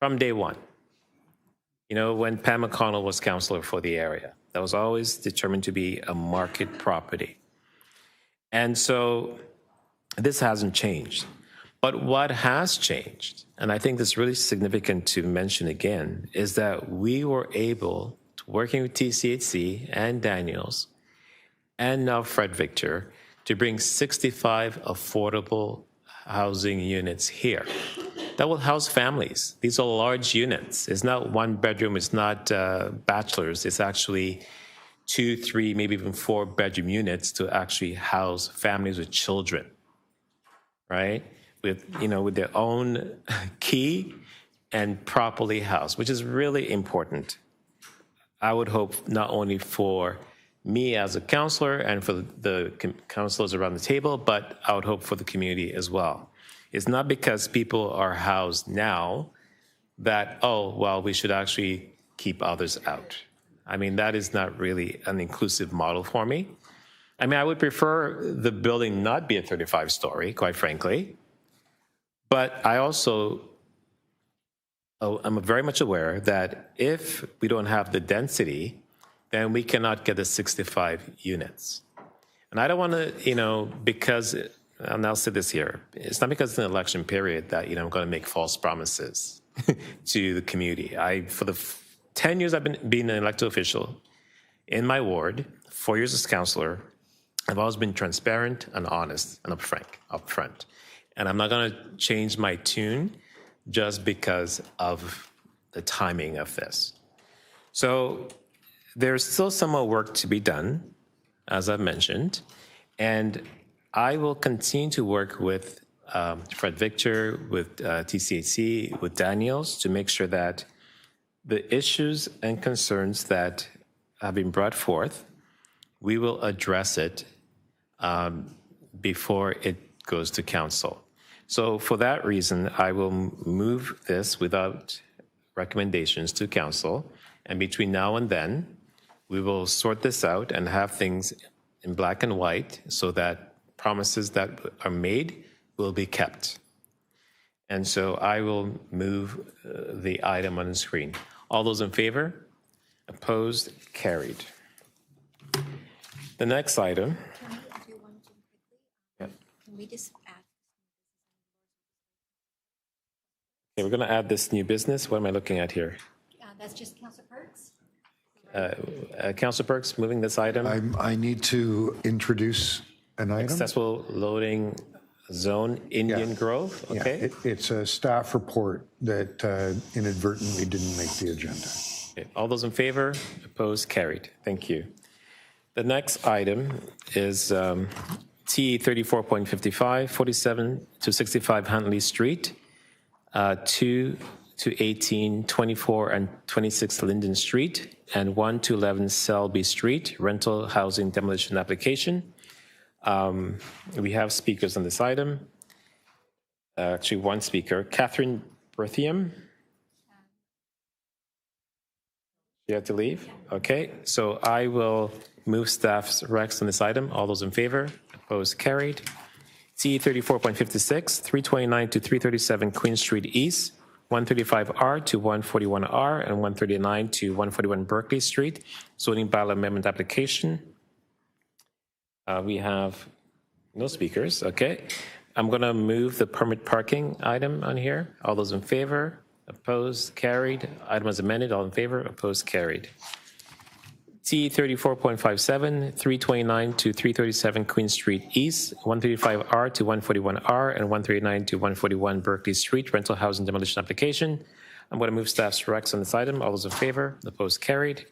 from day one. When Pam McConnell was councillor for the area, that was always determined to be a market property. And so this hasn't changed. But what has changed, and I think this is really significant to mention again, is that we were able, working with TCHC and Daniels, and now Fred Victor, to bring 65 affordable housing units here that will house families. These are large units. It's not one bedroom, it's not bachelors, it's actually 2, 3, maybe even 4 bedroom units to actually house families with children, right? With their own key and properly housed, which is really important. I would hope not only for me as a counselor and for the counselors around the table, but I would hope for the community as well. It's not because people are housed now that, we should actually keep others out. I mean, that is not really an inclusive model for me. I mean, I would prefer the building not be a 35-story, quite frankly. But I also, I'm very much aware that if we don't have the density, then we cannot get the 65 units. And I don't want to, because, and I'll say this here, it's not because it's an election period that, I'm going to make false promises to the community. For the 10 years I've been an elected official in my ward, 4 years as councillor, I've always been transparent and honest and upfront. And I'm not going to change my tune just because of the timing of this. So there's still some more work to be done, as I've mentioned, and I will continue to work with Fred Victor, with TCHC, with Daniels, to make sure that the issues and concerns that have been brought forth, we will address it before it goes to council. So for that reason, I will move this without recommendations to council, and between now and then, we will sort this out and have things in black and white so that promises that are made will be kept. And so I will move the item on the screen. All those in favor? Opposed? Carried. The next item. Can we do one thing quickly? Yep. Can we just add? Okay, we're going to add this new business. What am I looking at here? That's just Councilor Perks. Councilor Perks, moving this item. I need to introduce an item. Accessible loading zone, Indian Grove. Okay. Yeah, it's a staff report that inadvertently didn't make the agenda. Okay. All those in favor? Opposed? Carried. Thank you. The next item is T 34.55, 47 to 65 Huntley Street, 2 to 18, 24 and 26 Linden Street, and 1 to 11 Selby Street, rental housing demolition application. We have speakers on this item. Actually, one speaker, Catherine Berthium. You have to leave? Okay, so I will move staff's recs on this item. All those in favor? Opposed? Carried. C 34.56, 329 to 337 Queen Street East, 135R to 141R, and 139 to 141 Berkeley Street, zoning bylaw amendment application. We have no speakers, okay. I'm going to move the permit parking item on here. All those in favor? Opposed? Carried. Item is amended. All in favor? Opposed? Carried. T 34.57, 329 to 337 Queen Street East, 135R to 141R, and 139 to 141 Berkeley Street, rental housing demolition application. I'm going to move staff's recs on this item. All those in favor? Opposed? Carried.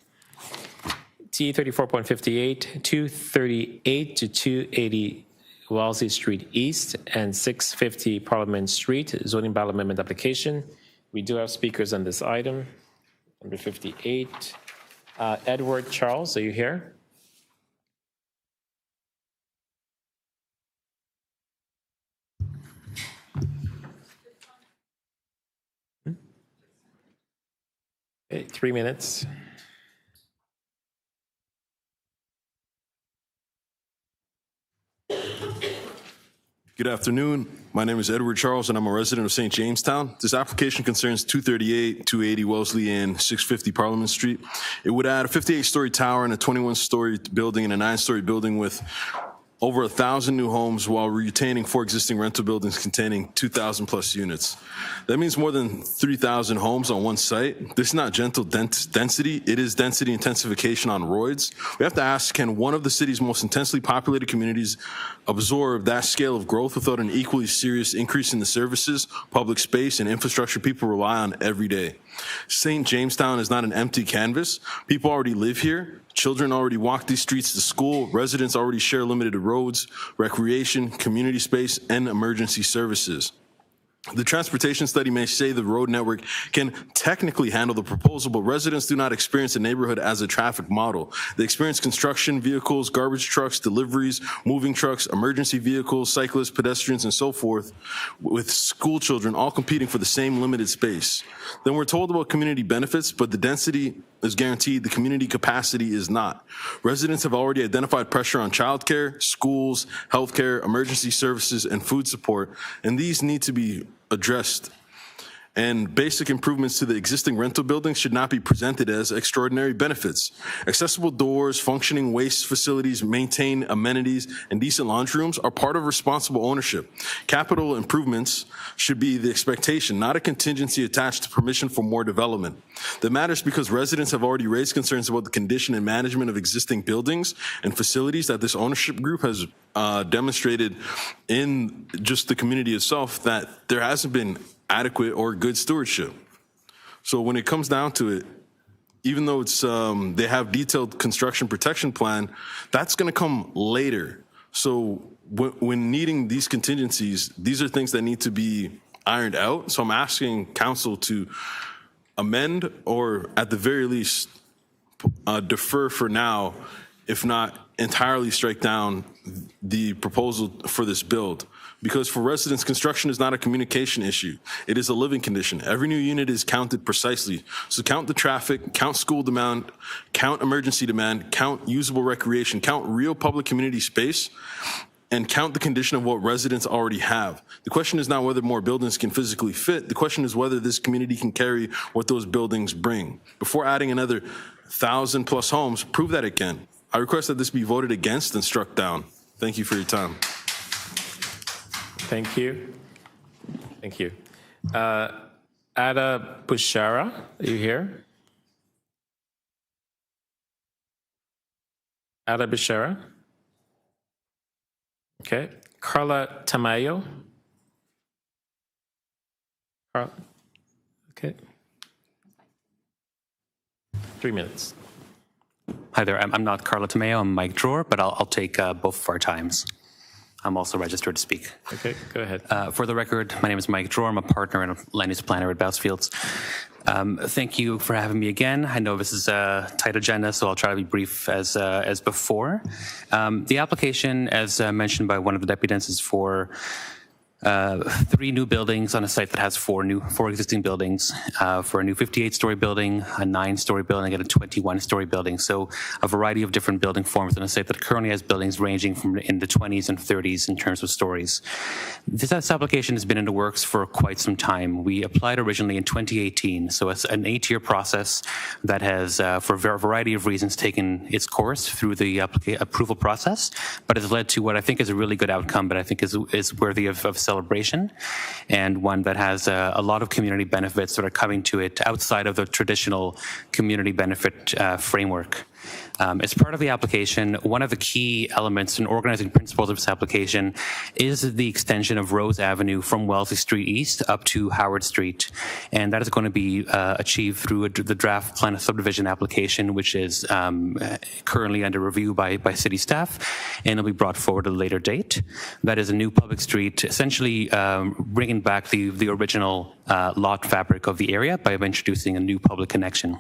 T 34.58, 238 to 280 Wellesley Street East, and 650 Parliament Street, zoning bylaw amendment application. We do have speakers on this item. Number 58. Edward Charles, are you here? Okay, 3 minutes. Good afternoon. My name is Edward Charles, and I'm a resident of St. Jamestown. This application concerns 238, 280 Wellesley, and 650 Parliament Street. It would add a 58-story tower and a 21-story building and a 9-story building with over 1,000 new homes while retaining 4 existing rental buildings containing 2,000 plus units. That means more than 3,000 homes on one site. This is not gentle density, it is density intensification on roids. We have to ask, can one of the city's most intensely populated communities absorb that scale of growth without an equally serious increase in the services, public space, and infrastructure people rely on every day? St. Jamestown is not an empty canvas. People already live here. Children already walk these streets to school. Residents already share limited roads, recreation, community space, and emergency services. The transportation study may say the road network can technically handle the proposal, but residents do not experience the neighborhood as a traffic model. They experience construction vehicles, garbage trucks, deliveries, moving trucks, emergency vehicles, cyclists, pedestrians, and so forth, with school children all competing for the same limited space. Then we're told about community benefits, but the density is guaranteed, the community capacity is not. Residents have already identified pressure on childcare, schools, healthcare, emergency services, and food support, and these need to be addressed. And basic improvements to the existing rental buildings should not be presented as extraordinary benefits. Accessible doors, functioning waste facilities, maintained amenities, and decent laundry rooms are part of responsible ownership. Capital improvements should be the expectation, not a contingency attached to permission for more development. That matters because residents have already raised concerns about the condition and management of existing buildings and facilities that this ownership group has demonstrated in just the community itself, that there hasn't been adequate or good stewardship. So when it comes down to it, even though it's they have detailed construction protection plan, that's going to come later. So when needing these contingencies, these are things that need to be ironed out. So I'm asking council to amend or at the very least defer for now, if not entirely strike down the proposal for this build. Because for residents, construction is not a communication issue. It is a living condition. Every new unit is counted precisely. So count the traffic, count school demand, count emergency demand, count usable recreation, count real public community space, and count the condition of what residents already have. The question is not whether more buildings can physically fit. The question is whether this community can carry what those buildings bring. Before adding another 1,000 plus homes, prove that it can. I request that this be voted against and struck down. Thank you for your time. Thank you. Thank you. Ada Bushara, are you here? Ada Bushara? Okay. Carla Tamayo? Okay. 3 minutes. Hi there. I'm not Carla Tamayo. I'm Mike Dror, but I'll take both of our times. I'm also registered to speak. Okay, go ahead. For the record, my name is Mike Dror. I'm a partner and a land use planner at Bassfields. Thank you for having me again. I know this is a tight agenda, so I'll try to be brief as before. The application, as mentioned by one of the deputants, is for 3 new buildings on a site that has 4 existing buildings, for a new 58-story building, a 9-story building, and a 21-story building. So a variety of different building forms on a site that currently has buildings ranging from in the 20s and 30s in terms of stories. This application has been in the works for quite some time. We applied originally in 2018, so it's an 8-year process that has, for a variety of reasons, taken its course through the approval process, but has led to what I think is a really good outcome, but I think is worthy of celebration, and one that has a lot of community benefits that are coming to it outside of the traditional community benefit framework. As part of the application, one of the key elements and organizing principles of this application is the extension of Rose Avenue from Wellesley Street East up to Howard Street. And that is going to be achieved through the draft plan of subdivision application, which is currently under review by city staff, and will be brought forward at a later date. That is a new public street, essentially bringing back the original lot fabric of the area by introducing a new public connection.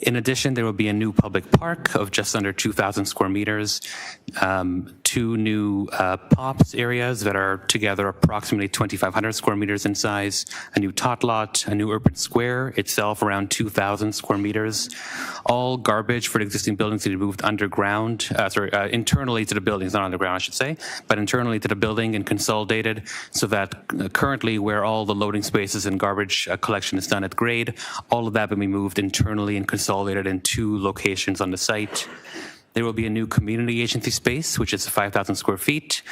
In addition, there will be a new public park of just under 2,000 square meters, 2 new POPs areas that are together approximately 2,500 square meters in size, a new tot lot, a new urban square itself around 2,000 square meters. All garbage for the existing buildings to be moved underground, internally to the buildings, not underground I should say, but internally to the building and consolidated, so that currently where all the loading spaces and garbage collection is done at grade, all of that will be moved internally and consolidated in 2 locations on the site. There will be a new community agency space, which is 5,000 square feet,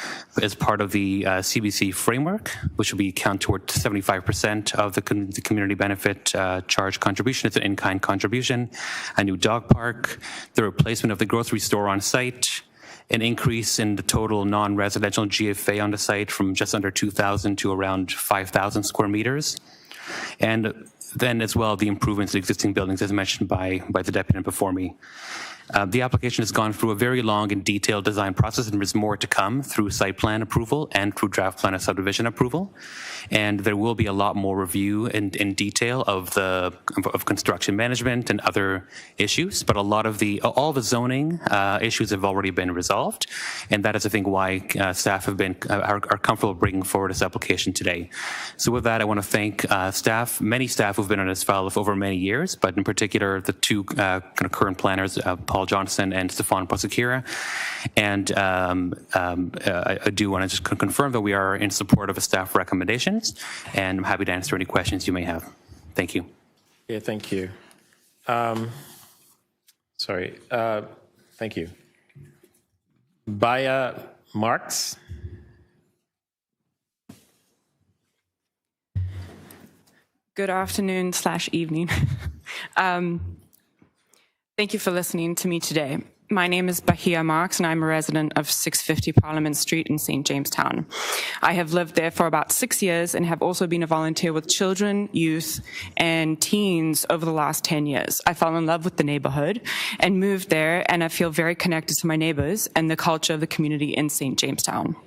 as part of the CBC framework, which will be count toward 75% of the community benefit charge contribution. It's an in-kind contribution. A new dog park, the replacement of the grocery store on site, an increase in the total non-residential GFA on the site from just under 2,000 to around 5,000 square meters. And then as well, the improvements to existing buildings as mentioned by the deputant before me. The application has gone through a very long and detailed design process, and there's more to come through site plan approval and through draft plan of subdivision approval. And there will be a lot more review in detail of construction management and other issues, but all the zoning issues have already been resolved, and that is, I think, why staff are comfortable bringing forward this application today. So with that, I want to thank many staff who've been on this file for over many years, but in particular the 2 current planners, Paul Johnson and Stefan Prosekira. And I do want to just confirm that we are in support of the staff recommendations, and I'm happy to answer any questions you may have. Thank you. Yeah, thank you. Thank you. Baya Marks. Good afternoon / evening. Thank you for listening to me today. My name is Bahia Marks, and I'm a resident of 650 Parliament Street in St. Jamestown. I have lived there for about 6 years and have also been a volunteer with children, youth, and teens over the last 10 years. I fell in love with the neighborhood and moved there, and I feel very connected to my neighbors and the culture of the community in St. Jamestown.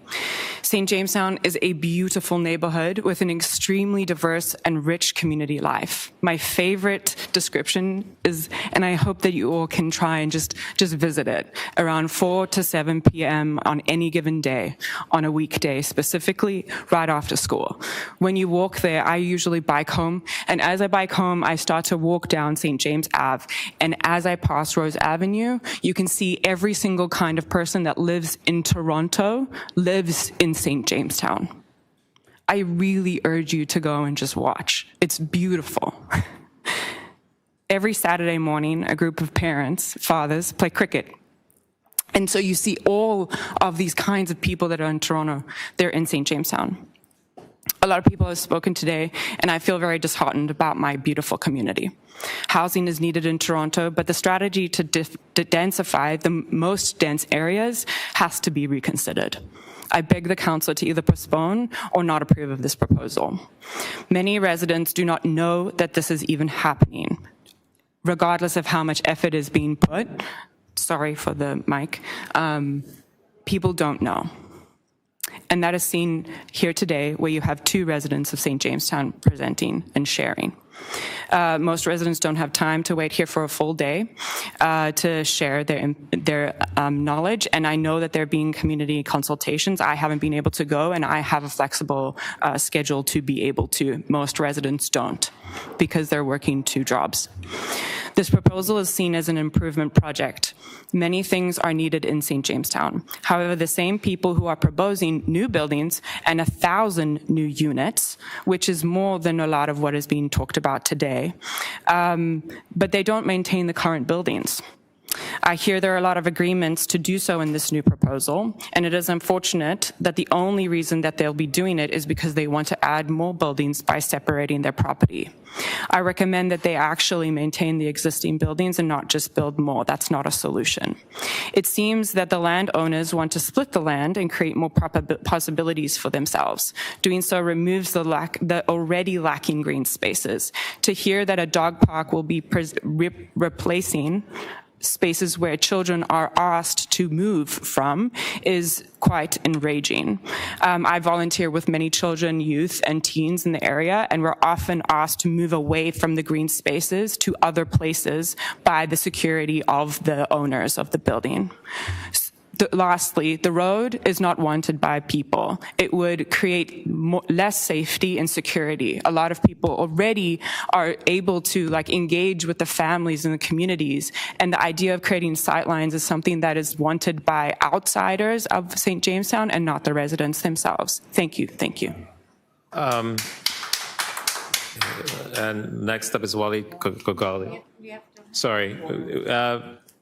St. Jamestown is a beautiful neighborhood with an extremely diverse and rich community life. My favorite description is, and I hope that you all can try and just visit it, around 4 to 7 p.m. on any given day, on a weekday specifically, right after school. When you walk there, I usually bike home, and as I bike home, I start to walk down St. James Ave, and as I pass Rose Avenue, you can see every single kind of person that lives in Toronto lives in St. Jamestown. I really urge you to go and just watch. It's beautiful. Every Saturday morning, a group of parents, fathers, play cricket. And so you see all of these kinds of people that are in Toronto, they're in St. Jamestown. A lot of people have spoken today, and I feel very disheartened about my beautiful community. Housing is needed in Toronto, but the strategy to densify the most dense areas has to be reconsidered. I beg the council to either postpone or not approve of this proposal. Many residents do not know that this is even happening, regardless of how much effort is being put. Sorry for the mic. People don't know. And that is seen here today, where you have 2 residents of St. Jamestown presenting and sharing. Most residents don't have time to wait here for a full day to share their knowledge, and I know that there being community consultations. I haven't been able to go, and I have a flexible schedule to be able to. Most residents don't because they're working 2 jobs. This proposal is seen as an improvement project. Many things are needed in St. Jamestown. However, the same people who are proposing new buildings and 1,000 new units, which is more than a lot of what is being talked about today, but they don't maintain the current buildings. I hear there are a lot of agreements to do so in this new proposal, and it is unfortunate that the only reason that they'll be doing it is because they want to add more buildings by separating their property. I recommend that they actually maintain the existing buildings and not just build more. That's not a solution. It seems that the landowners want to split the land and create more possibilities for themselves. Doing so removes the already lacking green spaces. To hear that a dog park will be replacing spaces where children are asked to move from is quite enraging. I volunteer with many children, youth, and teens in the area, and we're often asked to move away from the green spaces to other places by the security of the owners of the building. Lastly, the road is not wanted by people. It would create less safety and security. A lot of people already are able to engage with the families and the communities, and the idea of creating sightlines is something that is wanted by outsiders of St. Jamestown and not the residents themselves. Thank you. Thank you. And next up is Wally Kogali. Sorry.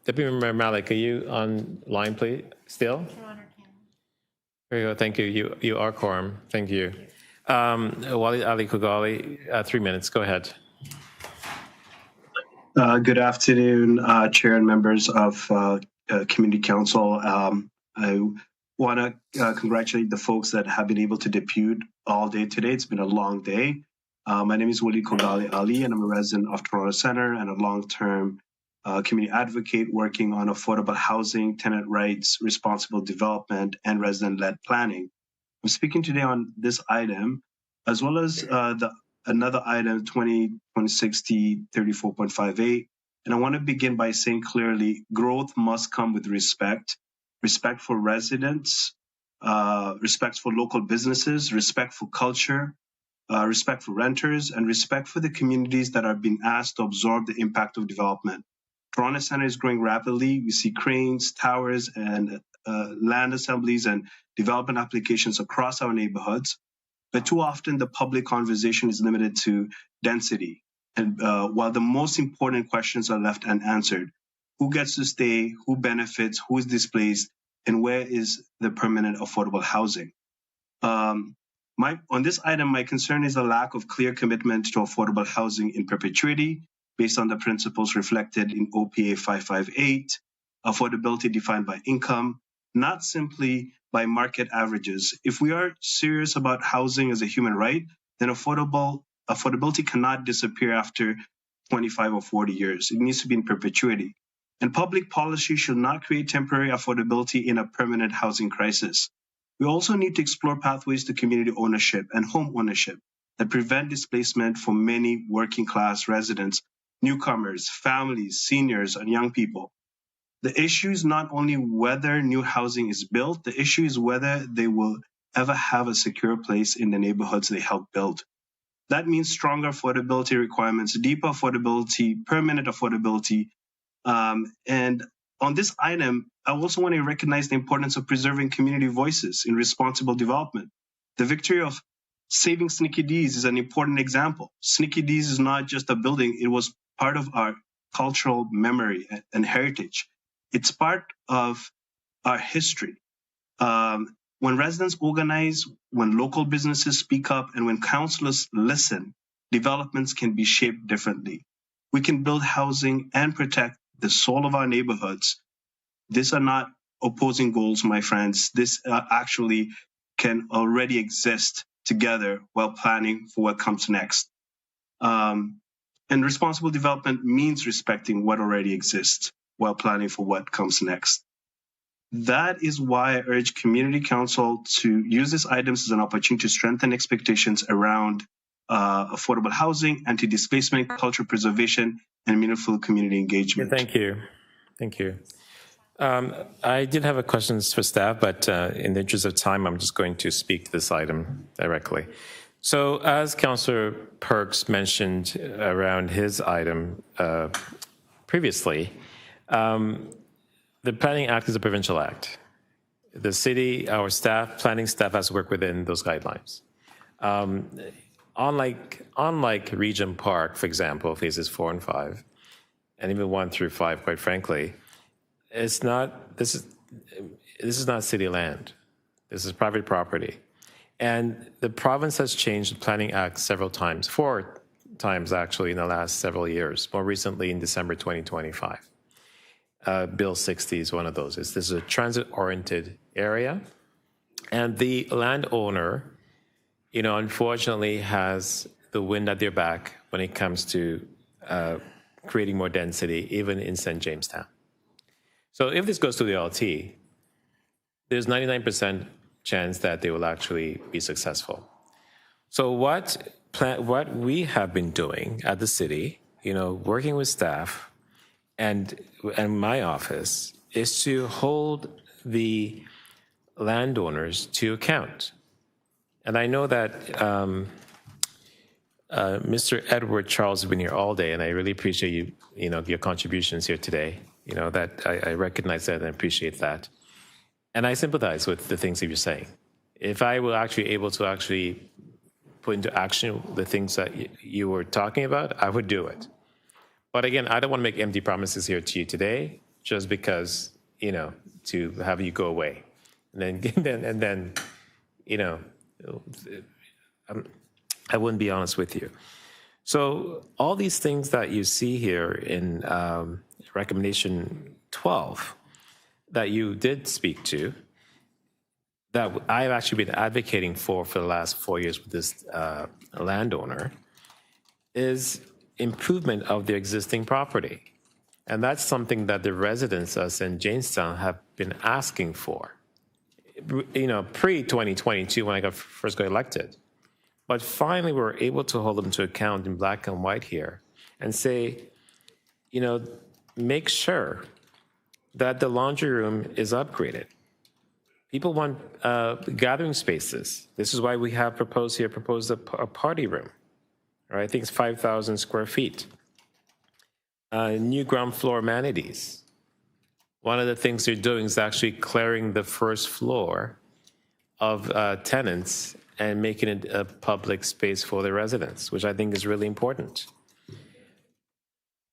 Deputy Member Malik, are you online, please? Still? There you go. Thank you. You are quorum. Thank you. Wali Ali Kogali, 3 minutes. Go ahead. Good afternoon, Chair and members of Community Council. I want to congratulate the folks that have been able to depute all day today. It's been a long day. My name is Wali Kogali Ali, and I'm a resident of Toronto Centre and a long-term community advocate working on affordable housing, tenant rights, responsible development, and resident-led planning. I'm speaking today on this item, as well as another item, 2060-34.58. And I want to begin by saying clearly, growth must come with respect for residents, respect for local businesses, respect for culture, respect for renters, and respect for the communities that are being asked to absorb the impact of development. Toronto Centre is growing rapidly. We see cranes, towers, and land assemblies and development applications across our neighborhoods. But too often, the public conversation is limited to density. And while the most important questions are left unanswered, who gets to stay, who benefits, who is displaced, and where is the permanent affordable housing? On this item, my concern is a lack of clear commitment to affordable housing in perpetuity, based on the principles reflected in OPA 558, affordability defined by income, not simply by market averages. If we are serious about housing as a human right, then affordability cannot disappear after 25 or 40 years. It needs to be in perpetuity. And public policy should not create temporary affordability in a permanent housing crisis. We also need to explore pathways to community ownership and home ownership that prevent displacement for many working class residents, newcomers, families, seniors, and young people. The issue is not only whether new housing is built, the issue is whether they will ever have a secure place in the neighborhoods they helped build. That means stronger affordability requirements, deeper affordability, permanent affordability. And on this item, I also want to recognize the importance of preserving community voices in responsible development. The victory of saving Sneaky D's is an important example. Sneaky D's is not just a building, it was part of our cultural memory and heritage. It's part of our history. When residents organize, when local businesses speak up, and when councillors listen, developments can be shaped differently. We can build housing and protect the soul of our neighborhoods. These are not opposing goals, my friends. This actually can already exist together while planning for what comes next. And responsible development means respecting what already exists while planning for what comes next. That is why I urge Community Council to use these items as an opportunity to strengthen expectations around affordable housing, anti-displacement, cultural preservation, and meaningful community engagement. Thank you. Thank you. I did have a questions for staff, but in the interest of time, I'm just going to speak to this item directly. So as Councillor Perks mentioned around his item previously, the Planning Act is a provincial act. The city, our staff, planning staff has to work within those guidelines. Unlike Regent Park, for example, phases 4 and 5, and even 1 through 5, quite frankly, this is not city land. This is private property. And the province has changed the Planning Act several times, 4 times actually in the last several years, more recently in December 2025. Bill 60 is one of those. This is a transit-oriented area. And the landowner, unfortunately has the wind at their back when it comes to creating more density, even in St. Jamestown. So if this goes to the LT, there's 99% chance that they will actually be successful. So what we have been doing at the city, working with staff and my office, is to hold the landowners to account. And I know that Mr. Edward Charles has been here all day, and I really appreciate your contributions here today. That I recognize that and appreciate that. And I sympathize with the things that you're saying. If I were actually able to actually put into action the things that you were talking about, I would do it. But again, I don't want to make empty promises here to you today, just because, to have you go away. And then I wouldn't be honest with you. So all these things that you see here in recommendation 12 that you did speak to, that I've actually been advocating for the last 4 years with this landowner, is improvement of the existing property. And that's something that the residents of St. Jamestown have been asking for, pre-2022 when I first got elected. But finally, we were able to hold them to account in black and white here and say, make sure that the laundry room is upgraded. People want gathering spaces. This is why we have proposed a party room. Right? I think it's 5,000 square feet. New ground floor amenities. One of the things they're doing is actually clearing the first floor of tenants and making it a public space for the residents, which I think is really important.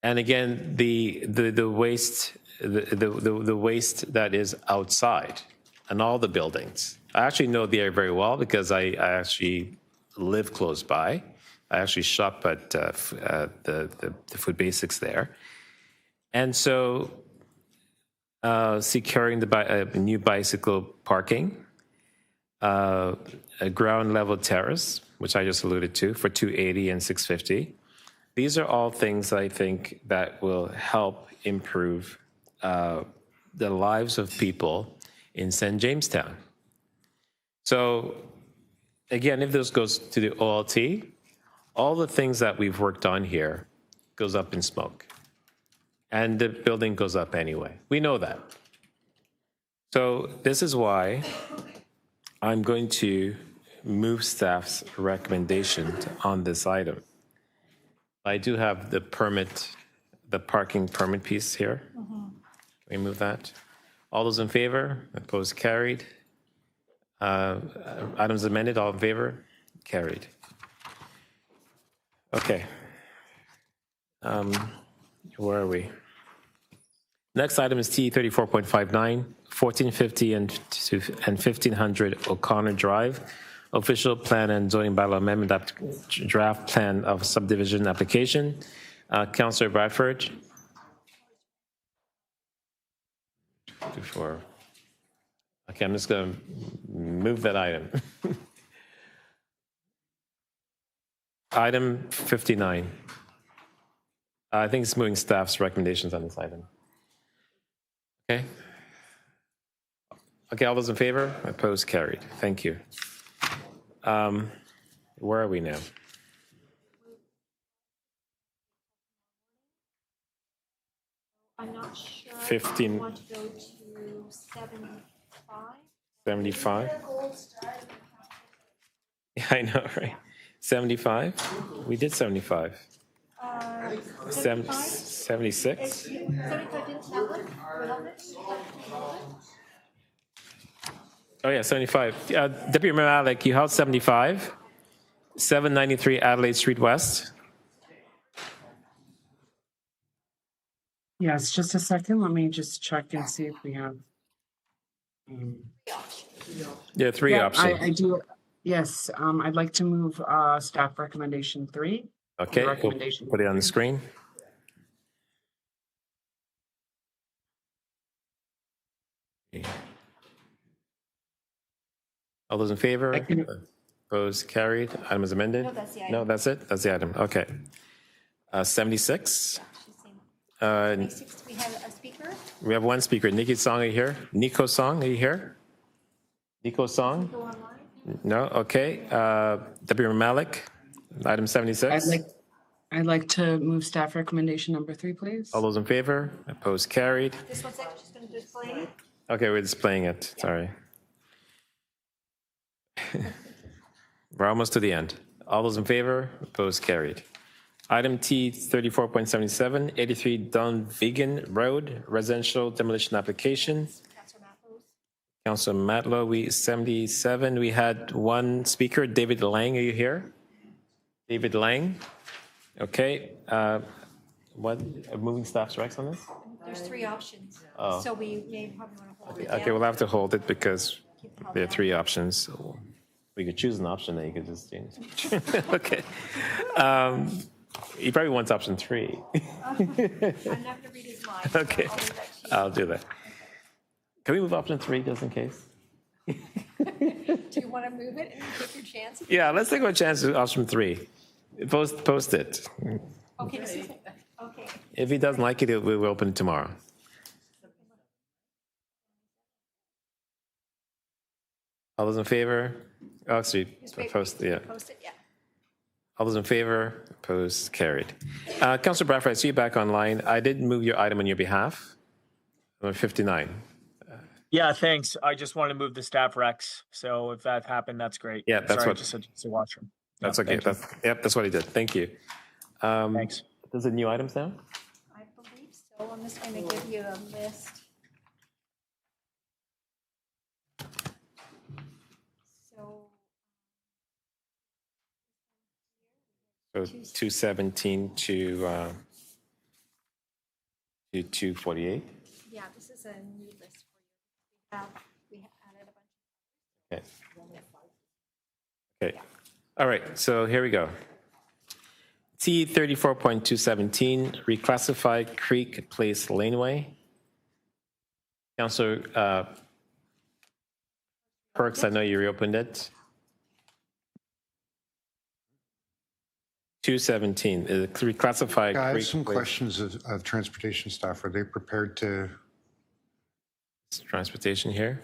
And again, the waste that is outside and all the buildings. I actually know the area very well because I actually live close by. I actually shop at the Food Basics there. And so securing the new bicycle parking, a ground level terrace, which I just alluded to, for 280 and 650. These are all things I think that will help improve the lives of people in St. Jamestown. So again, if this goes to the OLT, all the things that we've worked on here goes up in smoke. And the building goes up anyway. We know that. So this is why I'm going to move staff's recommendation on this item. I do have the parking permit piece here. Can we move that? All those in favor? Opposed? Carried. Items amended, all in favor? Carried. Okay. Where are we? Next item is T 34.59, 1450 and 1500 O'Connor Drive, official plan and zoning bylaw amendment draft plan of subdivision application. Councillor Bradford. Okay, I'm just going to move that item. Item 59. I think it's moving staff's recommendations on this item. Okay. Okay, all those in favor? Opposed? Carried. Thank you. Where are we now? I'm not sure. 15. I want to go to 75. 75? Yeah, I know, right? 75? We did 75. 76? 75 didn't tell it. Oh, yeah, 75. Deputy Mayor Malik, you held 75. 793 Adelaide Street West. Yes, just a second. Let me just check and see if we have. Yeah, three options. I do. Yes, I'd like to move staff recommendation 3. Okay, we'll recommendation put it on the screen. All those in favor? Opposed? Carried. Item is amended? No, that's the item. No, that's it? That's the item. Okay. 76. 26, we have a speaker. We have one speaker. Nikki Song, are you here? Nico Song, are you here? Nico Song? Go online. No? Okay. Deputy Malik, item 76. I'd like to move staff recommendation number 3, please. All those in favor? Opposed? Carried. This one's actually just going to display it. Okay, we're displaying it. Sorry. We're almost to the end. All those in favor? Opposed? Carried. Item T 34.77, 83 Dunvegan Road, residential demolition application. Councilor Matlow, 77. We had one speaker, David Lang. Are you here? David Lang. Okay. What moving staff's recs on this? There's 3 options. Oh. So we may probably want to hold it down. Okay, we'll have to hold it because there are 3 options. We could choose an option that you could just change. Okay. He probably wants option 3. I'm not going to read his mind. So Okay, I'll do that. Can we move option 3 just in case? Do you want to move it and take your chance? Yeah, let's take our chance with option 3. Post it. Okay, this is it. Okay. If he doesn't like it, we'll open it tomorrow. All those in favor? Oh, actually, post, yeah. Post it, yeah. All those in favor? Opposed? Carried. Councilor Bradford, I see you back online. I did move your item on your behalf. Number 59. Yeah, thanks. I just wanted to move the staff recs. So if that happened, that's great. Yeah, that's Sorry, what. just a washroom. That's Yeah, okay. That's what he did. Thank you. Thanks. Those are new items now? I believe so. I'm just going to give you a list. So 217 to 248. Yeah, this is a new list for you. We added a bunch. Okay. All right. So here we go. T 34.217, reclassify Creek Place Laneway. Councilor Perks, I know you reopened it. 217, reclassify Yeah, I have Creek some Place. questions of transportation staff. Are they prepared to? Transportation here.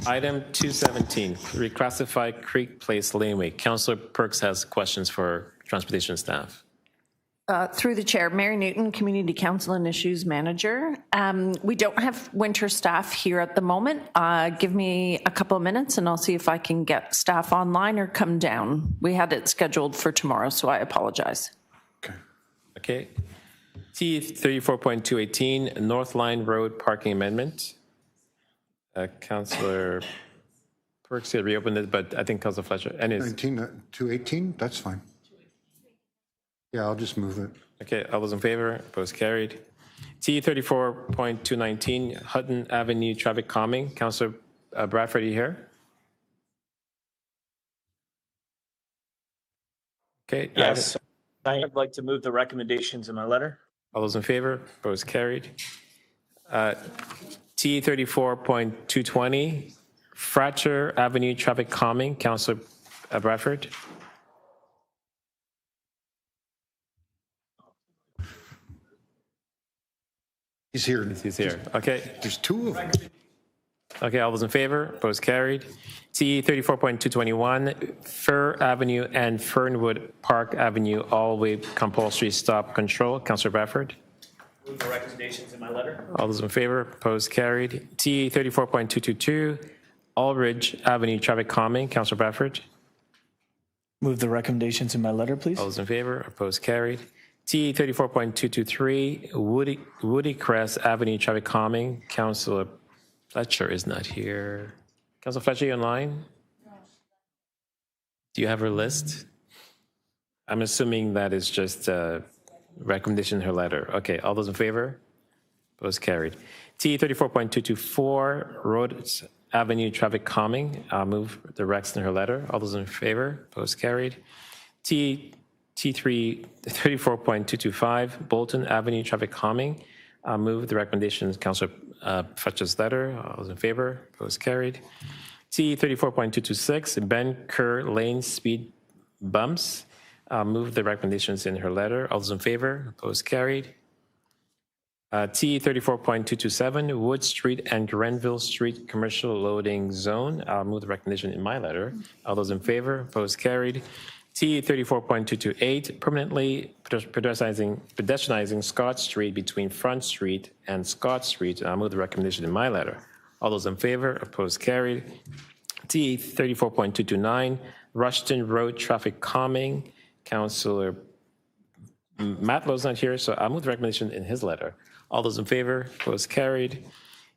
Item 217, reclassify Creek Place Laneway. Councilor Perks has questions for transportation staff. Through the chair, Mary Newton, Community Council and Issues Manager. We don't have winter staff here at the moment. Give me a couple of minutes and I'll see if I can get staff online or come down. We had it scheduled for tomorrow, so I apologize. Okay. T 34.218, North Line Road Parking Amendment. Councilor Perks had reopened it, but I think Councilor Fletcher. And it's 218, that's fine. Yeah, I'll just move it. okay. All those in favor? Opposed? Carried. T 34.219, Hutton Avenue Traffic Calming. Councilor Bradford, are you here? Okay. Yes, I'd like to move the recommendations in my letter. All those in favor? Opposed? Carried. T 34.220, Fratcher Avenue Traffic Calming. Councilor Bradford. He's here. He's here. Okay. There's 2 of them. Okay, all those in favor? Opposed? Carried. T 34.221, Fir Avenue and Fernwood Park Avenue all-way compulsory stop control. Councilor Bradford. Move the recommendations in my letter. All those in favor? Opposed? Carried. T 34.222, Aldridge Avenue traffic calming. Councilor Bradford. Move the recommendations in my letter, please. All those in favor? Opposed? Carried. T 34.223, Woody Crest Avenue traffic calming. Councilor Fletcher is not here. Councilor Fletcher, you online? Do you have her list? I'm assuming that is just a recommendation in her letter. Okay, all those in favor? Opposed? Carried. T 34.224, Rhodes Avenue traffic calming. I'll move the recs in her letter. All those in favor? Opposed? Carried. T 34.225, Bolton Avenue traffic calming. I'll move the recommendations, Councilor Fletcher's letter. All those in favor? Opposed? Carried. T 34.226, Ben Kerr Lane speed bumps. I'll move the recommendations in her letter. All those in favor? Opposed? Carried. T 34.227, Wood Street and Grenville Street commercial loading zone. I'll move the recommendation in my letter. All those in favor? Opposed? Carried. T 34.228, permanently pedestrianizing Scott Street between Front Street and Scott Street. I'll move the recommendation in my letter. All those in favor? Opposed? Carried. T 34.229, Rushton Road traffic calming. Councilor Matlow's not here, so I'll move the recommendation in his letter. All those in favor? Opposed? Carried.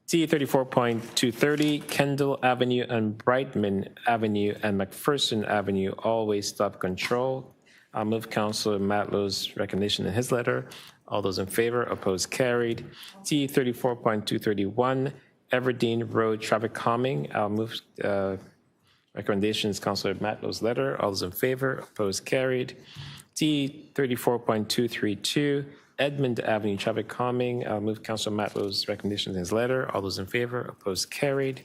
T 34.230, Kendall Avenue and Brightman Avenue and McPherson Avenue always stop control. I'll move Councilor Matlow's recommendation in his letter. All those in favor? Opposed? Carried. T 34.231, Everdeen Road traffic calming. I'll move recommendations, Councilor Matlow's letter. All those in favor? Opposed? Carried. T 34.232, Edmund Avenue traffic calming. I'll move Councilor Matlow's recommendations in his letter. All those in favor? Opposed? Carried.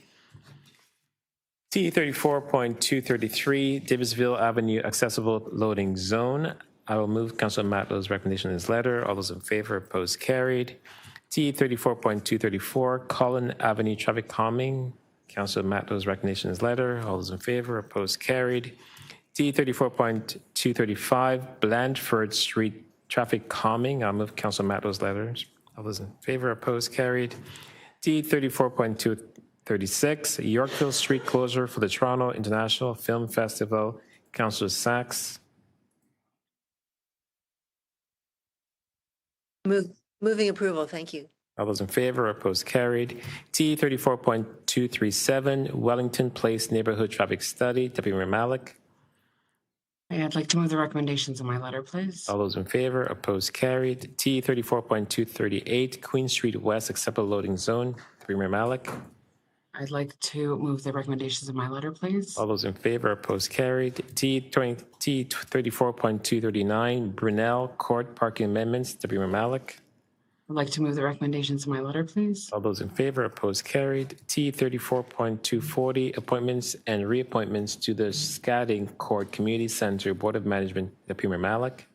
T 34.233, Davisville Avenue accessible loading zone. I will move Councilor Matlow's recommendation in his letter. All those in favor? Opposed? Carried. T 34.234, Collin Avenue traffic calming. Councilor Matlow's recommendation in his letter. All those in favor? Opposed? Carried. T 34.235, Blandford Street traffic calming. I'll move Councilor Matlow's letters. All those in favor? Opposed? Carried. T 34.236, Yorkville Street closure for the Toronto International Film Festival. Councilor Sachs. Moving approval, thank you. All those in favor? Opposed? Carried. T 34.237, Wellington Place neighborhood traffic study. Deputy Mayor Malik. I'd like to move the recommendations in my letter, please. All those in favor? Opposed? Carried. T 34.238, Queen Street West acceptable loading zone. Deputy Mayor Malik. I'd like to move the recommendations in my letter, please. All those in favor? Opposed? Carried. T 34.239, Brunel Court parking amendments. Deputy Mayor Malik. I'd like to move the recommendations in my letter, please. All those in favor? Opposed? Carried. T 34.240, appointments and reappointments to the Scadding Court Community Center Board of Management. Deputy Mayor Malik.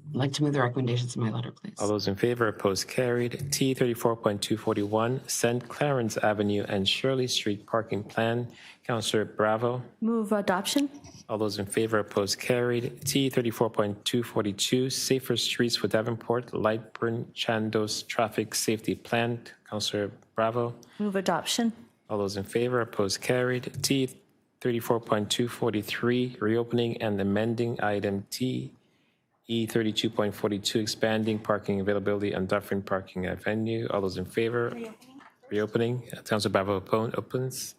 I'd like to move the recommendations in my letter, please. All those in favor? Opposed? Carried. T 34.241, St. Clarence Avenue and Shirley Street parking plan. Councilor Bravo. Move adoption. All those in favor? Opposed? Carried. T 34.242, Safer Streets for Davenport, Lightburn, Chandos traffic safety plan. Councilor Bravo. Move adoption. All those in favor? Opposed? Carried. T 34.243, reopening and amending item T E 32.42, expanding parking availability on Dufferin Parking Avenue. All those in favor? Reopening. Councilor Bravo opens.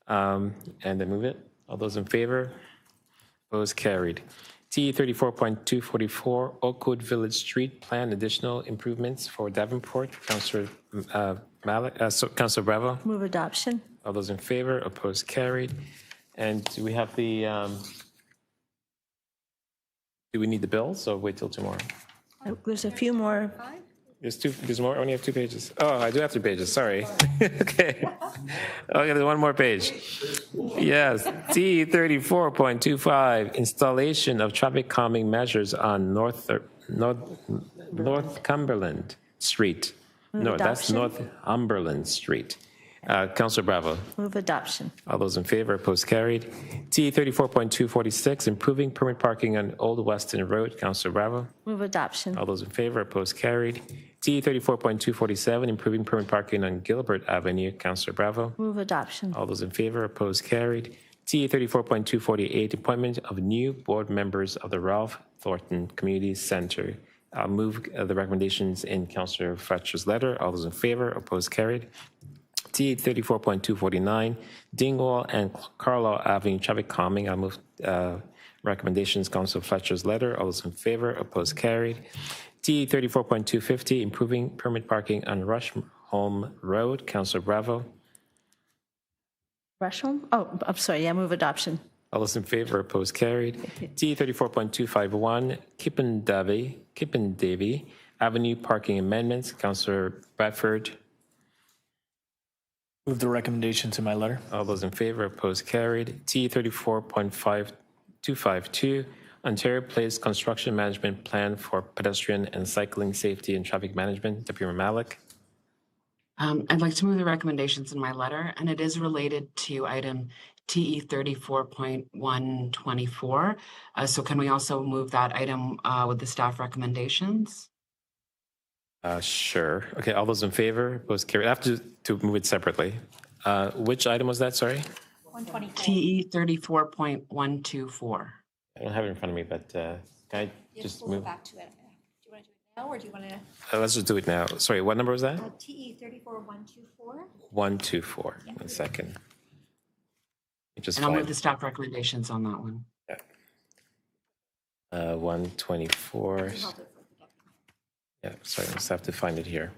And then move it. All those in favor? Opposed? Carried. T 34.244, Oakwood Village Street plan additional improvements for Davenport. Councilor Councilor Bravo. Move adoption. All those in favor? Opposed? Carried. And do we have the? Do we need the bills or wait till tomorrow? There's a few more. There's more. I only have 2 pages. Oh, I do have 2 pages. Sorry. Okay. Okay, there's one more page. Yes. T 34.25, installation of traffic calming measures on North Cumberland Street. No, that's Northumberland Street. Councilor Bravo. Move adoption. All those in favor, opposed, carried. T 34.246, improving permit parking on Old Weston Road. Councilor Bravo. Move adoption. All those in favor, opposed, carried. T 34.247, improving permit parking on Gilbert Avenue. Councilor Bravo. Move adoption. All those in favor, opposed, carried. T 34.248, appointment of new board members of the Ralph Thornton Community Center. I'll move the recommendations in Councilor Fletcher's letter. All those in favor, opposed, carried. T 34.249, Dingwall and Carlisle Avenue traffic calming. I'll move recommendations, Councilor Fletcher's letter. All those in favor, opposed, carried. T 34.250, improving permit parking on Rushholme Road. Councilor Bravo. Rushholme? Oh, I'm sorry. Yeah, move adoption. All those in favor, opposed, carried. T 34.251, Kippendavy Avenue parking amendments. Councilor Bradford. Move the recommendations in my letter. All those in favor, opposed, carried. T 34.252, Ontario Place Construction Management Plan for Pedestrian and Cycling Safety and Traffic Management. Deputy Mayor Malik. I'd like to move the recommendations in my letter, and it is related to item TE 34.124. So can we also move that item with the staff recommendations? Sure. Okay, all those in favor, opposed, carried. I have to move it separately. Which item was that, sorry? 124. TE 34.124. I don't have it in front of me, but can I just move? Back to it. Do you want to do it now, or do you want to? Let's just do it now. Sorry, what number was that? TE 34.124. 124. Yeah. 1 second. And I'll move the staff recommendations on that one. Yeah. 124. Yeah, sorry, I just have to find it here.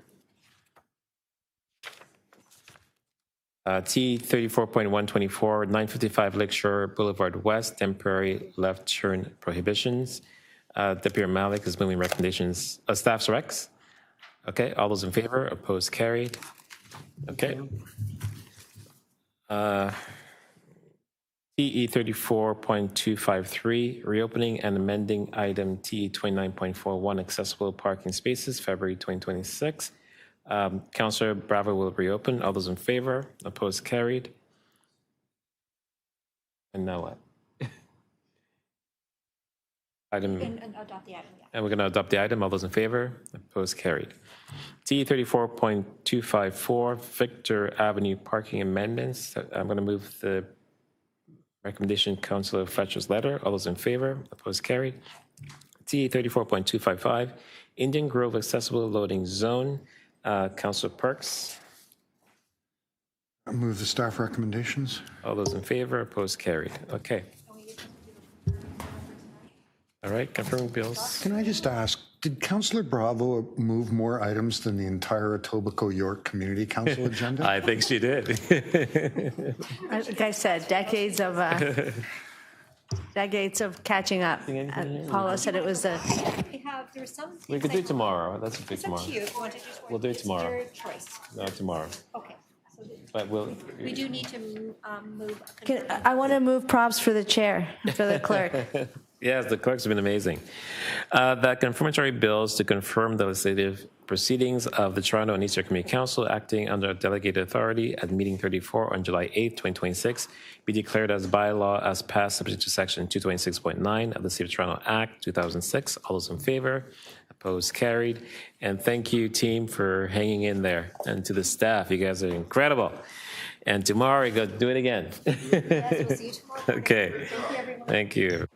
T 34.124, 955 Lakeshore Boulevard West, temporary left turn prohibitions. Deputy Malik is moving recommendations. Staff's recs. Okay, all those in favor, opposed, carried. Okay. TE 34.253, reopening and amending item TE 29.41, accessible parking spaces, February 2026. Councilor Bravo will reopen. All those in favor, opposed, carried. And now what? Item. And adopt the item, yeah. And we're going to adopt the item. All those in favor, opposed, carried. TE 34.254, Victor Avenue parking amendments. I'm going to move the recommendation, Councilor Fletcher's letter. All those in favor, opposed, carried. TE 34.255, Indian Grove accessible loading zone. Councilor Perks. I move the staff recommendations. All those in favor, opposed, carried. Okay. All right, confirming bills. Can I just ask, did Councillor Bravo move more items than the entire Etobicoke York Community Council agenda? I think she did. Like I said, decades of catching up. Paula said it was a. We could do it tomorrow. That's okay tomorrow. Up to you. If you want to just We'll do it tomorrow. Your choice. No, tomorrow. Okay. So But we do need to move. I want to move props for the chair, for the clerk. Yes, the clerks have been amazing. That confirmatory bills to confirm the legislative proceedings of the Toronto and Eastern Community Council acting under delegated authority at meeting 34 on July 8, 2026, be declared as bylaw as passed subject to section 226.9 of the City of Toronto Act 2006. All those in favor, opposed, carried. And thank you, team, for hanging in there. And to the staff, you guys are incredible. And tomorrow, you go do it again. Yes, we'll see you tomorrow. Okay. Thank you, everyone. Thank you.